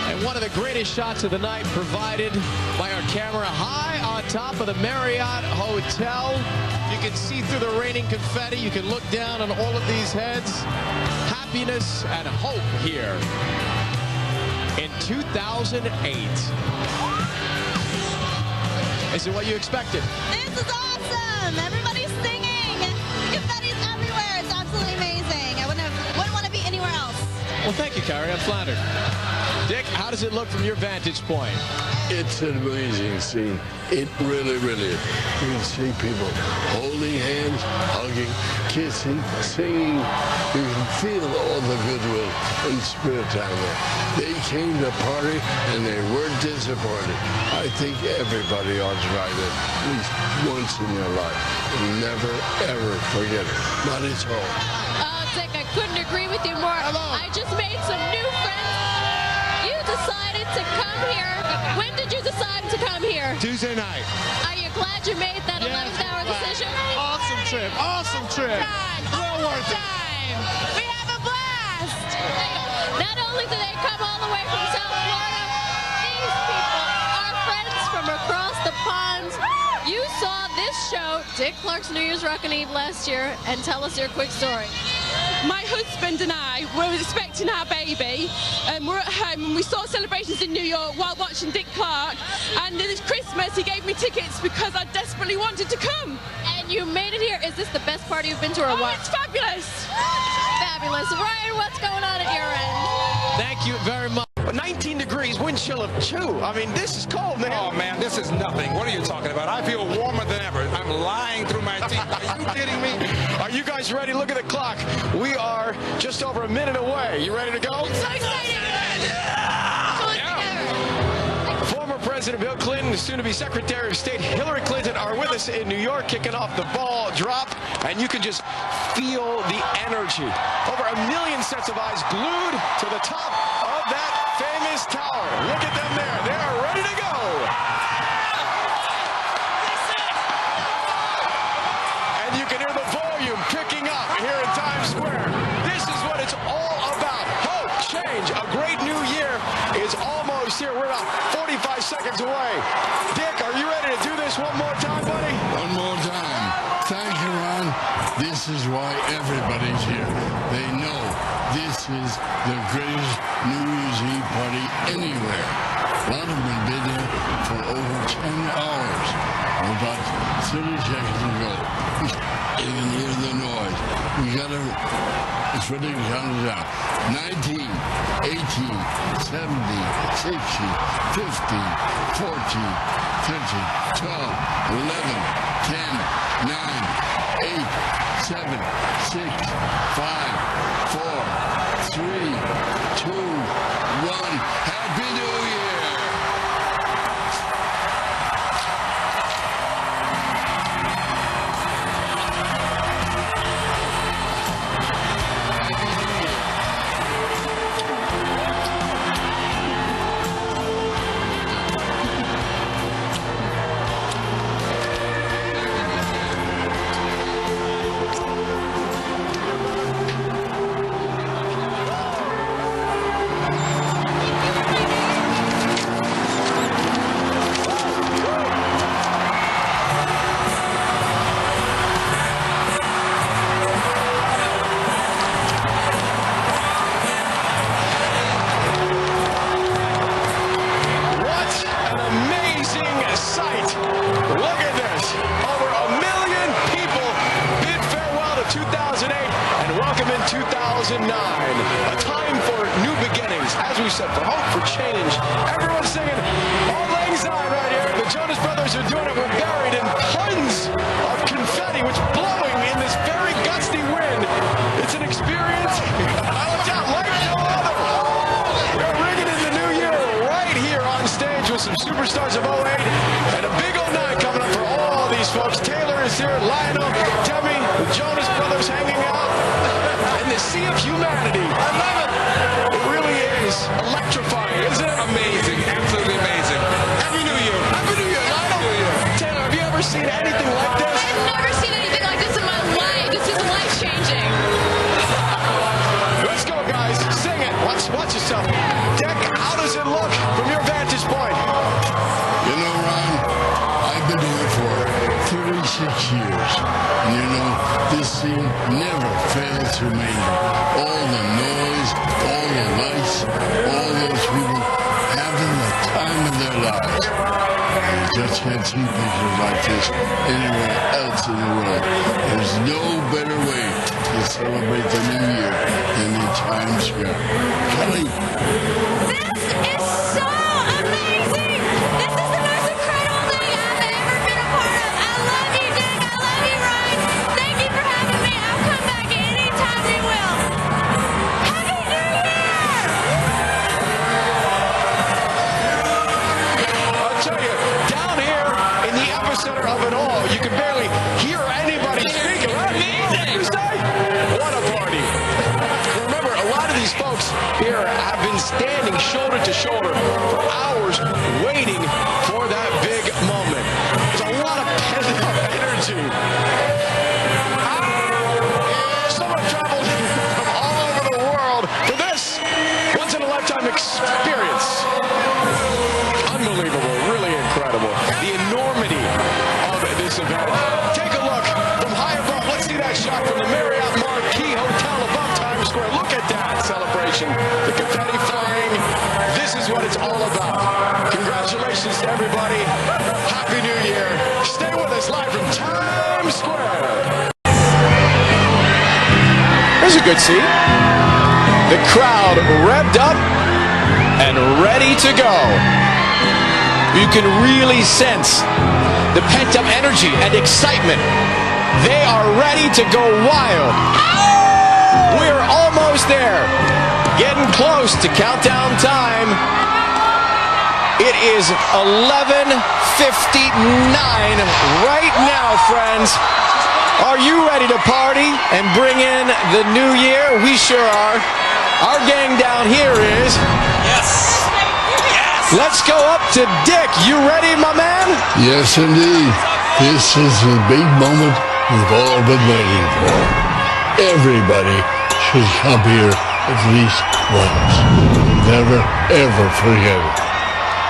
And one of the greatest shots of the night provided by our camera high on top of the Marriott Hotel. You can see through the raining confetti. You can look down on all of these heads. Happiness and hope here in 2008. Is it what you expected? This is awesome. Everybody's singing. Confetti's everywhere. It's absolutely amazing. I wouldn't want to be anywhere else. Well, thank you, Carrie. I'm flattered. Dick, how does it look from your vantage point? It's an amazing scene. It really is. You can see people holding hands, hugging, kissing, singing. You can feel all the goodwill and spirit down there. They came to party and they weren't disappointed. I think everybody ought to try this at least once in their life. Never, ever forget it. Not at all. Oh, Dick, I couldn't agree with you more. Hello. I just made some new friends. You decided to come here. When did you decide to come here? Tuesday night. Are you glad you made that 11th hour decision? Awesome trip. Awesome trip. Well worth it. We have a blast. Not only do they come all the way from South Florida, these people are friends from across the pond. You saw this show, Dick Clark's New Year's Rockin' Eve last year, and tell us your quick story. My husband and I were expecting our baby, and we're at home, and we saw celebrations in New York while watching Dick Clark. And this Christmas, he gave me tickets because I desperately wanted to come. And you made it here. Is this the best party you've been to, or what? It's fabulous. Fabulous. Ryan, what's going on at your end? Thank you very much. 19 degrees, wind chill of 2. I mean, this is cold, man. Oh, man, this is nothing. What are you talking about? I feel warmer than ever. I'm lying through my teeth. Are you kidding me? Are you guys ready? Look at the clock. We are just over a minute away. You ready to go? So excited. Former President Bill Clinton, soon-to-be Secretary of State Hillary Clinton are with us in New York, kicking off the ball drop, and you can just feel the energy. Over 1 million sets of eyes glued to the top of that famous tower. Look at them there. They are ready to go. And you can hear the volume picking up here in Times Square. This is what it's all about. Hope, change, a great new year is almost here. We're about 45 seconds away. Dick, are you ready to do this one more time, buddy? One more time. Thank you, Ron. This is why everybody's here. They know this is the greatest New Year's Eve party anywhere. A lot of them have been here for over 10 hours. About 30 seconds ago. You can hear the noise. It's ready to count it down. 19, 18, 17, 16, 15, 14, 13, 12, 11, 10, 9, 8, 7, 6, 5, 4, 3, 2, 1. Happy New Year! A time for new beginnings. As we said, for hope, for change. Everyone's singing Auld Lang Syne right here. The Jonas Brothers are doing it. We're buried in tons of confetti, which blowing in this very gusty wind. It's an experience. Watch out, like no other. We're ringing in the new year right here on stage with some superstars of 08 and a big old night coming up for all these folks. Taylor is here, Lionel, Demi, the Jonas Brothers hanging out. And the sea of humanity. I love it. It really is electrifying, isn't it? Amazing. Absolutely amazing. Happy New Year. Happy New Year, Lionel. Taylor, have you ever seen anything like this? I've never seen anything like this in my life. This is life-changing. Let's go, guys. Sing it. Watch yourself. Dick, how does it look from your vantage point? You know, Ron, I've been here for 36 years. And you know, this scene never fails to amaze me. All the noise, all the lights, all those people have having the time of their lives. You just can't see pictures like this anywhere else in the world. There's no better way to celebrate the new year than in Times Square. Kelly. This is so amazing! This is the most incredible thing I've ever been a part of. I love you, Dick. I love you, Ryan. Thank you for having me. I'll come back anytime you will. Happy New Year! I'll tell you, down here in the epicenter of it all, you can barely hear anybody speaking. What a party. Remember, a lot of these folks here have been standing shoulder to shoulder for hours waiting for that big moment. There's a lot of pent-up energy. Someone traveled from all over the world for this once-in-a-lifetime experience. Unbelievable, really incredible. The enormity of this event. Take a look from high above. Let's see that shot from the Marriott Marquis Hotel above Times Square. Look at that celebration. The confetti flying. This is what it's all about. Congratulations to everybody. Happy New Year. Stay with us live from Times Square. There's a good seat. The crowd revved up and ready to go. You can really sense the pent-up energy and excitement. They are ready to go wild. We're almost there. Getting close to countdown time. It is 11:59 right now, friends. Are you ready to party and bring in the new year? We sure are. Our gang down here is. Yes. Let's go up to Dick. You ready, my man? Yes, indeed. This is the big moment we've all been waiting for. Everybody should come here at least once. Never, ever forget it.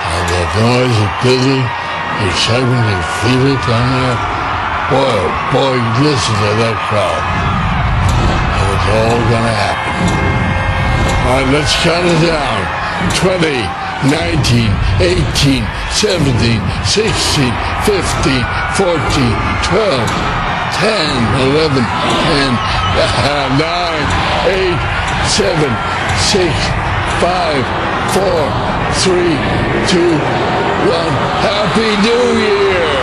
And the noise of building, the excitement, you feel it down there. Boy, oh boy, listen to that crowd. And it's all gonna happen. All right, let's count it down. 20, 19, 18, 17, 16, 15, 14, 12, 10, 11, 10, 9, 8, 7, 6, 5, 4, 3, 2, 1. Happy New Year!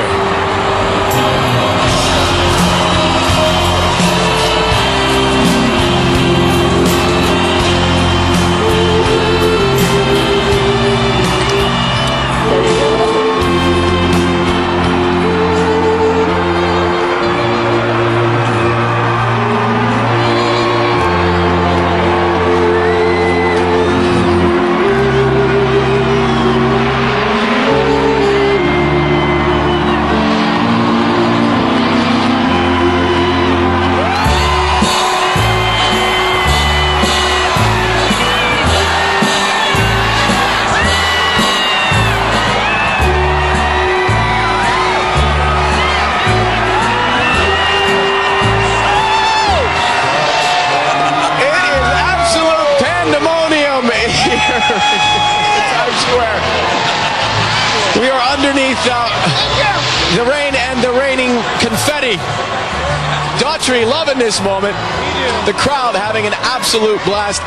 Times Square. We are underneath the rain and the raining confetti. Daughtry loving this moment. The crowd having an absolute blast.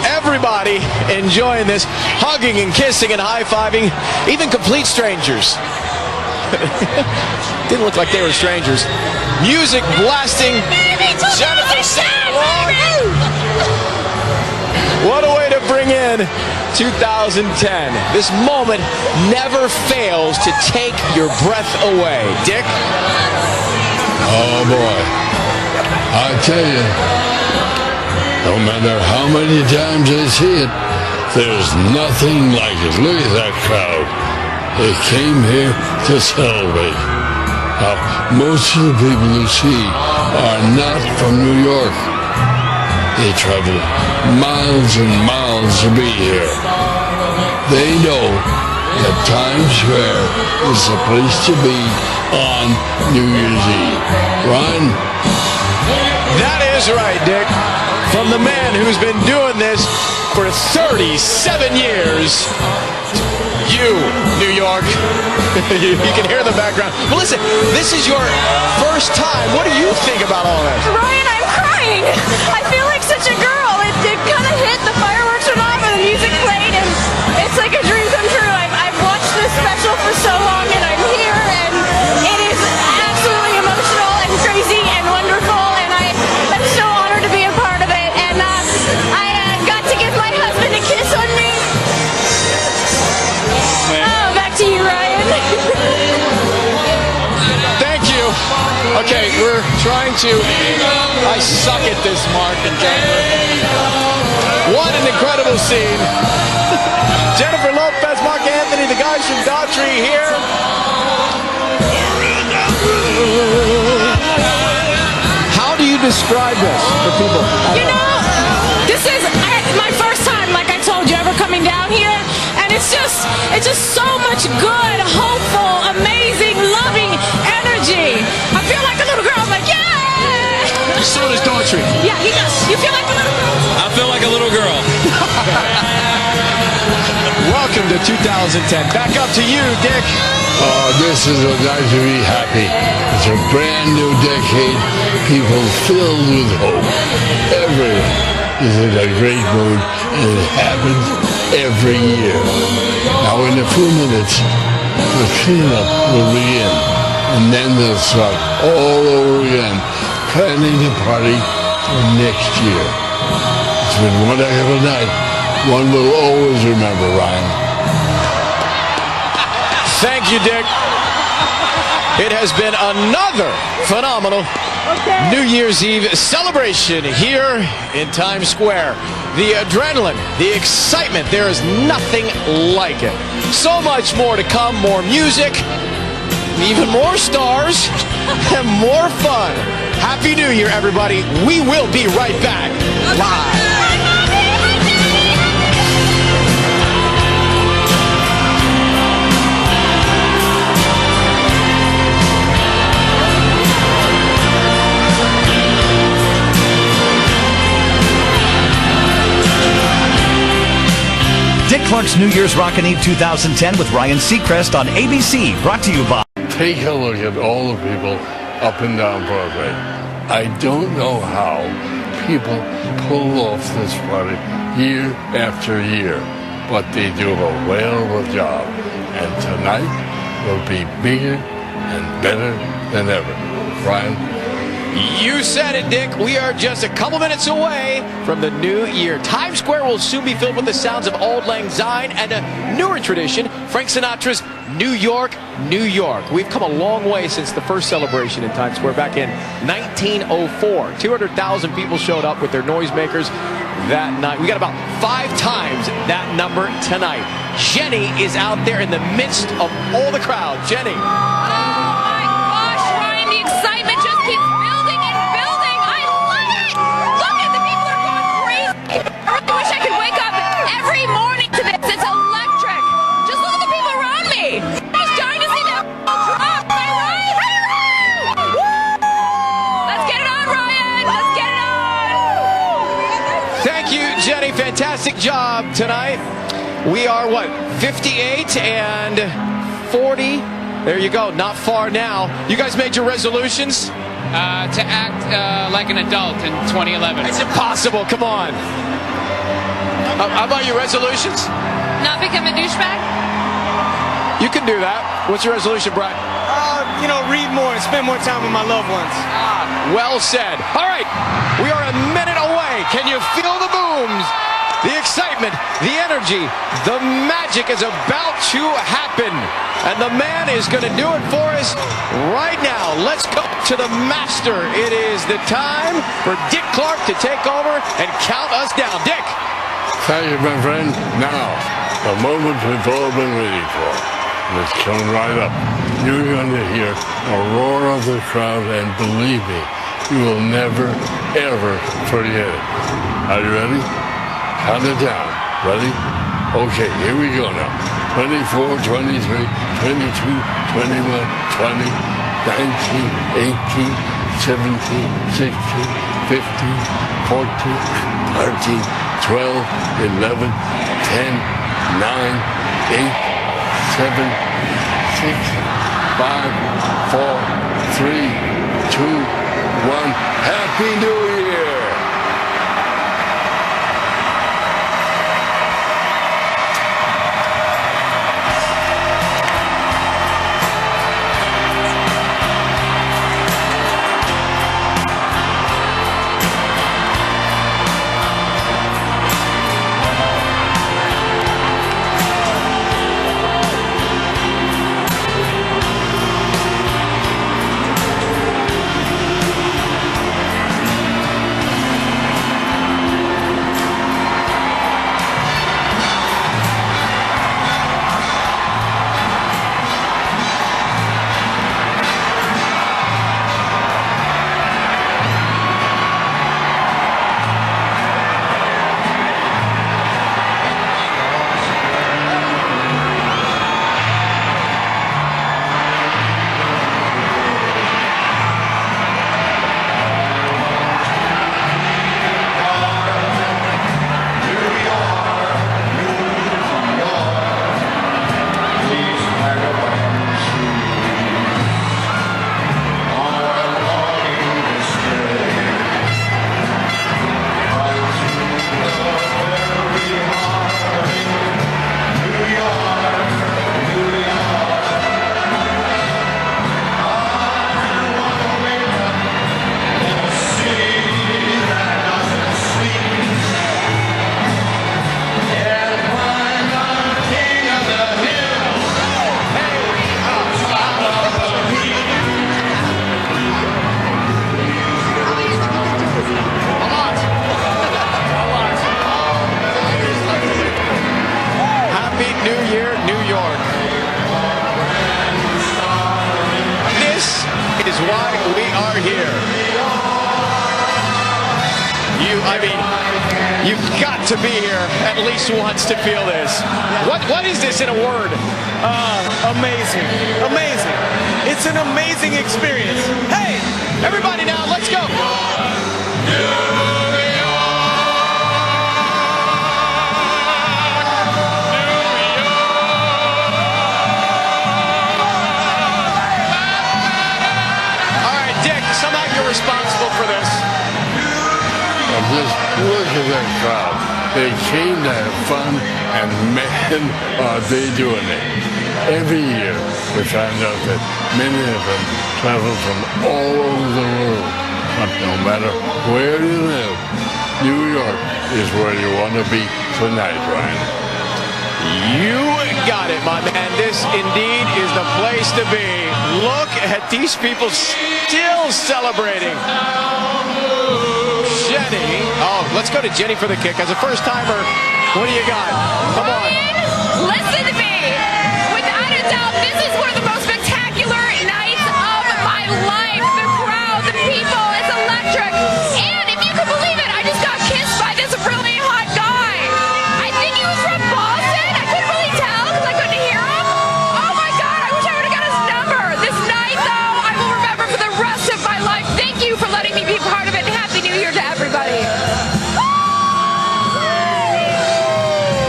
Everybody enjoying this, hugging and kissing and high-fiving, even complete strangers. Didn't look like they were strangers. Music blasting. What a way to bring in 2010. This moment never fails to take your breath away. Dick? Oh, boy. I tell you, no matter how many times I see it, there's nothing like it. Look at that crowd. They came here to celebrate. Now, most of the people you see are not from New York. They travel miles and miles to be here. They know that Times Square is the place to be on New Year's Eve. Ryan? That is right, Dick. From the man who's been doing this for 37 years, just you, New York. You can hear the background. But listen, this is your first time. What do you think about all this? Ryan, I'm crying. I feel like such a girl. It kind of hit, the fireworks went off and the music played, and it's like a dream come true. I've watched this special for so long, and I'm here, and it is absolutely emotional and crazy and wonderful, and I am so honored to be a part of it. And I got to give my husband a kiss on me. Oh, back to you, Ryan. Thank you. Okay, we're trying to... I suck at this, Mark and Jennifer. What an incredible scene. Jennifer Lopez, Mark Anthony, the guys from Daughtry here. How do you describe this for people? You know, this is my first time, like I told you, ever coming down here, and it's just so much good, hopeful, amazing, loving energy. I feel like a little girl. I'm like, yeah. So does Daughtry. Yeah, he does. You feel like a little girl. I feel like a little girl. Welcome to 2010. Back up to you, Dick. This is a night to be happy. It's a brand new decade. People filled with hope. Everyone is in a great mood, and it happens every year. Now, in a few minutes, the cleanup will begin, and then they'll start all over again, planning the party for next year. It's been one heck of a night. One will always remember, Ryan. Thank you, Dick. It has been another phenomenal New Year's Eve celebration here in Times Square. The adrenaline, the excitement, there is nothing like it. So much more to come, more music, even more stars, and more fun. Happy New Year, everybody. We will be right back live. Dick Clark's New Year's Rockin' Eve 2010 with Ryan Seacrest on ABC, brought to you by... Take a look at all the people up and down Broadway. I don't know how people pull off this party year after year, but they do a whale of a job. And tonight will be bigger and better than ever. Ryan? You said it, Dick. We are just a couple minutes away from the new year. Times Square will soon be filled with the sounds of Auld Lang Syne and a newer tradition, Frank Sinatra's New York, New York. We've come a long way since the first celebration in Times Square back in 1904. 200,000 people showed up with their noisemakers that night. We got about 5 times that number tonight. Jenny is out there in the midst of all the crowd. Jenny. Jenny, fantastic job tonight. We are, what, 58 and 40? There you go, not far now. You guys made your resolutions? To act like an adult in 2011. It's impossible, come on. How about your resolutions? Not become a douchebag? You can do that. What's your resolution, Brett? Read more and spend more time with my loved ones. Well said. All right, we are a minute away. Can you feel the booms? The excitement, the energy, the magic is about to happen. And the man is going to do it for us right now. Let's go to the master. It is the time for Dick Clark to take over and count us down. Dick. Thank you, my friend. Now, the moment we've all been waiting for. And it's coming right up. You're going to hear a roar of the crowd, and believe me, you will never, ever forget it. Are you ready? Count it down. Ready? Okay, here we go now. 24, 23, 22, 21, 20, 19, 18, 17, 16, 15, 14, 13, 12, 11, 10, 9, 7, 6, 5, 4, 3, 2, 1. Happy New Year! You've got to be here at least once to feel this. What is this in a word? Amazing. Amazing. It's an amazing experience. Hey, everybody now, let's go. All right, Dick, somehow you're responsible for this. Just look at that crowd. They came to have fun, and man, are they doing it. Every year, we find out that many of them travel from all over the world. But no matter where you live, New York is where you want to be tonight, Ryan. You got it, my man. This indeed is the place to be. Look at these people still celebrating. Jenny. Oh, let's go to Jenny for the kick. As a first-timer, what do you got? Come on. Listen to me. Without a doubt, this is one of the most spectacular nights of my life. The crowd, the people, it's electric. And if you can believe it, I just got kissed by this really hot guy. I think he was from Boston. I couldn't really tell because I couldn't hear him. Oh my God, I wish I would have got his number. This night, though, I will remember for the rest of my life. Thank you for letting me be part of it. Happy New Year to everybody.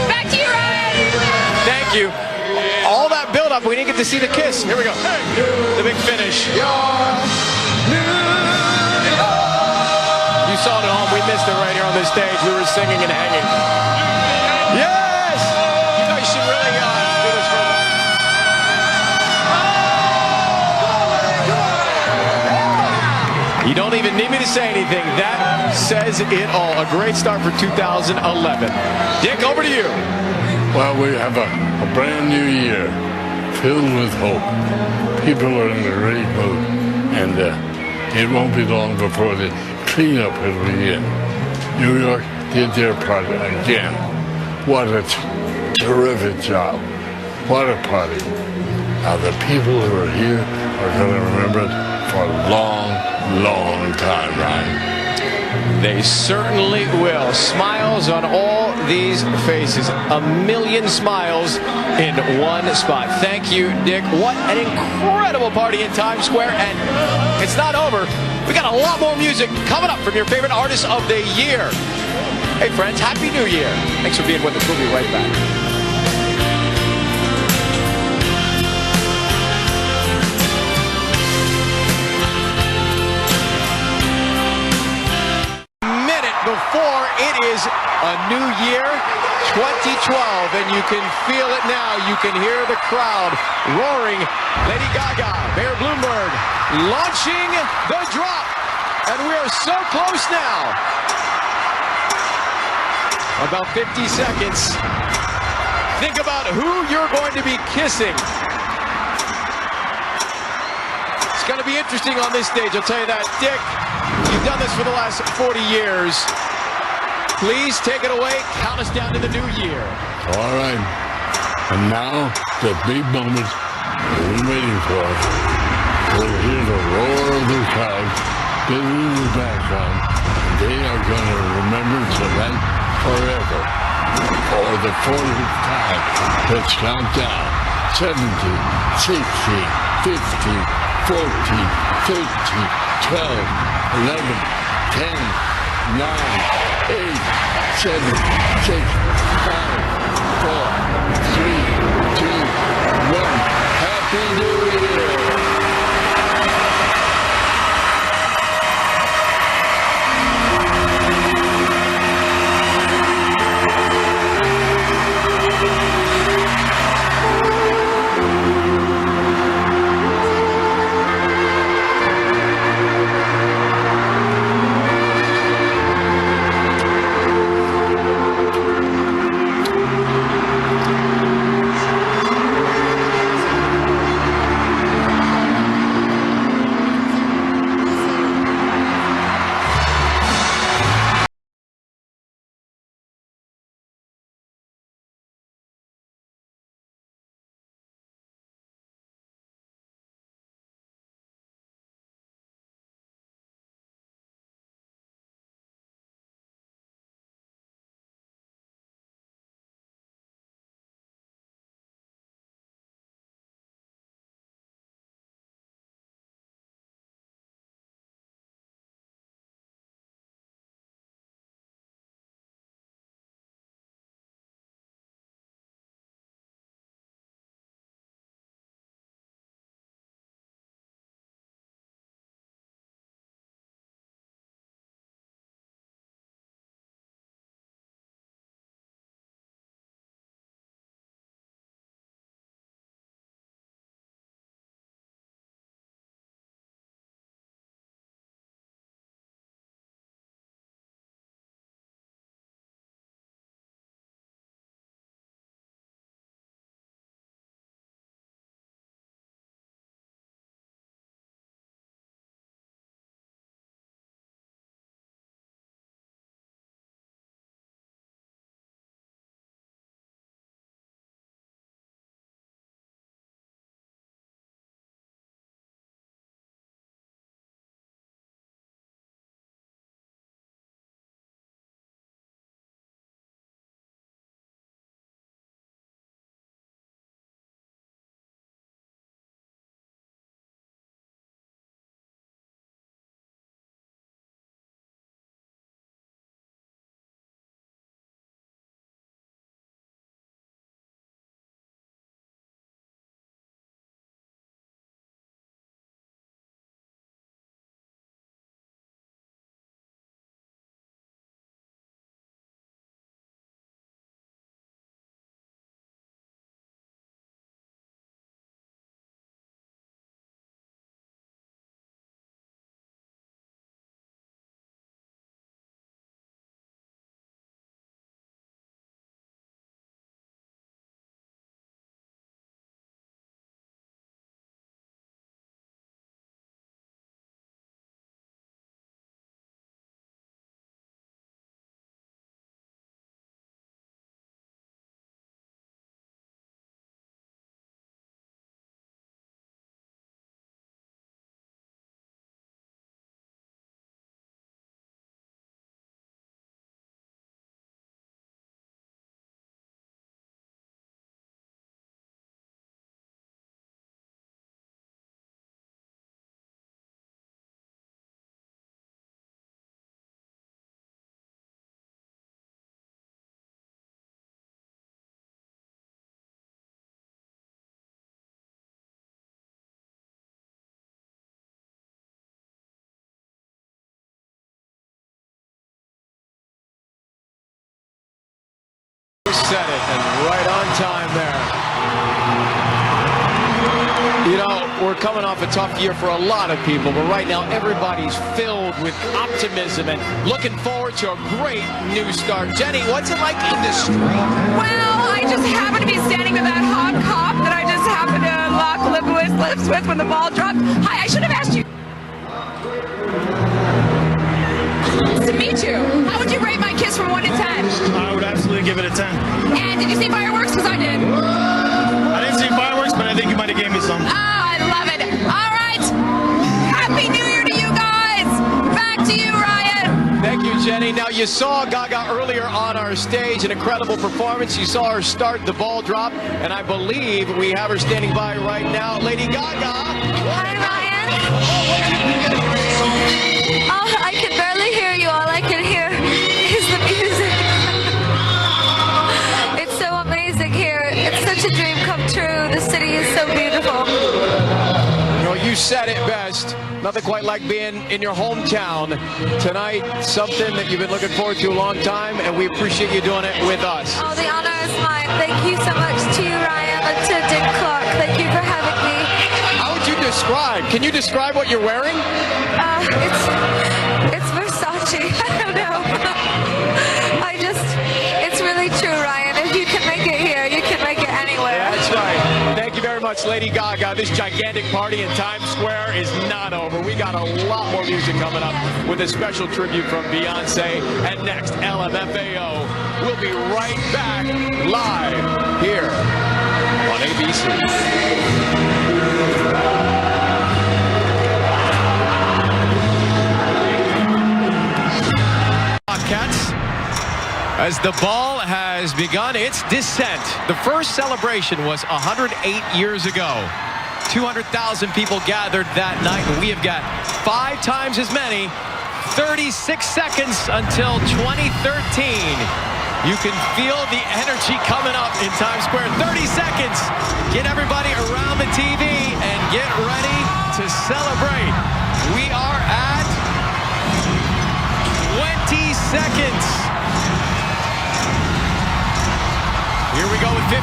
Back to you, Ryan. Thank you. All that build-up, we didn't get to see the kiss. Here we go. The big finish. You saw it at home. We missed it right here on this stage. We were singing and hanging. Yes! You know, you should really do this for a while. You don't even need me to say anything. That says it all. A great start for 2011. Dick, over to you. Well, we have a brand new year filled with hope. People are in a great mood, and it won't be long before the cleanup will begin. New York did their part again. What a terrific job. What a party. Now, the people who are here are going to remember it for a long, long time, Ryan. They certainly will. Smiles on all these faces. A million smiles in one spot. Thank you, Dick. What an incredible party in Times Square. And it's not over. We got a lot more music coming up from your favorite artists of the year. Hey, friends, Happy New Year. Thanks for being with us. We'll be right back. before. It is a new year, 2012, and you can feel it now. You can hear the crowd roaring. Lady Gaga, Mayor Bloomberg launching the drop, and we are so close now. About 50 seconds. Think about who you're going to be kissing. It's going to be interesting on this stage, I'll tell you that. Dick, you've done this for the last 40 years. Please take it away. Count us down to the new year. All right. And now, the big moment we've been waiting for. We'll hear the roar of the crowd building in the background. And they are going to remember tonight forever. For the 40th time. Let's count down. 17, 16, 15, 14, 13, 12, 11, 10, 9, 8, 7, 6, 5, 4, 3, 2, 1. Happy New Year! said it, and right on time there. You know, we're coming off a tough year for a lot of people, but right now everybody's filled with optimism and looking forward to a great new start. Jenny, what's it like in the street? Well, I just happen to be standing with that hot cop that I just happened to lock lips with when the ball dropped. Hi, I should have asked you. Nice to meet you. How would you rate my kiss from 1 to 10? I would absolutely give it a 10. And did you see fireworks? Because I did. I didn't see fireworks, but I think you might have gave me some. Oh, I love it. All right. Happy New Year to you guys. Back to you, Ryan. Thank you, Jenny. Now, you saw Gaga earlier on our stage, an incredible performance. You saw her start, the ball drop, and I believe we have her standing by right now. Lady Gaga. Hi, Ryan. Oh, I can barely hear you. All I can hear is the music. It's so amazing here. It's such a dream come true. The city is so beautiful. You know, you said it best. Nothing quite like being in your hometown tonight. Something that you've been looking forward to a long time, and we appreciate you doing it with us. Oh, the honor is mine. Thank you so much to you, Ryan, and to Dick Clark. Thank you for having me. How would you describe? Can you describe what you're wearing? It's Versace. I don't know. It's really true, Ryan. If you can make it here, you can make it anywhere. That's right. Thank you very much, Lady Gaga. This gigantic party in Times Square is not over. We got a lot more music coming up with a special tribute from Beyonce. And next, LMFAO. We'll be right back live here on ABC. Cats, as the ball has begun its descent. The first celebration was 108 years ago. 200,000 people gathered that night, and we have got 5 times as many. 36 seconds until 2013. You can feel the energy coming up in Times Square. 30 seconds. Get everybody around the TV and get ready to celebrate. We are at 20 seconds. Here we go with 15.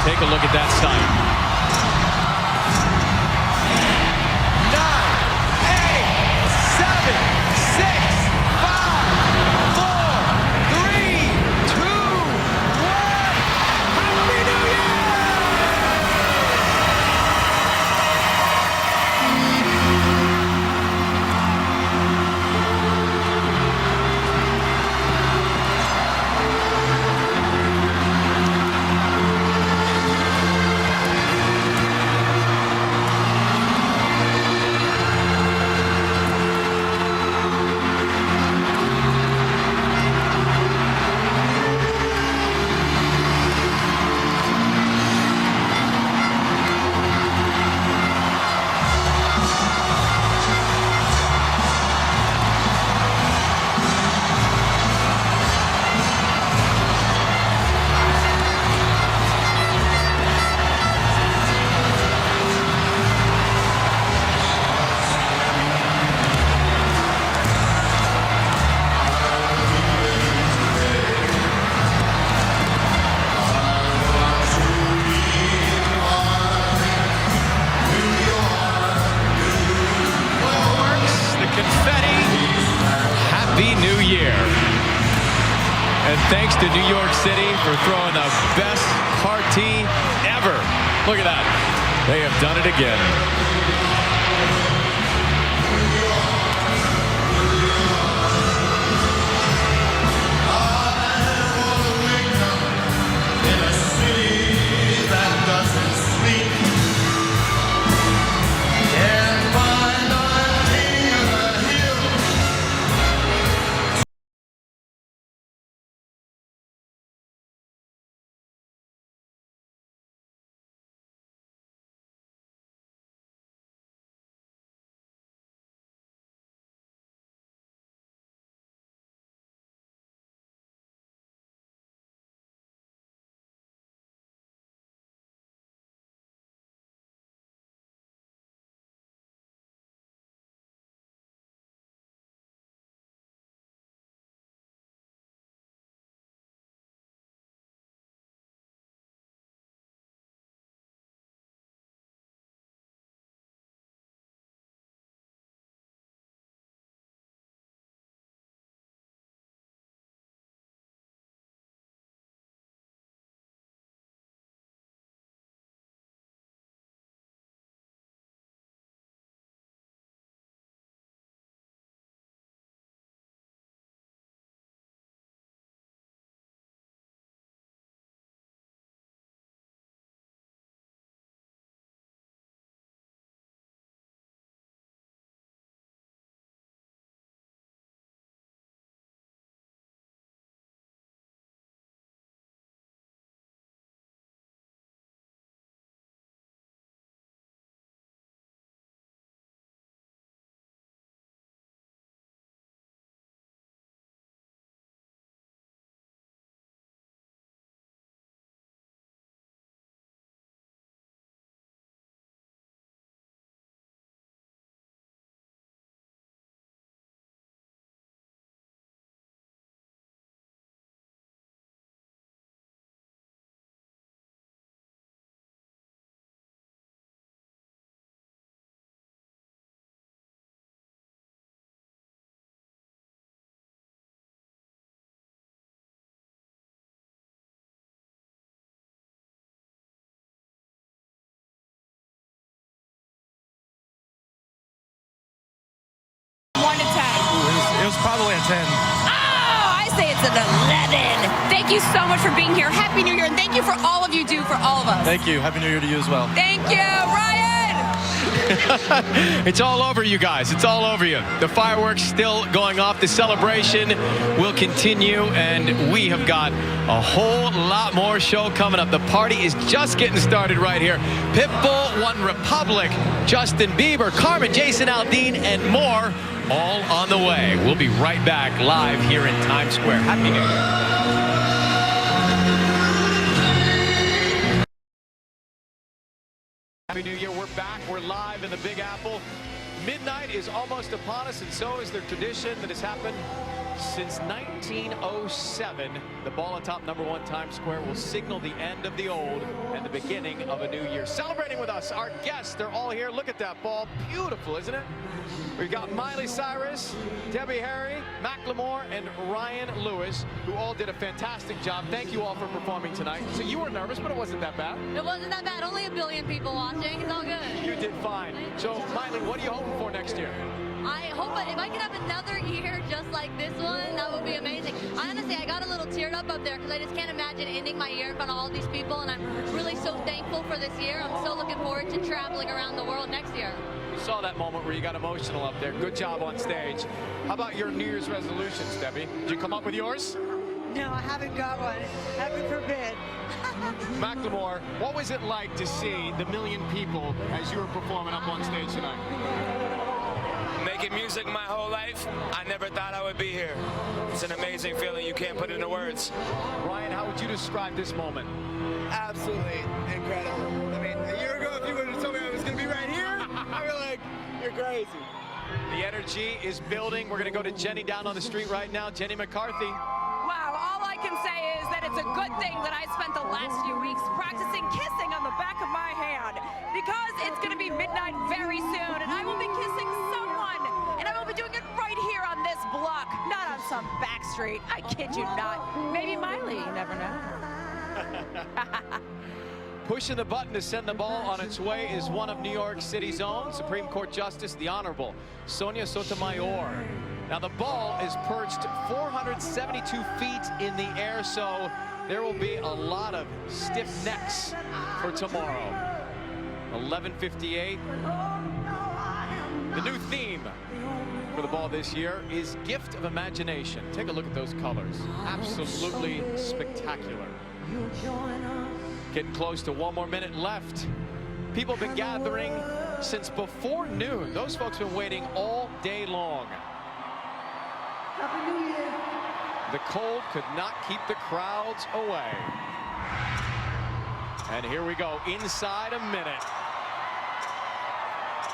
Take a look at that sign. 9, And thanks to New York City for throwing the best party ever. Look at that. They have done it again. It was probably a 10. Oh, I say it's an 11. Thank you so much for being here. Happy New Year, and thank you for all of you do for all of us. Thank you. Happy New Year to you as well. Thank you, Ryan. It's all over, you guys. It's all over you. The fireworks still going off. The celebration will continue, and we have got a whole lot more show coming up. The party is just getting started right here. Pitbull, One Republic, Justin Bieber, Carmen, Jason Aldean, and more, all on the way. We'll be right back live here in Times Square. Happy New Year. Happy New Year. We're back. We're live in the Big Apple. Midnight is almost upon us, and so is the tradition that has happened since 1907. The ball atop #1 Times Square will signal the end of the old and the beginning of a new year. Celebrating with us, our guests. They're all here. Look at that ball. Beautiful, isn't it? We've got Miley Cyrus, Debbie Harry, Macklemore, and Ryan Lewis, who all did a fantastic job. Thank you all for performing tonight. So you were nervous, but it wasn't that bad. It wasn't that bad. Only 1 billion people watching. It's all good. You did fine. So, Miley, what are you hoping for next year? I hope if I could have another year just like this one, that would be amazing. Honestly, I got a little teared up there because I just can't imagine ending my year in front of all these people, and I'm really so thankful for this year. I'm so looking forward to traveling around the world next year. We saw that moment where you got emotional up there. Good job on stage. How about your New Year's resolutions, Debbie? Did you come up with yours? No, I haven't got one. Heaven forbid. Macklemore, what was it like to see the 1 million people as you were performing up on stage tonight? Making music my whole life, I never thought I would be here. It's an amazing feeling. You can't put it into words. Ryan, how would you describe this moment? Absolutely incredible. I mean, a year ago, if you would have told me I was going to be right here, I'd be like, you're crazy. The energy is building. We're going to go to Jenny down on the street right now. Jenny McCarthy. Wow, all I can say is that it's a good thing that I spent the last few weeks practicing kissing on the back of my hand, because it's going to be midnight very soon, and I will be kissing someone, and I will be doing it right here on this block, not on some back street. I kid you not. Maybe Miley, you never know. Pushing the button to send the ball on its way is one of New York City's own Supreme Court Justice, the Honorable Sonia Sotomayor. Now the ball is perched 472 feet in the air, so there will be a lot of stiff necks for tomorrow. 11:58. The new theme for the ball this year is Gift of Imagination. Take a look at those colors. Absolutely spectacular. Getting close to 1 more minute left. People have been gathering since before noon. Those folks have been waiting all day long. Happy New Year. The cold could not keep the crowds away. And here we go, inside a minute.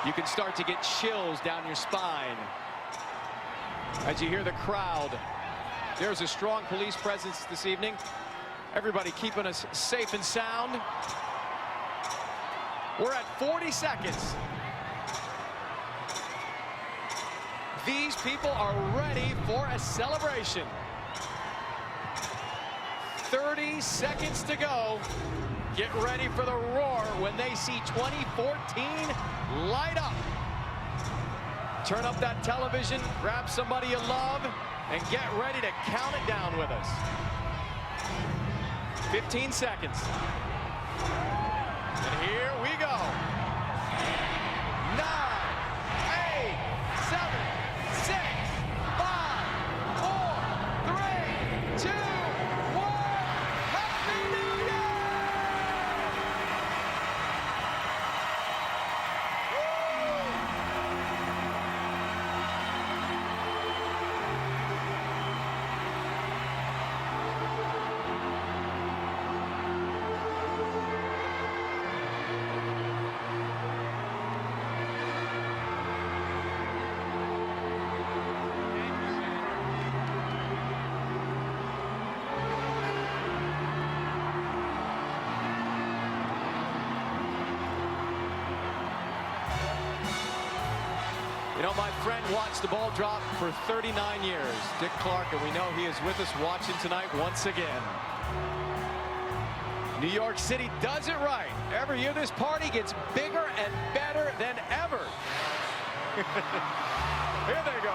You can start to get chills down your spine as you hear the crowd. There's a strong police presence this evening. Everybody keeping us safe and sound. We're at 40 seconds. These people are ready for a celebration. 30 seconds to go. Get ready for the roar when they see 2014 light up. Turn up that television, grab somebody you love, and get ready to count it down with us. 15 seconds. And here we go. 9, 8, 7, 6, 5, 4, 3, 2, 1. Happy New Year! You know, my friend watched the ball drop for 39 years, Dick Clark, and we know he is with us watching tonight once again. New York City does it right. Every year this party gets bigger and better than ever. Here they go.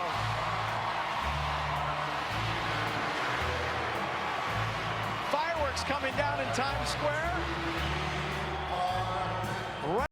fireworks coming down in Times Square. Right.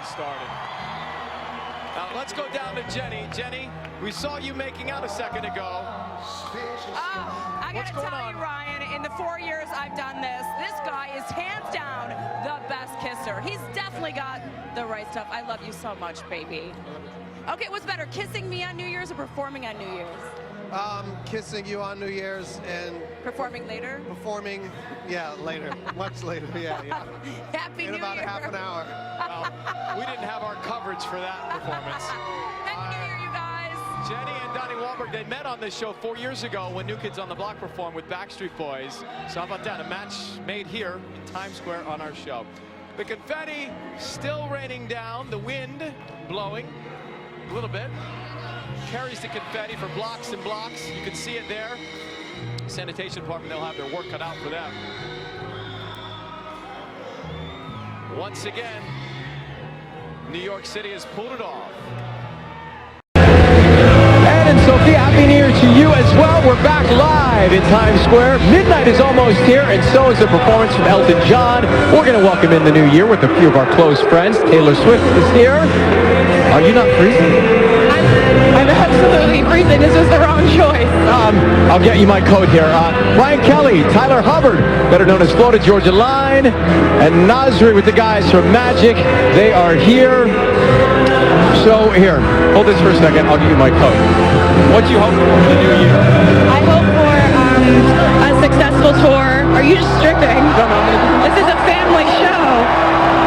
Started. Now let's go down to Jenny. Jenny, we saw you making out a second ago. I gotta tell you, Ryan, in the 4 years I've done this guy is hands down the best kisser. He's definitely got the right stuff. I love you so much, baby. Okay, what's better, kissing me on New Year's or performing on New Year's? Kissing you on New Year's and performing later. Performing, yeah, later, much later. Yeah. Happy New Year. In about half an hour. Well, we didn't have our coverage for that performance. Happy New Year, you guys. Jenny and Donnie Wahlberg, they met on this show 4 years ago when New Kids on the Block performed with Backstreet Boys. So how about that? A match made here in Times Square on our show. The confetti still raining down, the wind blowing a little bit. Carries the confetti for blocks and blocks. You can see it there. Sanitation department, they'll have their work cut out for them. Once again, New York City has pulled it off. And Sophia, Happy New Year to you as well. We're back live in Times Square. Midnight is almost here, and so is the performance from Elton John. We're going to welcome in the new year with a few of our close friends. Taylor Swift is here. Are you not freezing? I'm absolutely freezing. This was the wrong choice. I'll get you my coat here. Brian Kelly, Tyler Hubbard, better known as Florida Georgia Line, and Nasri with the guys from Magic. They are here. So here, hold this for a second. I'll give you my coat. What do you hope for the new year? I hope for a successful tour. Are you just stripping? This is a family show.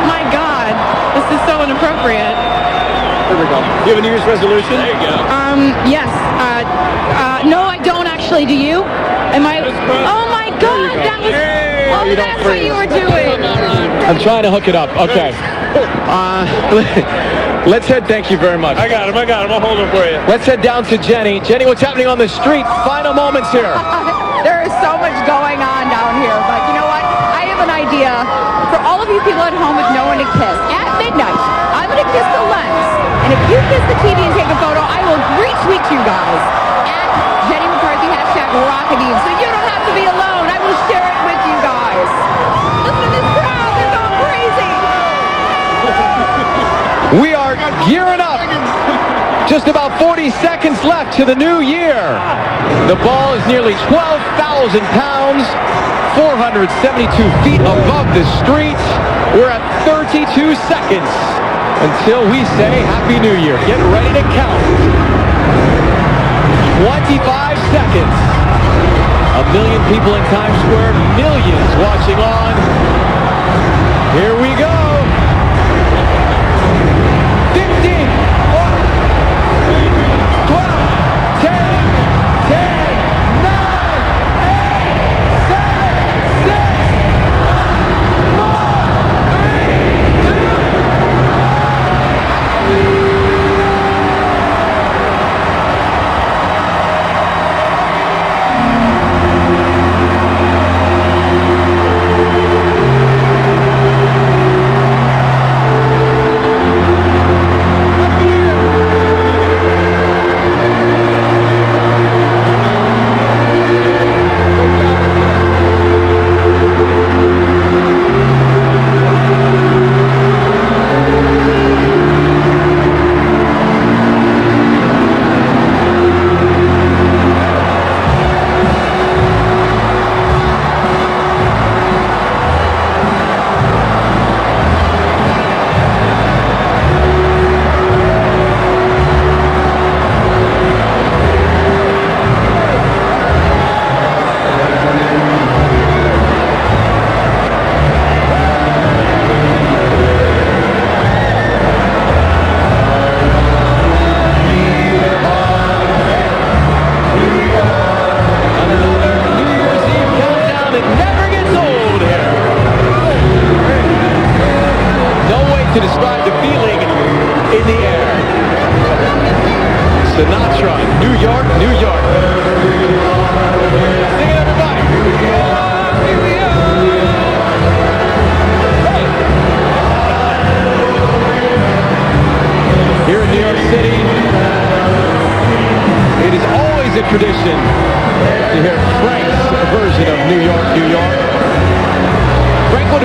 My God, this is so inappropriate. Here we go. Do you have a New Year's resolution? There you go. Yes. No, I don't actually. Do you? Am I? Oh my God, that was. Oh, that's what you were doing. I'm trying to hook it up. Okay. Let's head, thank you very much. I got him. I'll hold him for you. Let's head down to Jenny. Jenny, what's happening on the street? Final moments here. There is so much going on down here, but you know what? I have an idea for all of you people at home with no one to kiss. At midnight, I'm going to kiss the lens. And if you kiss the TV and take a photo, I will retweet you guys. At Jenny McCarthy, #Rockadine. So you don't have to be alone. I will share it with you guys. Listen to this crowd. They're going crazy. We are gearing up. Just about 40 seconds left to the new year. The ball is nearly 12,000 pounds, 472 feet above the street. We're at 32 seconds until we say Happy New Year. Get ready to count. 25 seconds. 1 million people in Times Square, millions watching on. Here we go. 15.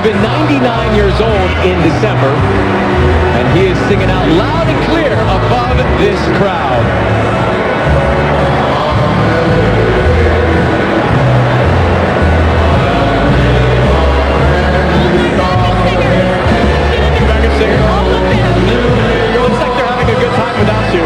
99 years old in December, and he is singing out loud and clear above this crowd. Backup singer. Looks like they're having a good time without you.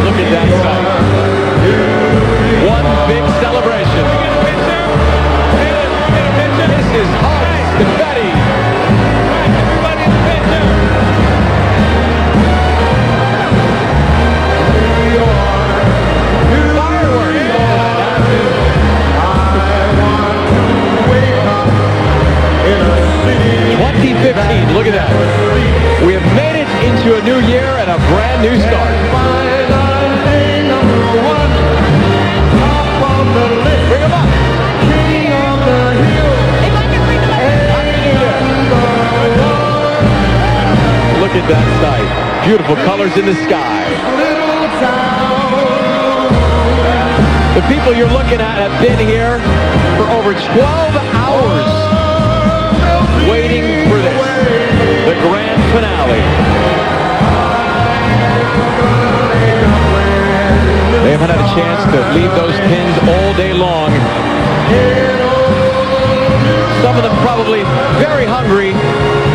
Look at that sight. One big celebration. This is hugs, confetti. Everybody in the picture. Fireworks. 2015, look at that. We have made it into a new year and a brand new start. Bring them up. Look at that sight. Beautiful colors in the sky. The people you're looking at have been here for over 12 hours waiting for this, the grand finale. They haven't had a chance to leave those pins all day long. Some of them probably very hungry,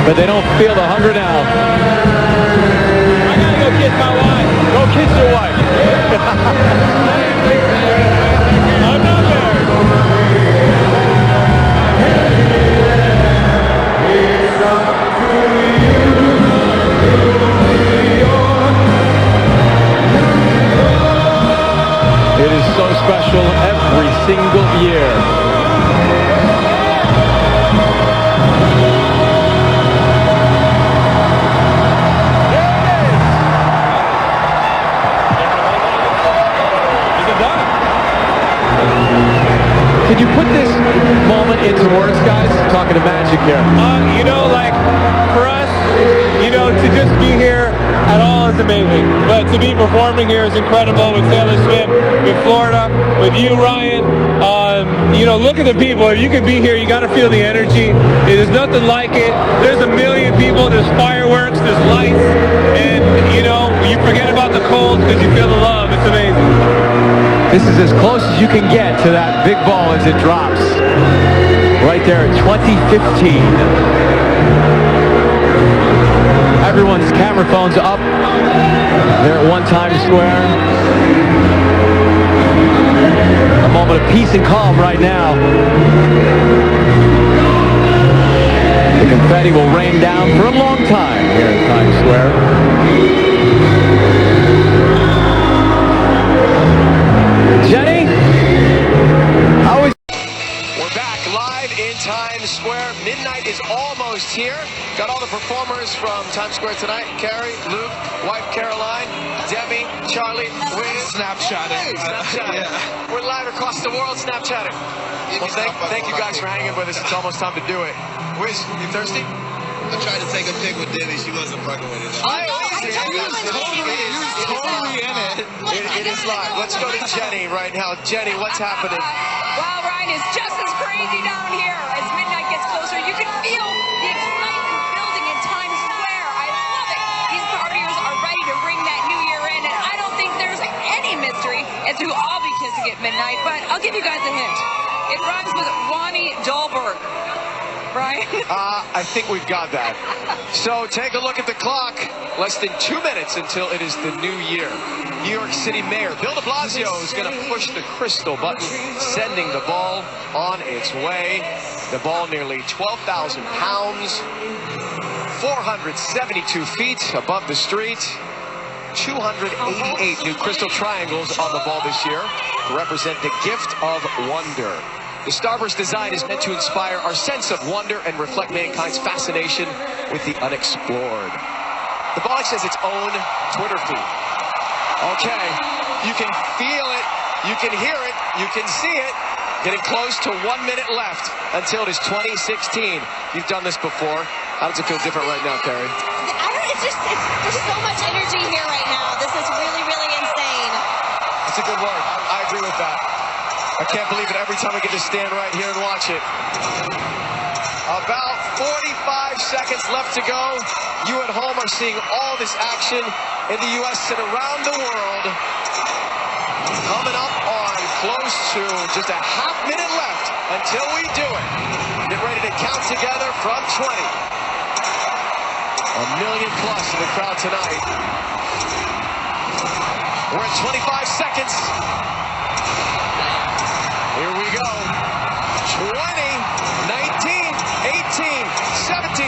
but they don't feel the hunger now. I gotta go kiss my wife. Go kiss your wife. I'm not married. you put this moment into words, guys? Talking to Magic here. You know, like, for us, you know, to just be here at all is amazing. But to be performing here is incredible with Taylor Swift, with Florida, with you, Ryan. You know, look at the people. If you can be here, you got to feel the energy. There's nothing like it. There's a million people. There's fireworks. There's lights. And, you know, you forget about the cold because you feel the love. It's amazing. This is as close as you can get to that big ball as it drops. Right there at 2015. Everyone's camera phones up there at Times Square. A moment of peace and calm right now. The confetti will rain down for a long time here in Times Square. Jenny? How is... We're back live in Times Square. Midnight is almost here. Got all the performers from Times Square tonight. Carrie, Luke, wife Caroline, Debbie, Charlie, Wiz. Snapchatting. Yeah. We're live across the world Snapchatting. Well, thank you guys for hanging with us. It's almost time to do it. Wiz, you thirsty? I tried to take a pic with Debbie. She wasn't fucking with it. Totally in it. It is live. Let's go to Jenny right now. Jenny, what's happening? Well, Ryan, is just as crazy down here as midnight gets closer. You can feel the excitement building in Times Square. I love it. These partiers are ready to ring that new year in, and I don't think there's any mystery as to who I'll be kissing at midnight, but I'll give you guys a hint. It rhymes with Ronnie Dahlberg. Right? I think we've got that. So take a look at the clock. Less than 2 minutes until it is the new year. New York City Mayor Bill de Blasio is going to push the crystal button, sending the ball on its way. The ball nearly 12,000 pounds, 472 feet above the street. 288 new crystal triangles on the ball this year to represent the gift of wonder. The Starburst design is meant to inspire our sense of wonder and reflect mankind's fascination with the unexplored. The ball has its own Twitter feed. Okay, you can feel it, you can hear it, you can see it. Getting close to 1 minute left until it is 2016. You've done this before. How does it feel different right now, Carrie? There's so much energy here right now. This is really, really insane. That's a good word. I agree with that. I can't believe it every time I get to stand right here and watch it. About 45 seconds left to go. You at home are seeing all this action in the U.S. and around the world. Coming up on close to just a half minute left until we do it. Get ready to count together from 20. 1 million plus in the crowd tonight. We're at 25 seconds. Here we go. 20, 19, 18, 17,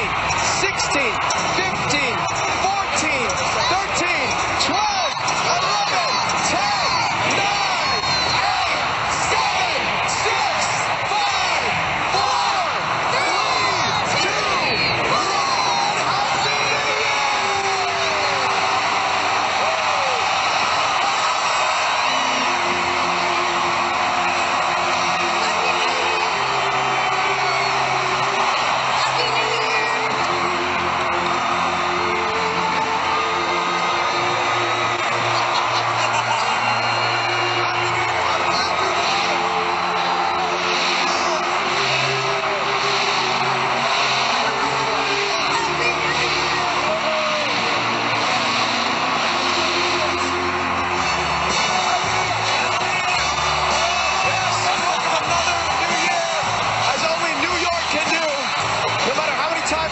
16, 15, 14, 13, 12, 11, 10, 9, 8, 7, 6, 5, 4, 3, 2, 1. Happy New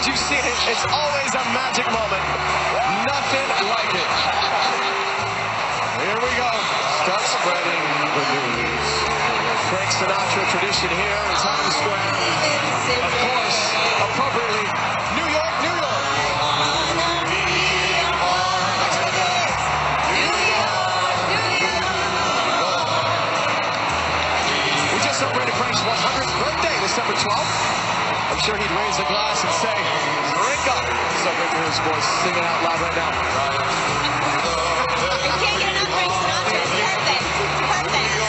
You've seen it. It's always a magic moment. Nothing like it. Here we go. Start spreading the news. Frank Sinatra tradition here in Times Square. Of course, appropriately, New York, New York. We just celebrated Frank's 100th birthday, December 12th. I'm sure he'd raise a glass and say, drink up. So great to hear his voice singing out loud right now. You can't get enough Frank Sinatra. It's perfect. Perfect.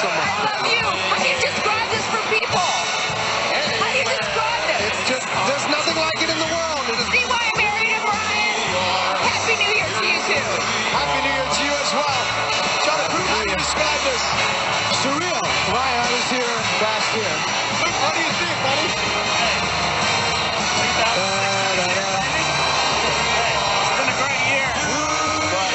so much. I love you. How do you describe this for people? How do you describe this? It's just, there's nothing like it in the world. See why I married him, Ryan? Happy New Year to you, too. Happy New Year to you as well. Jonathan, how do you describe this? Surreal. Ryan, I was here last year. What do you think, buddy? It's been a great year, but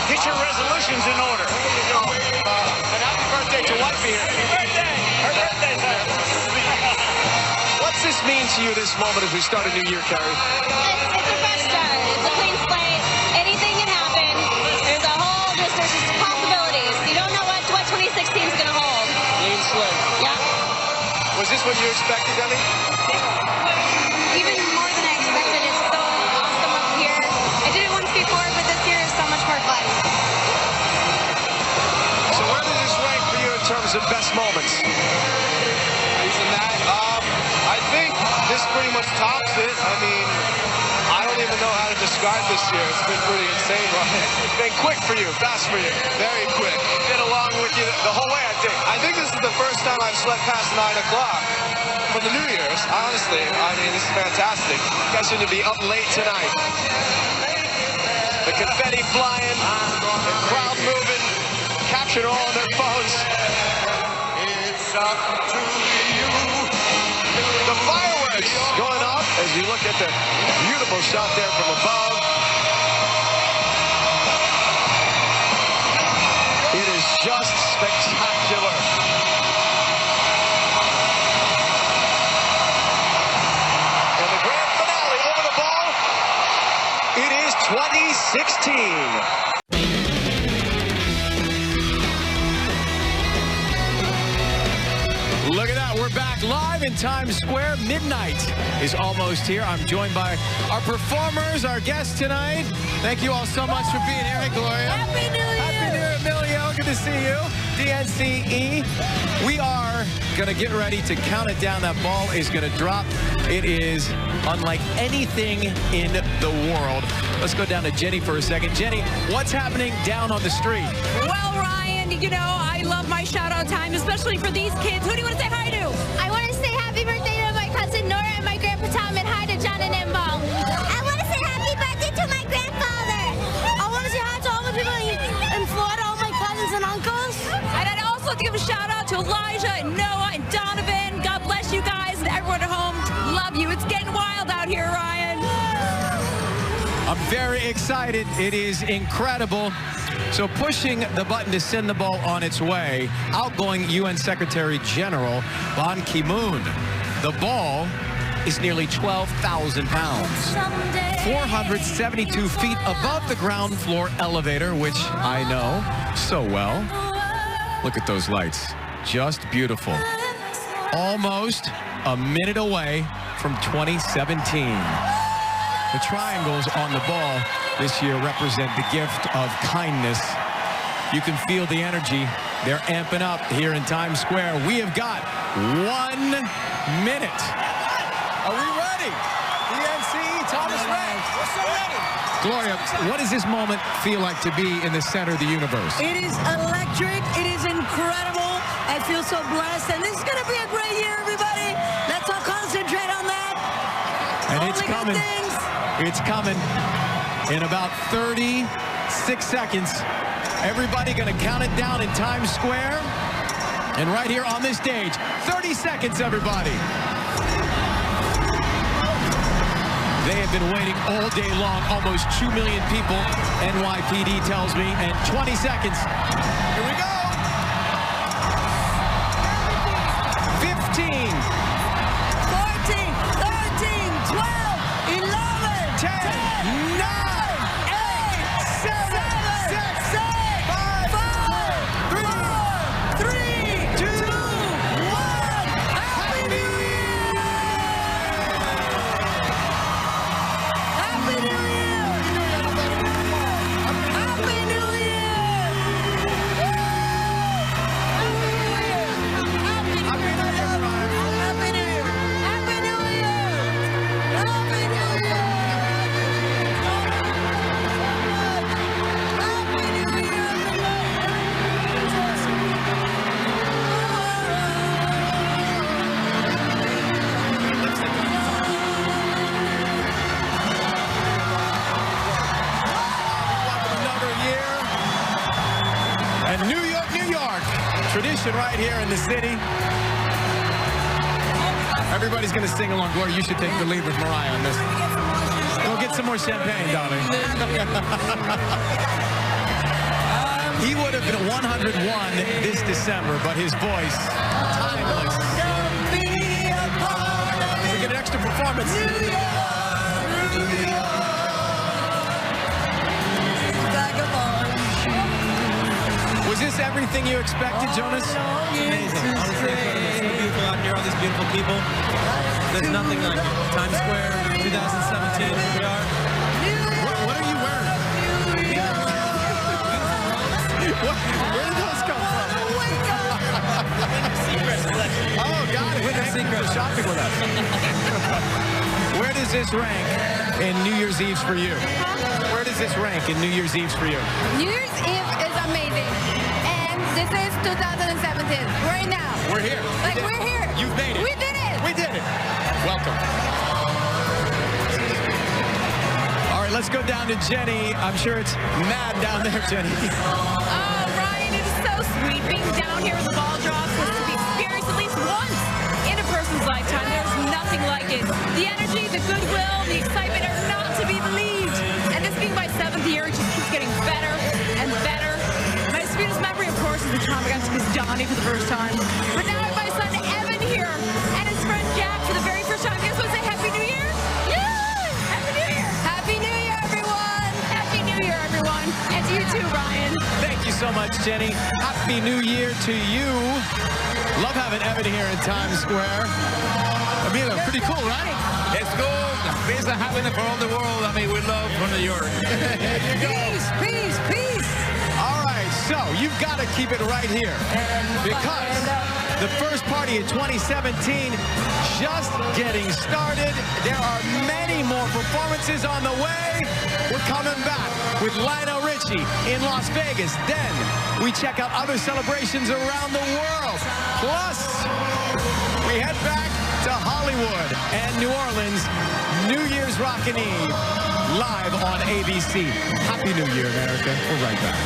get your resolutions in order. And happy birthday to wifey here. Happy birthday! Her birthday, sir. What's this mean to you, this moment, as we start a new year, Carrie? It's a fresh start. It's a clean slate. Anything can happen. There's just possibilities. You don't know what 2016 is going to hold. Clean slate. Yeah. Was this what you expected, Demi? Even more than I expected. It's so awesome up here. I did it once before, but this year is so much more fun. So where does this rank for you in terms of best moments? I think this pretty much tops it. I mean, I don't even know how to describe this year. It's been pretty insane, Ryan. It's been quick for you, fast for you. Very quick. Been along with you the whole way, I think. I think this is the first time I've slept past 9 o'clock for the New Year's. Honestly, I mean, this is fantastic. You guys seem to be up late tonight. The confetti flying, the crowd moving, captured all on their phones. It's up to you. The fireworks going off as you look at the beautiful shot there from above. It is just spectacular. And the grand finale over the ball. It is 2016. Look at that. We're back live in Times Square. Midnight is almost here. I'm joined by our performers, our guests tonight. Thank you all so much for being here. Hey, Gloria. Happy New Year. Happy New Year, Emilio. Good to see you. DNCE. We are going to get ready to count it down. That ball is going to drop. It is unlike anything in the world. Let's go down to Jenny for a second. Jenny, what's happening down on the street? Well, Ryan, you know, I love my shout-out time, especially for these kids. Who do you want to say hi to? I want to say happy birthday to my cousin Nora and my grandpa Tom, and hi to John and Imbal. I want to say happy birthday to my grandfather. I want to say hi to all the people in Florida, all my cousins and uncles. And I'd also give a shout-out to Elijah and Noah and Donovan. God bless you guys and everyone at home. Love you. It's getting wild out here, Ryan. I'm very excited. It is incredible. So pushing the button to send the ball on its way, outgoing UN Secretary General Ban Ki-moon. The ball is nearly 12,000 pounds. 472 feet above the ground floor elevator, which I know so well. Look at those lights. Just beautiful. Almost a minute away from 2017. The triangles on the ball this year represent the gift of kindness. You can feel the energy. They're amping up here in Times Square. We have got 1 minute. Are we ready? DNC, Thomas Ray. We're so ready. Gloria, what does this moment feel like to be in the center of the universe? It is electric. It is incredible. I feel so blessed. And this is going to be a great year, everybody. Let's all concentrate on that. And it's coming. It's coming in about 36 seconds. Everybody going to count it down in Times Square. And right here on this stage, 30 seconds, everybody. They have been waiting all day long, almost 2 million people, NYPD tells me, and 20 seconds. Here we go. 15. 14, 13, 12, 11, 10, 9, 8, 7, 6, 5, 4, 3, 2, 1. Happy New Year! Happy New Year! Happy New Year! Happy New Year! Happy New Year! Happy New Year! Tradition right here in the city. Everybody's going to sing along. Gloria, you should take the lead with Mariah on this. Go get some more champagne, darling. He would have been 101 this December, but his voice, timeless. We get an extra performance. Was this everything you expected, Jonas? Amazing. Honestly, it's so beautiful out here, all these beautiful people. There's nothing like it. Times Square, 2017, here we are. What are you wearing? Where did those come from? Oh, got it. Winter Secret shopping with us. Where does this rank in New Year's Eves for you? Where does this rank in New Year's Eves for you? New Year's Eve is amazing. And this is 2017, right now. We're here. We're here. You've made it. We did it. We did it. Welcome. All right, let's go down to Jenny. I'm sure it's mad down there, Jenny. Oh, Ryan, it is so sweet being down here with the ball drops was to be experienced at least once in a person's lifetime. There's nothing like it. The energy, the goodwill, the excitement are not to be believed. And this being my 7th year, it just keeps getting better and better. My sweetest memory, of course, is the time I got to kiss Donnie for the first time. But now I have my son Evan here and his friend Jack for the very first time. Guess what? Say Happy New Year! Yeah! Happy New Year! Happy New Year, everyone! Happy New Year, everyone! And to you too, Ryan. Thank you so much, Jenny. Happy New Year to you. Love having Evan here in Times Square. Emilio, pretty cool, right? It's cool. Peace and happiness for all the world. I mean, we love from New York. There you go. Peace, peace. All right, so you've got to keep it right here because the first party of 2017 just getting started. There are many more performances on the way. We're coming back with Lionel Richie in Las Vegas. Then we check out other celebrations around the world. Plus, we head back to Hollywood and New Orleans. New Year's Rockin' Eve live on ABC. Happy New Year, America. We're right back.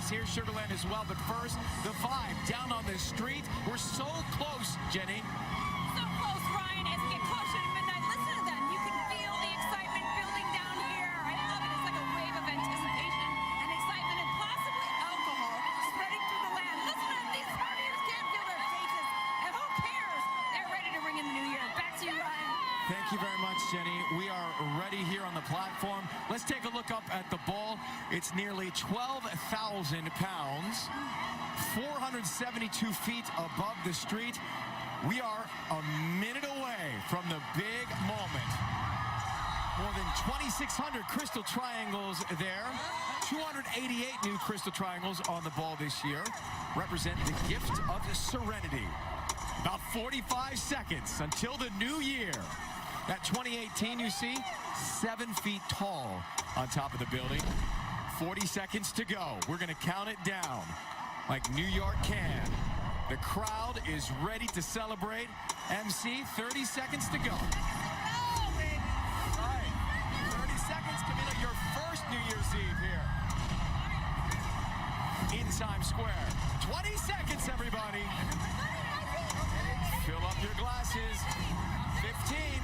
Here, Sugarland as well, but first, the vibe down on the street. We're so close, Jenny. So close, Ryan, as we get closer to midnight. Listen to them. You can feel the excitement building down here. I love it. It's like a wave of anticipation and excitement and possibly alcohol spreading through the land. Listen to them. These partiers can't feel their faces. And who cares? They're ready to ring in the new year. Back to you, Ryan. Thank you very much, Jenny. We are ready here on the platform. Let's take a look up at the ball. It's nearly 12,000 pounds, 472 feet above the street. We are a minute away from the big moment. More than 2,600 crystal triangles there. 288 new crystal triangles on the ball this year. Represent the gift of serenity. About 45 seconds until the new year. That 2018 you see, 7 feet tall on top of the building. 40 seconds to go. We're going to count it down like New York can. The crowd is ready to celebrate. MC, 30 seconds to go. All right, 30 seconds, Camila, your first New Year's Eve here in Times Square. 20 seconds, everybody. Fill up your glasses. 15.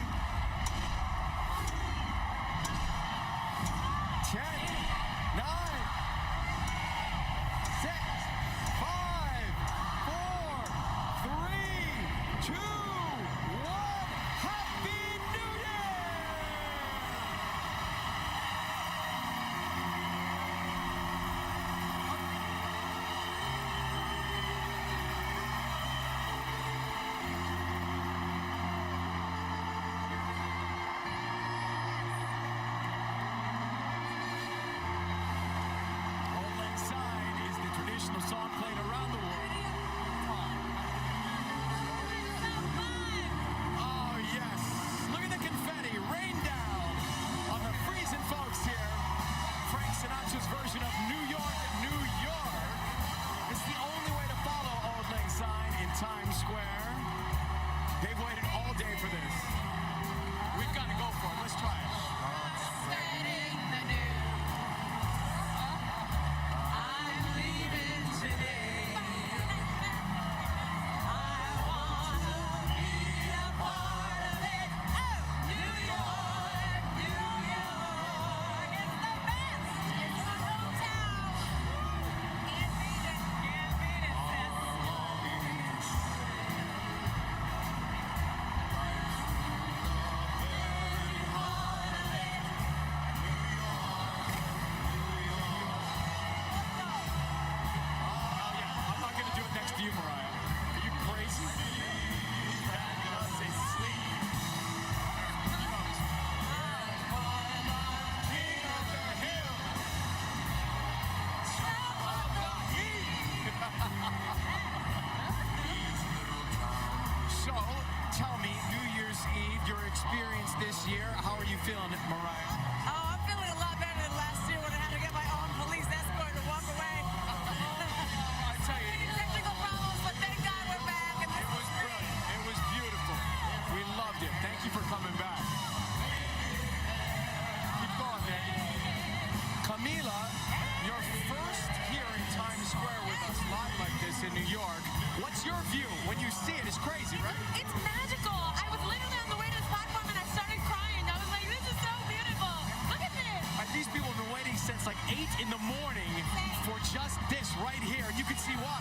this year. How are you feeling, Mariah? Oh, I'm feeling a lot better than last year when I had to get my own police escort to walk away. I tell you, Technical problems, but thank God we're back. And it was brilliant. It was beautiful. We loved it. Thank you for coming back. Keep going, man. Camila, your first here in Times Square with us live like this in New York. What's your view when you see it? It's crazy, right? It's magical. I was literally on the way to this platform and I started crying. I was like, this is so beautiful. Look at this. These people have been waiting since like 8 in the morning for just this right here. And you can see why.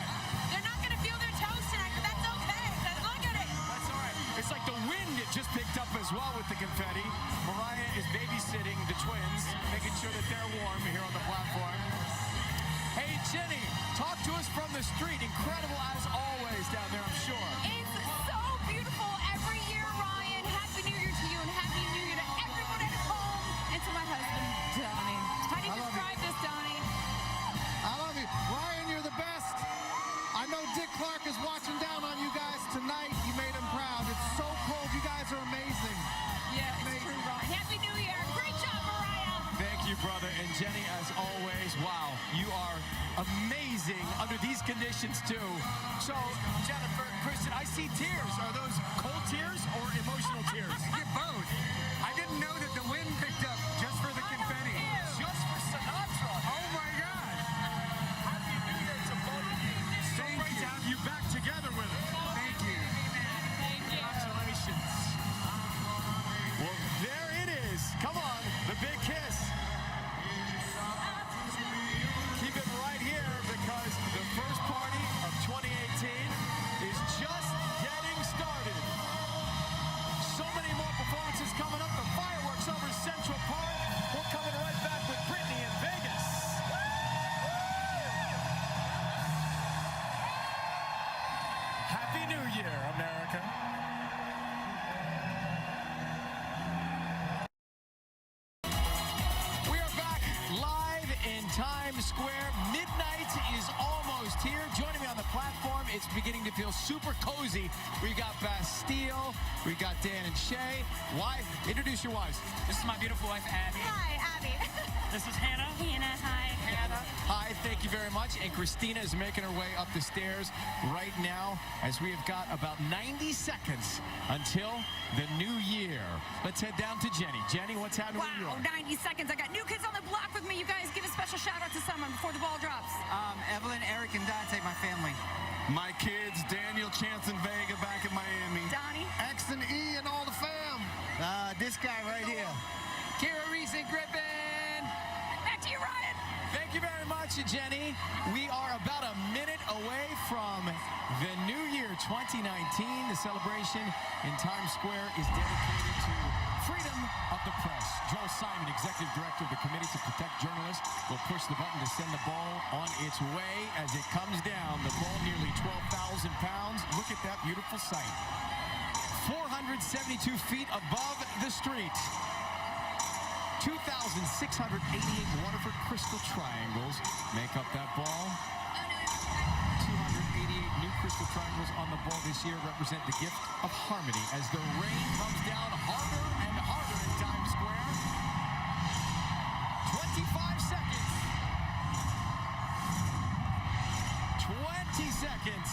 They're not going to feel their toes tonight, but that's okay. Look at it. That's all right. It's like the wind it just picked up as well with the confetti. Mariah is babysitting the twins, making sure that they're warm here on the platform. Hey, Jenny, talk to us from the street. Incredible as always down there, I'm sure. It's so beautiful every year, Ryan. Happy New Year to you and Happy New Year to everyone at home and to my husband, Donnie. How do you describe this, Donnie? I love you. Ryan, you're the best. I know Dick Clark is watching down on you guys tonight. You made him proud. It's so cold. You guys are amazing. Yeah, it's true, Ryan. Happy New Year. Great job, Mariah. Thank you, brother. And Jenny, as always, wow, you are amazing under these conditions, too. So, Jennifer, Kristen, I see tears. Are those cold tears or emotional tears? I get both. I didn't know that the wind picked up just for the confetti. Just for Sinatra. Oh, my God. Happy New Year to both of you. So great to have you back together with us. Thank you. Congratulations. Well, there it is. Come on, the big kiss. Keep it right here because the first party of 2018 is just getting started. So many more performances coming up. The fireworks over Central Park. We're coming right back with Britney in Vegas. Happy New Year, America. We are back live in Times Square. Midnight is almost here. Joining me on the platform, it's beginning to feel super cozy. We got Bastille, we got Dan and Shay. Why? Introduce your wives. This is my beautiful wife, Abby. Hi, Abby. This is Hannah. Hannah, hi. Hannah. Hi, thank you very much. And Christina is making her way up the stairs right now as we have got about 90 seconds until the new year. Let's head down to Jenny. Jenny, what's happening with you? Wow, 90 seconds. I got new kids on the block with me. You guys give a special shout out to someone before the ball drops. Evelyn, Eric, and Dante, my family. My kids, Daniel, Chance, and Vega back in Miami. Donnie. X and E and all the fam. This guy right here. Kira Reese and Griffin. Back to you, Ryan. Thank you very much, Jenny. We are about a minute away from the new year 2019. The celebration in Times Square is dedicated to freedom of the press. Joel Simon, Executive Director of the Committee to Protect Journalists, will push the button to send the ball on its way as it comes down. The ball nearly 12,000 pounds. Look at that beautiful sight. 472 feet above the street. 2,688 Waterford crystal triangles make up that ball. 288 new crystal triangles on the ball this year represent the gift of harmony as the rain comes down harder and harder in Times Square. 25 seconds. 20 seconds.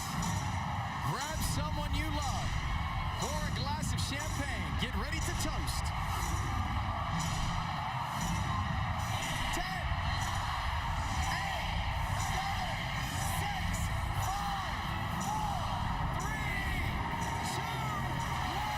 Grab someone you love. Pour a glass of champagne. Get ready to toast. 10, 8, 7, 6, 5, 4, 3, 2, 1.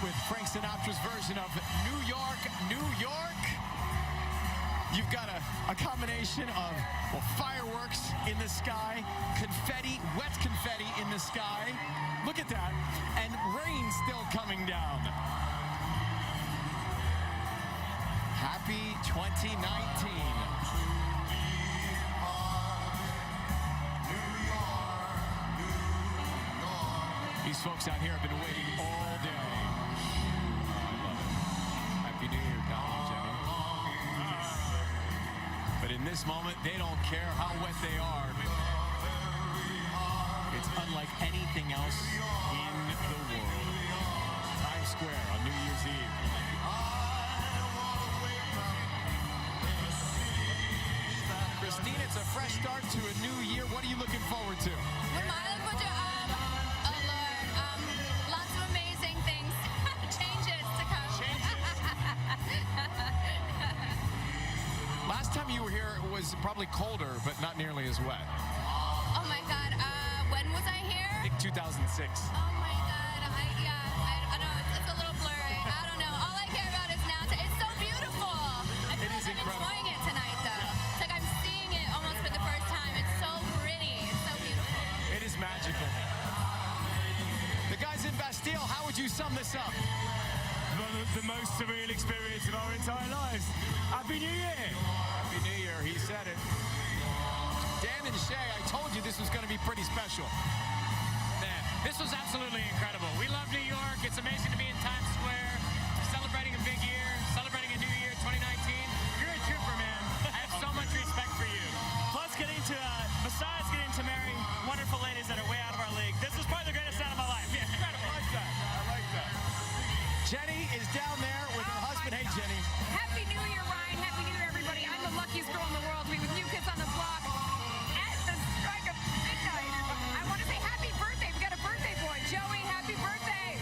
With Frank Sinatra's version of New York, New York. You've got a combination of, well, fireworks in the sky, confetti, wet confetti in the sky. Look at that. And rain still coming down. Happy 2019. These folks out here have been waiting all day. I love it. Happy New Year, Donald, Jenny. But in this moment, they don't care how wet they are. It's unlike anything else in the world. Times Square on New Year's Eve. Christine, it's a fresh start to a new year. What are you looking forward to? What am I looking forward to? Oh Lord, lots of amazing things, changes to come. Last time you were here, it was probably colder, but not nearly as wet. Oh my God, when was I here? I think 2006. Oh my God, I know, it's a little blurry. I don't know. All I care about is now. It's so beautiful. I feel like I'm enjoying it tonight, though. It's like I'm seeing it almost for the first time. It's so pretty. It's so beautiful. It is magical. The guys in Bastille, how would you sum this up? The most surreal experience of our entire lives. Happy New Year! Happy New Year, he said it. Dan and Shay, I told you this was going to be pretty special. Man, this was absolutely incredible. We love New York. It's amazing to be in Times Square, celebrating a big year, celebrating a new year, 2019. You're a trooper, man. I have so much respect for you. Plus, besides getting to marry wonderful ladies that are way out of our league, this is probably the greatest night of my life. Yeah, incredible. I like that. I like that. Jenny is down there with her husband. Hey, Jenny. Happy New Year, Ryan. Happy New Year, everybody. I'm the luckiest girl in the world to be with New Kids on the Block at the strike of midnight. I want to say happy birthday. We got a birthday boy. Joey, happy birthday.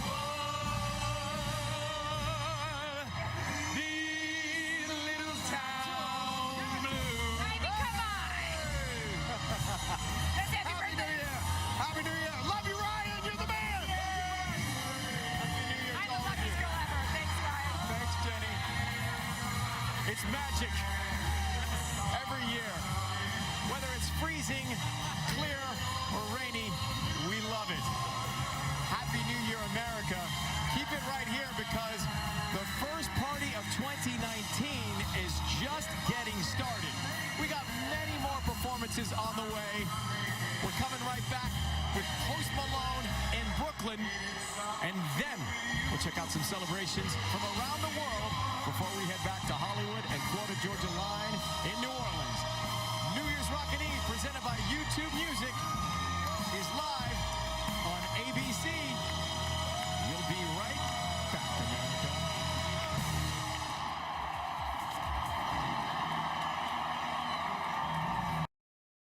The little town blue. Ivy, come on. That's happy birthday. New Year. Happy New Year. Love you, Ryan. You're the man. I'm the luckiest girl ever. Thanks, Ryan. Thanks, Jenny. It's magic every year. Whether it's freezing, clear, or rainy, we love it. Happy New Year, America. Keep it right here because the first party of 2019 is just getting started. We got many more performances on the way. We're coming right back with Post Malone in Brooklyn. And then we'll check out some celebrations from around the world before we head back to Hollywood and Florida Georgia Line in New Orleans. New Year's Rockin' Eve presented by YouTube Music.